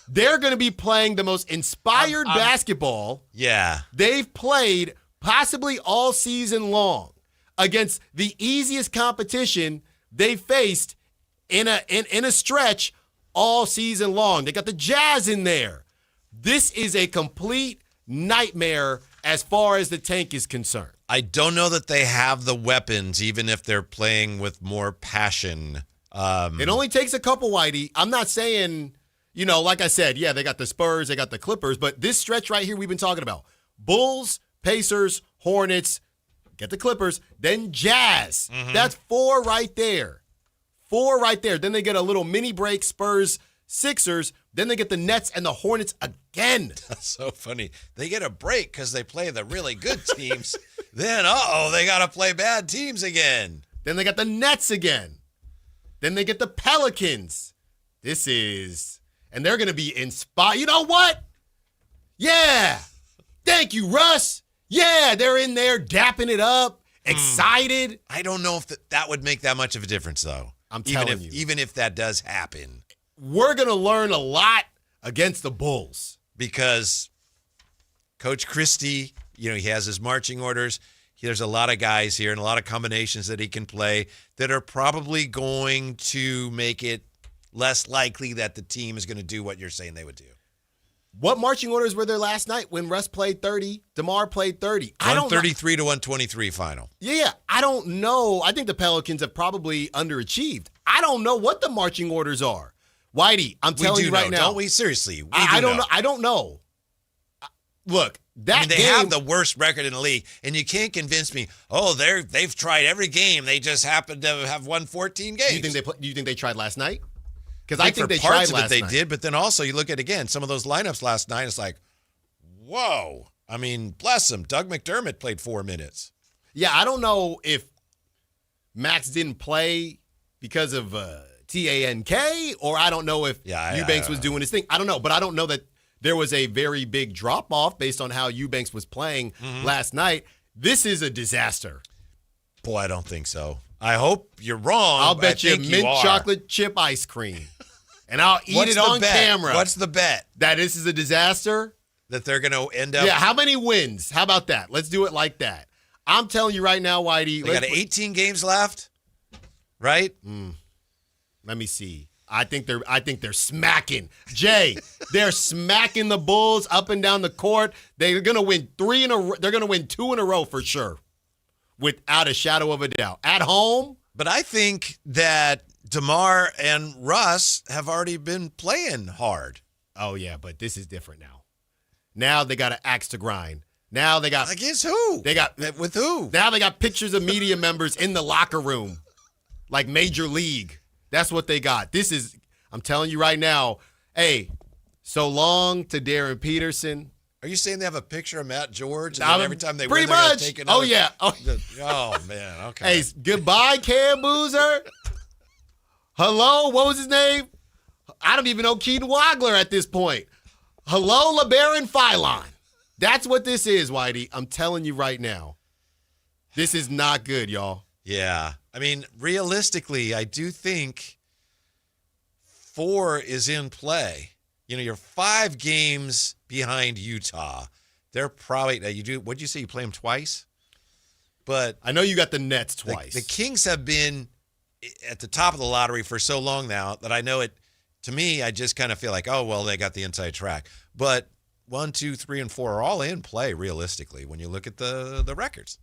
They're going to be playing the most inspired basketball they've played possibly all season long against the easiest competition they've faced in a stretch all season long. They got the Jazz in there. This is a complete nightmare as far as the tank is concerned. I don't know that they have the weapons, even if they're playing with more passion. It only takes a couple, Whitey. I'm not saying, like I said, yeah, they got the Spurs, they got the Clippers, but this stretch right here we've been talking about. Bulls, Pacers, Hornets, get the Clippers, then Jazz. Mm-hmm. That's 4 right there. 4 right there. Then they get a little mini break, Spurs, Sixers. Then they get the Nets and the Hornets again. That's so funny. They get a break because they play the really good teams. Then, they got to play bad teams again. Then they got the Nets again. Then they get the Pelicans. And they're going to be inspired. You know what? Yeah. Thank you, Russ. Yeah, they're in there dapping it up, excited. I don't know if that would make that much of a difference, though. I'm telling you. Even if that does happen. We're going to learn a lot against the Bulls. Because Coach Christie, he has his marching orders. There's a lot of guys here and a lot of combinations that he can play that are probably going to make it less likely that the team is going to do what you're saying they would do. What marching orders were there last night when Russ played 30, DeMar played 30? 133 to 123 final. Yeah, I don't know. I think the Pelicans have probably underachieved. I don't know what the marching orders are. Whitey, I'm telling you right now. Don't we? Seriously. I don't know. I don't know. Look, they have the worst record in the league, and you can't convince me, they've tried every game. They just happen to have won 14 games. Do you think they tried last night? Because I think they tried parts of last it they night. did, but then also you look at, again, some of those lineups last night, it's like, whoa. I mean, bless him. Doug McDermott played 4 minutes. Yeah, I don't know if Max didn't play because of TANK, or I don't know if Eubanks was doing his thing. I don't know, but I don't know that there was a very big drop-off based on how Eubanks was playing last night. This is a disaster. Boy, I don't think so. I hope you're wrong. I'll bet you mint chocolate chip ice cream. And I'll eat it on camera. What's the bet? That this is a disaster? That they're going to end up... Yeah, how many wins? How about that? Let's do it like that. I'm telling you right now, Whitey. They got 18 games left, right? Let me see. I think they're smacking. Jay, they're smacking the Bulls up and down the court. They're going to win 3 in a row. They're going to win 2 in a row for sure. Without a shadow of a doubt. At home. But I think that DeMar and Russ have already been playing hard. Oh, yeah, but this is different now. Now they got an axe to grind. Now they got... Against who? With who? Now they got pictures of media members in the locker room. Like Major League. That's what they got. I'm telling you right now, hey, so long to Darren Peterson. Are you saying they have a picture of Matt George and then every time they pretty win, they're much. take another? Oh, yeah. Oh, man. Okay. Hey, goodbye, Cam Boozer. Hello, what was his name? I don't even know Keaton Wagler at this point. Hello, LeBaron Philon. That's what this is, Whitey. I'm telling you right now. This is not good, y'all. Yeah. I mean, realistically, I do think 4 is in play. You're 5 games behind Utah. They're probably what'd you say? You play them twice? But I know you got the Nets twice. The Kings have been at the top of the lottery for so long now that I know it. To me, I just kind of feel like, they got the inside track. But 1, 2, 3, and 4 are all in play realistically when you look at the records.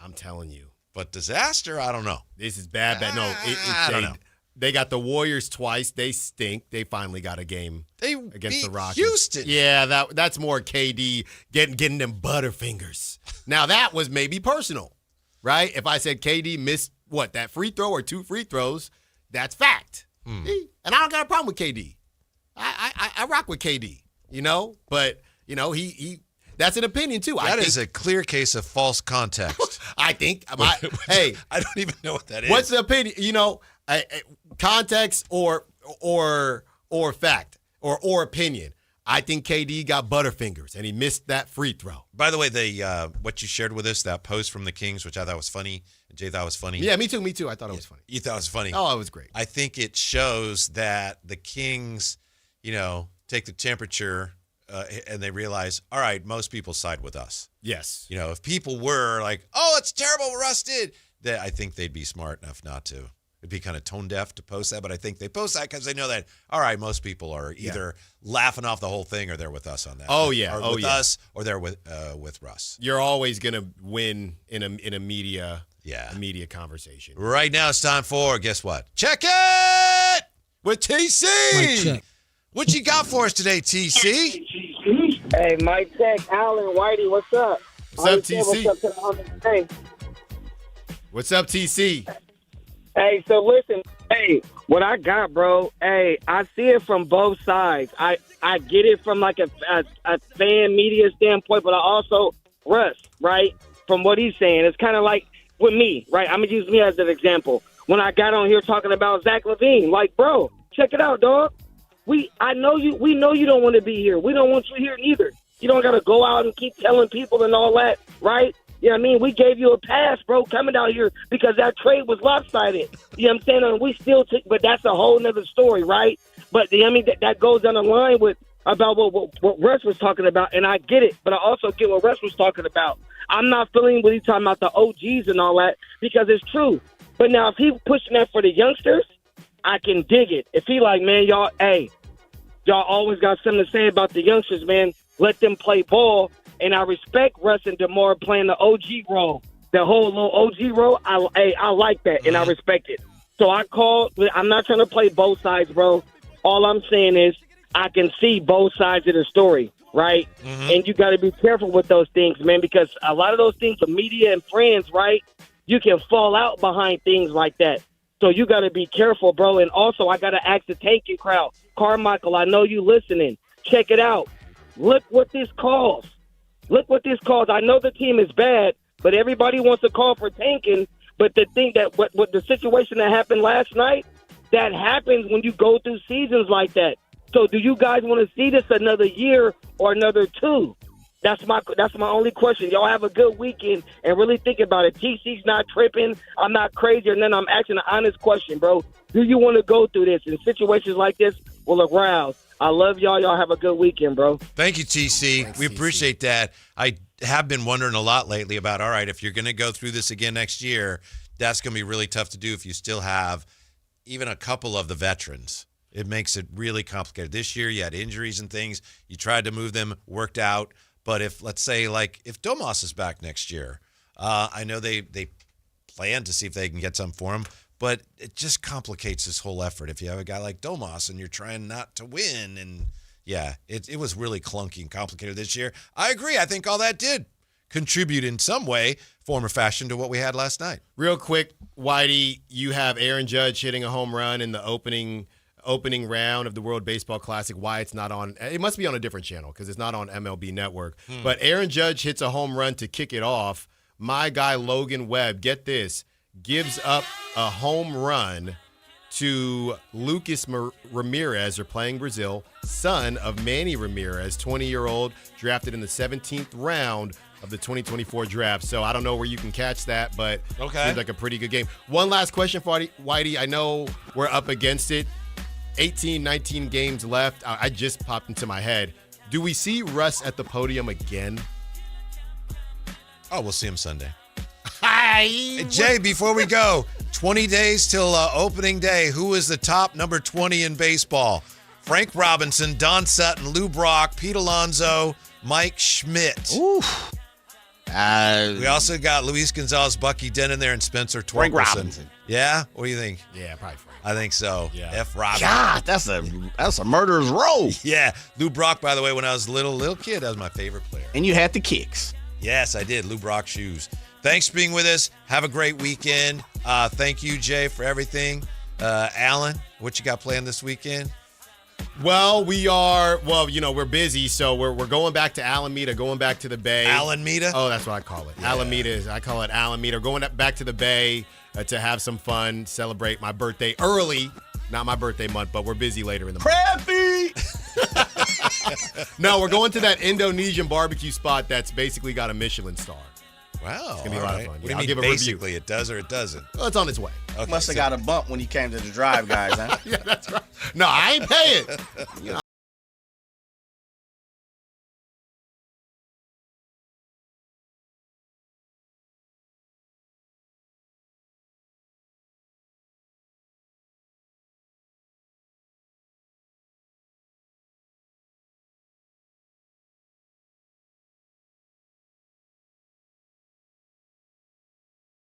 I'm telling you. But disaster, I don't know. This is bad. No, I don't know. They got the Warriors twice. They stink. They finally got a game against the Rockets. Houston. Yeah, that's more KD getting them butterfingers. Now, that was maybe personal, right? If I said KD missed, that free throw or 2 free throws, that's fact. And I don't got a problem with KD. I rock with KD, But, he that's an opinion, too. That is a clear case of false context. I think. Hey. I don't even know what that is. What's the opinion? Context or fact or opinion. I think KD got butterfingers, and he missed that free throw. By the way, what you shared with us, that post from the Kings, which I thought was funny, Jay thought was funny. Yeah, me too. I thought it was funny. You thought it was funny? Oh, it was great. I think it shows that the Kings, take the temperature and they realize, all right, most people side with us. Yes. If people were like, oh, it's terrible what Russ did, I think they'd be smart enough not to. It'd be kind of tone deaf to post that, but I think they post that because they know that, all right, most people are either laughing off the whole thing or they're with us on that. Oh, yeah. Or with us or they're with Russ. You're always going to win in a media conversation. Right now it's time for, guess what? Check it with TC. What you got for us today, TC? Hey, Mike Tech, Alan, Whitey, what's up? What's up, TC? What's up, TC? Hey, so listen, what I got, bro, I see it from both sides. I get it from like a fan media standpoint, but I also, Russ, right, from what he's saying, it's kind of like with me, right? I'm going to use me as an example. When I got on here talking about Zach LaVine, like, bro, check it out, dog. We know you don't want to be here. We don't want you here neither. You don't got to go out and keep telling people and all that, right? You know what I mean? We gave you a pass, bro, coming out here because that trade was lopsided. You know what I'm saying? And we still but that's a whole nother story, right? But, I mean, that goes on the line with about what Russ was talking about, and I get it, but I also get what Russ was talking about. I'm not feeling what he's talking about, the OGs and all that, because it's true. But now if he's pushing that for the youngsters, I can dig it. If he like, man, y'all always got something to say about the youngsters, man. Let them play ball. And I respect Russ and DeMar playing the OG role. The whole little OG role, I like that, and I respect it. So I'm not trying to play both sides, bro. All I'm saying is I can see both sides of the story, right? Mm-hmm. And you got to be careful with those things, man, because a lot of those things, the media and friends, right, you can fall out behind things like that. So you got to be careful, bro. And also, I got to ask the tanking crowd. Carmichael, I know you listening. Check it out. Look what this calls. I know the team is bad, but everybody wants to call for tanking. But the thing that what the situation that happened last night, that happens when you go through seasons like that. So do you guys want to see this another year or another two? That's my only question. Y'all have a good weekend and really think about it. TC's not tripping. I'm not crazy. And then I'm asking an honest question, bro. Do you want to go through this? And situations like this will arouse. I love y'all. Y'all have a good weekend, bro. Thank you, TC. Thanks, we appreciate that. I have been wondering a lot lately about, all right, if you're going to go through this again next year, that's going to be really tough to do if you still have even a couple of the veterans. It makes it really complicated. This year you had injuries and things. You tried to move them, worked out. But if, let's say, like, if Domas is back next year, I know they plan to see if they can get some for him, but it just complicates this whole effort. If you have a guy like Domas and you're trying not to win, and yeah, it was really clunky and complicated this year. I agree. I think all that did contribute in some way, form or fashion, to what we had last night. Real quick, Whitey, you have Aaron Judge hitting a home run in the opening round of the World Baseball Classic. Why it's not on, it must be on a different channel because it's not on MLB Network. But Aaron Judge hits a home run to kick it off. My guy Logan Webb, get this, gives up a home run to Lucas Ramirez, they're playing Brazil, son of Manny Ramirez, 20-year-old, drafted in the 17th round of the 2024 draft. So I don't know where you can catch that, but seems like a pretty good game. One last question for Whitey. I know we're up against it. 18, 19 games left. I just popped into my head. Do we see Russ at the podium again? Oh, we'll see him Sunday. Hey, Jay, before we go, 20 days till opening day. Who is the top number 20 in baseball? Frank Robinson, Don Sutton, Lou Brock, Pete Alonso, Mike Schmidt. Oof. We also got Luis Gonzalez, Bucky Dent in there, and Spencer Torkelson. Frank Robinson. Yeah? What do you think? Yeah, probably Frank. I think so. Yeah. F. Robinson. God, that's a murderer's row. Yeah. Lou Brock, by the way, when I was a little kid, that was my favorite player. And you had the kicks. Yes, I did. Lou Brock shoes. Thanks for being with us. Have a great weekend. Thank you, Jay, for everything. Alan, what you got planned this weekend? Well, we're busy, so we're going back to Alameda, going back to the Bay. Alameda? Oh, that's what I call it. Yeah. Alameda. I call it Alameda. Going back to the Bay to have some fun, celebrate my birthday early. Not my birthday month, but we're busy later in the month. Preppy! No, we're going to that Indonesian barbecue spot that's basically got a Michelin star. Wow. It's going to be a lot of fun. What do Yeah, you I'll mean give a basically review. it does or it doesn't? Well, it's on its way. Okay, Must have got a bump when he came to the Drive guys, huh? Yeah, that's right. No, I ain't paying. You know,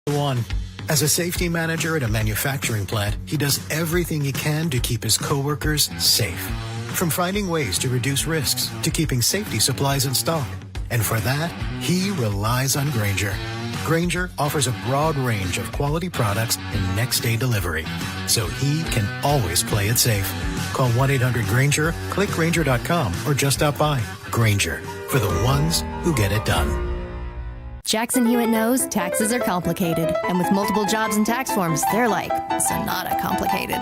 One. As a safety manager at a manufacturing plant, he does everything he can to keep his coworkers safe. From finding ways to reduce risks to keeping safety supplies in stock. And for that, he relies on Grainger. Grainger offers a broad range of quality products and next-day delivery, so he can always play it safe. Call 1-800-GRAINGER, click Grainger.com, or just stop by. Grainger, for the ones who get it done. Jackson Hewitt knows taxes are complicated, and with multiple jobs and tax forms, they're like Sonata complicated.